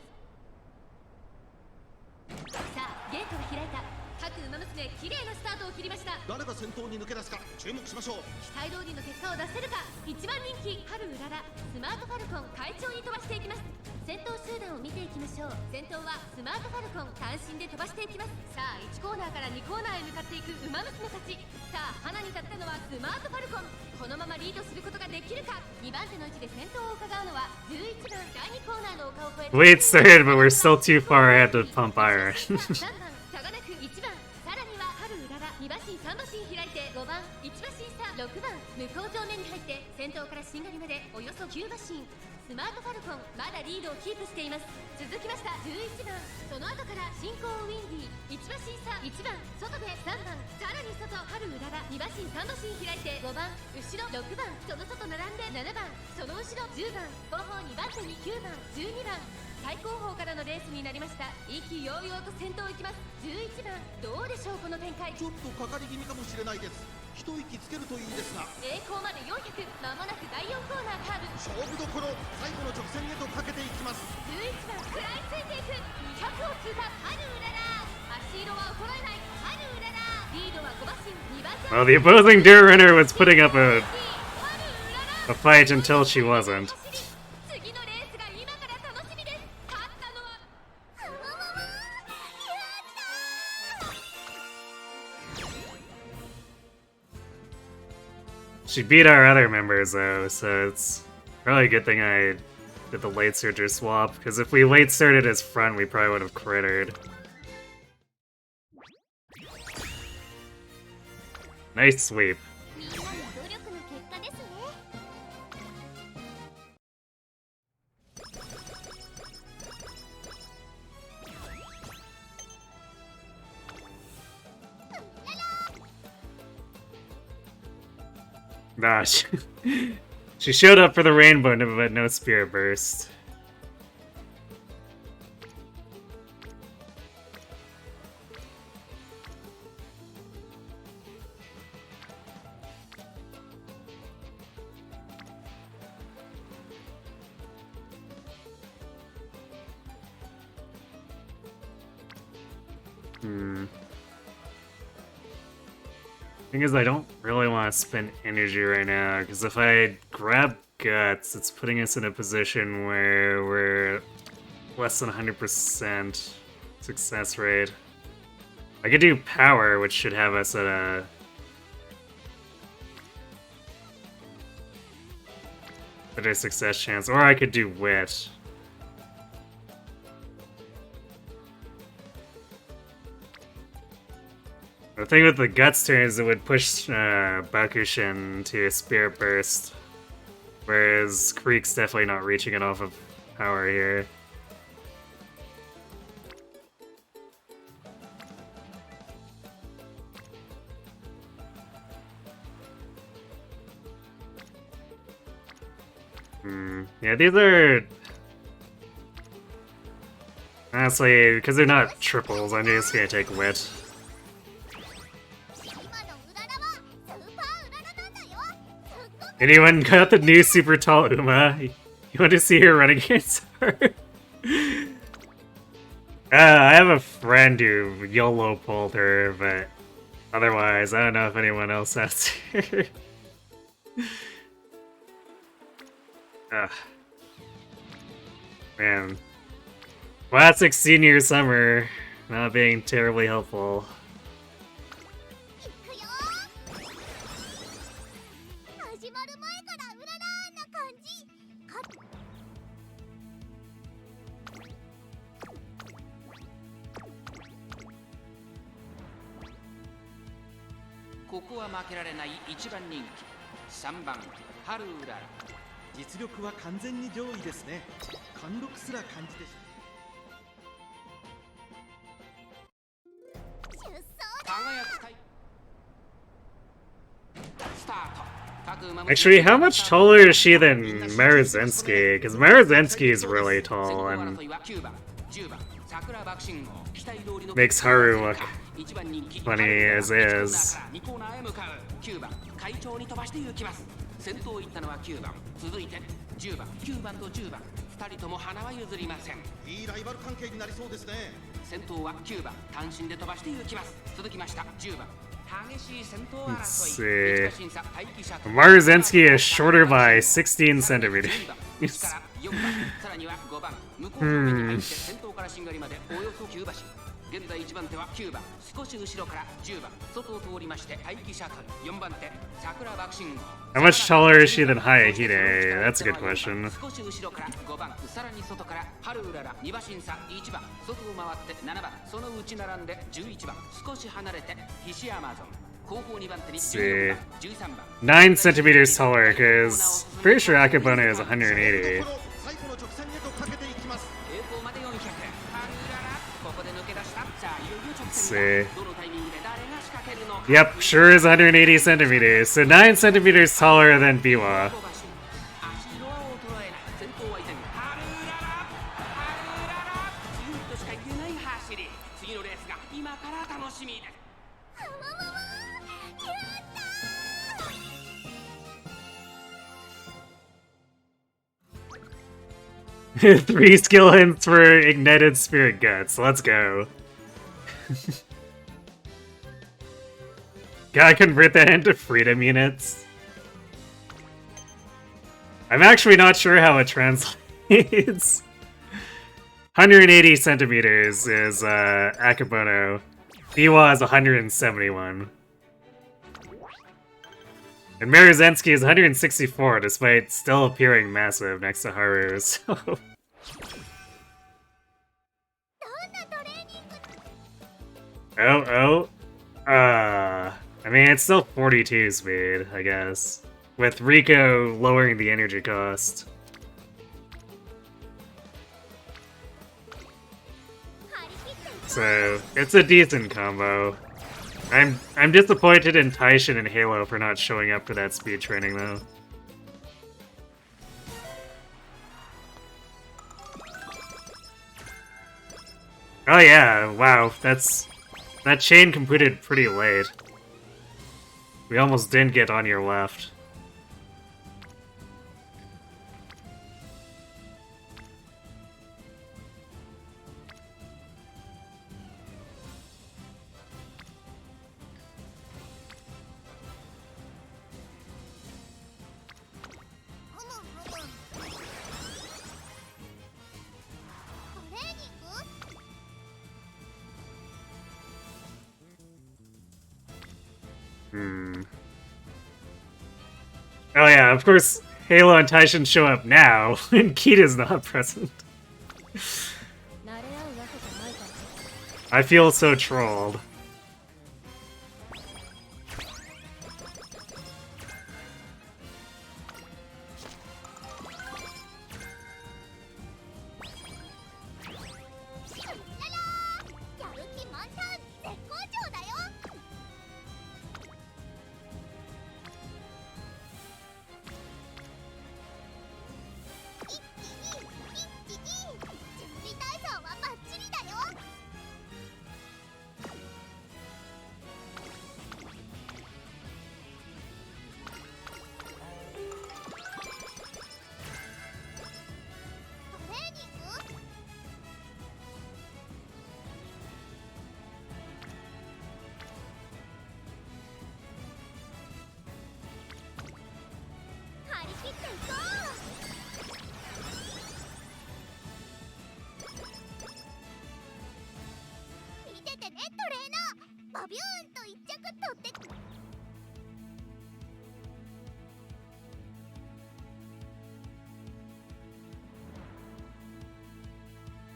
さあゲートが開いた。各馬娘綺麗なスタートを切りました。誰が先頭に抜け出すか注目しましょう。期待通りの結果を出せるか。1番人気春うららスマートファルコン快調に飛ばしていきます。先頭集団を見ていきましょう。先頭はスマートファルコン単身で飛ばしていきます。さあ1コーナーから2コーナーへ向かっていく馬娘たち。さあ花に立ったのはスマートファルコン。このままリードすることができるか。2番手の位置で先頭を伺うのは11番第2コーナーの丘を越えて Late started, but we're still too far ahead to pump Iron. 3番差がなく1番、さらには春うらら2馬身3馬身開いて5番1馬身差6番向こう上面に入って先頭からしんがりまでおよそ9馬身。スマートファルコンまだリードをキープしています。続きました11番、その後から進行ウィンディ1馬身差1番外で3番さらに外春うらら2馬身3馬身開いて5番後ろ6番その外並んで7番その後ろ10番後方2番手に9番12番最高峰からのレースになりました。意気揚々と先頭行きます。11番どうでしょうこの展開。ちょっとかかり気味かもしれないです。一息つけるといいですが。栄光まで400、まもなく第4コーナーカーブ。勝負どころ、最後の直線へとかけていきます。11番食らいついていく。200を通過春うらら足色は衰えない春うららリードは5馬身2番手 Well, the opposing Dare Runner was putting up 春うら a fight until she wasn't. 次のレースが今から楽しみです。勝ったのはうわわわやったー。 She beat our other members though, so it's probably a good thing I did the late surger swap, because if we late started as front, we probably would have crittered. Nice sweep. みんなの努力の結果ですね。 Nah, she showed up for the rainbow, but no spirit burst. Thing is, I don't really want to spend energy right now, because if I grab Guts, it's putting us in a position where we're less than 100% success rate. I could do power, which should have us at a success chance, or I could do wit. The thing with the guts turn is it would push Bakushin to Spirit Burst, whereas Creek's definitely not reaching it off of power here. Yeah, these are... Honestly, because they're not triples, I'm just gonna take wit. 今のうららはスーパーうららなんだよ。すっごく Anyone got the new super tall Uma? You want to see her running against her? I have a friend who YOLO pulled her, but otherwise, I don't know if anyone else has her. Man. Classic senior summer, not being terribly helpful. いくよ。始まる前からうららな感じ。ここは負けられない一番人気3番ハルウララ。実力は完全に上位ですね。貫禄すら感じてし出走輝く対スタート。各馬も Actually, how much taller is she than Maruzensky? Because Maruzensky is really tall and 9番10番桜爆信号期待通りの makes Haru look 一番人気 funny as is. 2コーナーへ向かう9番会長に飛ばして行きます。先頭行ったのは9番、続いて10番9番と10番2人とも花は譲りません。いいライバル関係になりそうですね。先頭は9番単身で飛ばして行きます。続きました10番激しい先頭争い。 Let's see. Maruzensky is shorter by 16 centimeters. 4番さらには5番向こう側に入って先頭からしんがりまでおよそ9馬身。現在1番手は9番少し後ろから10番外を通りまして待機シャトル4番手桜爆信号。 How much taller is she than Hayahide? That's a good question. 少し後ろから5番さらに外から春うらら2馬身差1番外を回って7番その内並んで11番少し離れて菱アマゾン後方2番手に14番13番9 centimeters taller, because pretty sure Akabona is 180. 最後の直線へとかけていきます。平行まで400春うららここで抜け出した。さあいよいよ直 Let's 線 see. どのタイミングで誰が仕掛けるのか。 Yep, sure is 180 centimeters, so 9 centimeters taller than Biwa. 足色は衰えない。先頭は依然春うらら春うらら強いとしか言えない走り。次のレースが今から楽しみです。わわわわやったー。 3 skill hints for ignited spirit guts. Let's go. Gotta convert that into freedom units. I'm actually not sure how it translates. 180 centimeters is Akabono. Biwa is 171. And Maruzensky is 164, despite still appearing massive next to Haru, so... どんなトレーニング I mean, it's still 42 speed, I guess. With Rico lowering the energy cost. 張り切っていく So, it's a decent combo. I'm disappointed in Taishin and Halo for not showing up for that speed training, though. Oh yeah, wow, that chain completed pretty late. We almost didn't get on your left. Hmm. Oh yeah, of course Halo and Taishin show up now, and Kita's not present. I feel so trolled.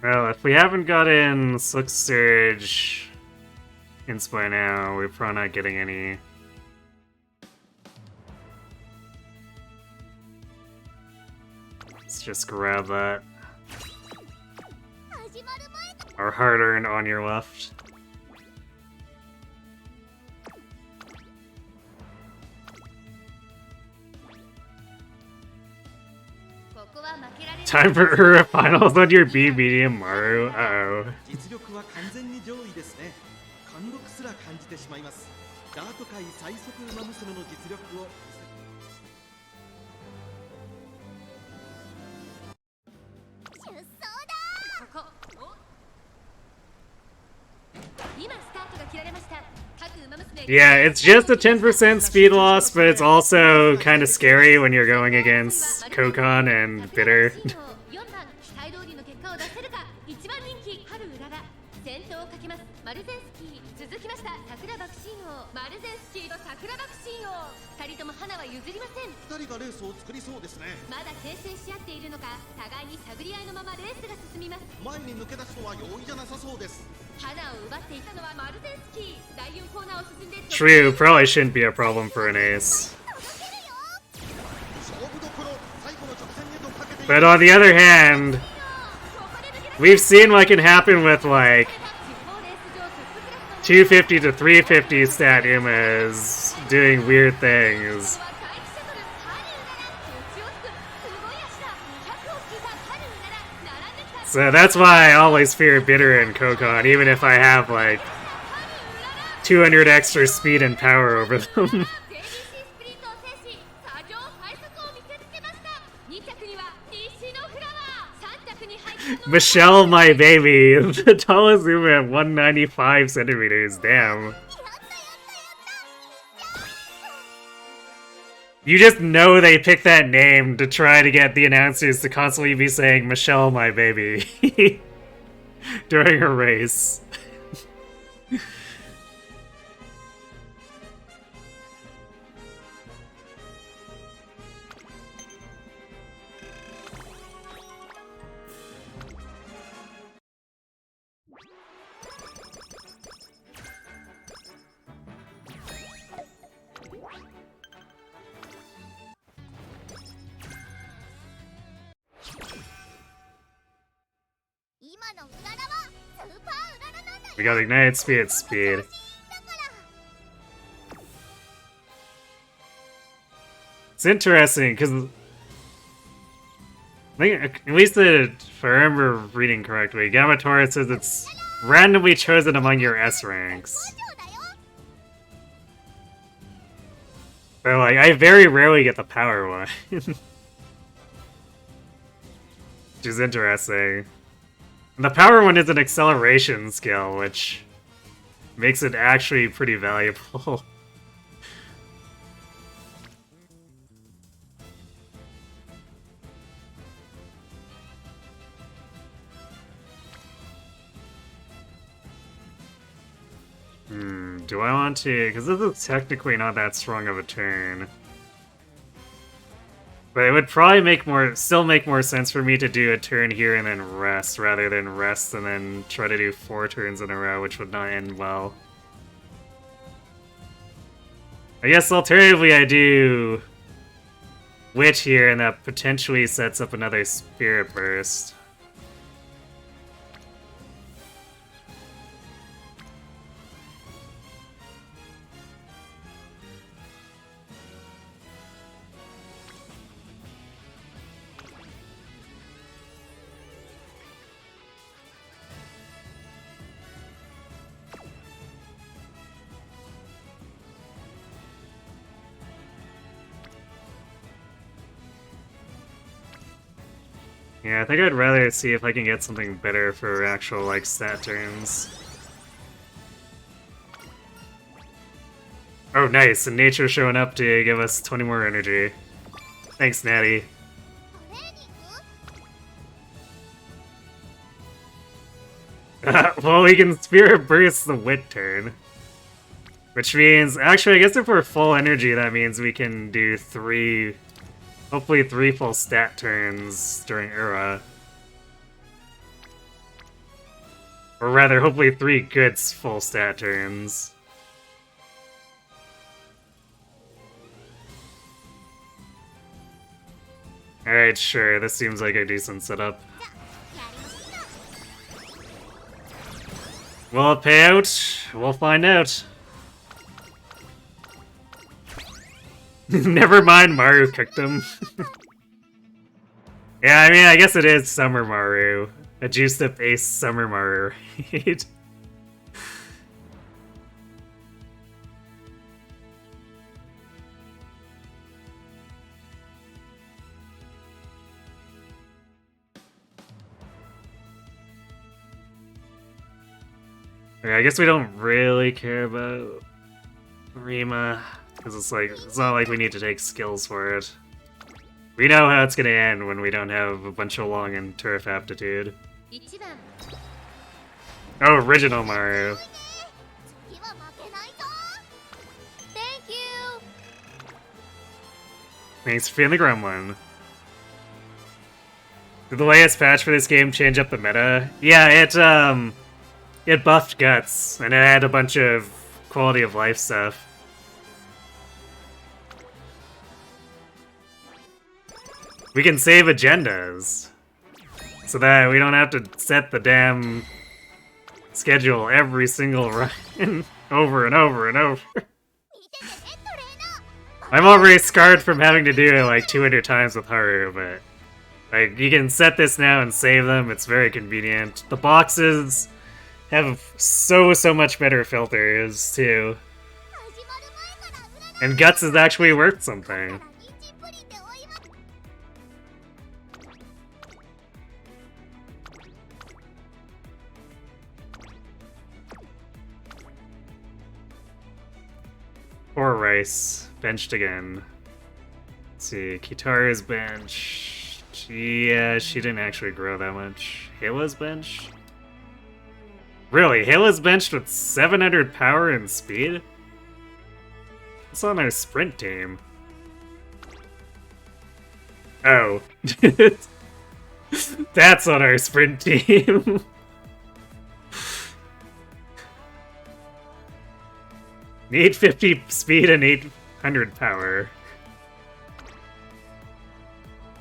Well, if we haven't gotten Slick Surge hints by now, we're probably not getting any. Let's just grab that. Our hard-earned on your left. Time for Ura finals on your B medium Maru. Uh-oh. 実力は完全に上位ですね。貫禄すら感じてしまいます。ダート界最速馬娘の実力を。出走だ。 Yeah, it's just a 10% speed loss, but it's also kind of scary when you're going against Kokon and Bitter. True, probably shouldn't be a problem for an ace. But on the other hand, we've seen what can happen with like 250 to 350 stat Umas doing weird things. So that's why I always fear Bitter and Kokon, even if I have like 200 extra speed and power over them. Michelle, my baby, the tallest Uma at 195 centimeters, damn. You just know they picked that name to try to get the announcers to constantly be saying, Michelle, my baby, during a race. We got ignited speed at speed. It's interesting because I think, at least if I remember reading correctly, Gamatora says it's randomly chosen among your S ranks. So like, I very rarely get the power one. Which is interesting. And the power one is an acceleration skill, which makes it actually pretty valuable. do I want to... Because this is technically not that strong of a turn. But it would probably still make more sense for me to do a turn here and then rest, rather than rest and then try to do 4 turns in a row, which would not end well. I guess alternatively I do Witch here, and that potentially sets up another Spirit Burst. Yeah, I think I'd rather see if I can get something better for actual, like, stat turns. Oh, nice, and nature showing up to give us 20 more energy. Thanks, Natty. トレーニング？ Well, we can Spirit Burst the Wit turn. Which means, actually, I guess if we're full energy, that means we can do 3... Hopefully 3 full stat turns during Ura. Or rather, hopefully 3 good full stat turns. Alright, sure, this seems like a decent setup. やりましょう。 Will it pay out? We'll find out. Never mind, Maru cooked him. Yeah, I mean, I guess it is Summer Maru. A juiced up ace Summer Maru, right? Okay, I guess we don't really care about Rima. Because it's not like we need to take skills for it. We know how it's gonna end when we don't have a bunch of long and turf aptitude. 1番 Oh, original Maru. 次は負けないぞ。 Thank you! Thanks for being the gremlin. Did the latest patch for this game change up the meta? Yeah, it buffed Guts, and it had a bunch of quality of life stuff. We can save agendas, so that we don't have to set the damn schedule every single run over and over and over. 見ててねトレーナー。 I'm already scarred from having to do it like 200 times with Haru, but like you can set this now and save them. It's very convenient. The boxes have so much better filters too, 始まる前から占い and Guts is actually worth something. から人参プリンでお祝い。 Poor Rice, benched again. Let's see, Kitara's benched. Yeah, she didn't actually grow that much. Hala's benched? Really, Hala's benched with 700 power and speed? It's on our sprint team. Oh. That's on our sprint team. Need 50 speed and 800 power.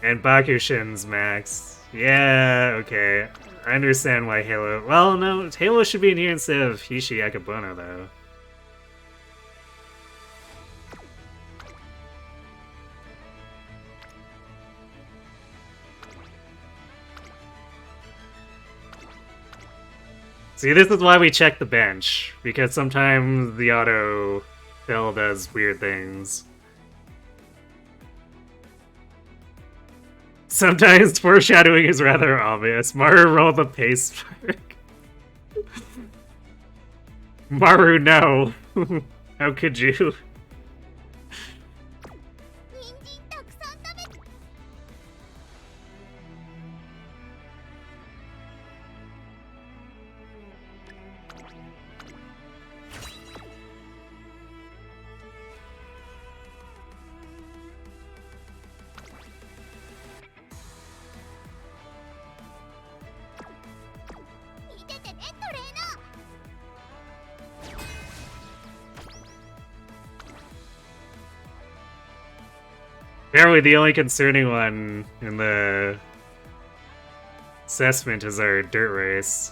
And Bakushin's max. Yeah, okay. I understand why Halo... Well, no, Halo should be in here instead of Hishi Akabono, though. See, this is why we check the bench, because sometimes the auto fill does weird things. Sometimes foreshadowing is rather obvious. Maru rolled the pace spark. Maru, no. How could you? 人参たくさん食べ。 Alright, Apparently the only concerning one in the assessment is our dirt race.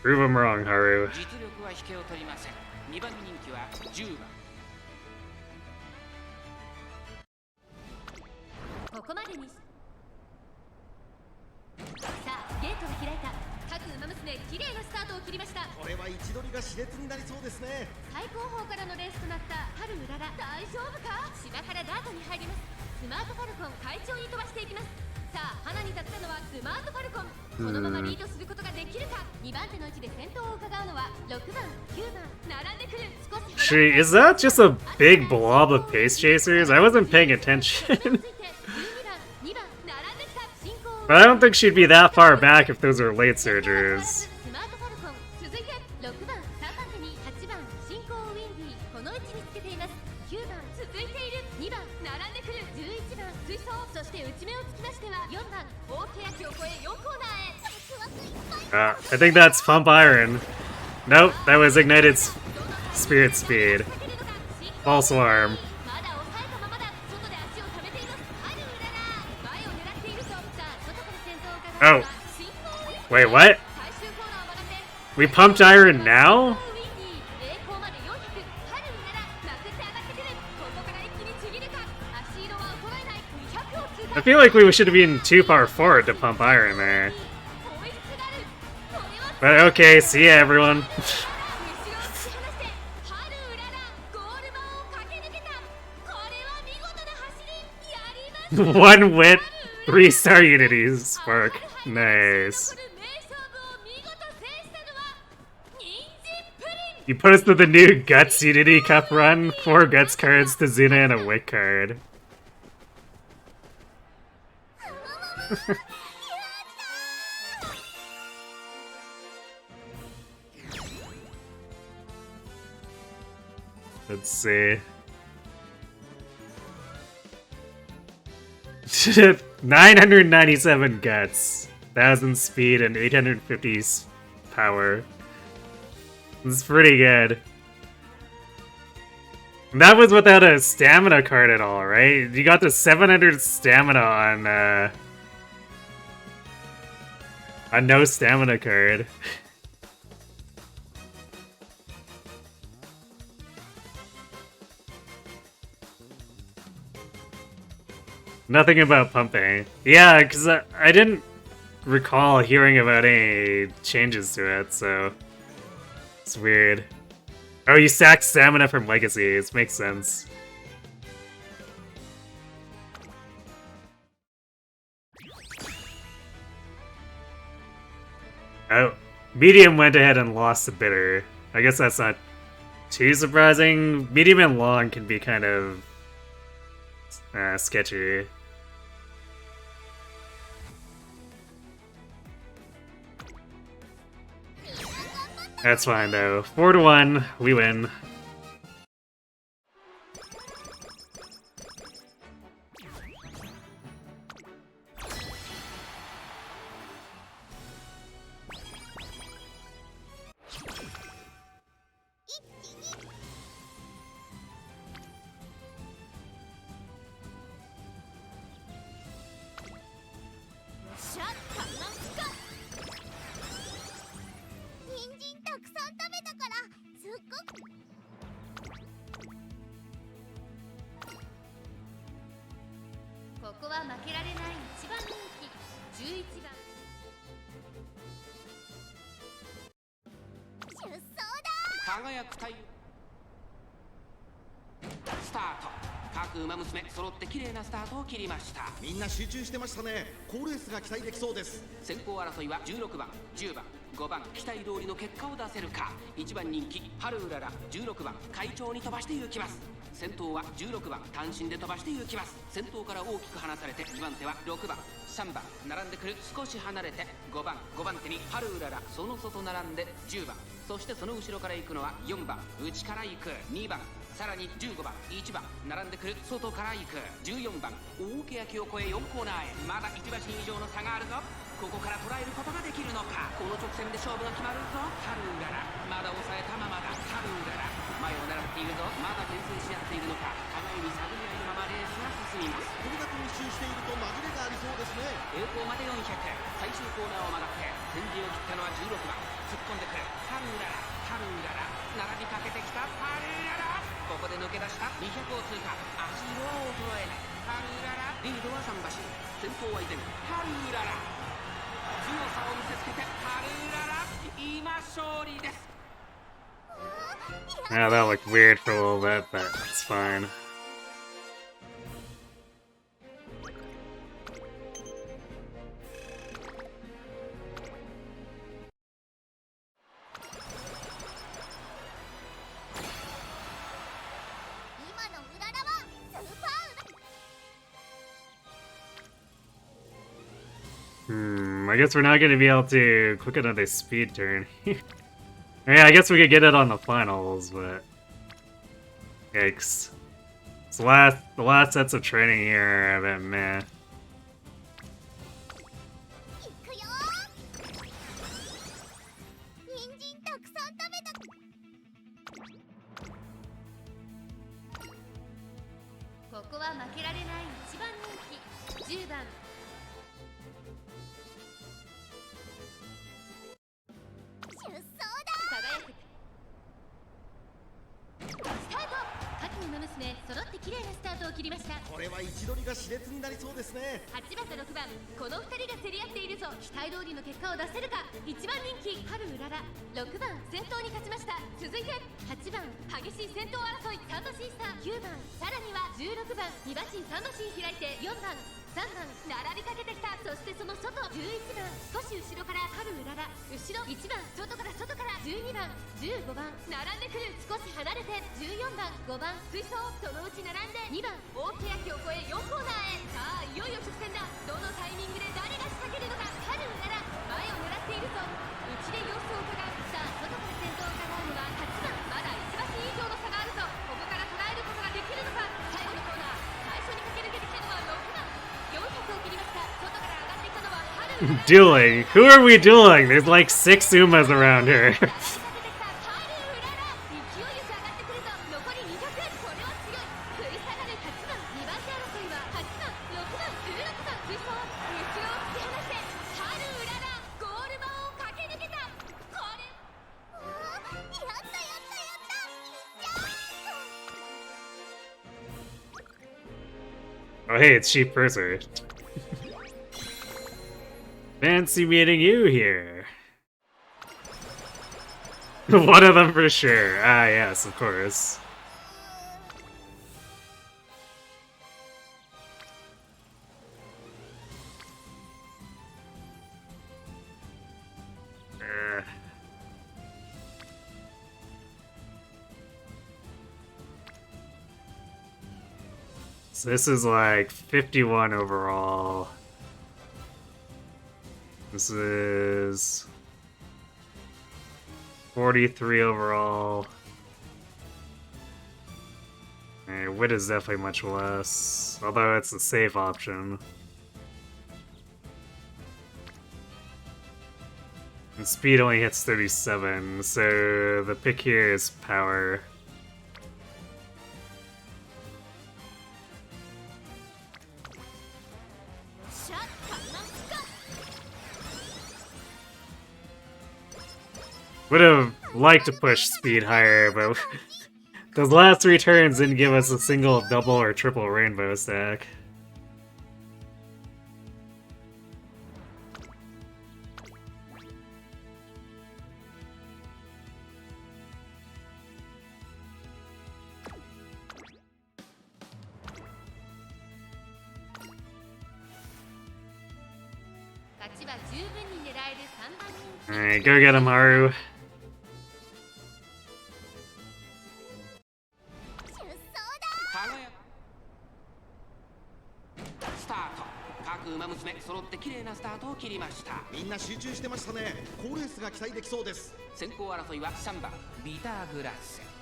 Prove him wrong, Haru. 実力は引けを取りません。2番人気は10番。ここまでに。さあゲートが開いた。各ウマ娘綺麗なスタートを切りました。これは位置取りが熾烈になりそうですね。最高峰からのレースとなった春うらら、大丈夫か。芝からダートに入ります。スマートファルコン快調に飛ばしていきます。さあ花に立ったのはスマートファルコン。このままリードすることができるか。2番手の位置で先頭を伺うのは6番、9番並んでくる。少し Actually, is that just a big blob of pace chasers? I wasn't paying attention. But I don't think she'd be that far back if those are late surgers. スマートファルコン、続いて6番、3番手に8番、進行ウィンディ、この位置につけています。9番、続いている。2番、並んでくる。11番、追走。そして内目をつきましては4番、大欅を越え4コーナーへ。 I think that's pump iron. Nope, that was ignited spirit speed. False alarm. まだ抑えたままだ。外で足を溜めています。春うらら、前を狙っていると。さあ外から先頭を伺うのは進行ウィンディ。 Wait, what? 最終コーナーを曲がって We pumped iron now? ウィンディ、栄光まで400。春うらら、まくって上がってくる。ここから一気にちぎるか。足色は衰えない。200を通過。 I feel like we should have been too far forward to pump iron there. 追いすがる。これは But okay, see ya everyone. 後ろを突き放して春うらら、ゴール板を駆け抜けた。これは見事な走り。やりました。 One wit, 3-star unities spark. Nice. 名勝負を見事制したのは人参プリン。 You posted the new Guts Unity Cup run. 4 Guts cards to Zuna and a Wit card. Let's see. 997 guts, 1000 speed, and 850 power. It's pretty good. And that was without a stamina card at all, right? You got the 700 stamina on a no stamina card. Nothing about pumping. Yeah, because I didn't recall hearing about any changes to it, so it's weird. Oh, you sacked stamina from legacies. Makes sense. Oh, medium went ahead and lost the bitter. I guess that's not too surprising. Medium and long can be kind of sketchy. That's fine though. 4-1, we win. Start. みんな集中してましたね。好レースが期待できそうです。先行争いは16番、10番、5番、期待通りの結果を出せるか。1番人気、春うらら、16番、快調に飛ばして行きます。先頭は16番、単身で飛ばして行きます。先頭から大きく離されて、2番手は6番、3番、並んでくる。少し離れて、5番手に春うらら、その外並んで10番。そしてその後ろから行くのは4番、内から行く2番、さらに15番1番並んでくる。外から行く14番大欅を越え4コーナーへ。まだ1馬身以上の差があるぞ。ここから捉えることができるのか。この直線で勝負が決まるぞ。ハルウララまだ抑えたままだ。ハルウララ前を狙っているぞ。まだ牽制し合っているのか。互いに探り合いのままレースが進みます。これだけ密集していると紛れがありそうですね。栄光まで400。最終コーナーを曲がって先陣を切ったのは16番。突っ込んでくる。ハルウララハルウララ並びかけてきた。ハルウララここで抜け出した200を通過。足色は衰えない。ハルウララリードは3馬身。先頭は依然ハルウララ。強さを見せつけてハルウララ今勝利です。 Yeah, that looked weird for a little bit, but it's fine. I guess we're not going to be able to click another speed turn. Yeah, I guess we could get it on the finals, but yikes. So the last sets of training here have been meh. Dueling? Who are we dueling? There's like 6 Umas around here. Oh hey, it's Chief Purser. Fancy meeting you here. One of them for sure. Ah, yes, of course. So this is like 51 overall. This is 43 overall. And wit is definitely much less, although it's a safe option. And speed only hits 37, so the pick here is power. Would have liked to push speed higher, but those last 3 turns didn't give us a single double or triple rainbow stack. Alright, go get him, Haru.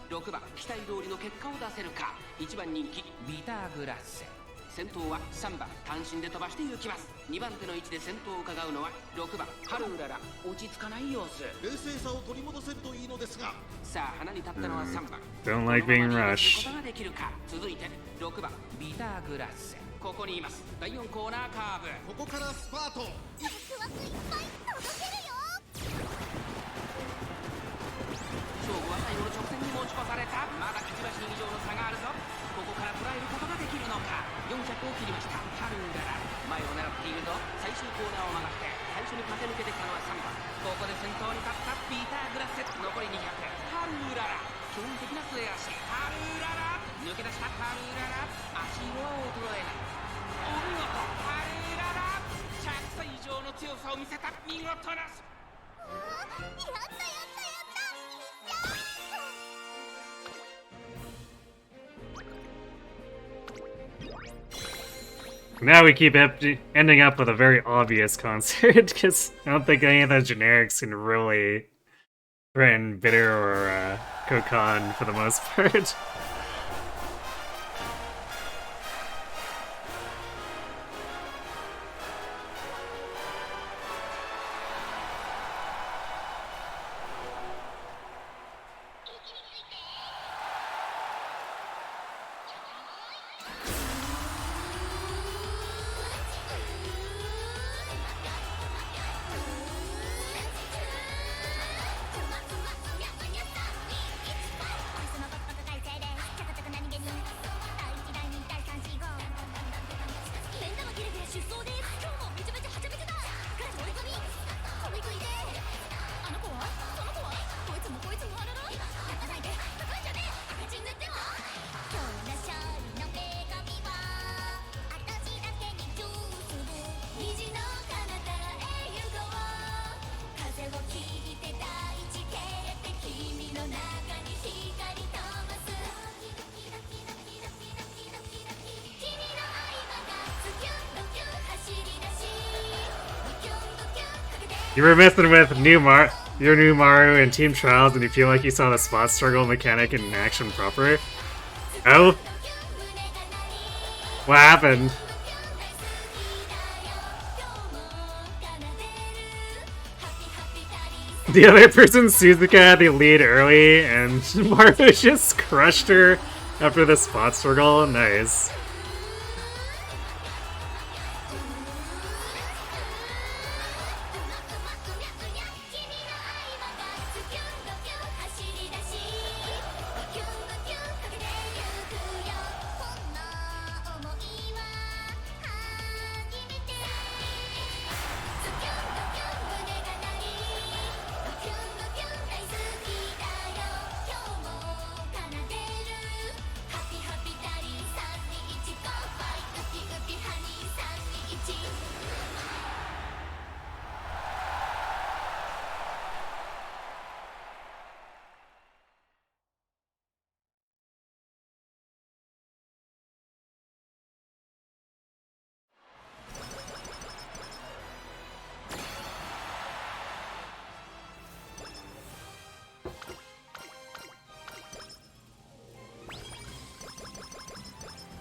6番期待通りの結果を出せるか。1番人気ビターグラッセ。先頭は3番単身で飛ばして行きます。2番手の位置で先頭を伺うのは6番ハルウララ。落ち着かない様子。冷静さを取り戻せるといいのですが。さあ花に立ったのは3番。 Don't like being このままリード rushed. することができるか。続いて6番ビターグラッセ。ここにいます。第4コーナーカーブ。ここからスパート。ワクワクいっぱい届けるよ。勝負は最後の直線に持ち越された。まだ1馬身以上の差があるぞ。ここから捉えることができるのか。400を切りました。ハルウララ前を狙っているぞ。最終コーナーを曲がって最初に駆け抜けてきたのは3番。ここで先頭に立ったピーター・グラッセ。残り200。ハルウララ基本的な末足。ハルウララ抜け出したハルウララ。足色は衰えない。お見事ハルウララ。100歳以上の強さを見せた。見事なやったやったやったやった。 Now we keep ending up with a very obvious concert, because I don't think any of the generics can really threaten Bitter or Kokon for the most part. You were messing with your new Maru in Team Trials and you feel like you saw the spot struggle mechanic in action proper? Oh? What happened? The other person, Suzuka, had the lead early and Maru just crushed her after the spot struggle. Nice.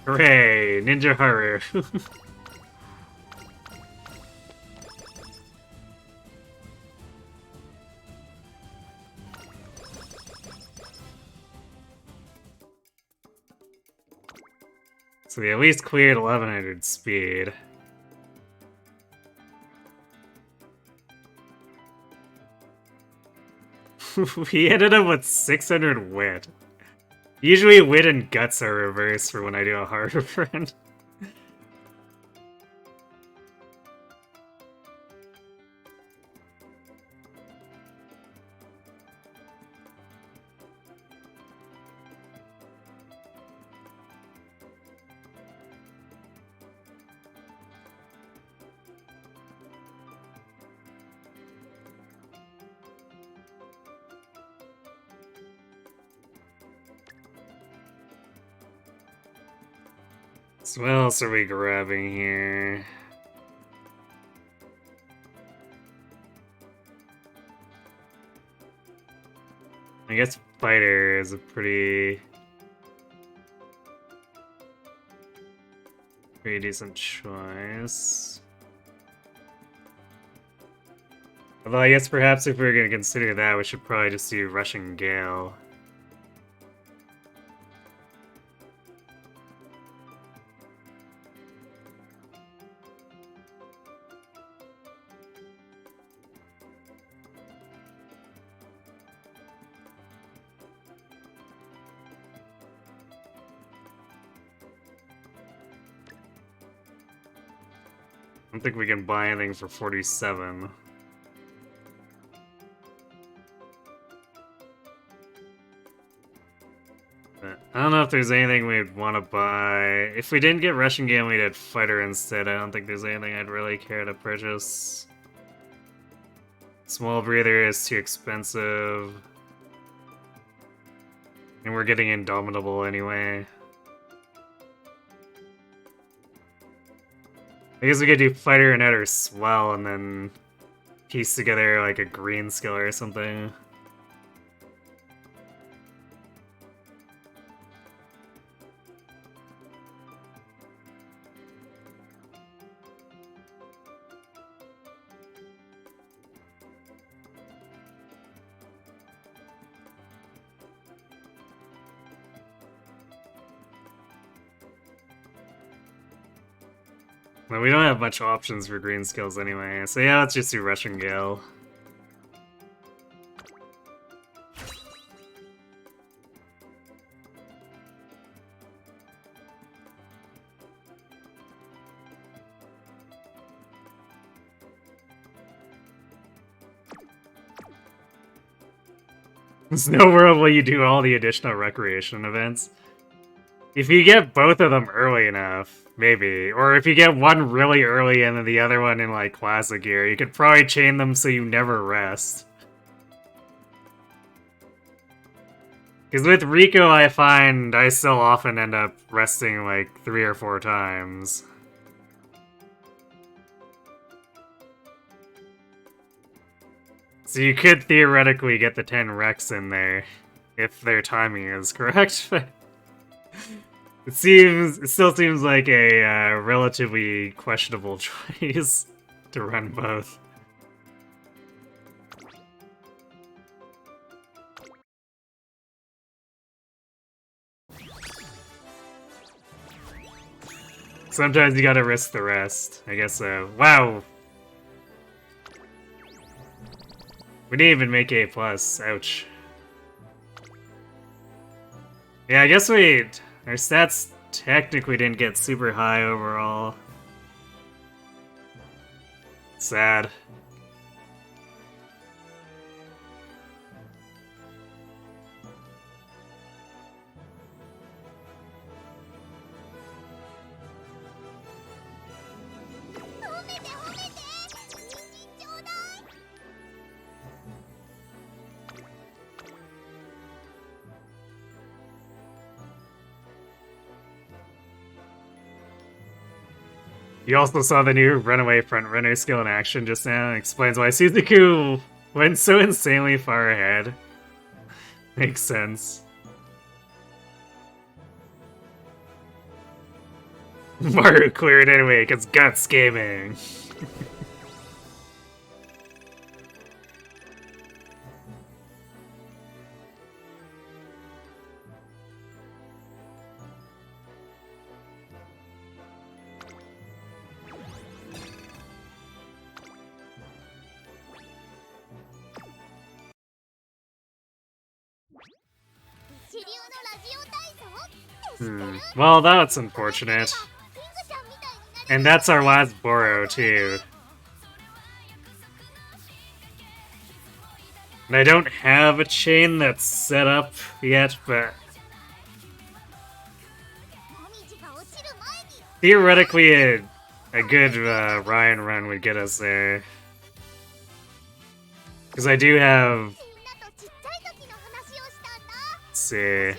Hooray! Ninja Haru! So we at least cleared 1100 speed. We ended up with 600 wit. Usually wit and guts are reversed for when I do a harder friend. So what else are we grabbing here? I guess fighter is a pretty decent choice. Although I guess perhaps if we were going to consider that, we should probably just do Rushing Gale. I don't think we can buy anything for 47. But I don't know if there's anything we'd want to buy. If we didn't get Rushing Gale, we'd had Fighter instead. I don't think there's anything I'd really care to purchase. Small Breather is too expensive. And we're getting Indomitable anyway. I guess we could do Fighter and Utter Swell and then piece together like a green skill or something. Well, we don't have much options for green skills anyway, so yeah, let's just do Rushing Gale. Snow World, will you do all the additional recreation events? If you get both of them early enough, maybe. Or if you get one really early and then the other one in, like, Classic Gear, you could probably chain them so you never rest. Because with Rico, I find I still often end up resting, like, 3 or 4 times. So you could theoretically get the 10 Rex in there, if their timing is correct. It still seems like a relatively questionable choice to run both. Sometimes you gotta risk the rest, I guess so. Wow! We didn't even make A+, ouch. Yeah, I guess our stats technically didn't get super high overall. Sad. You also saw the new Runaway Frontrunner skill in action just now. It explains why Suzuku went so insanely far ahead. Makes sense. Maru cleared anyway, because Guts Gaming. Well, that's unfortunate. And that's our last Boro, too. And I don't have a chain that's set up yet, but theoretically a good Ryan run would get us there. Because I do have... Let's see...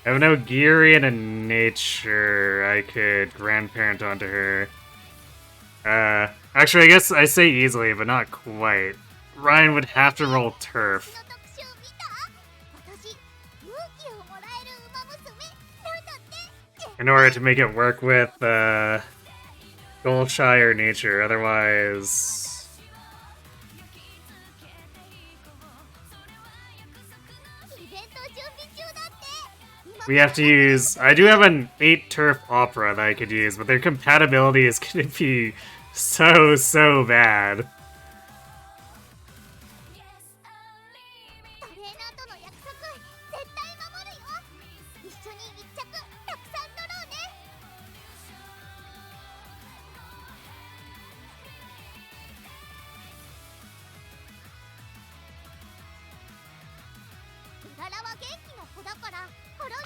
I have no Geary and a Nature I could grandparent onto her. Actually, I guess I say easily, but not quite. Ryan would have to roll turf の特集見た？私勇気をもらえるウマ娘なんだって。 in order to make it work with Golshi or nature. Otherwise, イベント準備中だって。 we have to use. I do have an 8 turf opera that I could use, but their compatibility is going to be so bad. トレーナーとの約束絶対守るよ。一緒に一着たくさん取ろうね。うららは元気な子だからほろん。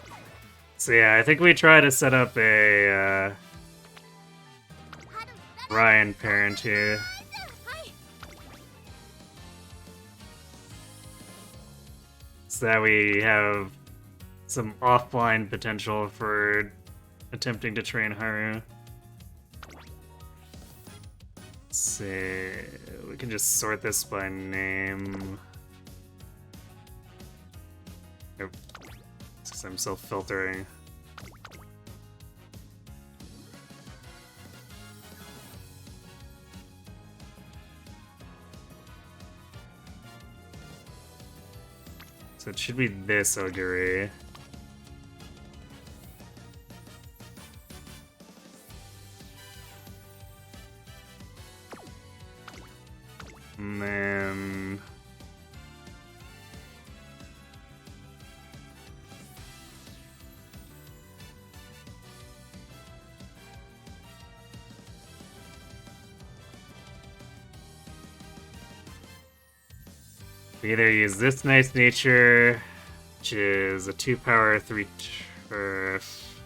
So yeah, I think we try to set up a Ryan parent here. はい。 So that we have some offline potential for attempting to train Haru. Let's see, we can just sort this by name. Nope, it's because I'm self-filtering. So it should be this augury. And then... we either use this nice nature, which is a 2 power, 3 turf.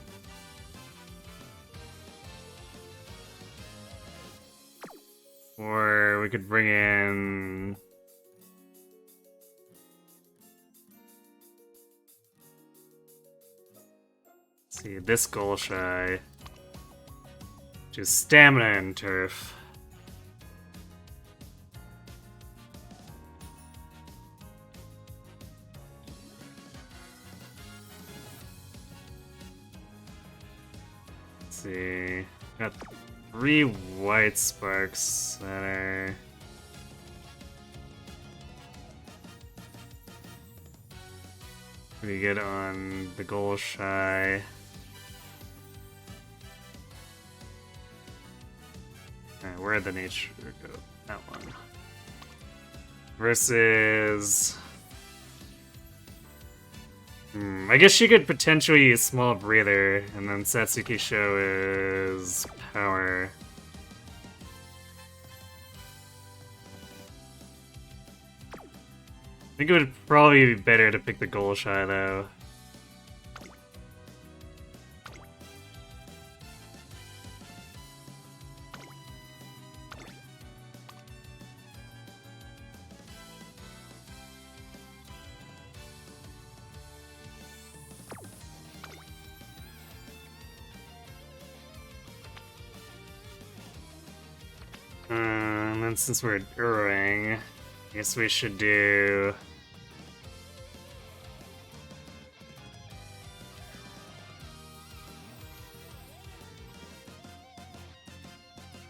Or we could bring in... let's see, this Golshi, which is stamina and turf. Let's see, got 3 white sparks that are pretty good on the Golshi. Alright, where'd the nature go? That one. Versus... I guess she could potentially use Small Breather, and then Satsuki Sho is Power. I think it would probably be better to pick the Golshi, though. And then since we're Urang, I guess we should do...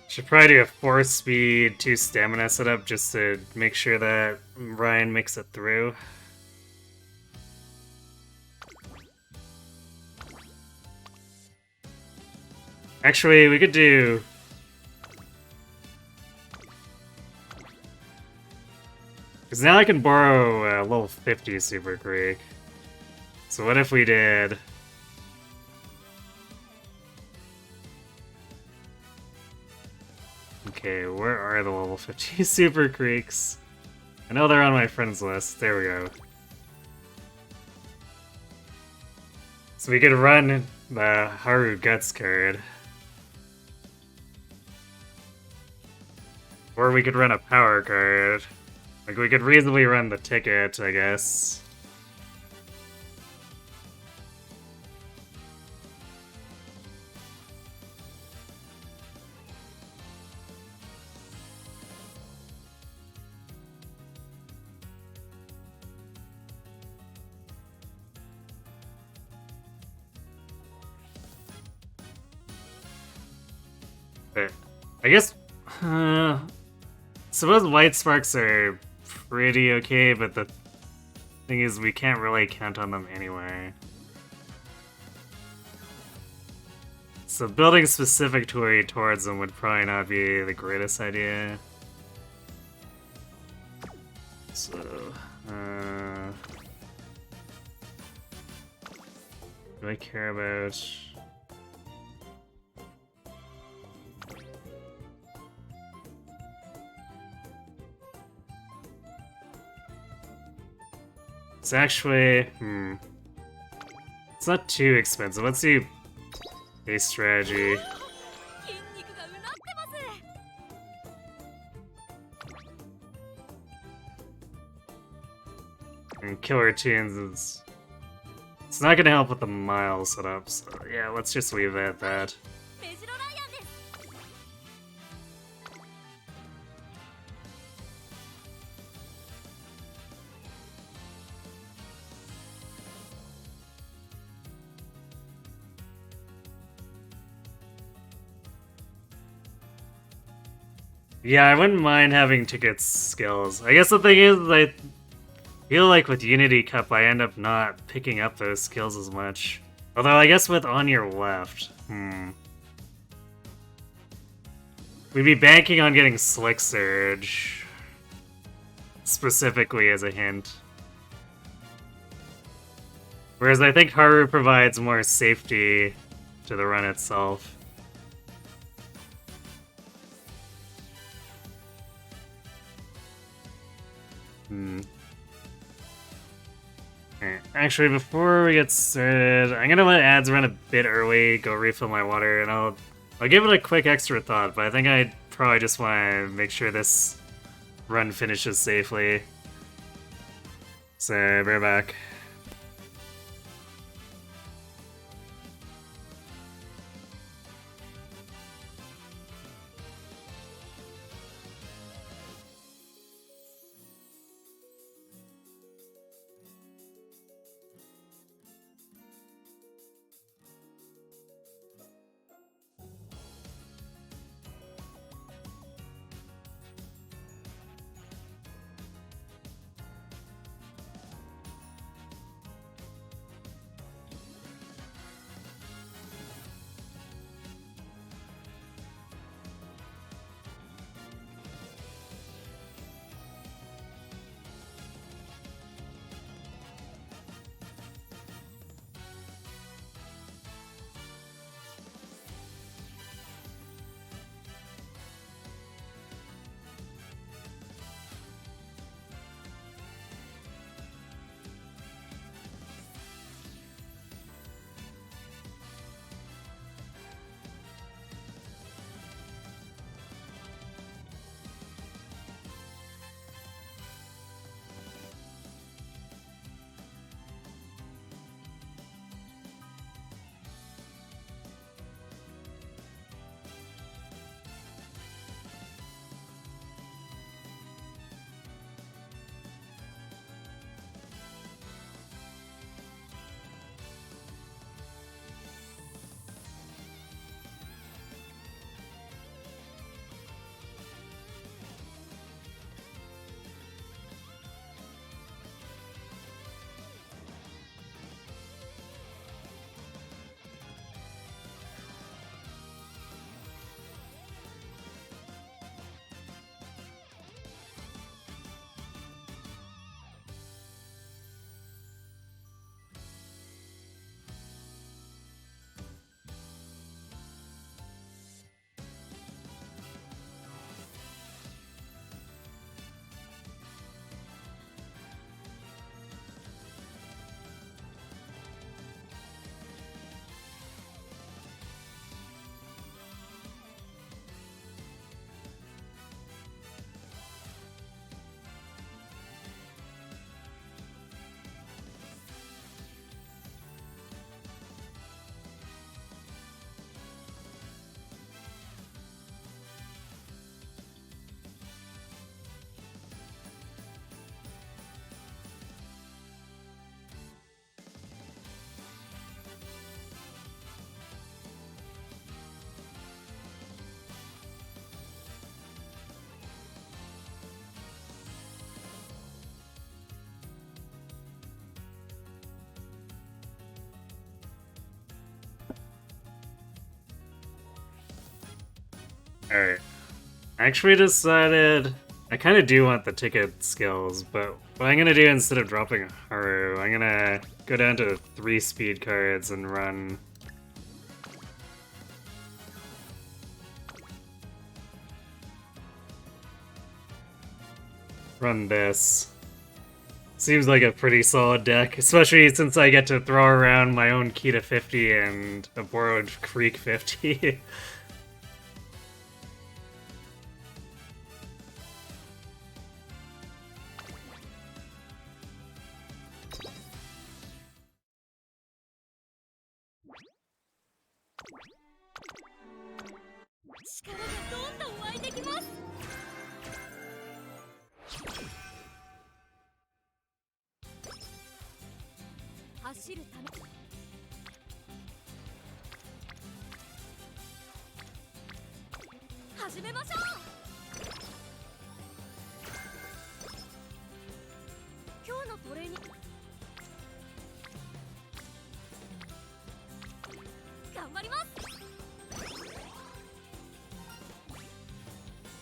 should probably do a 4 speed, 2 stamina setup just to make sure that Ryan makes it through. Actually, we could do... because now I can borrow a level 50 Super Creek. So what if we did... okay, where are the level 50 Super Creeks? I know they're on my friends list. There we go. So we could run the Haru Guts card. Or we could run a power card. Like, we could reasonably run the ticket, I guess. But I guess suppose white sparks are pretty okay, but the thing is we can't really count on them anyway. So building specific towards them would probably not be the greatest idea. So, do I care about... It's actually, it's not too expensive. Let's see base strategy. And killer tunes is... It's not gonna help with the mile setup, so yeah, let's just leave it at that. Yeah, I wouldn't mind having ticket skills. I guess the thing is, I feel like with Unity Cup, I end up not picking up those skills as much. Although, I guess with on your left, we'd be banking on getting Slick Surge. Specifically as a hint. Whereas I think Haru provides more safety to the run itself. Actually, before we get started, I'm gonna let ads run a bit early, go refill my water, and I'll give it a quick extra thought, but I think I probably just want to make sure this run finishes safely. So, be right back. Alright. I actually decided I kind of do want the ticket skills, but what I'm gonna do instead of dropping Haru, I'm gonna go down to 3 speed cards and run. Run this. Seems like a pretty solid deck, especially since I get to throw around my own Kita 50 and a borrowed Creek 50.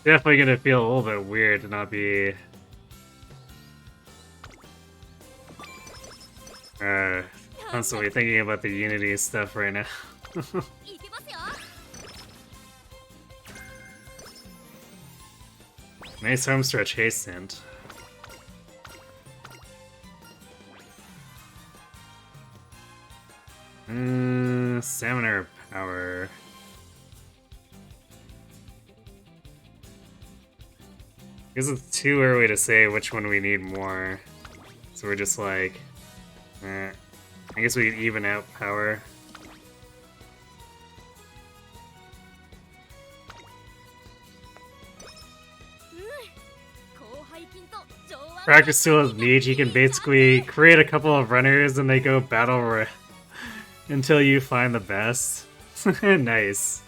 Definitely gonna feel a little bit weird to not be constantly thinking about the Unity stuff right now. Nice homestretch haste hint. Stamina power. I guess it's too early to say which one we need more. So we're just like, I guess we could even out power. Practice still has Mage, he can basically create a couple of runners and they go battle until you find the best. Nice.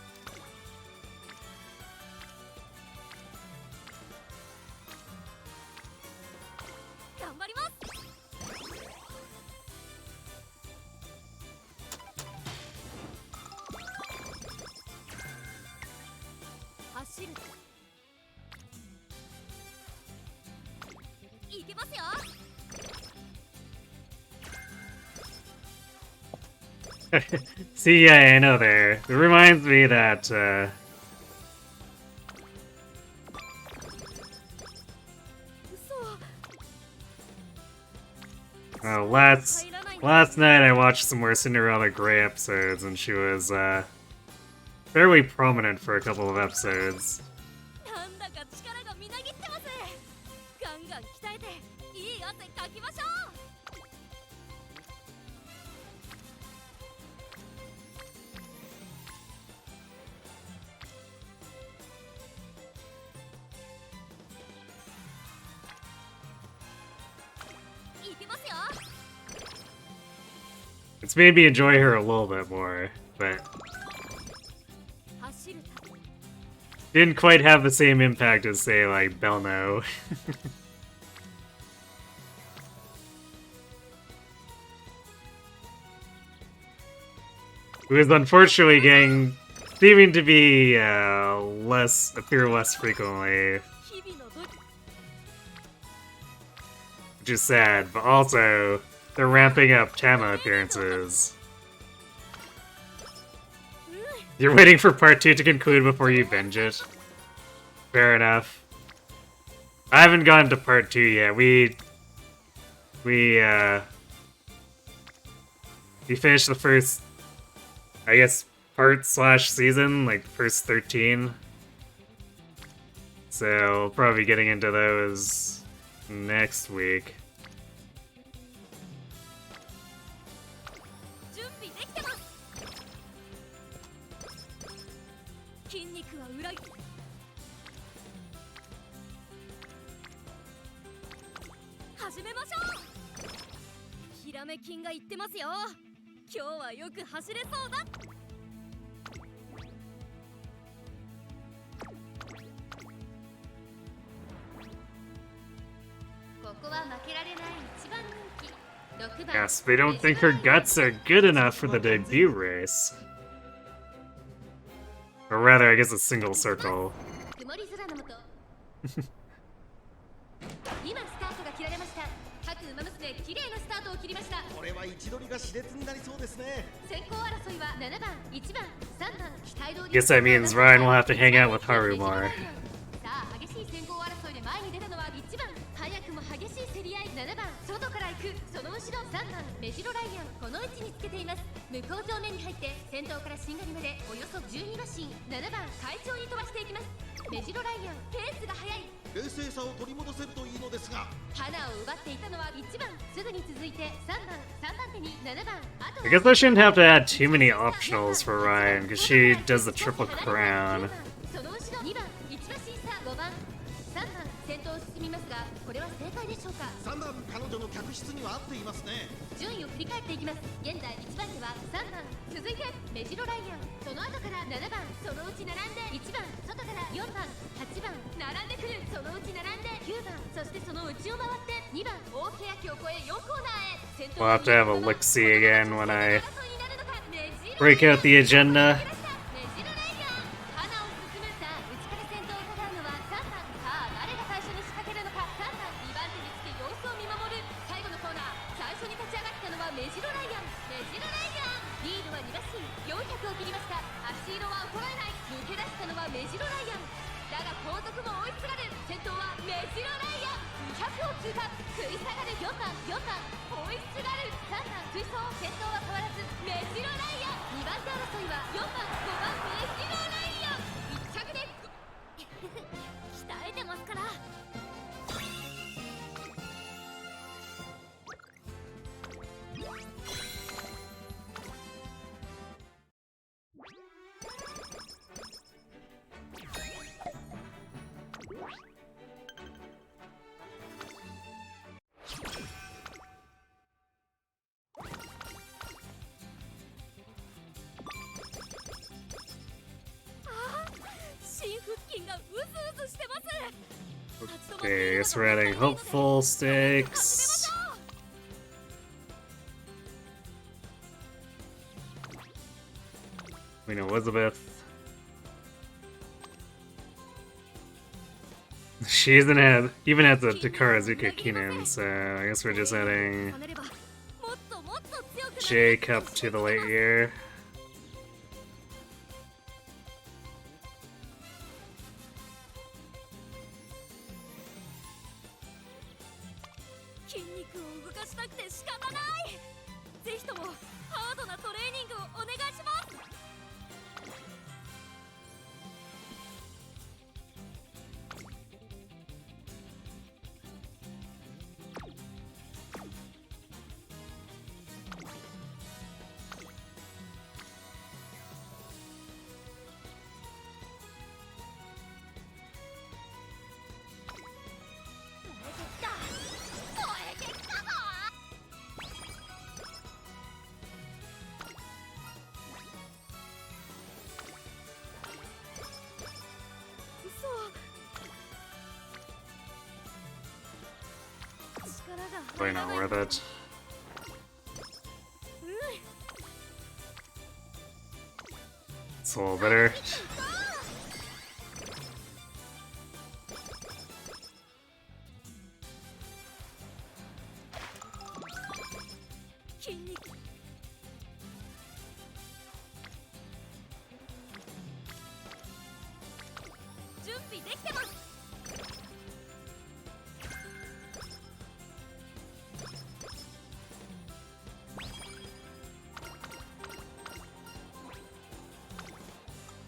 See, yeah, I know there. It reminds me that, last night I watched some more Cinderella Grey episodes, and she was, fairly prominent for a couple of episodes. It's made me enjoy her a little bit more, but didn't quite have the same impact as, say, like, Belno. Who is unfortunately seeming to be appear less frequently. Which is sad, but also they're ramping up Tama appearances. You're waiting for part 2 to conclude before you binge it. Fair enough. I haven't gotten to part 2 yet. We finished the first, I guess, part/season, like the first 13. So we'll probably be getting into those next week. Yes, they don't think her guts are good enough for the debut race. Or rather, I guess a single circle. 曇り空の下今スタートが切られました。各馬娘綺麗なスタートを切りました。これは位置取りが熾烈になりそうですね。先行争いは7番、1番、3番、期待通り。 Guess that means Ryan will have to hang out with Haru more. さあ激しい先行争いで前に出たのは1番。早くも激しい競り合い。7番外から行く。その後ろ3番メジロライアン、この位置につけています。向こう上面に入って先頭からしんがりまでおよそ12馬身。7番快調に飛ばしていきます。メジロライアン、ペースが速い。冷静さを取り戻せるといいのですが、花を奪っていたのは1番。すぐに続いて3番、3番手に7番。あと I guess I shouldn't have to add too many optionals for Ryan, because she does the triple crown. その後ろ2番、1馬身差。5番、3番先頭を進みますが、これは正解でしょうか。3番彼女の客室には合っていますね。順位を振り返っていきます。現在1番手は3番、続いてメジロライアン、その後から7番、そのうち並んで1番、外から4番、8番並んでくる。そのうち並んで9番、そしてその内を回って2番、大欅を越え4コーナーへ。 We'll have to have a look-see again when I break out the agenda. メジロライアン、花を進む。さあ内から先頭を伺うのは3番。さあ誰が最初に仕掛けるのか。3番2番手につけ様子を見守る。最後のコーナー、最初に立ち上がったのはメジロライアン。メジロライアンリードは2馬身400を切りました。足色は衰えない。抜け出したのはメジロライアン。だが後続も追いすがる。先頭はメジロライアン。200を通過。食い下がる4番、4番追いすがる。3番追走。先頭は変わらずメジロライアン。2番手争いは4番、5番メジロライアン。1着で鍛えてますから。新腹筋がうずうずしてます。 Okay, I guess we're adding hopeful stakes. Queen Elizabeth. She even has the Takarazuka Kinen, so I guess we're just adding J Cup to the late year. 筋肉を動かしたくて仕方ない。ぜひともハードなトレーニングをお願いします。Probably not worth it. It's a little bitter.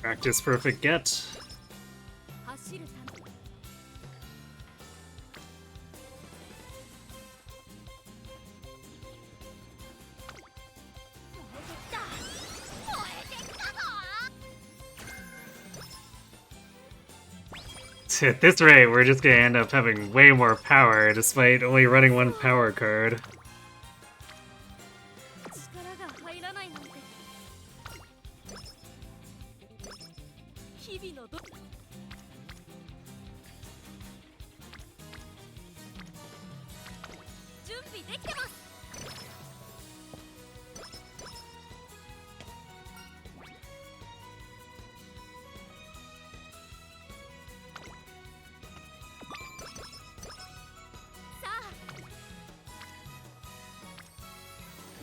Practice perfect get. At this rate, we're just gonna end up having way more power despite only running one power card.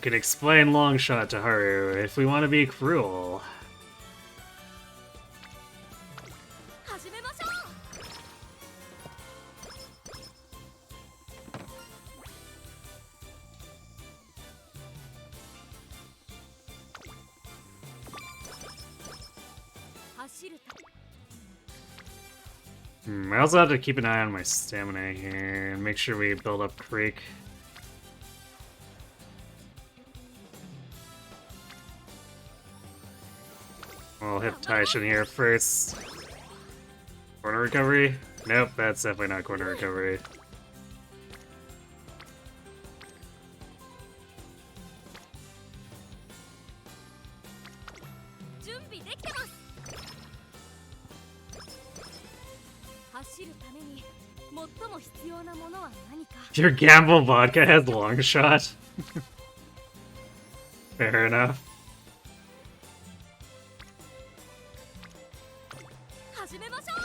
can explain long shot to Haru if we want to be cruel. 始めましょう。走るた I also have to keep an eye on my stamina here and make sure we build up Creek. I'll hit Tactician here first. Corner recovery? Nope, that's definitely not corner recovery. 準備できてます。走るために最も必要なものは何か。 Your Gamble vodka has long shot? Fair enough. 始めましょう。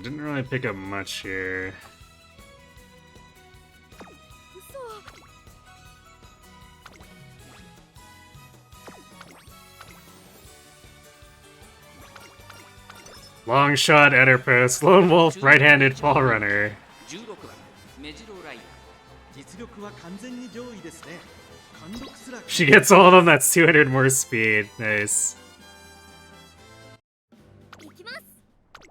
Didn't really pick up much here. Long shot, enter post, lone wolf, right-handed fall runner. 16番メジロライアン 実力は完全に上位ですね。貫禄すら She gets all of them, that's 200 more speed. Nice. 行きます。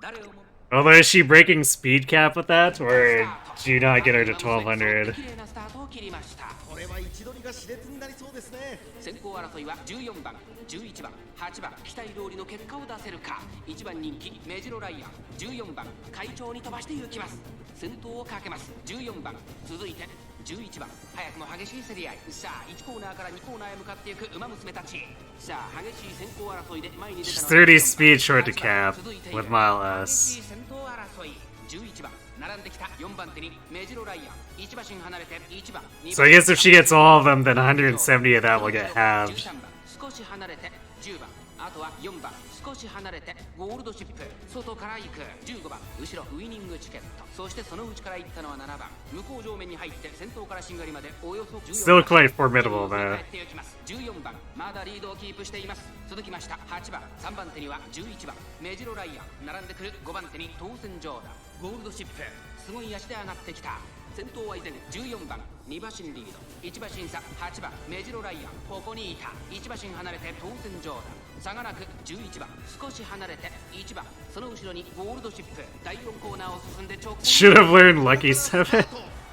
誰をも Although, is she breaking speed cap with that? Or do you not get her to 1200? 綺麗なスタートを切りました。これは位置取りが熾烈になりそうですね。先行争いは14番、11番、8番、期待通りの結果を出せるか。1番人気メジロライアン、14番会長に飛ばして行きます。先頭をかけます14番、続いて11番、早くも激しい競り合い。さあ1コーナーから2コーナーへ向かっていく馬娘たち。さあ激しい先行争いで前に出たのは 30 speed short to cap with mile 激 S. しい先頭争い。11番並んできた4番手にメジロライアン、1馬身離れて1番。 So I guess if she gets all of them, then 170 of that will get halved. 13番少し離れて10番、あとは4番少し離れてゴールドシップ、外から行く15番、後ろウイニングチケット、そしてその内から行ったのは7番、向こう上面に入って先頭からしんがりまでおよそ14 Still quite formidable, though. 14番まだリードをキープしています。続きました8番、3番手には11番メジロライアン、並んでくる5番手に当選ジョーダン、ゴールドシップすごい足で上がってきた。先頭は依然14番、2馬身リード、1馬身差8番メジロライアン、ここにいた1馬身離れて当選ジョーダン、差がなく11番少し離れて1番、その後ろにゴールドシップ、第4コーナーを進んで直線 Should have learned Lucky 7.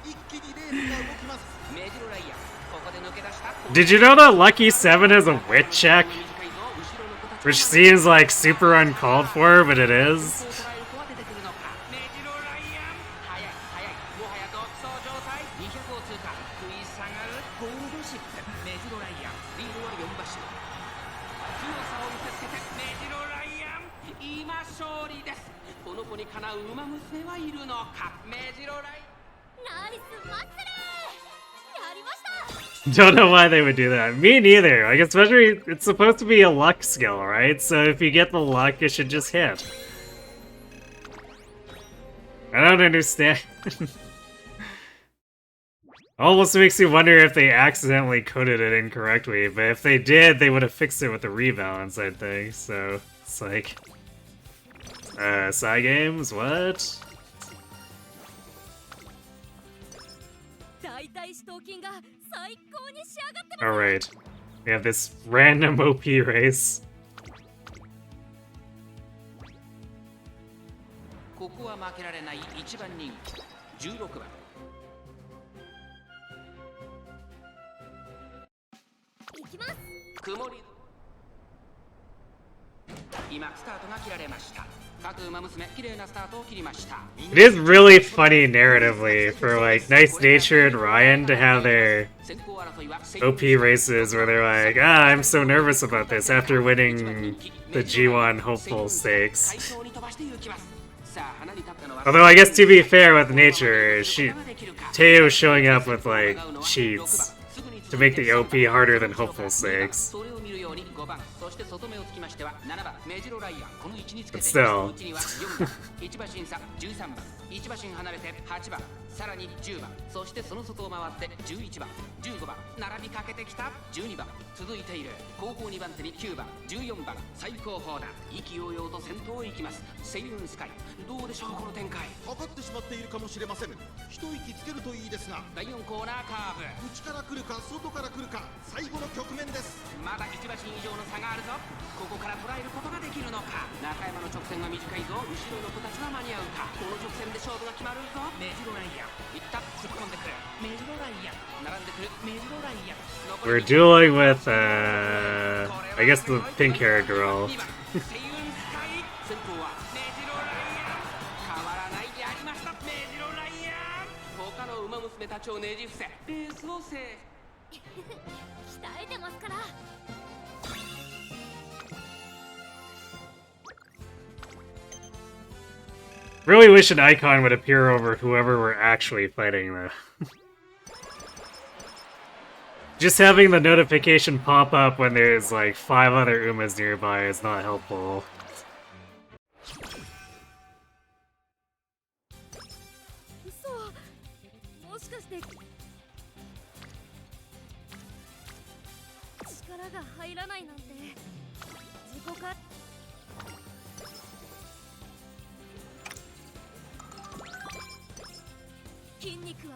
一気にレースが動きます。メジロライアン、ここで抜け出した。 Did you know that Lucky 7 has a wit check? Which seems like super uncalled for, but it is. ウマ娘はいるのか。メジロライナイスマッスル。やりました。 Don't know why they would do that. Me neither. Like, especially, it's supposed to be a luck skill, right? So if you get the luck, it should just hit. I don't understand. Almost makes you wonder if they accidentally coded it incorrectly, but if they did, they would have fixed it with the rebalance, I think. So, it's like... side games? What? 大腿四頭筋が最高に仕上がってます。 Alright. We have this random OP race. ここは負けられない1番人気16番。行きます。曇り。今スタートが切られました。各馬娘綺麗なスタートを切りました。 It is really funny narratively for like nice-natured Ryan to have their OP races where they're like, ah, I'm so nervous about this after winning the G1 hopeful stakes. Although I guess to be fair with nature, Teo showing up with like cheats to make the OP harder than hopeful sakes. But still. 1馬身離れて8番、さらに10番、そしてその外を回って11番、15番、並びかけてきた12番、続いている後方2番手に9番、14番、最後方だ。意気揚々と先頭へ行きます。セイウンスカイ、どうでしょうこの展開。かかってしまっているかもしれません。一息つけるといいですが。第4コーナーカーブ。内から来るか外から来るか、最後の局面です。まだ1馬身以上の差があるぞ。ここから捉えることができるのか。中山の直線は短いぞ。後ろの子たちは間に合うか。この直線で勝負が決まるぞ。メジロライアンいった突っ込んでくる。メジロライアン並んでくる。メジロライアン We're dueling with, I guess the pink hair girl. セイウンスカイ先頭はメジロライアン変わらないでありました。メジロライアン他の馬娘たちをねじ伏せレースを制鍛えてますから。Really wish an icon would appear over whoever we're actually fighting, though. Just having the notification pop up when there's like 5 other Umas nearby is not helpful. もしかして力が入らないなんて事故か。筋肉は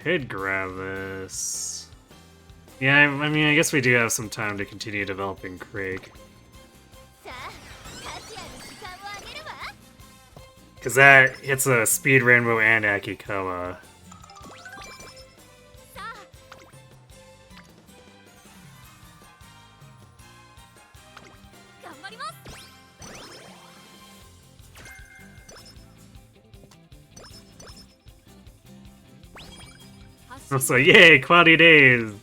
Could grab this. Yeah, I mean, I guess we do have some time to continue developing Craig. さあ、価値ある時間をあげるわ。 Because that hits a Speed Rainbow and Akikawa. さあ、頑張ります。 So yay, cloudy days!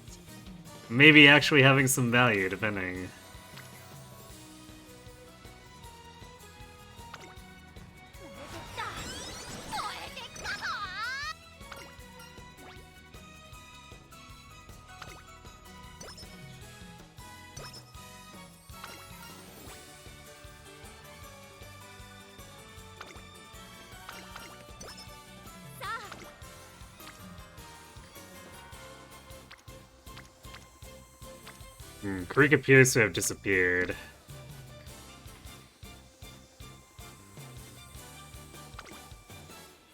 Maybe actually having some value, depending. Creek appears to have disappeared.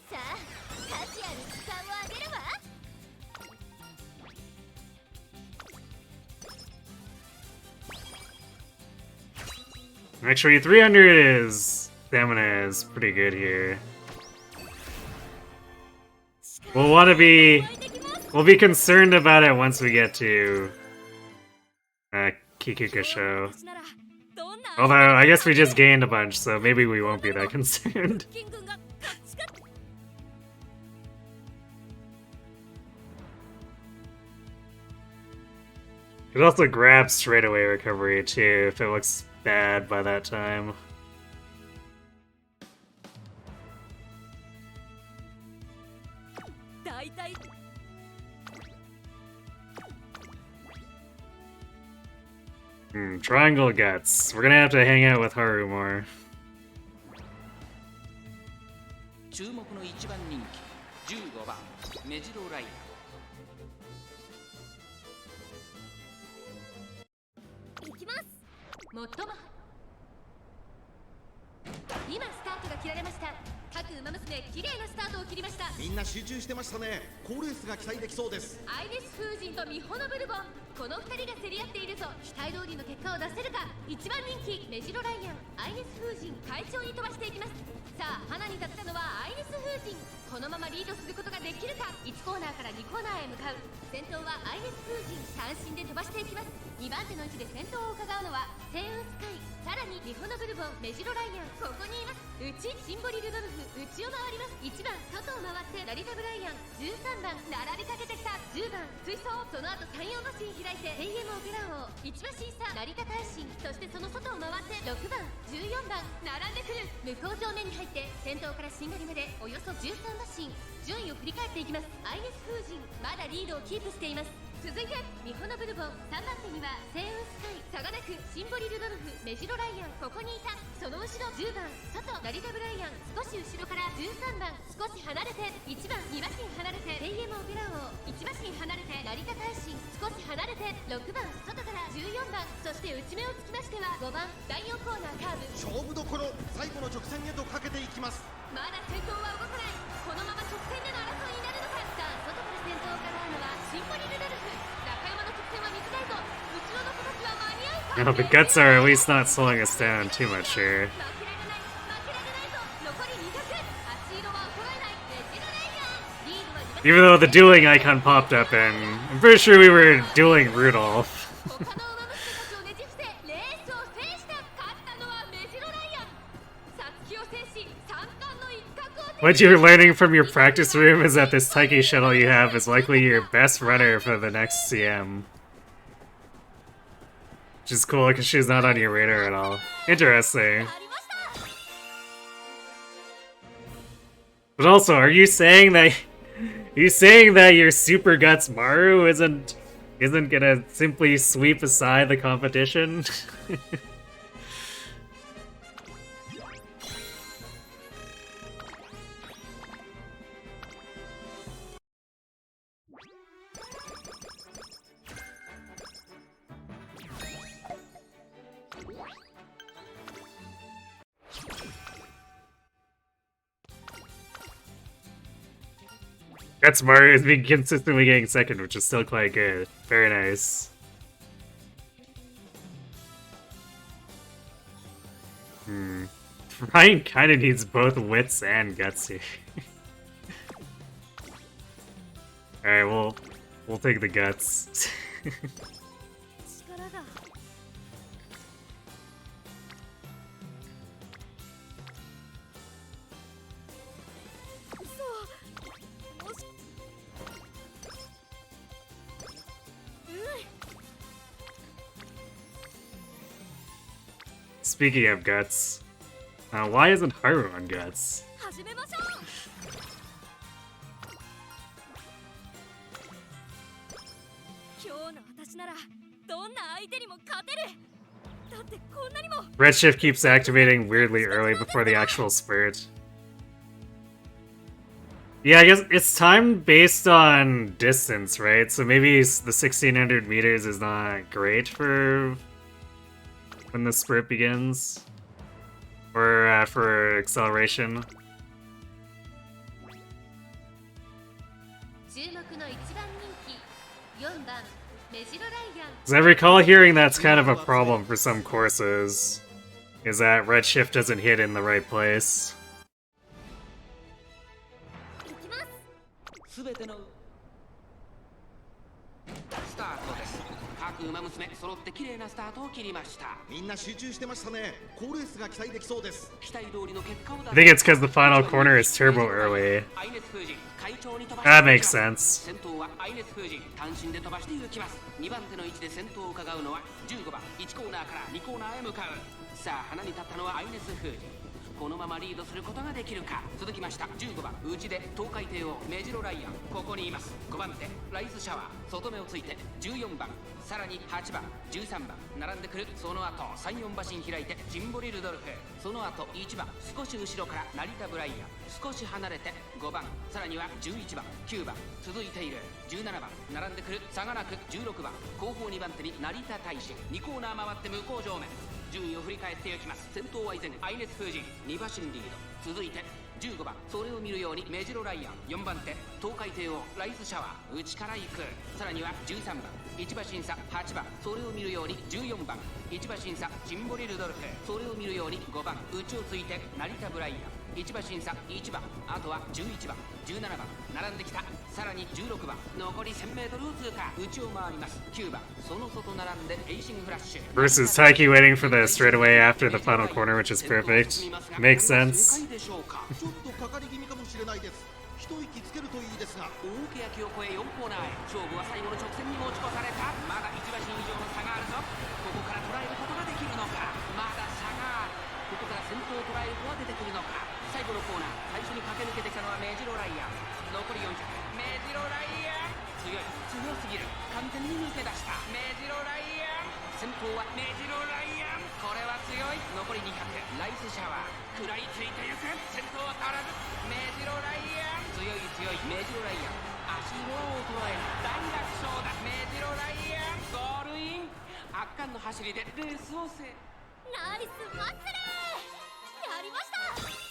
さあ、価値ある時間をあげるわ。 Actually, 300 stamina is pretty good here. We'll be concerned about it once we get to Kikuka show. Although, I guess we just gained a bunch, so maybe we won't be that concerned. Could also grab straightaway recovery too, if it looks bad by that time. Triangle guts. We're gonna have to hang out with Haru more. 注目の1番人気15番メジロライアン。行きます。最も今スタートが切られました。各馬娘綺麗なスタートを切りました。みんな集中してましたね。好レースが期待できそうです。アイネス風神とミホノブルボン、この2人が競り合っているぞ。期待通りの結果を出せるか。1番人気メジロライアン、アイネス風神快調に飛ばしていきます。さあ花に立ったのはアイネス風神、このままリードすることができるか。1コーナーから2コーナーへ向かう。先頭はアイネス風神、三振で飛ばしていきます。2番手の位置で先頭を伺うのはセウンスカイ、さらにミホノブルボン、メジロライアン、ここにいます。内シンボリルドルフ、内を回ります。1番外を回ってラリタブライアン、13番並びかけてきた10番追走、その後3、4馬身開いて AM オペラ王、1馬身差成田大臣、そしてその外を回って6番14番並んでくる。向こう上面に入って先頭からしんがりまでおよそ13馬身、順位を振り返っていきます。アイネス風神まだリードをキープしています。続いてミホノブルボン、3番手にはセウンスカイ、差がなくシンボリルドルフ、メジロライアン、ここにいた。その後ろ10番外成田ブライアン、少し後ろから13番少し離れて1番2馬身離れて AM オペラ王、1馬身離れて成田大臣、少し離れて6番外から14番、そして内目をつきましては5番第4コーナーカーブ。勝負どころ、最後の直線へとかけていきます。まだ先頭は動かない。このまま直線での争いになるのか。さあ外から先頭を伺うのはシンボリルドルフ。中山の直線は短いぞ。後ろの子たちは間に合うか。 No, the guts are at least not slowing us down too much here. 負けられない負けられないぞ。残り200、足色は衰えないメジロライアン。リードは2 Even though the dueling icon popped up, and I'm pretty sure we were dueling Rudolph. 他の馬娘たちをねじ伏せレースを制した。勝ったのはメジロライアン。皐月を制し三冠の一角を手に。 What you're learning from your practice room is that this Taiki shuttle you have is likely your best runner for the next CM. Which is cool because she's not on your radar at all. Interesting. ありました。 But also, are you saying that your Super Guts Maru isn't gonna simply sweep aside the competition? Guts Maru has been consistently getting second, which is still quite good. Very nice. Ryan kind of needs both wits and guts here. Alright, we'll take the guts. 力が。 Speaking of guts, why isn't Haru on guts? 始めましょう。今日の私ならどんな相手にも勝てる。だってこんなにも。 Redshift keeps activating weirdly early before the actual spurt. Yeah, I guess it's time based on distance, right? So maybe the 1600 meters is not great for when the spurt begins, or for acceleration. 注目の1番人気4番メジロライアン。 Because I recall hearing that's kind of a problem for some courses, is that Redshift doesn't hit in the right place. いきます。すべてのスタートです。各馬娘揃って綺麗なスタートを切りました。みんな集中してましたね。好レースが期待できそうです。期待通りの結果を出 I think it's because the final corner is turbo early. That makes sense. 先頭はアイネス風神、単身で飛ばして行きます。2番手の位置で先頭を伺うのは15番、1コーナーから2コーナーへ向かう。さあ花に立ったのはアイネス風神。このままリードすることができるか。続きました15番内で東海帝王メジロライアン、ここにいます。5番手ライズシャワー、外目をついて14番、さらに8番13番並んでくる。その後3、4馬身開いてジンボリルドルフ、その後1番少し後ろから成田ブライアン、少し離れて5番、さらには11番9番続いている。17番並んでくる。差がなく16番後方2番手に成田大臣、2コーナー回って向こう上面順位を振り返っていきます。先頭は依然アイネス風神2馬身リード。続いて15番それを見るようにメジロライアン、4番手東海帝王ライスシャワー内から行く。さらには13番1馬審査、8番それを見るように14番1馬審査シンボリルドルフ、それを見るように5番内をついて成田ブライアン、1馬審査1番、あとは11番17番並んできた。さらに16番残り 1000m を通過、内を回ります。9番その外並んでエイシングフラッシュ Versus Taiki waiting for the straightaway after the final corner, which is perfect. Makes sense. ちょっとかかり気味かもしれないです。一息つけるといいですが。大欅を越え4コーナーへ、勝負は最後の直線に持ち越された。まだ1馬身以上の差があるぞ。ここから捉えることができるのか。まだ差がある。ここから先頭を捉える子は出てくるのか。最後のコーナー、最初に駆け抜けてきたのはメジロライアン。残り400、メジロライアン強すぎる。完全に抜け出したメジロライアン。先頭はメジロライアン、これは強い。残り200、ライスシャワー食らいついてゆく。先頭は変わらずメジロライアン、強いメジロライアン。足の衰え大楽勝だ。メジロライアンゴールイン。圧巻の走りでレースを制。ナイスマッスルやりました。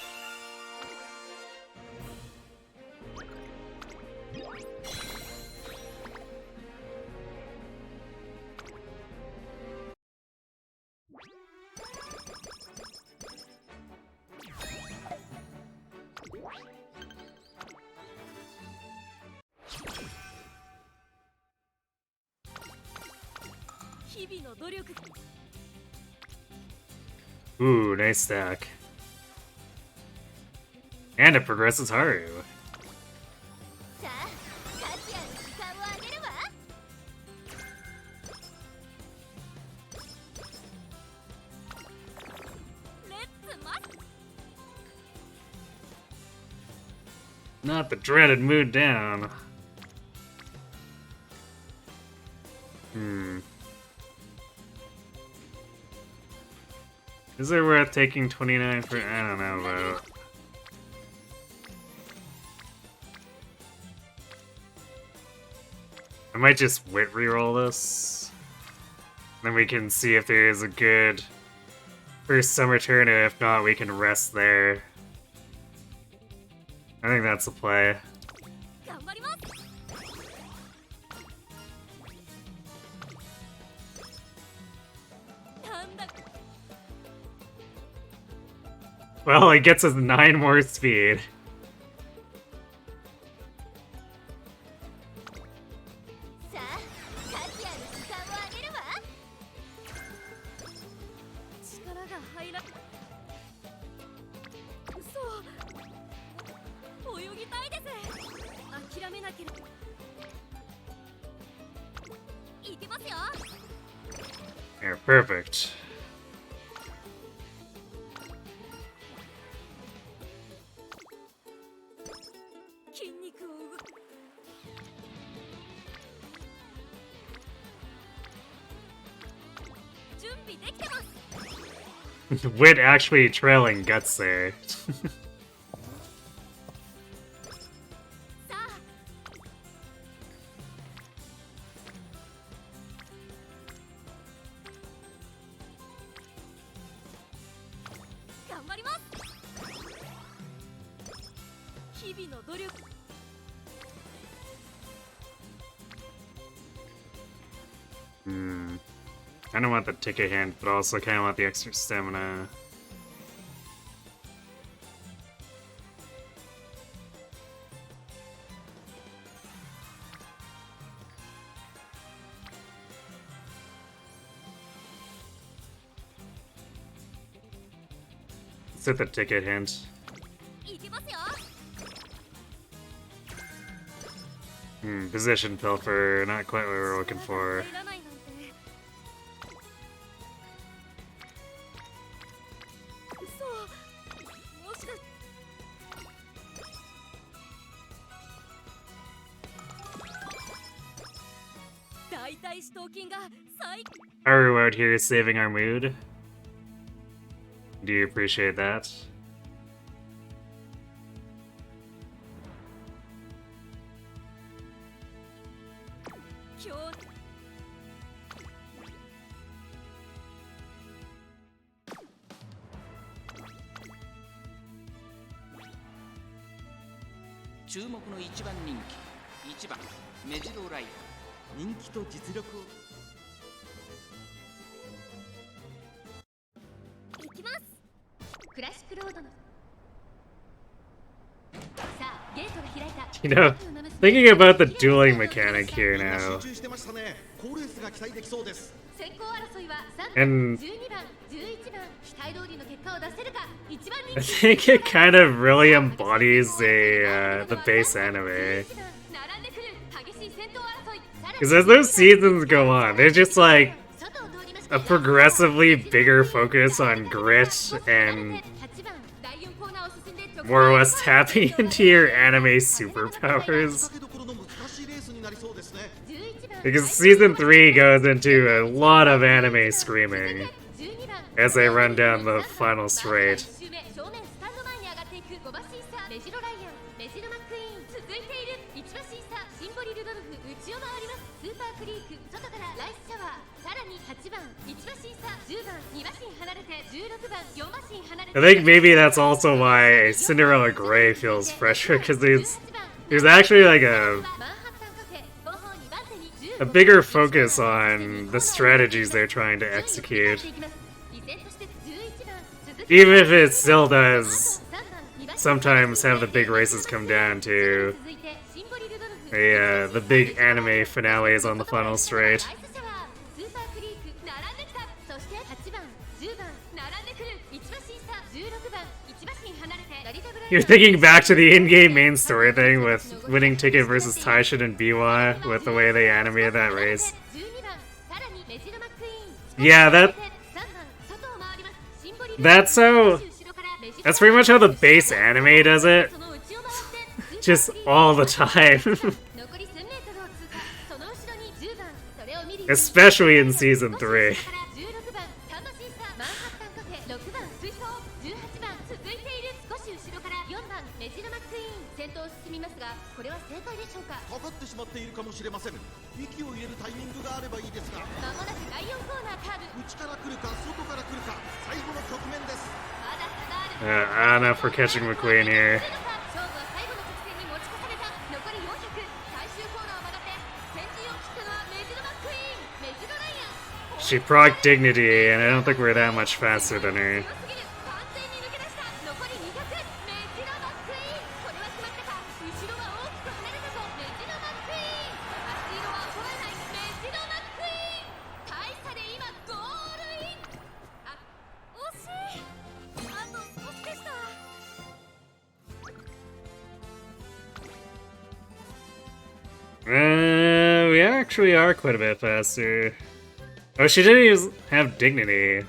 日々の努力。 Ooh, nice stack. And it progresses Haru. さあ勝ち合う時間をあげるわ。レッツマッ。 Not the dreaded mood down. Is it worth taking 29 for? I don't know about. I might just wit reroll this. Then we can see if there is a good first summer turn, and if not, we can rest there. I think that's the play. 頑張ります。 Well, it gets us 9 more speed. さあ勝ち合う時間をあげるわ。力が入ら。嘘。泳ぎたいです。諦めなければ。いきますよ。 Yeah, perfect. 筋肉を動く。準備できてます。 Wit actually trailing guts there. さあ。頑張ります。日々の努力。 I don't want the ticket hand, but also kind of want the extra stamina. Let's hit the ticket hint. いきますよ。 Position pilfer, not quite what we were looking for. 入らないなんて。嘘。もしか。大腿四頭筋が最。 Haru out here saving our mood. Do you appreciate that? 今日。 さ注目の一番人気1番メジロライアン。人気と実力を。行きます。クラシックロードのさあゲートが開いた。 You know, thinking about the dueling mechanic here now, 集中してましたね。好レースが期待できそうです。先行争いは3 and 番12番11番期待通りの結果を出せるか。一番 I 人気 think it kind of really embodies the base anime. 並んでくる激しい戦闘争い。 Because as those seasons go on, they're just like 外を通りまして a progressively bigger focus on grit and 8番第4コーナーを進んで直線 more or less tapping into your anime superpowers. かけどころの難しいレースになりそうですね。 11番 Because season 3 goes into a lot of anime screaming 12番 as they run down the final straight. 1周目正面スタンド前に上がっていく5馬身差メジロライアンメジロマックイーン続いている1馬身差シンボリルドルフ内を回ります。スーパークリーク外からライスシャワーさらに8番1馬身差10番2馬身離れて16番4馬身離れて I think maybe that's also why Cinderella Grey feels fresher, because there's actually like a bigger focus on the strategies they're trying to execute. Even if it still does sometimes have the big races come down to the big anime finales on the final straight. You're thinking back to the in-game main story thing with winning ticket versus Taishin and Biwa with the way they animated that race. Yeah, that's pretty much how the base anime does it. Just all the time. Especially in season 3. かかってしまっているかもしれません。息を入れるタイミングがあればいいですが。まもなく第4コーナーカーブ。内から来るか外から来るか最後の局面です。 I don't know if we're catching McQueen here. 勝負は最後の直線に持ち越された。残り400最終コーナーを曲がって先陣を切ったのはメジロマックイーンメジロライアン。 She proc Dignity, and I don't think we're that much faster than her. 完全に抜け出した。残り200メジロマックイーン。これは決まったか。後ろは大きく離れたぞメジロマックイーン。スピードは衰えないメジロマックイーン。大差で今ゴールイン。あ、惜しい。あと少しでした。 We actually are quite a bit faster. Oh, she didn't even have Dignity.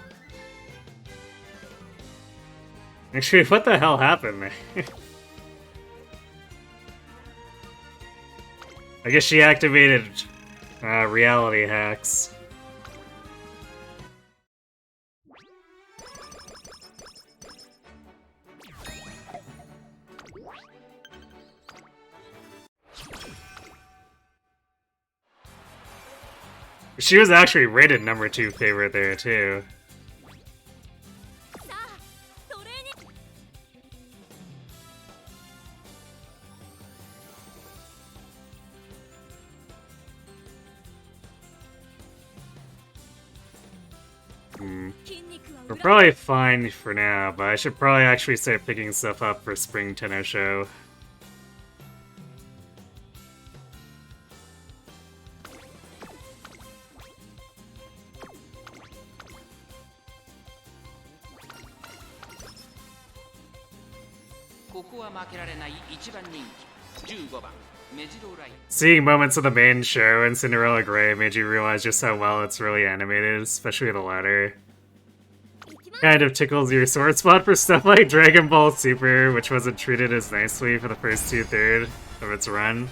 Actually, what the hell happened there? I guess she activated reality hacks. She was actually rated number 2 favorite there too. We're probably fine for now, but I should probably actually start picking stuff up for Spring Tenno Show. Seeing moments of the main show and Cinderella Grey made you realize just how well it's really animated, especially the latter. Kind of tickles your sore spot for stuff like Dragon Ball Super, which wasn't treated as nicely for the first 2/3 of its run.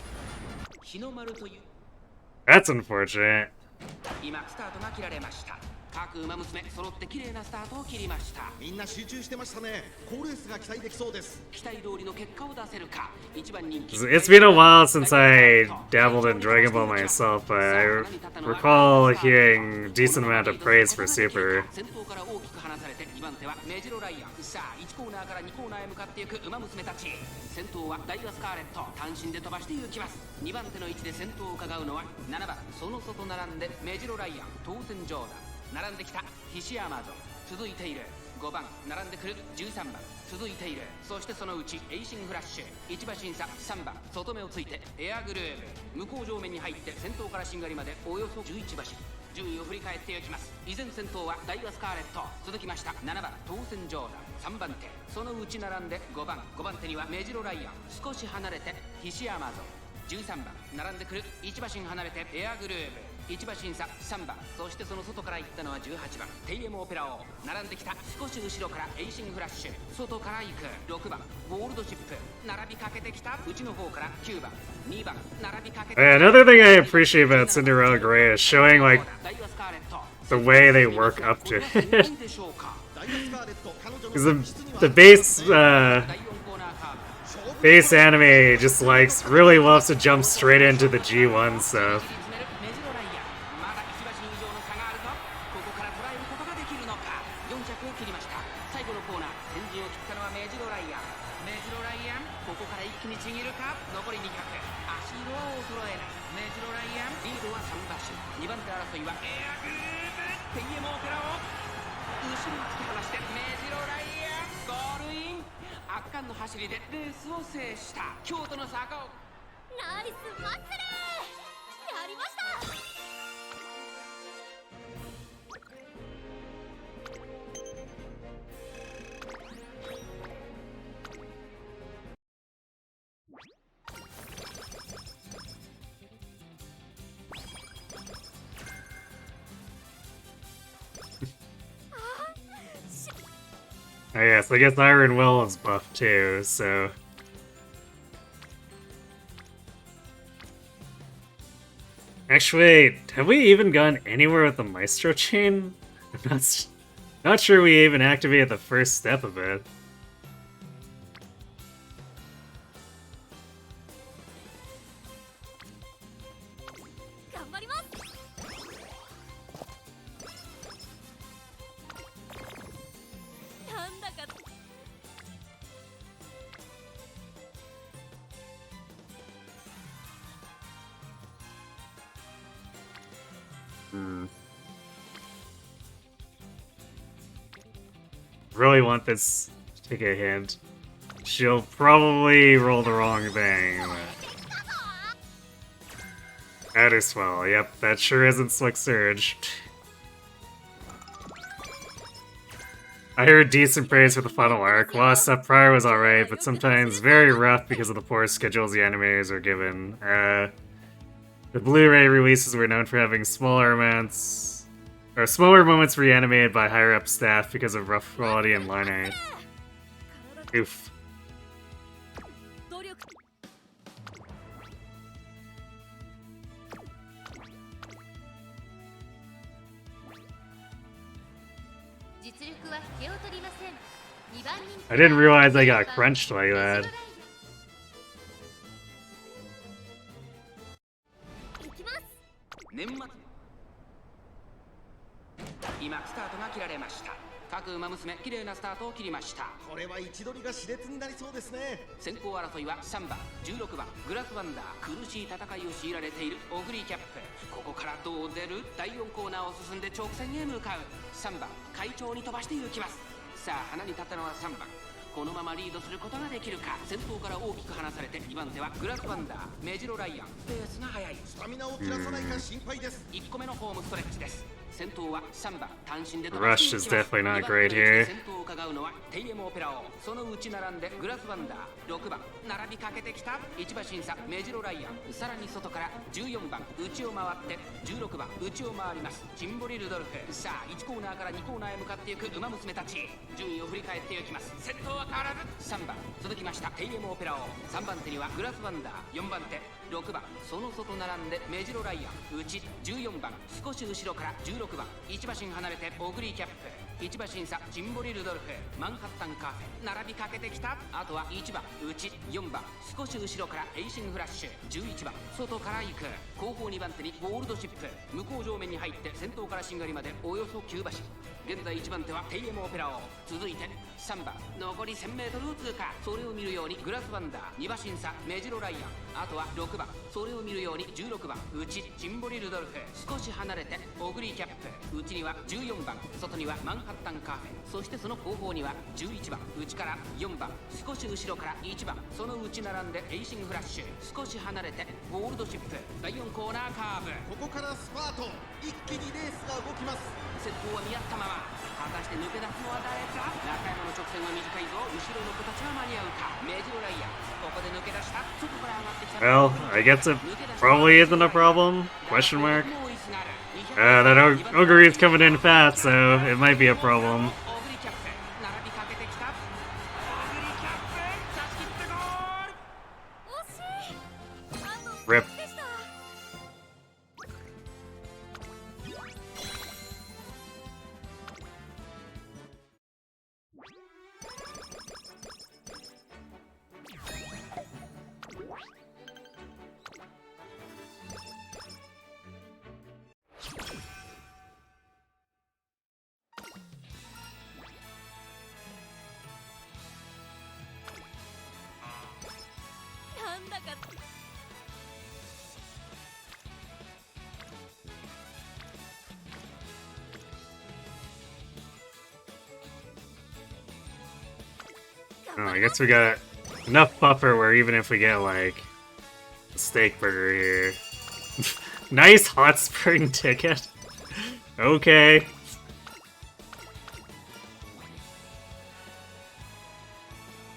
That's unfortunate. 各馬娘揃って綺麗なスタートを切りました。みんな集中してましたね。好レースが期待できそうです。期待通りの結果を出せるか。一番人気 It's been a while since I dabbled in Dragon Ball myself, but I recall hearing a decent amount of praise for Super. 先頭から大きく離されて2番手はメジロライアン。さあ1コーナーから2コーナーへ向かっていく馬娘たち。先頭はダイワスカーレット、単身で飛ばして行きます。2番手の位置で先頭を伺うのは7番その外並んでメジロライアン、当選ジョーダン、並んできたヒシアマゾン、続いている5番並んでくる13番続いている。そしてそのうちエイシングフラッシュ、1馬審査3番外目をついてエアグルーブ、向こう上面に入って先頭からしんがりまでおよそ11馬身。順位を振り返っていきます。依然先頭はダイワスカーレット、続きました7番当選ジョーダン、3番手そのうち並んで5番手にはメジロライアン、少し離れてヒシアマゾン、13番並んでくる1馬身離れてエアグルーブ、1馬審査3番、そしてその外から行ったのは18番テイエムオペラ王、並んできた少し後ろからエイシングフラッシュ、外から行く6番ゴールドシップ、並びかけてきた内の方から9番2番並びかけてきた。 Another thing I appreciate about Cinderella Grey is showing like the way they work up to it. Because the base anime just really loves to jump straight into the G1 stuff. まだ1馬身以上の差があるぞ。ここから捉えることができるのか。4着を切りました。最後のコーナー先陣を切ったのはメジロライアン。メジロライアン、ここから一気にちぎるか。残り200、足色は衰えない。メジロライアン、リードは3馬身。2番手争いはエアグループ、ペイエモオペラを後ろに突き放してメジロライアンゴールイン。圧巻の走りでレースを制した京都の坂を。ナイスマッスルー、やりました。Oh yes, I guess Iron Will is buffed too, so... Actually, have we even gone anywhere with the Maestro chain? I'm not sure we even activated the first step of it. Really want this to take a hint. She'll probably roll the wrong thing. That is swell. Yep, that sure isn't Slick Surge. I heard decent praise for the final arc. Lost Step Prior was alright, but sometimes very rough because of the poor schedules the animators are given. The Blu-ray releases were known for having smaller moments reanimated by higher-up staff because of rough quality and line art. Oof. I didn't realize I got crunched like that. 今スタートが切られました。各馬娘綺麗なスタートを切りました。これは位置取りが熾烈になりそうですね。先行争いは3番16番グラスワンダー。苦しい戦いを強いられているオグリーキャップ。ここからどう出る。第4コーナーを進んで直線へ向かう。3番快調に飛ばしていきます。さあ花に立ったのは3番。このままリードすることができるか。先頭から大きく離されて2番手はグラスワンダー。メジロライアン、ペースが速い。スタミナを切らさないか心配です。1個目のホームストレッチです。先頭は3番単身で Rush is definitely not great here. 先頭を伺うのはテイエムオペラ王。そのうち並んでグラスワンダー。6番並びかけてきた1馬審査メジロライアン。さらに外から14番内を回って16番内を回りますチンボリルドルフ。さあ1コーナーから2コーナーへ向かっていく馬娘たち。順位を振り返っていきます。先頭は変わらず3番続きましたテイエムオペラ王。3番手にはグラスワンダー。4番手6番その外並んでメジロライアン。内14番少し後ろから16 16番1馬身離れてオグリーキャップ1馬身差ジンボリルドルフマンハッタンカフェ並びかけてきた。あとは1番内4番少し後ろからエイシングフラッシュ11番外から行く後方2番手にゴールドシップ向こう上面に入って先頭からしんがりまでおよそ9馬身。現在1番手はテイエムオペラオ続いて3番残り 1000m 通過それを見るようにグラスワンダー2馬身差メジロライアンあとは6番それを見るように16番内ジンボリルドルフ少し離れてオグリーキャップ内には14番外にはマンハッタンカフェそしてその後方には11番内から4番少し後ろから1番その内並んでエイシングフラッシュ少し離れてゴールドシップ第4コーナーカーブここからスパート一気にレースが動きます。先頭は見合ったまま果たして抜け出すのは誰か。中山の直線は短いぞ後ろの子たちは間に合うか。メジロライアンここで抜け出した外から上がってきた。 Well, I guess it probably isn't a problem? Question mark. That ogre is coming in fast, so it might be a problem. Rip. Oh, I guess we got enough buffer where even if we get, like, a steak burger here... Nice hot spring ticket! Okay.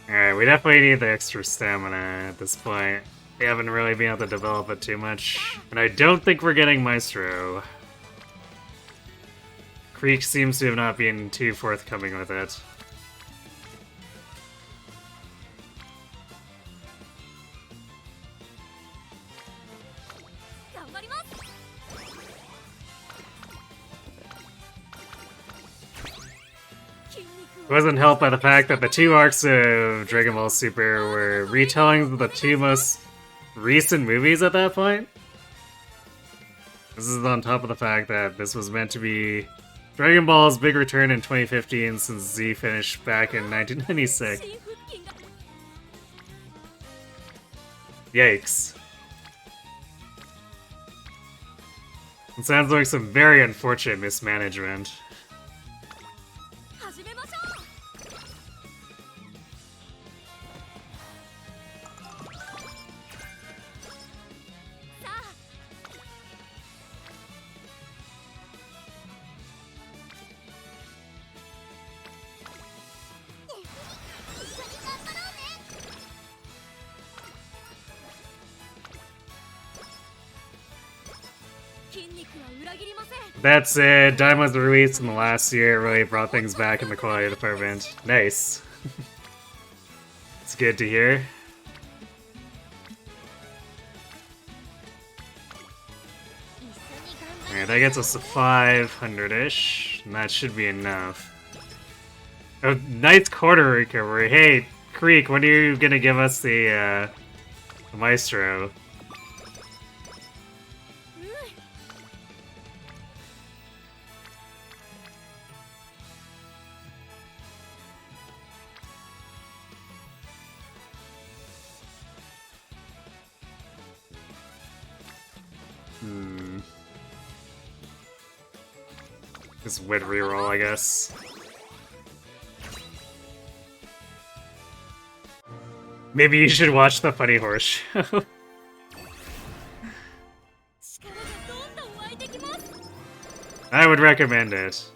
Alright, we definitely need the extra stamina at this point. We haven't really been able to develop it too much. And I don't think we're getting Maestro. Creek seems to have not been too forthcoming with it. It wasn't helped by the fact that the two arcs of Dragon Ball Super were retellings of the two most recent movies at that point. This is on top of the fact that this was meant to be Dragon Ball's big return in 2015 since Z finished back in 1996. Yikes. It sounds like some very unfortunate mismanagement. That's it. Dime was released in the last year. It really brought things back in the quality department. Nice. It's good to hear. Alright, that gets us to 500-ish, and that should be enough. Oh, nice quarter recovery. Hey, Creek, when are you gonna give us the Maestro? Just win reroll, I guess. Maybe you should watch the Funny Horse Show. I would recommend it.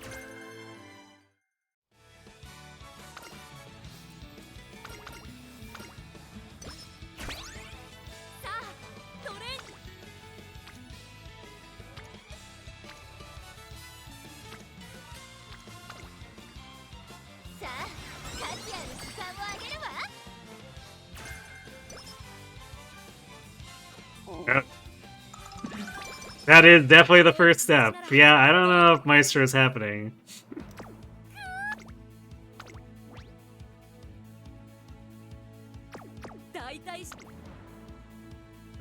That is definitely the first step. Yeah, I don't know if Maestro's happening.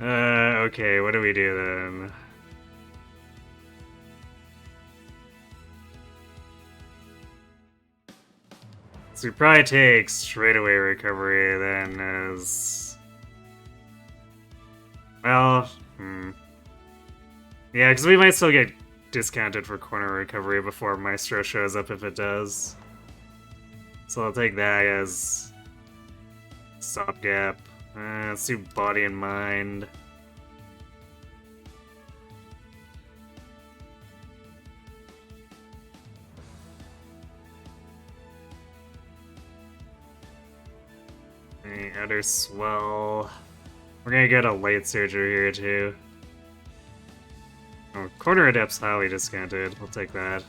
Okay, what do we do then? So we probably take straightaway recovery then as... Well, yeah, because we might still get discounted for corner recovery before Maestro shows up if it does. So I'll take that as stopgap. Let's do body and mind. Utter swell. We're gonna get a light surgery here too. Oh, corner adept's highly discounted. We'll take that.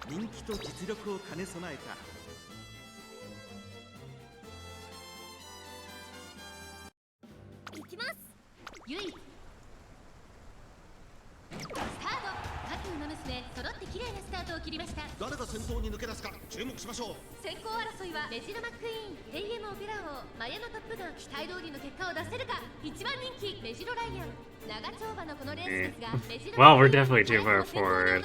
人気と実力を兼ね備えたユイスタート。各馬娘揃って綺麗なスタートを切りました。誰が先頭に抜け出すか注目しましょう。先行争いはメジロマックイーン、ヘイエムオペラ王、マヤのトップガン。期待通りの結果を出せるか。一番人気メジロライアン。長丁場のこのレースですが、メジロ Well, we're definitely too far forward.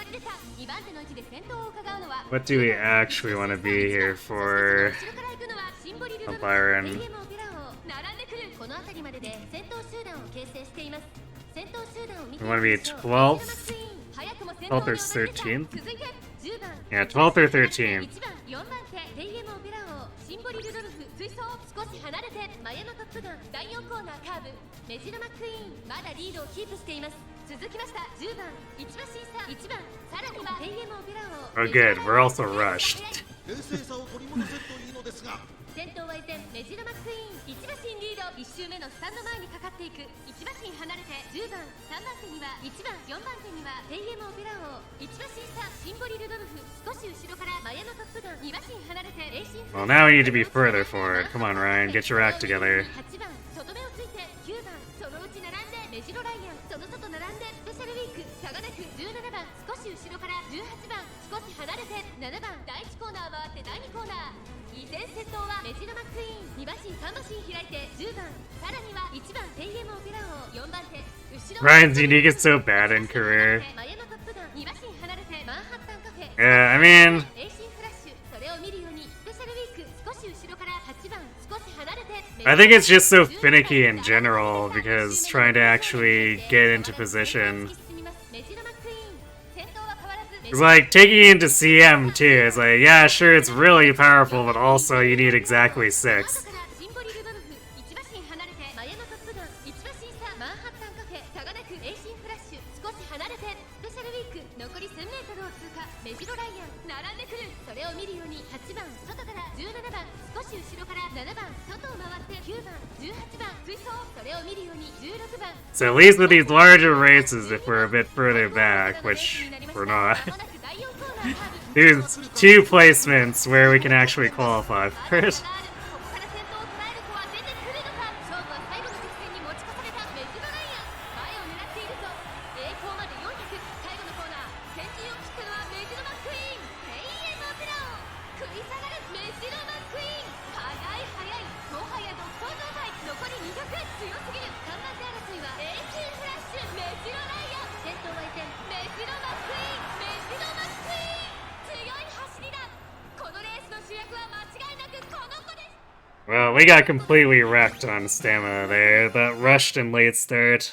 2番手の位置で先頭を伺うのは What do we actually want to be here for? 後ろから行くのはシンボリルドルフ、 Byron. ヘイエムオペラ王。並んでくる。この辺りまでで先頭集団を形成しています。先頭集団を見て We み want to be ましょう。 12th? 早くも先頭 12th に or 13th? 続いて10番 Yeah, 12th or 13th. 1番4番手ヘイエムオペラ王、シンボリルドルフ。追走少し離れてマヤのトップガン。第4コーナーカーブ。メジロマックイーンまだリードをキープしています。続きました10番1馬審査1番、さらにはヘイエムオペラ王。 Oh, good. We're also rushed. 冷静さを取り戻せるといいのですが先頭は依然メジロマックイーン1馬身リード。1周目のスタンド前にかかっていく。1馬身離れて10番3番手には1番4番手にはヘイエムオペラ王。1馬審査シンボリルドルフ。少し後ろからマヤのトップガン。2馬身離れてレーシング。 Well, now we need to be further forward. Come on, Ryan. Get your act together. 8番外目をついて9番そのうち並んでメジロライアン。その外並んでスペシャルウィーク。差がなく17番少し後ろから18番少し離れて7番第1コーナー回って第2コーナー。依然先頭はメジロマックイーン。2馬身3馬身開いて10番、さらには1番ヘイエムオペラ王。4番手後ろ Ryan's unique is so bad in career. マヤのトップガン。2馬身離れてマンハッタンカフェ。 Yeah, I mean, レーシンフラッシュ。それを見るようにスペシャルウィーク。少し後ろから8番少し離れて I think it's just so finicky in general because trying to actually get into position. メジロマックイーン先頭は変わらず。 It's like taking it into CM too. It's like, yeah, sure, it's really powerful, but also you need exactly 6. シンボリルドルフ1馬身離れてマヤのトップガン。1馬身差マンハッタンカフェ。差がなくレーシンフラッシュ。少し離れてスペシャルウィーク。残り 1000m を通過。メジロライアン並んでくる。それを見るように8番外から17番少し後ろから7番外を回って9番18番追走。それを見るように16番。 So at least with these larger races, if we're a bit further back, which we're not, 間もなく第4コーナーカーブ。 there's 2 placements where we can actually qualify for it. ここから先頭を捉える子は出てくるのか。勝負は最後の直線に持ち越されたメジロライアン。前を狙っているぞ。栄光まで400。最後のコーナー先陣を切ったのはメジロマックイーン。ヘイエムオペラ王。食い下がるメジロマックイーン。速い速いもはや独走状態。残り200。強すぎる。3番手争いはレーシンフラッシュメジロライアン。先頭は依然メジロマックイーン。メジロマックイーン強い走りだ。このレースの主役は間違いなくこの子です。 Well, we got completely wrecked on stamina there. That rushed and late start.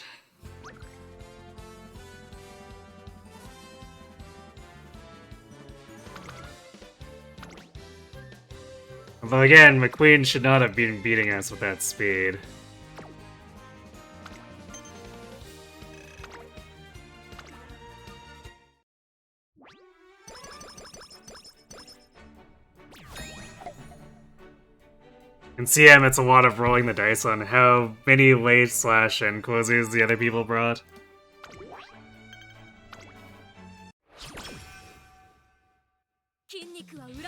Although again, McQueen should not have been beating us with that speed. In CM, it's a lot of rolling the dice on how many late slash end closers the other people brought.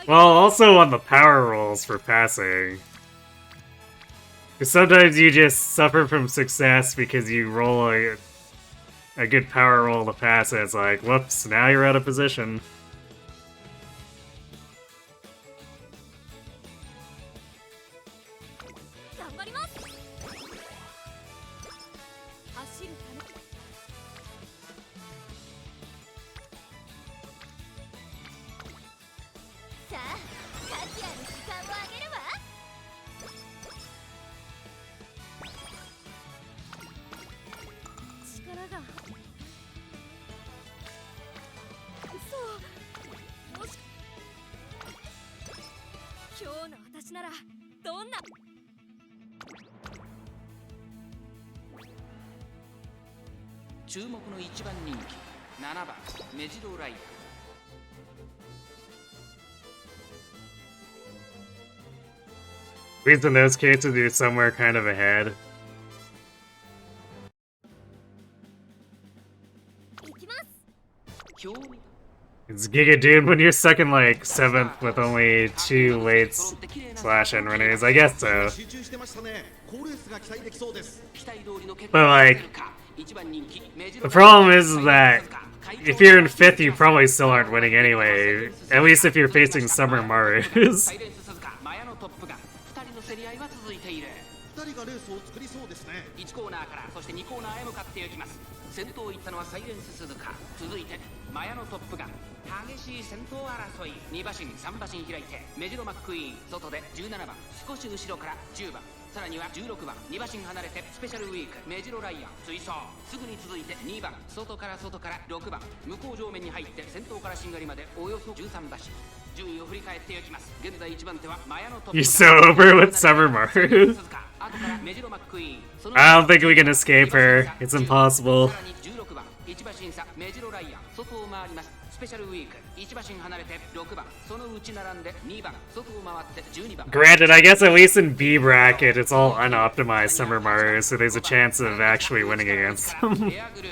Well, also on the power rolls for passing. Because sometimes you just suffer from success because you roll a good power roll to pass it. It's like, whoops, now you're out of position. 頑張ります。走るため。さあ、価値ある時間をあげるわ。力が。そう。もし。今日の私ならどんな。注目の1番人気7番メジロライアン。 At least in those cases, you're somewhere kind of ahead. 行きます。 興味 It's Giga Dude when you're stuck in like 7th with only 2 late slash end runners. I guess so. 集中してましたね。好レースが期待できそうです。 期待通りの結 But 果 like, 1番人気メジ the ロライアン problem is that if you're in 5th, you probably still aren't winning anyway. At least if you're facing Summer Marus. サイレンス鈴鹿マヤのトップガン2人の競り合いは続いている。 2人がレースを作りそうですね。 1コーナーからそして2コーナーへ向かっていきます。先頭を行ったのはサイレンス鈴鹿、続いてマヤのトップガン。激しい先頭争い、2馬身3馬身開いてメジロマックイーン外で17番、少し後ろから10番、さらには16番、2馬身離れてスペシャルウィークメジロライアン追走、すぐに続いて2番、外から6番、向こう上面に入って先頭からしんがりまでおよそ13馬身。順位を振り返っていきます。現在1番手はマヤのトップガン。 You're so over with Summer Marus. I don't think we can escape her. It's impossible. 16番1馬身差メジロライアン外を回ります。スペシャルウィーク1馬身離れて6番、その内並んで2番、外を回って12番。 Granted, I guess at least in B bracket, it's all unoptimized Summer Marus, so there's a chance of actually winning against them. エアグルー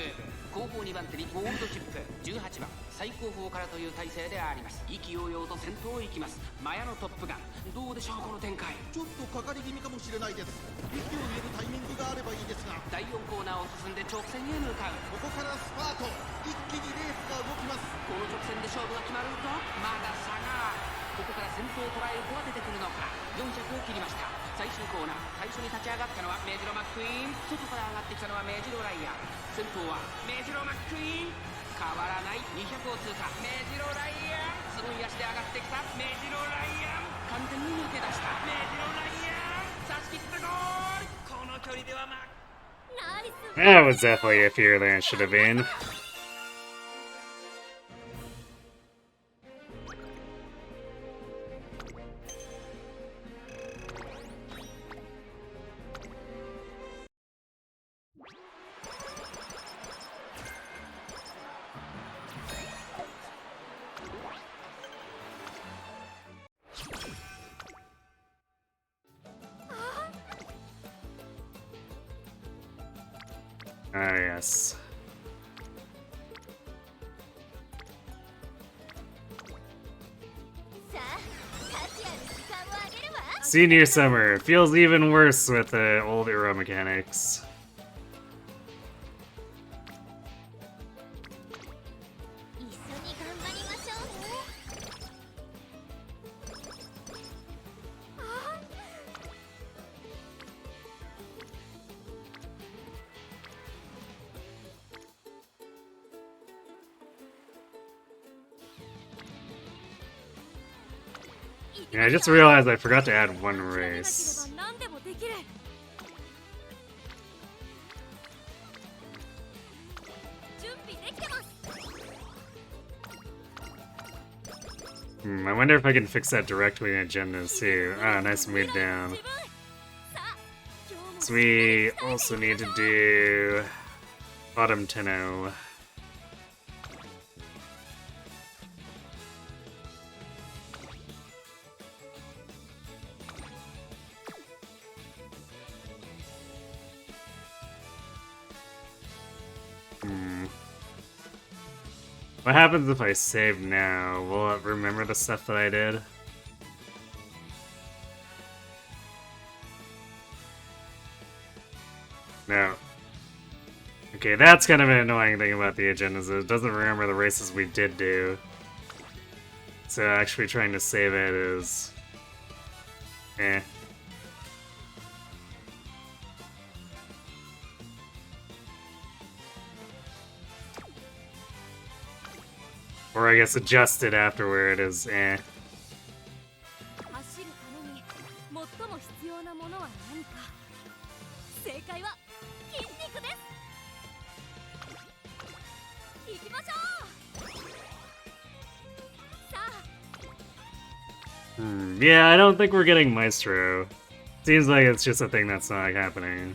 プ後方2番手にゴールドチップ18番、最後方からという体勢であります。意気揚々と先頭を行きます。マヤのトップガン、どうでしょうこの展開。ちょっとかかり気味かもしれないです。息を入れるタイミングがあればいいですが。第4コーナーを進んで直線へ向かう。ここからスパート。一気にレースが動きます。この直線で勝負が決まるとまだ差がある。ここから先頭を捉える子は出てくるのか。400を切りました。最終コーナー最初に立ち上がったのはメジロマックイーン、外から上がってきたのはメジロライアン。先頭はメジロマックイーン、変わらない200を通過。メジロライアン、すごい足で上がってきたメジロライアン、完全に抜け出したメジロライアン、差し切ったゴール。この距離ではナイス。 That was definitely a fear than it should have been. Ah, yes. Senior Summer feels even worse with the old era mechanics. 一緒に頑張りましょうね。Yeah, I just realized I forgot to add one race. 何でもできる。準備できてます。 I wonder if I can fix that directly in agendas too. Ah, nice mid down. So we also need to do bottom Tenno. What happens if I save now? Will it remember the stuff that I did? No. Okay, that's kind of an annoying thing about the agenda, is it doesn't remember the races we did do. So actually trying to save it is... eh. Or I guess adjust it afterward is eh. 走るために最も必要なものは何か。正解は筋肉です。行きましょう。さあ。Yeah, I don't think we're getting Maestro. Seems like it's just a thing that's not happening.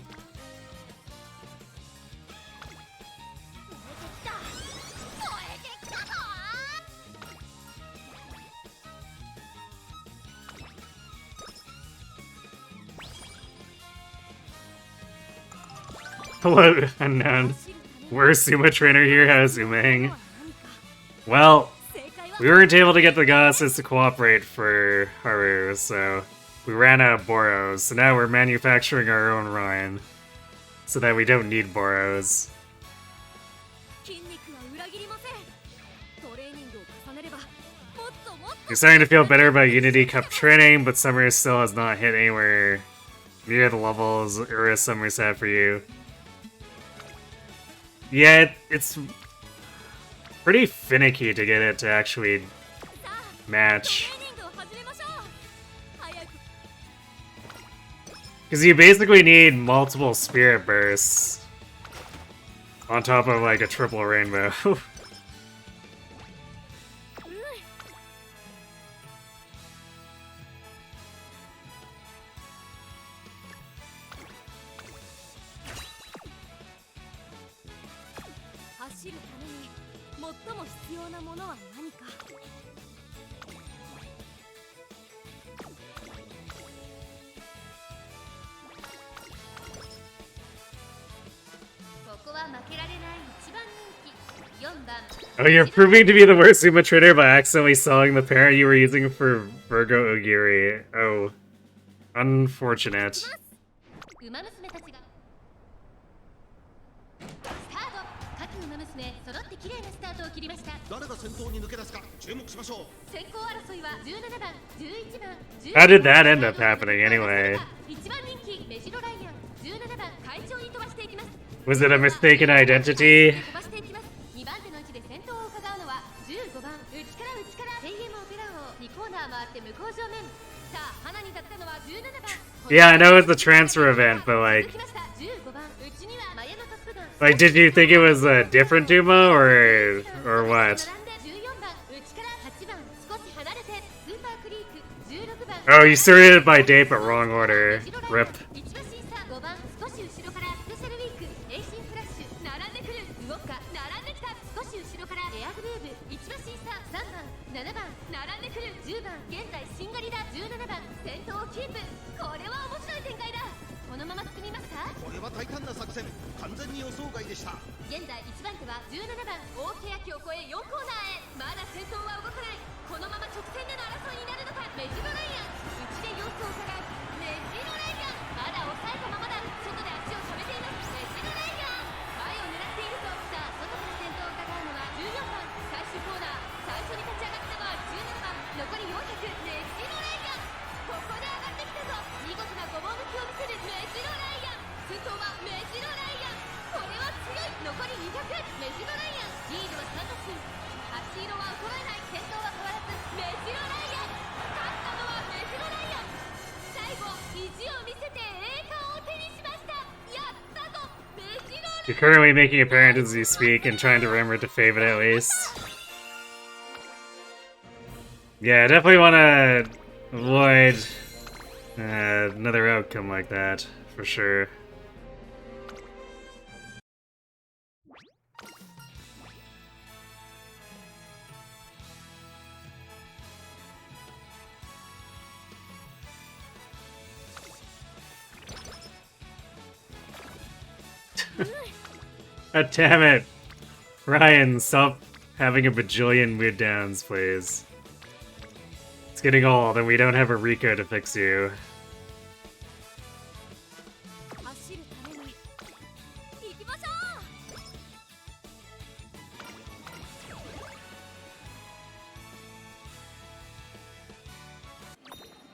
Hello, unknown. We're a sumo trainer here. How's Umang? Well, we weren't able to get the goddesses to cooperate for Haru, so we ran out of Boros. So now we're manufacturing our own Ryan, so that we don't need Boros. You're starting to feel better about Unity Cup training, but Summer still has not hit anywhere near the levels Ura Summer's had for you. Yeah, it's pretty finicky to get it to actually match. Because you basically need multiple spirit bursts on top of like a triple rainbow. Oh, you're proving to be the worst Uma trader by accidentally selling the parent you were using for Virgo Ogiri. Oh. Unfortunate. How did that end up happening anyway? Was it a mistaken identity? Yeah, I know it's a transfer event, but like, did you think it was a different Duma or what? Oh, you sorted it by date, but wrong order. Rip. You're currently making appearances as you speak and trying to remember to fave it at least. Yeah, I definitely want to avoid another outcome like that, for sure. God damn it! Ryan, stop having a bajillion mood downs, please. It's getting old, and we don't have a Rico to fix you.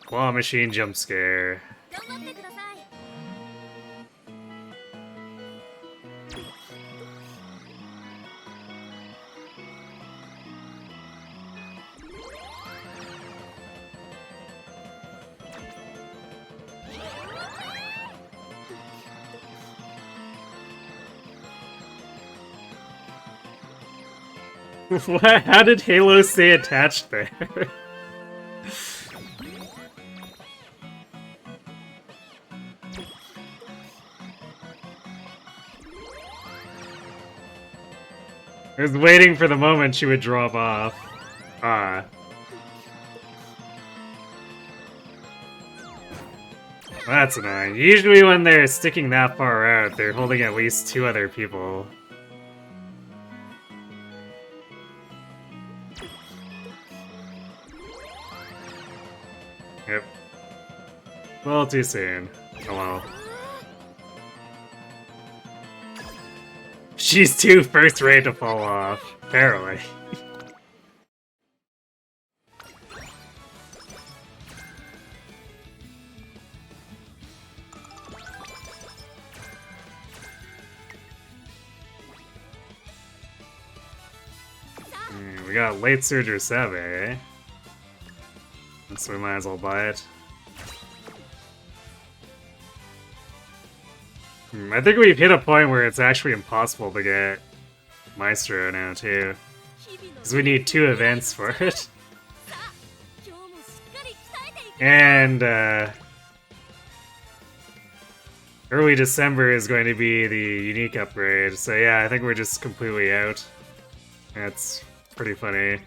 Claw machine jump scare. 頑張ってください。 What? How did Halo stay attached there? I was waiting for the moment she would drop off. Ah. That's annoying. Usually when they're sticking that far out, they're holding at least 2 other people. Yep. A little too soon. Oh well. She's too first rate to fall off, apparently. We got late surge or Seve, eh? So we might as well buy it. I think we've hit a point where it's actually impossible to get Maestro now, too. Because we need 2 events for it. And, early December is going to be the unique upgrade, so yeah, I think we're just completely out. That's pretty funny.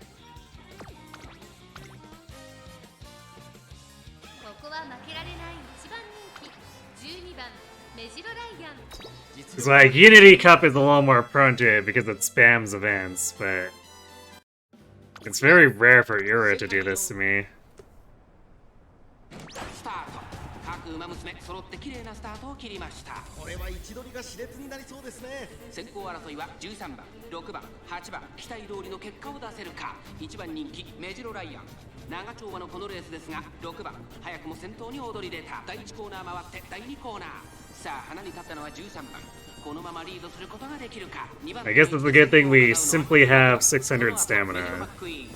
It's like, Unity Cup is a little more prone to it because it spams events, but it's very rare for Ura to do this to me. スタート。各馬娘揃って綺麗なスタートを切りました。これは位置取りが熾烈になりそうですね。先行争いは13番、6番、8番、期待通りの結果を出せるか。1番人気メジロライアン。長丁場のこのレースですが、6番早くも先頭に躍り出た。第1コーナー回って第2コーナー。さあ花に立ったのは13番。このままリードすることができるか。2番 I guess it's a good thing we simply have 600 stamina.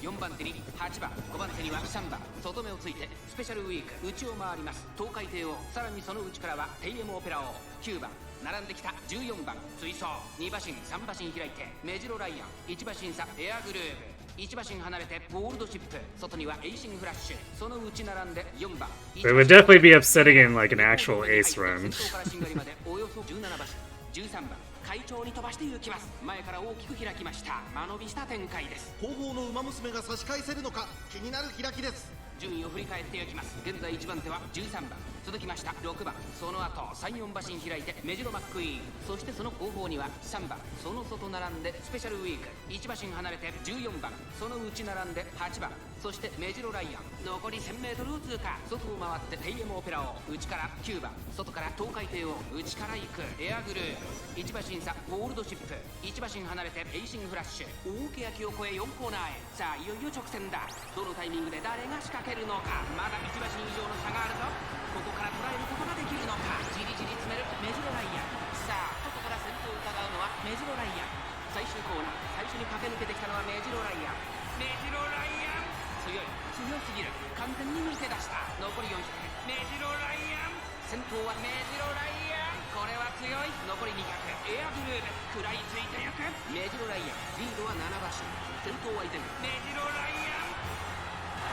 4番手に8番、5番手には3番。外目をついてスペシャルウィーク内を回ります。東海帝王、さらにその内からはテイエムオペラ王。9番並んできた14番追走。2馬身3馬身開いてメジロライアン。1馬身差エアグルーヴ。1馬身離れてゴールドシップ。外にはエイシングフラッシュ。その内並んで4番。 It would definitely be upsetting in like an actual ace run. 先頭からシンガリまでおよそ17馬身。13番会長に飛ばして行きます。前から大きく開きました。間延びした展開です。後方の馬娘が差し返せるのか気になる開きです。順位を振り返っていきます。現在1番手は13番、続きました6番、その後3、4馬身開いてメジロマックイーン。そしてその後方には3番、その外並んでスペシャルウィーク。1馬身離れて14番、その内並んで8番、そしてメジロライアン。残り 1000m を通過。外を回ってテイエムオペラ王。内から9番、外から東海帝王。内から行くエアグルーヴ。1馬身差ゴールドシップ。1馬身離れてエイシングフラッシュ。大け焼きを越え4コーナーへ。さあいよいよ直線だ。どのタイミングで誰が仕掛けるのか。まだ1馬身以上の差があるぞ。ここから捉えることができるのか。じりじり詰めるメジロライアン。さあここから先頭を伺うのはメジロライアン。最終コーナー最初に駆け抜けてきたのはメジロライアン。メジロライアン強すぎる。完全に抜け出した。残り400。メジロライアン。先頭はメジロライアン。これは強い。残り200。エアグルーヴ食らいついていく。メジロライアン。リードは7馬身。先頭は依然メジロライアン。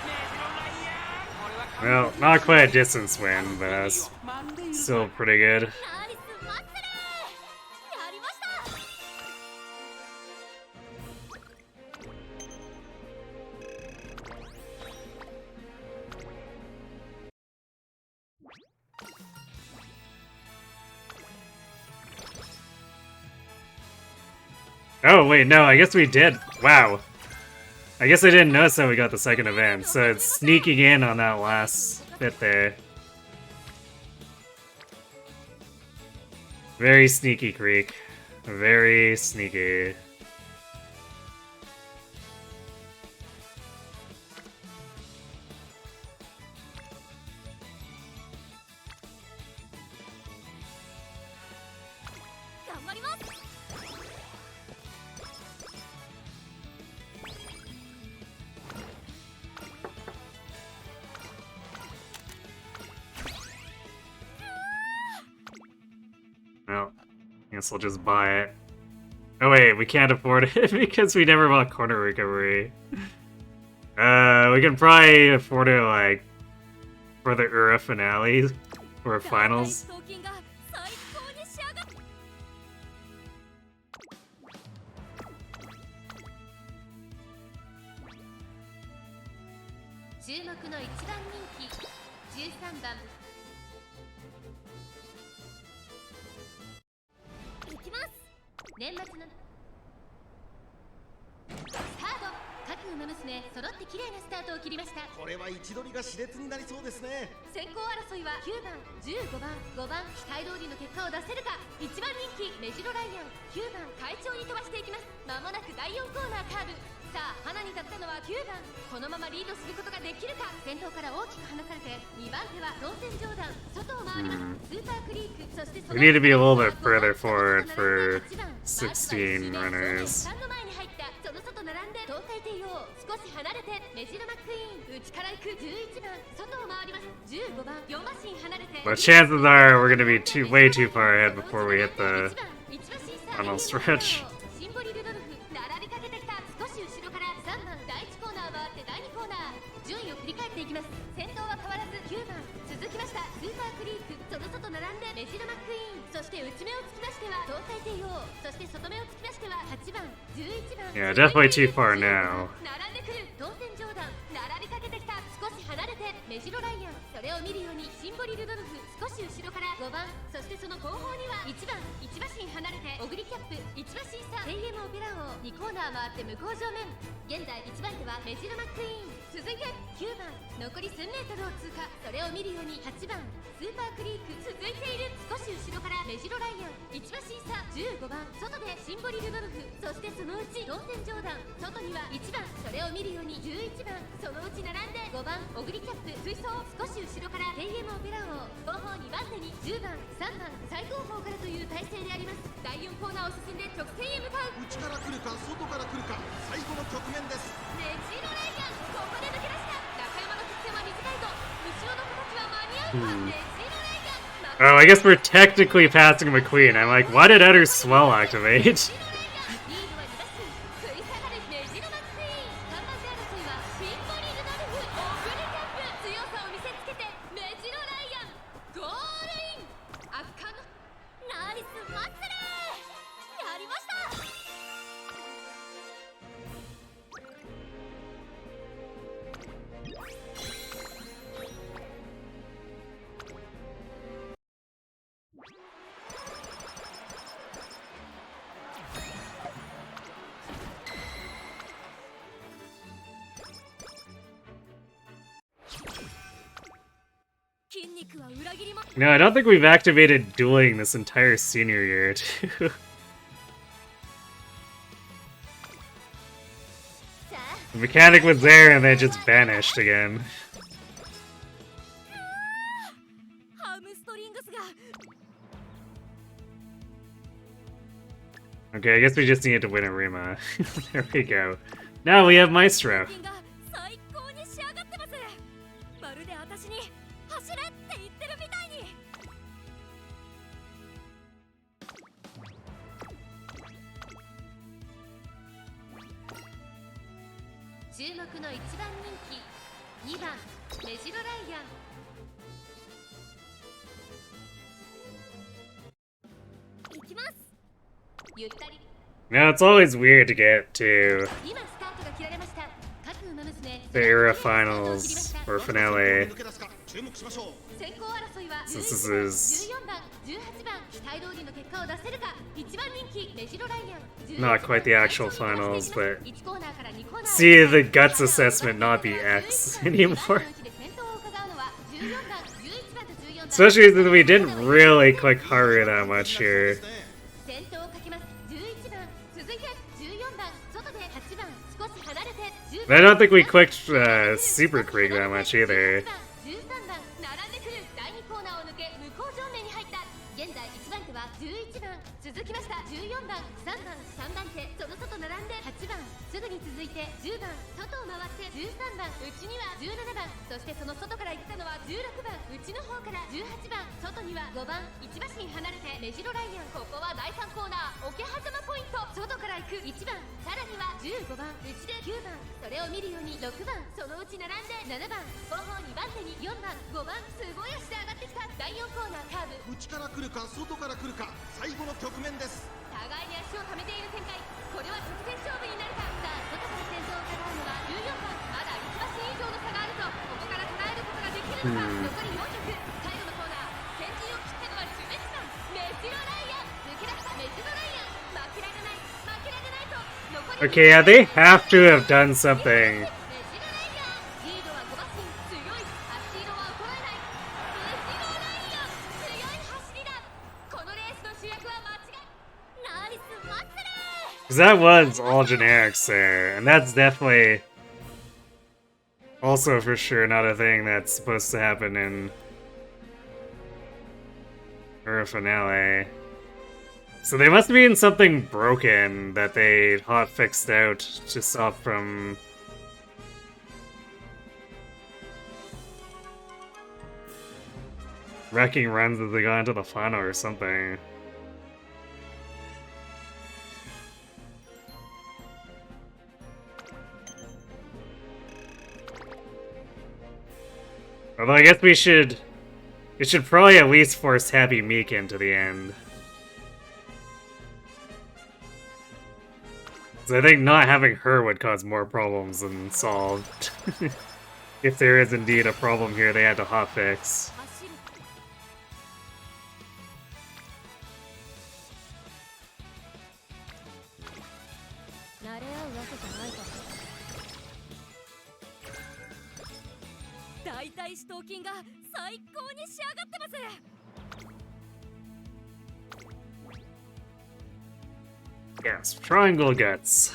メジロライアン。 Well, not quite a distance win, but that's still pretty good. ナイスマッツルやりました。 Oh, wait, no, I guess we did. Wow. I guess I didn't notice that we got the second event, so it's sneaking in on that last bit there. Very sneaky, Creek. Very sneaky. Well, I guess we'll just buy it. Oh wait, we can't afford it because we never bought corner recovery. We can probably afford it, like, for the Ura finale, or finals. 注目の一番人気13番いきます。年末のスタート。各馬娘揃って綺麗なスタートを切りました。これは位置取りが熾烈になりそうですね。先行争いは9番15番5番期待通りの結果を出せるか。1番人気メジロライアン9番快調に飛ばしていきます。まもなく第4コーナーカーブ。さあ花に立ったのは9番。このままリードすることができるか。先頭から大きく離されて2番手は当選上段外を回ります。スーパークリークそしてその We need to be a little bit further forward for 16 runners. 3の前に入ったその外並んで東海帝王少し離れてメジロマックイーン内から行く11番外を回ります。15番4馬身離れて But chances are we're gonna be way too far ahead before we hit the final stretch. シンボリルドルフ並びかけてきた。少し後ろから3番第1コーナー回って第2コーナー順位を振り返っていきます。先頭は変わらず9番続きました。スーパークリークその外並んでメジロマックイーンそして内目をつきましては東海帝王そして外目をつきましては8番11番 Yeah, definitely too far now. 並んでくる当選上段並びかけてきた。少し離れてメジロライアンそれを見るようにシンボリルドルフ少し後ろから5番そしてその後方には1番1馬身離れてオグリキャップ1馬身差 AM オペラ王2コーナー回って向こう正面。現在1番手はメジロマックイーン続いて9番残り1000メートルを通過。それを見るように8番スーパークリーク続いている。少し後ろからメジロライアン1馬身差15番外でシンボリルドルフそしてそのうち当選上段外には1番それを見るように11番そのうち並んで5番オグリキャップ追走少し後ろから AM オペラ王後方2番手に10番3番最後方からという体勢であります。第4コーナーを進んで直線へ向かう。内から来るか外から来るか最後の局面です。メジロライアンここで抜け出した。中山の直線は短いぞ。後ろの子たちは間に合うか。メジロライアン Oh, I guess we're technically passing McQueen. I'm like, why did Utter Swell activate? リードは2打数食い下がるメジロマックイーン。看板争いはシンボリルドルフオグリキャップ強さを見せつけてメジロライアンゴールイン。圧巻のナイスマッスルやりました。No, I don't think we've activated dueling this entire senior year, too. The mechanic was there and then it just vanished again. Okay, I guess we just needed to win a Rima. There we go. Now we have Maestro. 注目の1番人気2番メジロライアン。行きます。ゆったり。 Now it's always weird to get to 今スタートが切られました。各馬娘 the era finals or finale. 抜け出すか注目しましょう。先行争いは This is 14番18番期待通りの結果を出せるか。1番人気メジロライアン not quite the actual finals, but 1コーナーから2コーナー see the guts assessment not be X anymore. 先頭を伺うのは14番11番と14番 Especially since we didn't really click Haru that much here. 先頭をかけます11番続いて14番外で8番少し離れて10 I don't think we clicked Super Krieg that much either. 13番並んでくる第第2コーナーを抜け向こう上面に入った。現在1番手は11番、続きました14番、3番、3番手、その外並んで8番、すぐに続いて10番、外を回って13番、内には17番、そしてその外から行ったのは16番、内の方から18番、外には5番、1馬身離れて目白ライアン。ここは第3コーナー桶狭間ポイント。外から行く1番、さらには15番、内で9番、それを見るように6番、そのうち並んで7番、後方2番手に4番、5番、すごい足で上がってきた。第4コーナーカーブ、内から来るか外から来るか、最後の局面です。互いに足を溜めている展開。これは直線勝負になるか。さあ外から先頭を伺うのは14番。まだ1馬身以上の差があるぞ。ここから捉えることができるのか。残り400、最後のコーナー、先陣を切ったのは11番、メジロライアン。抜け出したメジロライアン。負けられない、負けられないと。残り Okay, yeah, they have to have done something. メジロライアン。リードは5馬身。強い。足色は衰えない。メジロライアン。強い走りだ。このレースの主役は間違い。ナイスマッスル。 Because that was all generics there, and that's definitely also for sure not a thing that's supposed to happen in a finale. So they must have been something broken that they hot fixed out to stop from wrecking runs as they got into the final or something. Although I guess we should probably at least force Happy Meek into the end. So I think not having her would cause more problems than solve. If there is indeed a problem here they had to hotfix. 慣れ合うわけじゃないか。大腿四頭筋が最高に仕上がってます。 Yes, triangle guts.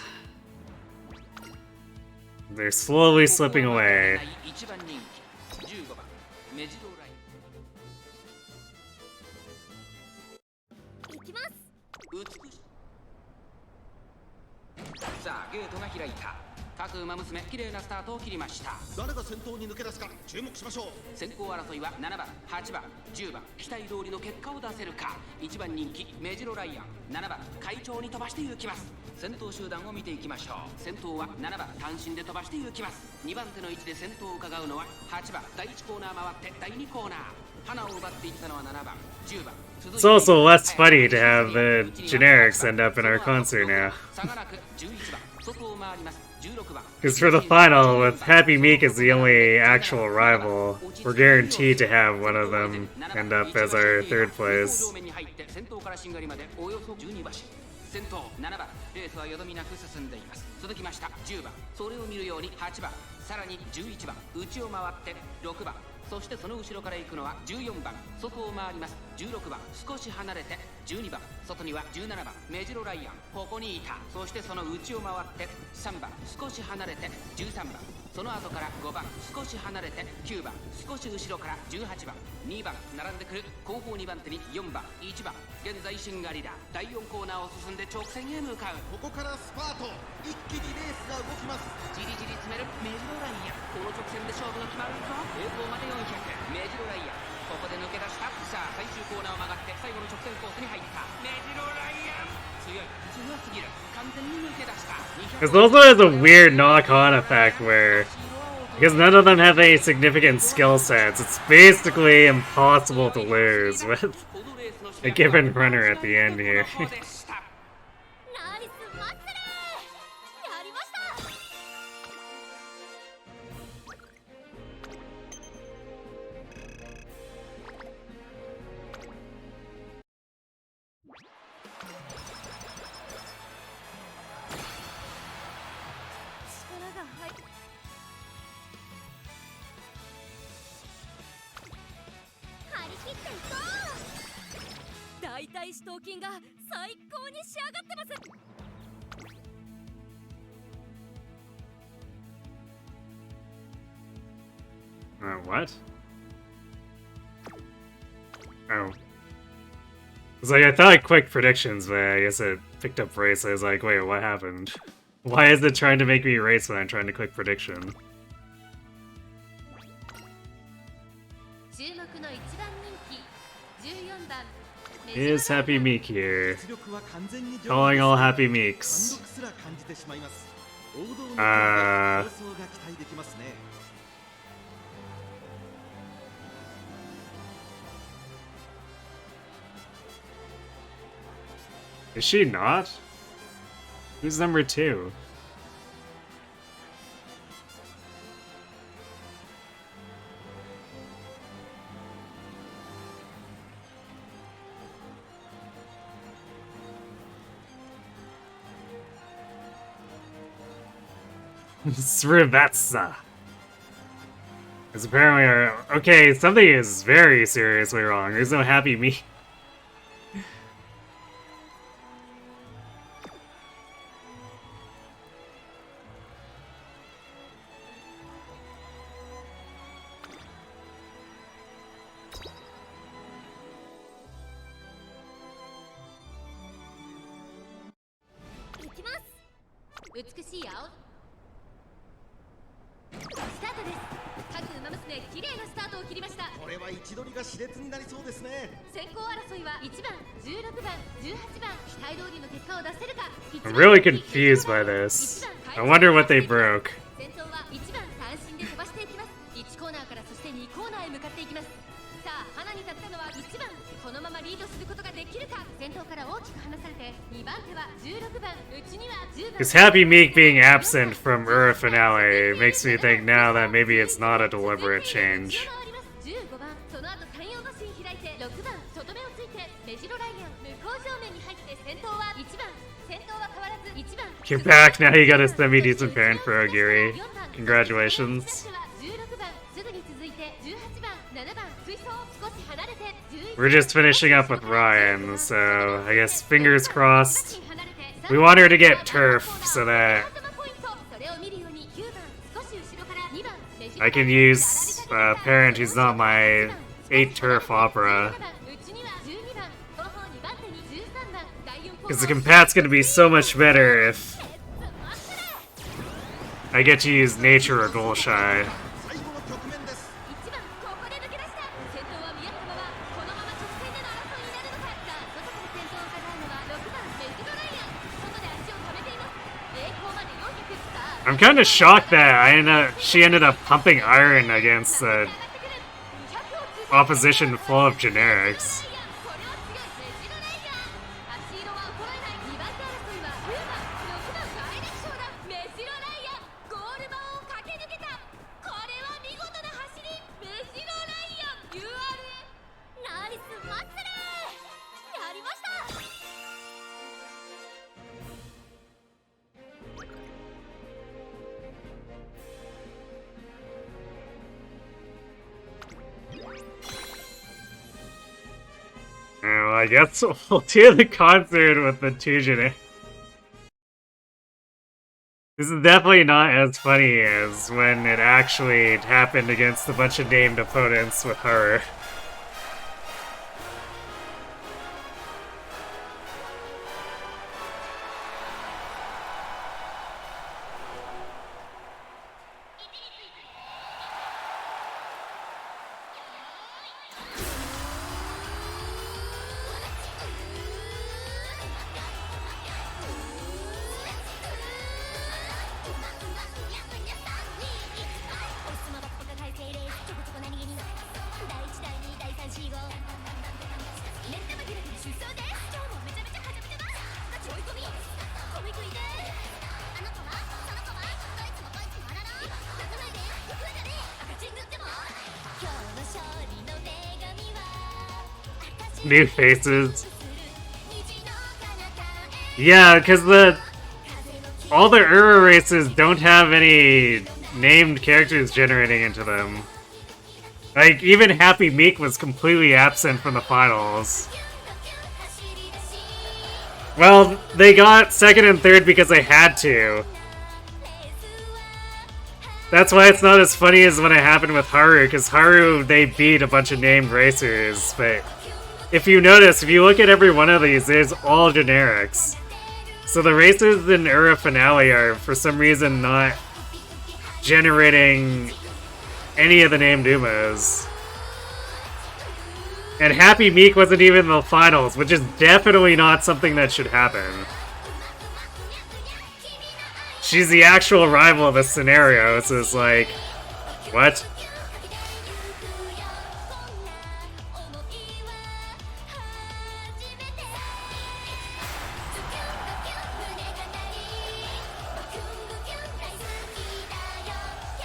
They're slowly slipping away. 1番人気15番メジロライアン。行きます。美しい。さあゲートが開いた。各馬娘綺麗なスタートを切りました。誰が先頭に抜け出すか注目しましょう。先行争いは7番、8番、10番、期待通りの結果を出せるか。1番人気メジロライアン、7番会長に飛ばして行きます。先頭集団を見ていきましょう。先頭は7番単身で飛ばして行きます。2番手の位置で先頭を伺うのは8番、第1コーナー回って第2コーナー。花を奪っていったのは7番、10番。 It's also less funny to have the generics end up in our concert now. 差がなく11番外を回ります。 Because for the final, with Happy Meek as the only actual rival, we're guaranteed to have one of them end up as our third place. 先頭7番レースはよどみなく進んでいます。続きました10番、それを見るように8番、さらに11番、内を回って6番、そしてその後ろから行くのは14番、外を回ります16番、少し離れて12番、外には17番メジロライアン、ここにいた。そしてその内を回って3番、少し離れて13番、その後から5番、少し離れて9番、少し後ろから18番、2番並んでくる。後方2番手に4番、1番、現在しんがりだ。第4コーナーを進んで直線へ向かう。ここからスパート、一気にレースが動きます。じりじり詰めるメジロライアン、この直線で勝負が決まるぞ。平行まで400、メジロライアン、ここで抜け出した。さあ最終コーナーを曲がって最後の直線コースに入った。メジロライアン、強すぎる。完全に抜け出した。 This also has a weird knock-on effect where, because none of them have any significant skill sets, it's basically impossible to lose with a given runner at the end here. ナイスマッスル。やりました。 張り切っていこう。大腿四頭筋が最高に仕上がってます。 What? Oh. It's like, I thought I clicked predictions, but I guess it picked up race. I was like, wait, what happened? Why is it trying to make me race when I'm trying to click prediction? Is Happy Meek here? Calling all Happy Meeks. Is she not? Who's number 2? Srivatsa. Because apparently okay, something is very seriously wrong. There's no Happy Meek. I'm really confused by this. I wonder what they broke. Because Happy Meek being absent from Ura Finale makes me think now that maybe it's not a deliberate change. You're back, now you got a semi-decent parent for Ogiri. Congratulations. We're just finishing up with Ryan, so I guess fingers crossed. We want her to get turf so that I can use a parent who's not my 8 turf opera. Because the compat's gonna be so much better if I get to use nature or Golshi. I'm kind of shocked that she ended up pumping iron against the opposition full of generics. Well, I guess we'll do the concert with the 2 generics. This is definitely not as funny as when it actually happened against a bunch of named opponents with Haru. New faces. Yeah, because all the Ura races don't have any named characters generating into them. Like, even Happy Meek was completely absent from the finals. Well, they got 2nd and 3rd because they had to. That's why it's not as funny as when it happened with Haru, because Haru, they beat a bunch of named racers, but if you notice, if you look at every one of these, there's all generics. So the races in Era Finale are, for some reason, not generating any of the named Umos. And Happy Meek wasn't even in the finals, which is definitely not something that should happen. She's the actual rival of the scenario, so it's like, what?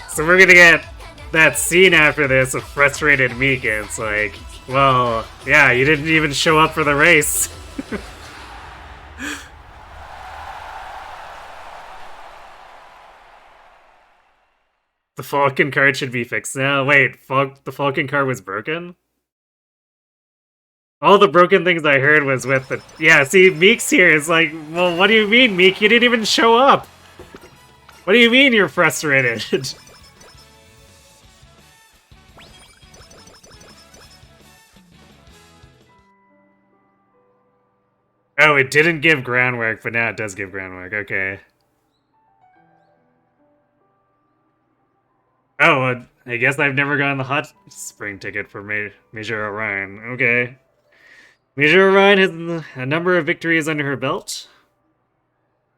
So we're gonna get that scene after this of frustrated Meek, and it's like, well, yeah, you didn't even show up for the race. The Falcon card should be fixed now. Wait, the Falcon card was broken? All the broken things I heard was with the... Yeah, see, Meek's here. It's like, well, what do you mean, Meek? You didn't even show up. What do you mean you're frustrated? Oh, it didn't give groundwork, but now it does give groundwork. Okay. Oh, I guess I've never gotten the hot spring ticket for Major Orion. Okay. Major Orion has a number of victories under her belt.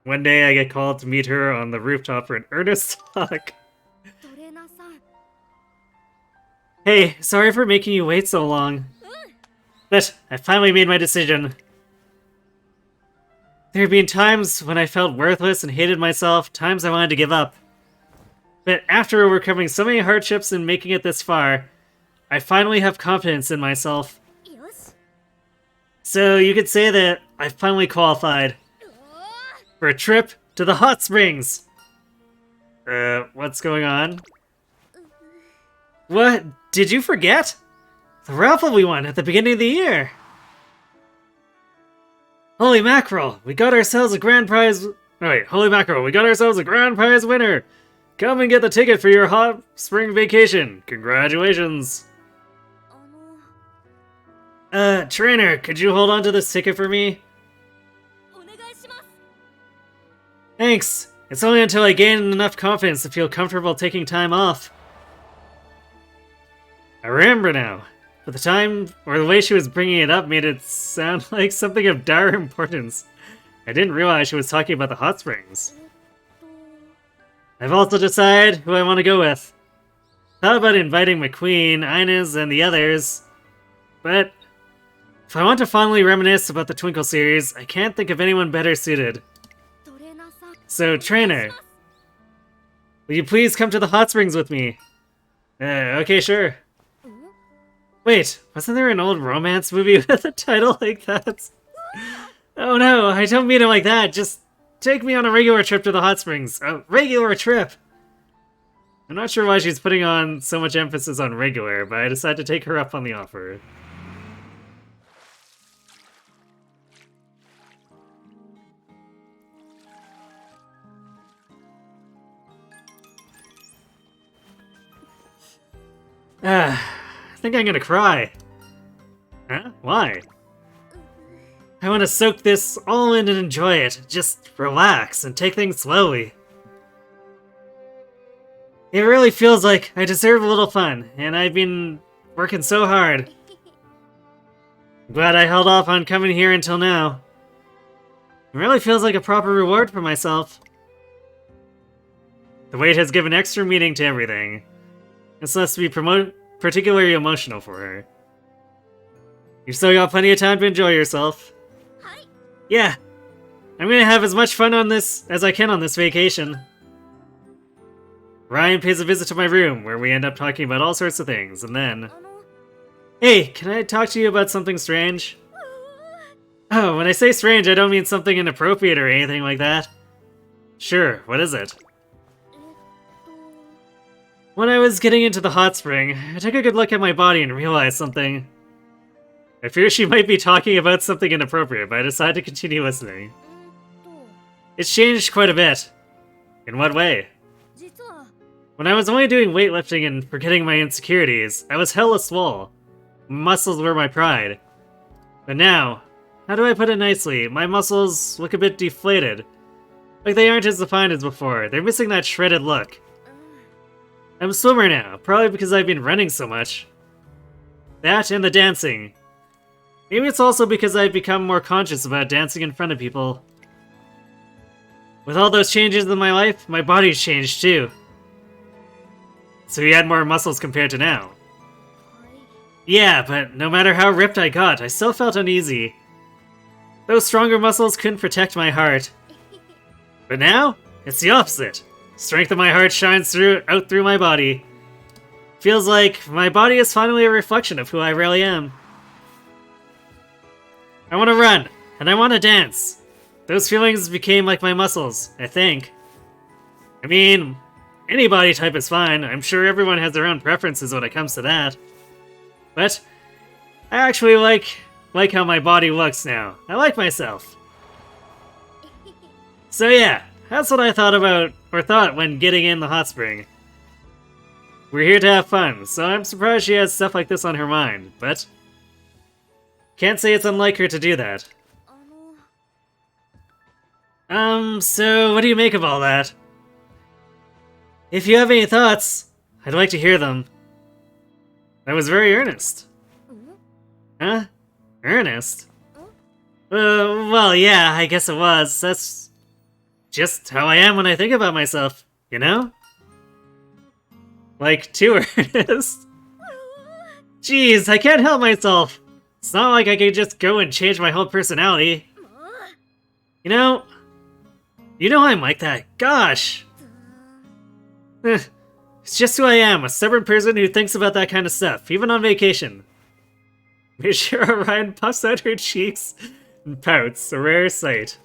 One day I get called to meet her on the rooftop for an earnest talk. Hey, sorry for making you wait so long. But I finally made my decision. There have been times when I felt worthless and hated myself, times I wanted to give up. But after overcoming so many hardships and making it this far, I finally have confidence in myself. So you could say that I finally qualified for a trip to the hot springs. What's going on? What? Did you forget? The raffle we won at the beginning of the year. Holy mackerel, we got ourselves a grand prize... Wait, holy mackerel, we got ourselves a grand prize winner! Come and get the ticket for your hot spring vacation! Congratulations! Trainer, could you hold on to this ticket for me? Thanks! It's only until I gain enough confidence to feel comfortable taking time off. I remember now. But the time, or the way she was bringing it up made it sound like something of dire importance. I didn't realize she was talking about the hot springs. I've also decided who I want to go with. Thought about inviting McQueen, Inez, and the others. But if I want to fondly reminisce about the Twinkle series, I can't think of anyone better suited. So, Trainer, will you please come to the hot springs with me? Okay, sure. Wait, wasn't there an old romance movie with a title like that? Oh no, I don't mean it like that. Just take me on a regular trip to the hot springs. A regular trip! I'm not sure why she's putting on so much emphasis on regular, but I decided to take her up on the offer. I think I'm gonna cry. Huh? Why? I want to soak this all in and enjoy it. Just relax and take things slowly. It really feels like I deserve a little fun, and I've been working so hard. I'm glad I held off on coming here until now. It really feels like a proper reward for myself. The wait has given extra meaning to everything. This must be particularly emotional for her. You've still got plenty of time to enjoy yourself. Yeah, I'm gonna have as much fun on this as I can on this vacation. Ryan pays a visit to my room, where we end up talking about all sorts of things, and then... Hey, can I talk to you about something strange? Oh, when I say strange, I don't mean something inappropriate or anything like that. Sure, what is it? When I was getting into the hot spring, I took a good look at my body and realized something. I fear she might be talking about something inappropriate, but I decided to continue listening. It's changed quite a bit. In what way? When I was only doing weightlifting and forgetting my insecurities, I was hella swole. Muscles were my pride. But now, how do I put it nicely? My muscles look a bit deflated. Like they aren't as defined as before. They're missing that shredded look. I'm a swimmer now, probably because I've been running so much. That and the dancing. Maybe it's also because I've become more conscious about dancing in front of people. With all those changes in my life, my body's changed too. So you had more muscles compared to now. Yeah, but no matter how ripped I got, I still felt uneasy. Those stronger muscles couldn't protect my heart. But now, it's the opposite. Strength of my heart shines out through my body. Feels like my body is finally a reflection of who I really am. I want to run, and I want to dance. Those feelings became like my muscles, I think. I mean, any body type is fine. I'm sure everyone has their own preferences when it comes to that. But I actually like how my body looks now. I like myself. So yeah, that's what I thought when getting in the hot spring. We're here to have fun, so I'm surprised she has stuff like this on her mind, but can't say it's unlike her to do that. So what do you make of all that? If you have any thoughts, I'd like to hear them. That was very earnest. Huh? Earnest? Well, yeah, I guess it was. That's just how I am when I think about myself, you know? Like, too earnest. Jeez, I can't help myself. It's not like I could just go and change my whole personality. You know I'm like that. Gosh. It's just who I am, a stubborn person who thinks about that kind of stuff, even on vacation. Mishira Ryan puffs out her cheeks and pouts, a rare sight.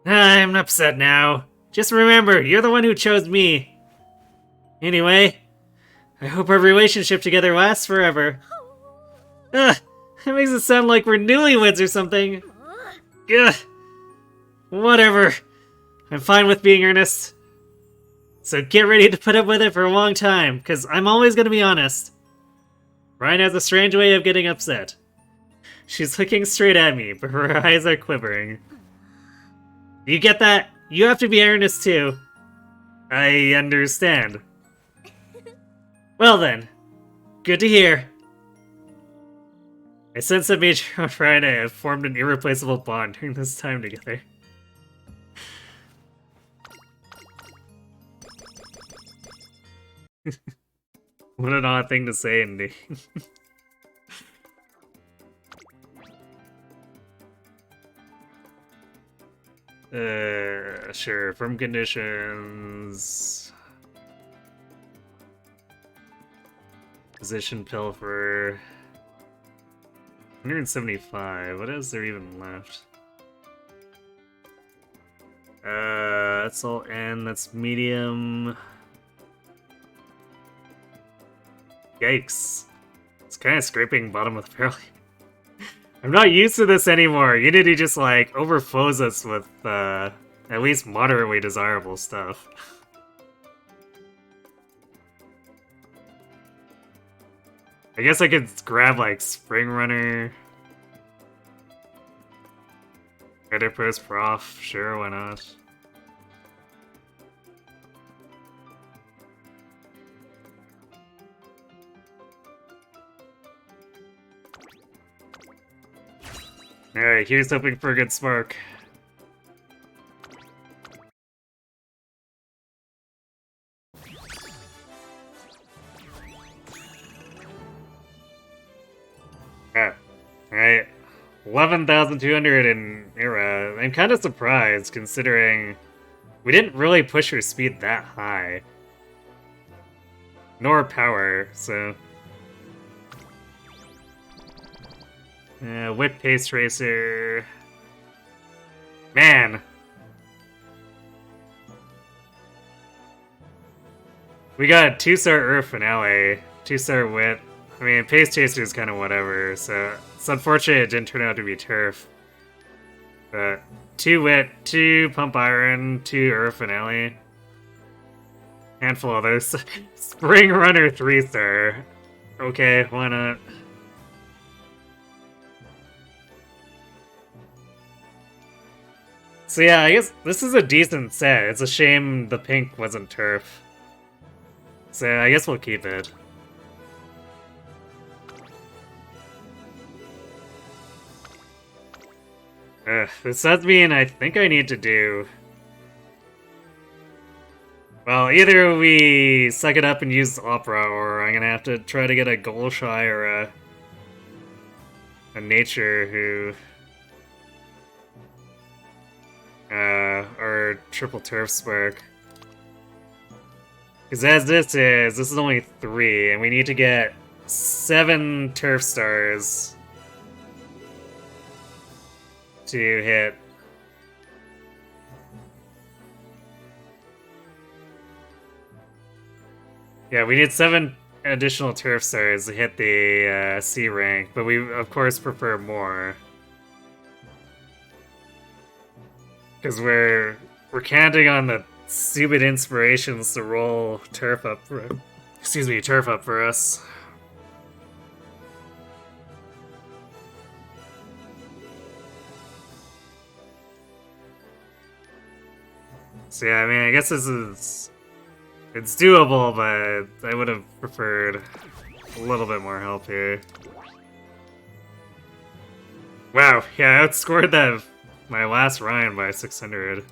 I'm upset now. Just remember, you're the one who chose me. Anyway, I hope our relationship together lasts forever. Ugh, that makes it sound like we're newlyweds or something. Ugh. Whatever. I'm fine with being earnest. So get ready to put up with it for a long time, because I'm always going to be honest. Ryan has a strange way of getting upset. She's looking straight at me, but her eyes are quivering. You get that? You have to be earnest too. I understand. Well then, good to hear. I sense that Major and Friday have formed an irreplaceable bond during this time together. What an odd thing to say, indeed. Sure, firm conditions. Position pilfer. 175. What is there even left? That's all N. That's medium. Yikes. It's kind of scraping bottom of the barrel. I'm not used to this anymore. Unity just like overflows us with at least moderately desirable stuff. I guess I could grab like Spring Runner. Oedipus Prof, sure, why not? Alright, here's hoping for a good spark. Yeah, alright. 11,200 in Era. I'm kind of surprised, considering we didn't really push her speed that high. Nor power, so... Wit Pace Racer. Man. We got 2-star Earth Finale, 2-star Wit. I mean, Pace Chaser is kind of whatever, so it's unfortunate it didn't turn out to be Turf. But 2 Wit, 2 Pump Iron, 2 Earth Finale. Handful of those. Spring Runner 3-star. Okay, why not? So yeah, I guess this is a decent set. It's a shame the pink wasn't turf. So I guess we'll keep it. This does mean I think I need to do... Well, either we suck it up and use Opera, or I'm gonna have to try to get a Golshi or a Nature who... or triple Turf Spark. Because as this is only 3, and we need to get 7 Turf Stars to hit. Yeah, we need 7 additional Turf Stars to hit the C rank, but we of course prefer more. Because we're counting on the stupid inspirations to roll turf up for us. So yeah, I mean, I guess it's doable, but I would have preferred a little bit more help here. Wow, yeah, I outscored my last Ryan by 600.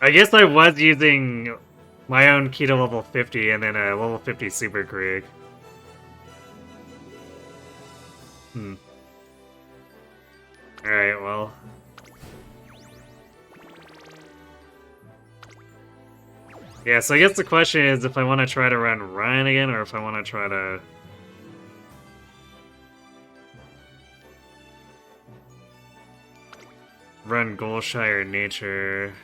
I guess I was using my own key to level 50 and then a level 50 Super Krieg. Alright, well. Yeah, so I guess the question is if I want to try to run Ryan again or if I want to try to... run Golshi or Nature.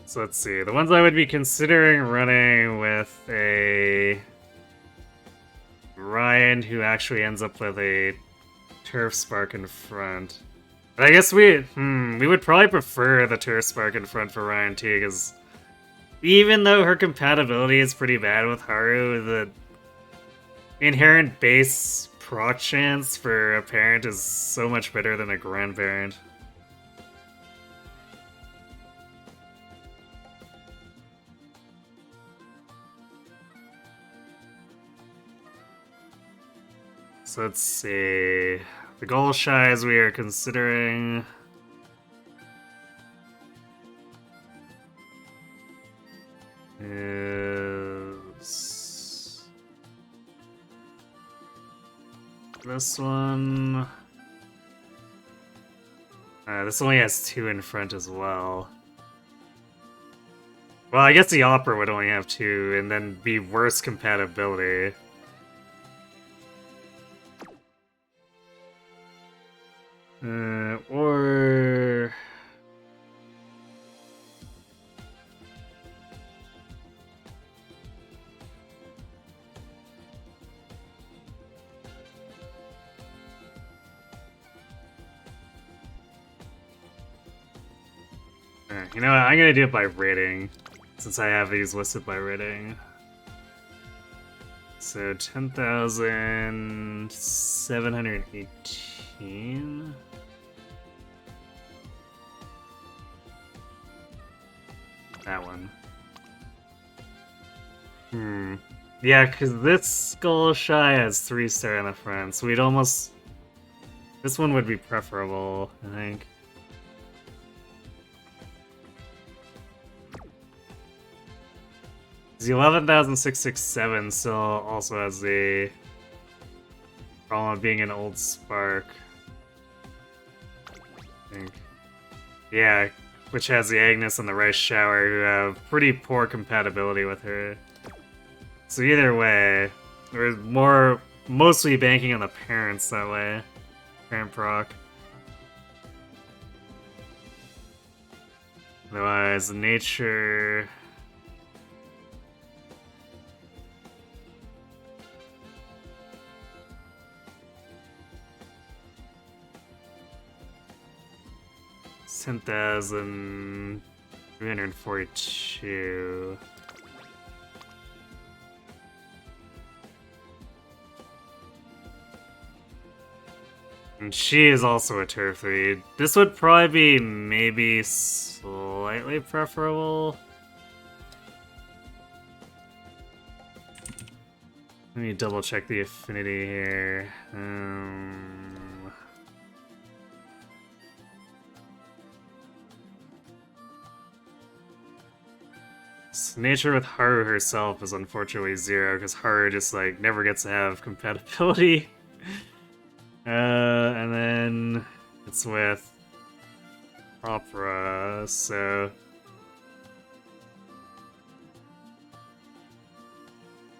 So let's see, the ones I would be considering running with a Ryan who actually ends up with a Turf Spark in front. But I guess we would probably prefer the Turf Spark in front for Ryan too, because even though her compatibility is pretty bad with Haru, the inherent base proc chance for a parent is so much better than a grandparent. So let's see. The Golshis we are considering. Is this one? This only has 2 in front as well. Well, I guess the Opera would only have 2 and then be worse compatibility. Or... you know what, I'm gonna do it by rating, since I have these listed by rating. So 10,718. That one. Yeah, because this Golshi has 3-star in the front, so we'd almost... This one would be preferable, I think. The 11,667 still also has the problem of being an old Spark. I think. Yeah, which has the Agnes and the Rice Shower, who have pretty poor compatibility with her. So either way, we're mostly banking on the parents that way. Parent proc. Otherwise, Nature... 10,342. And she is also a turf 3. This would probably be maybe slightly preferable. Let me double check the affinity here. Nature with Haru herself is unfortunately 0 because Haru just like never gets to have compatibility. And then it's with Opera, so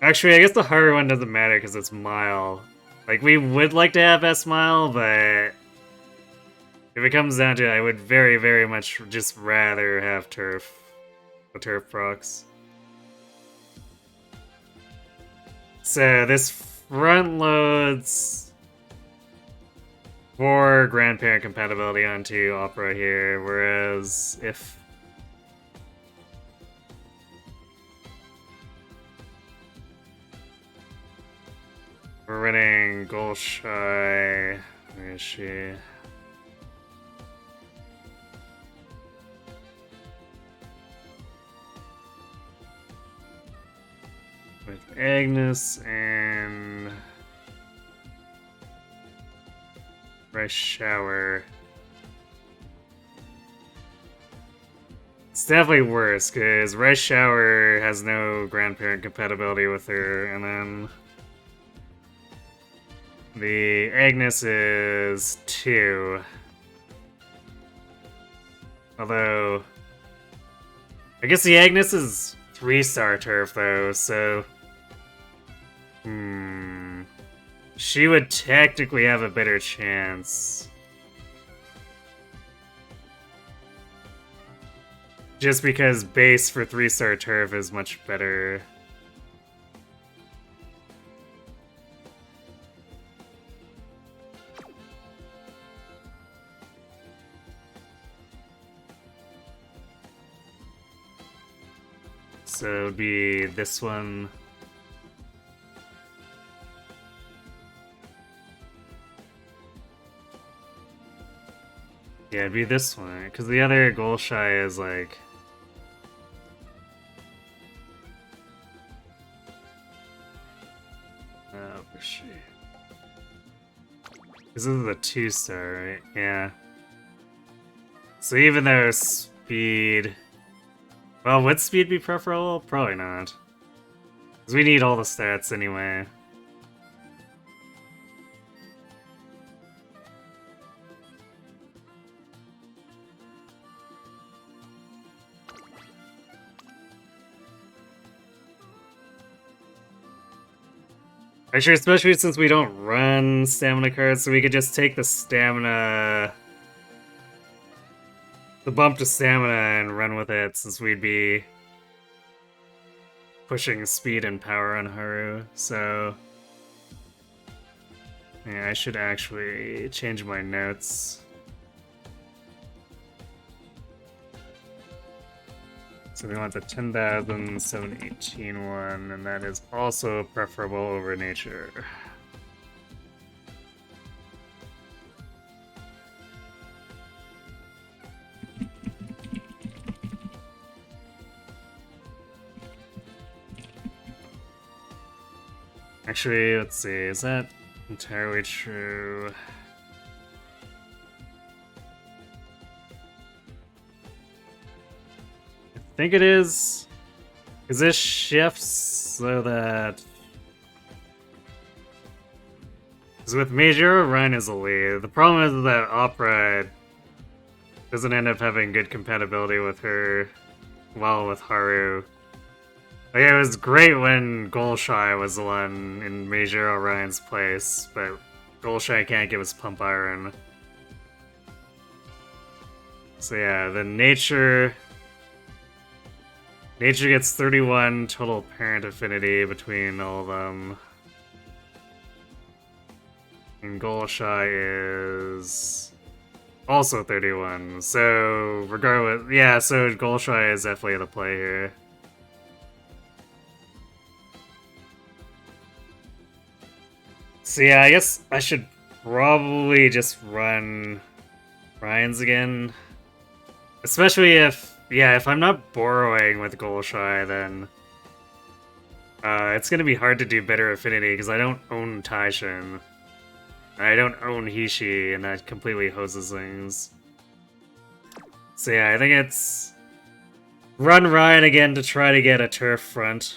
actually I guess the Haru one doesn't matter because it's Mile. Like we would like to have S Mile, but if it comes down to it, I would very, very much just rather have Turf. The Turf procs. So this front loads 4 grandparent compatibility onto Opera here, whereas if we're running Golshi, where is she? With Agnes and Rice Shower. It's definitely worse, because Rice Shower has no grandparent compatibility with her, and then the Agnes is 2. Although, I guess the Agnes is 3-star turf though, so she would technically have a better chance. Just because base for 3-star turf is much better. So it would be this one. Yeah, it'd be this one, because the other Golshi is like... Oh, where's she? This is the 2-star, right? Yeah. So even though speed... Well, would speed be preferable? Probably not. Because we need all the stats anyway. Actually, especially since we don't run stamina cards, so we could just take the stamina... the bump to stamina and run with it, since we'd be pushing speed and power on Haru, so... Yeah, I should actually change my notes. So we want the 10,718 one, and that is also preferable over nature. Actually, let's see, is that entirely true? I think it is. Because this shifts so that... Because with Major, Run is a lead. The problem is that Opera doesn't end up having good compatibility with her, well, with Haru. Like, it was great when Golshi was the one in Major Orion's place, but Golshi can't give us Pump Iron. So yeah, the Nature gets 31 total parent affinity between all of them. And Golshi is Also 31. So, regardless, yeah, so Golshi is definitely the play here. So yeah, I guess I should probably just run Ryan's again. Especially if, yeah, if I'm not borrowing with Golshi, then it's gonna be hard to do better affinity because I don't own Taishin. I don't own Hishi, and that completely hoses things. So yeah, I think it's run Ryan again to try to get a turf front.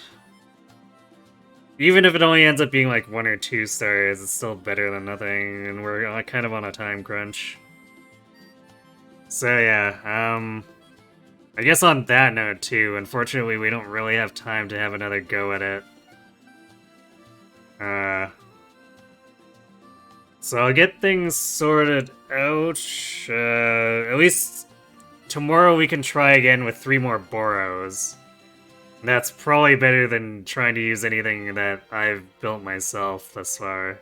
Even if it only ends up being like 1 or 2 stars, it's still better than nothing, and we're kind of on a time crunch. So yeah, I guess on that note too, unfortunately we don't really have time to have another go at it. So I'll get things sorted out. At least tomorrow we can try again with 3 more Boros. That's probably better than trying to use anything that I've built myself thus far.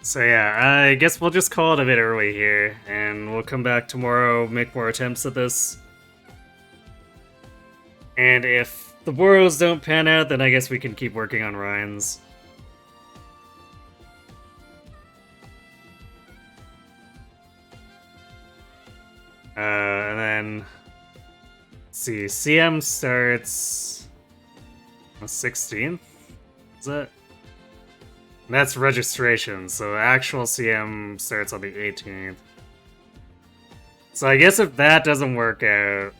So yeah, I guess we'll just call it a bit early here, and we'll come back tomorrow, make more attempts at this. And if the Boros don't pan out, then I guess we can keep working on Ryan's. And then... Let's see, CM starts... the 16th? Is that? That's registration, so actual CM starts on the 18th. So I guess if that doesn't work out,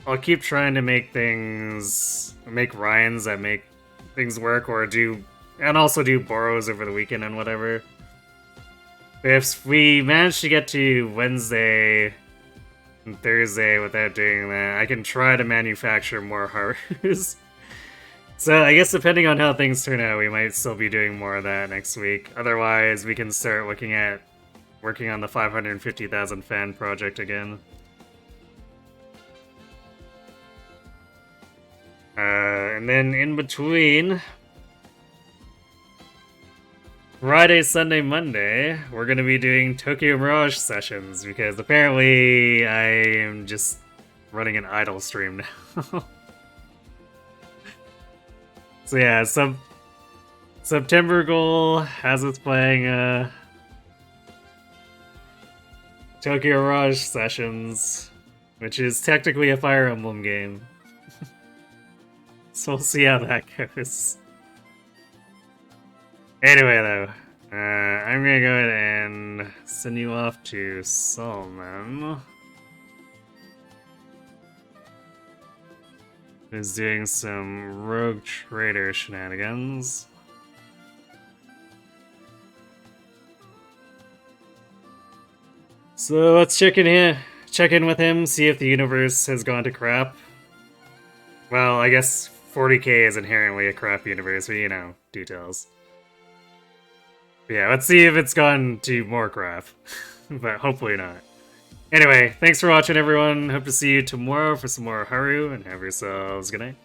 I'll keep trying to make Ryans that make things work, and also do Boros over the weekend and whatever. If we manage to get to Wednesday and Thursday without doing that, I can try to manufacture more Harus. So I guess depending on how things turn out, we might still be doing more of that next week. Otherwise, we can start looking at working on the 550,000 fan project again. And then in between, Friday, Sunday, Monday, we're going to be doing Tokyo Mirage sessions, because apparently I am just running an idle stream now. So yeah, September goal has us playing Tokyo Mirage sessions, which is technically a Fire Emblem game. So we'll see how that goes. Anyway though, I'm gonna go ahead and send you off to Solomon, who's doing some rogue trader shenanigans. So let's check in with him, see if the universe has gone to crap. Well, I guess 40k is inherently a crap universe, but you know, details. But yeah, let's see if it's gone to more crap. But hopefully not. Anyway, thanks for watching everyone. Hope to see you tomorrow for some more Haru, and have yourselves a good night.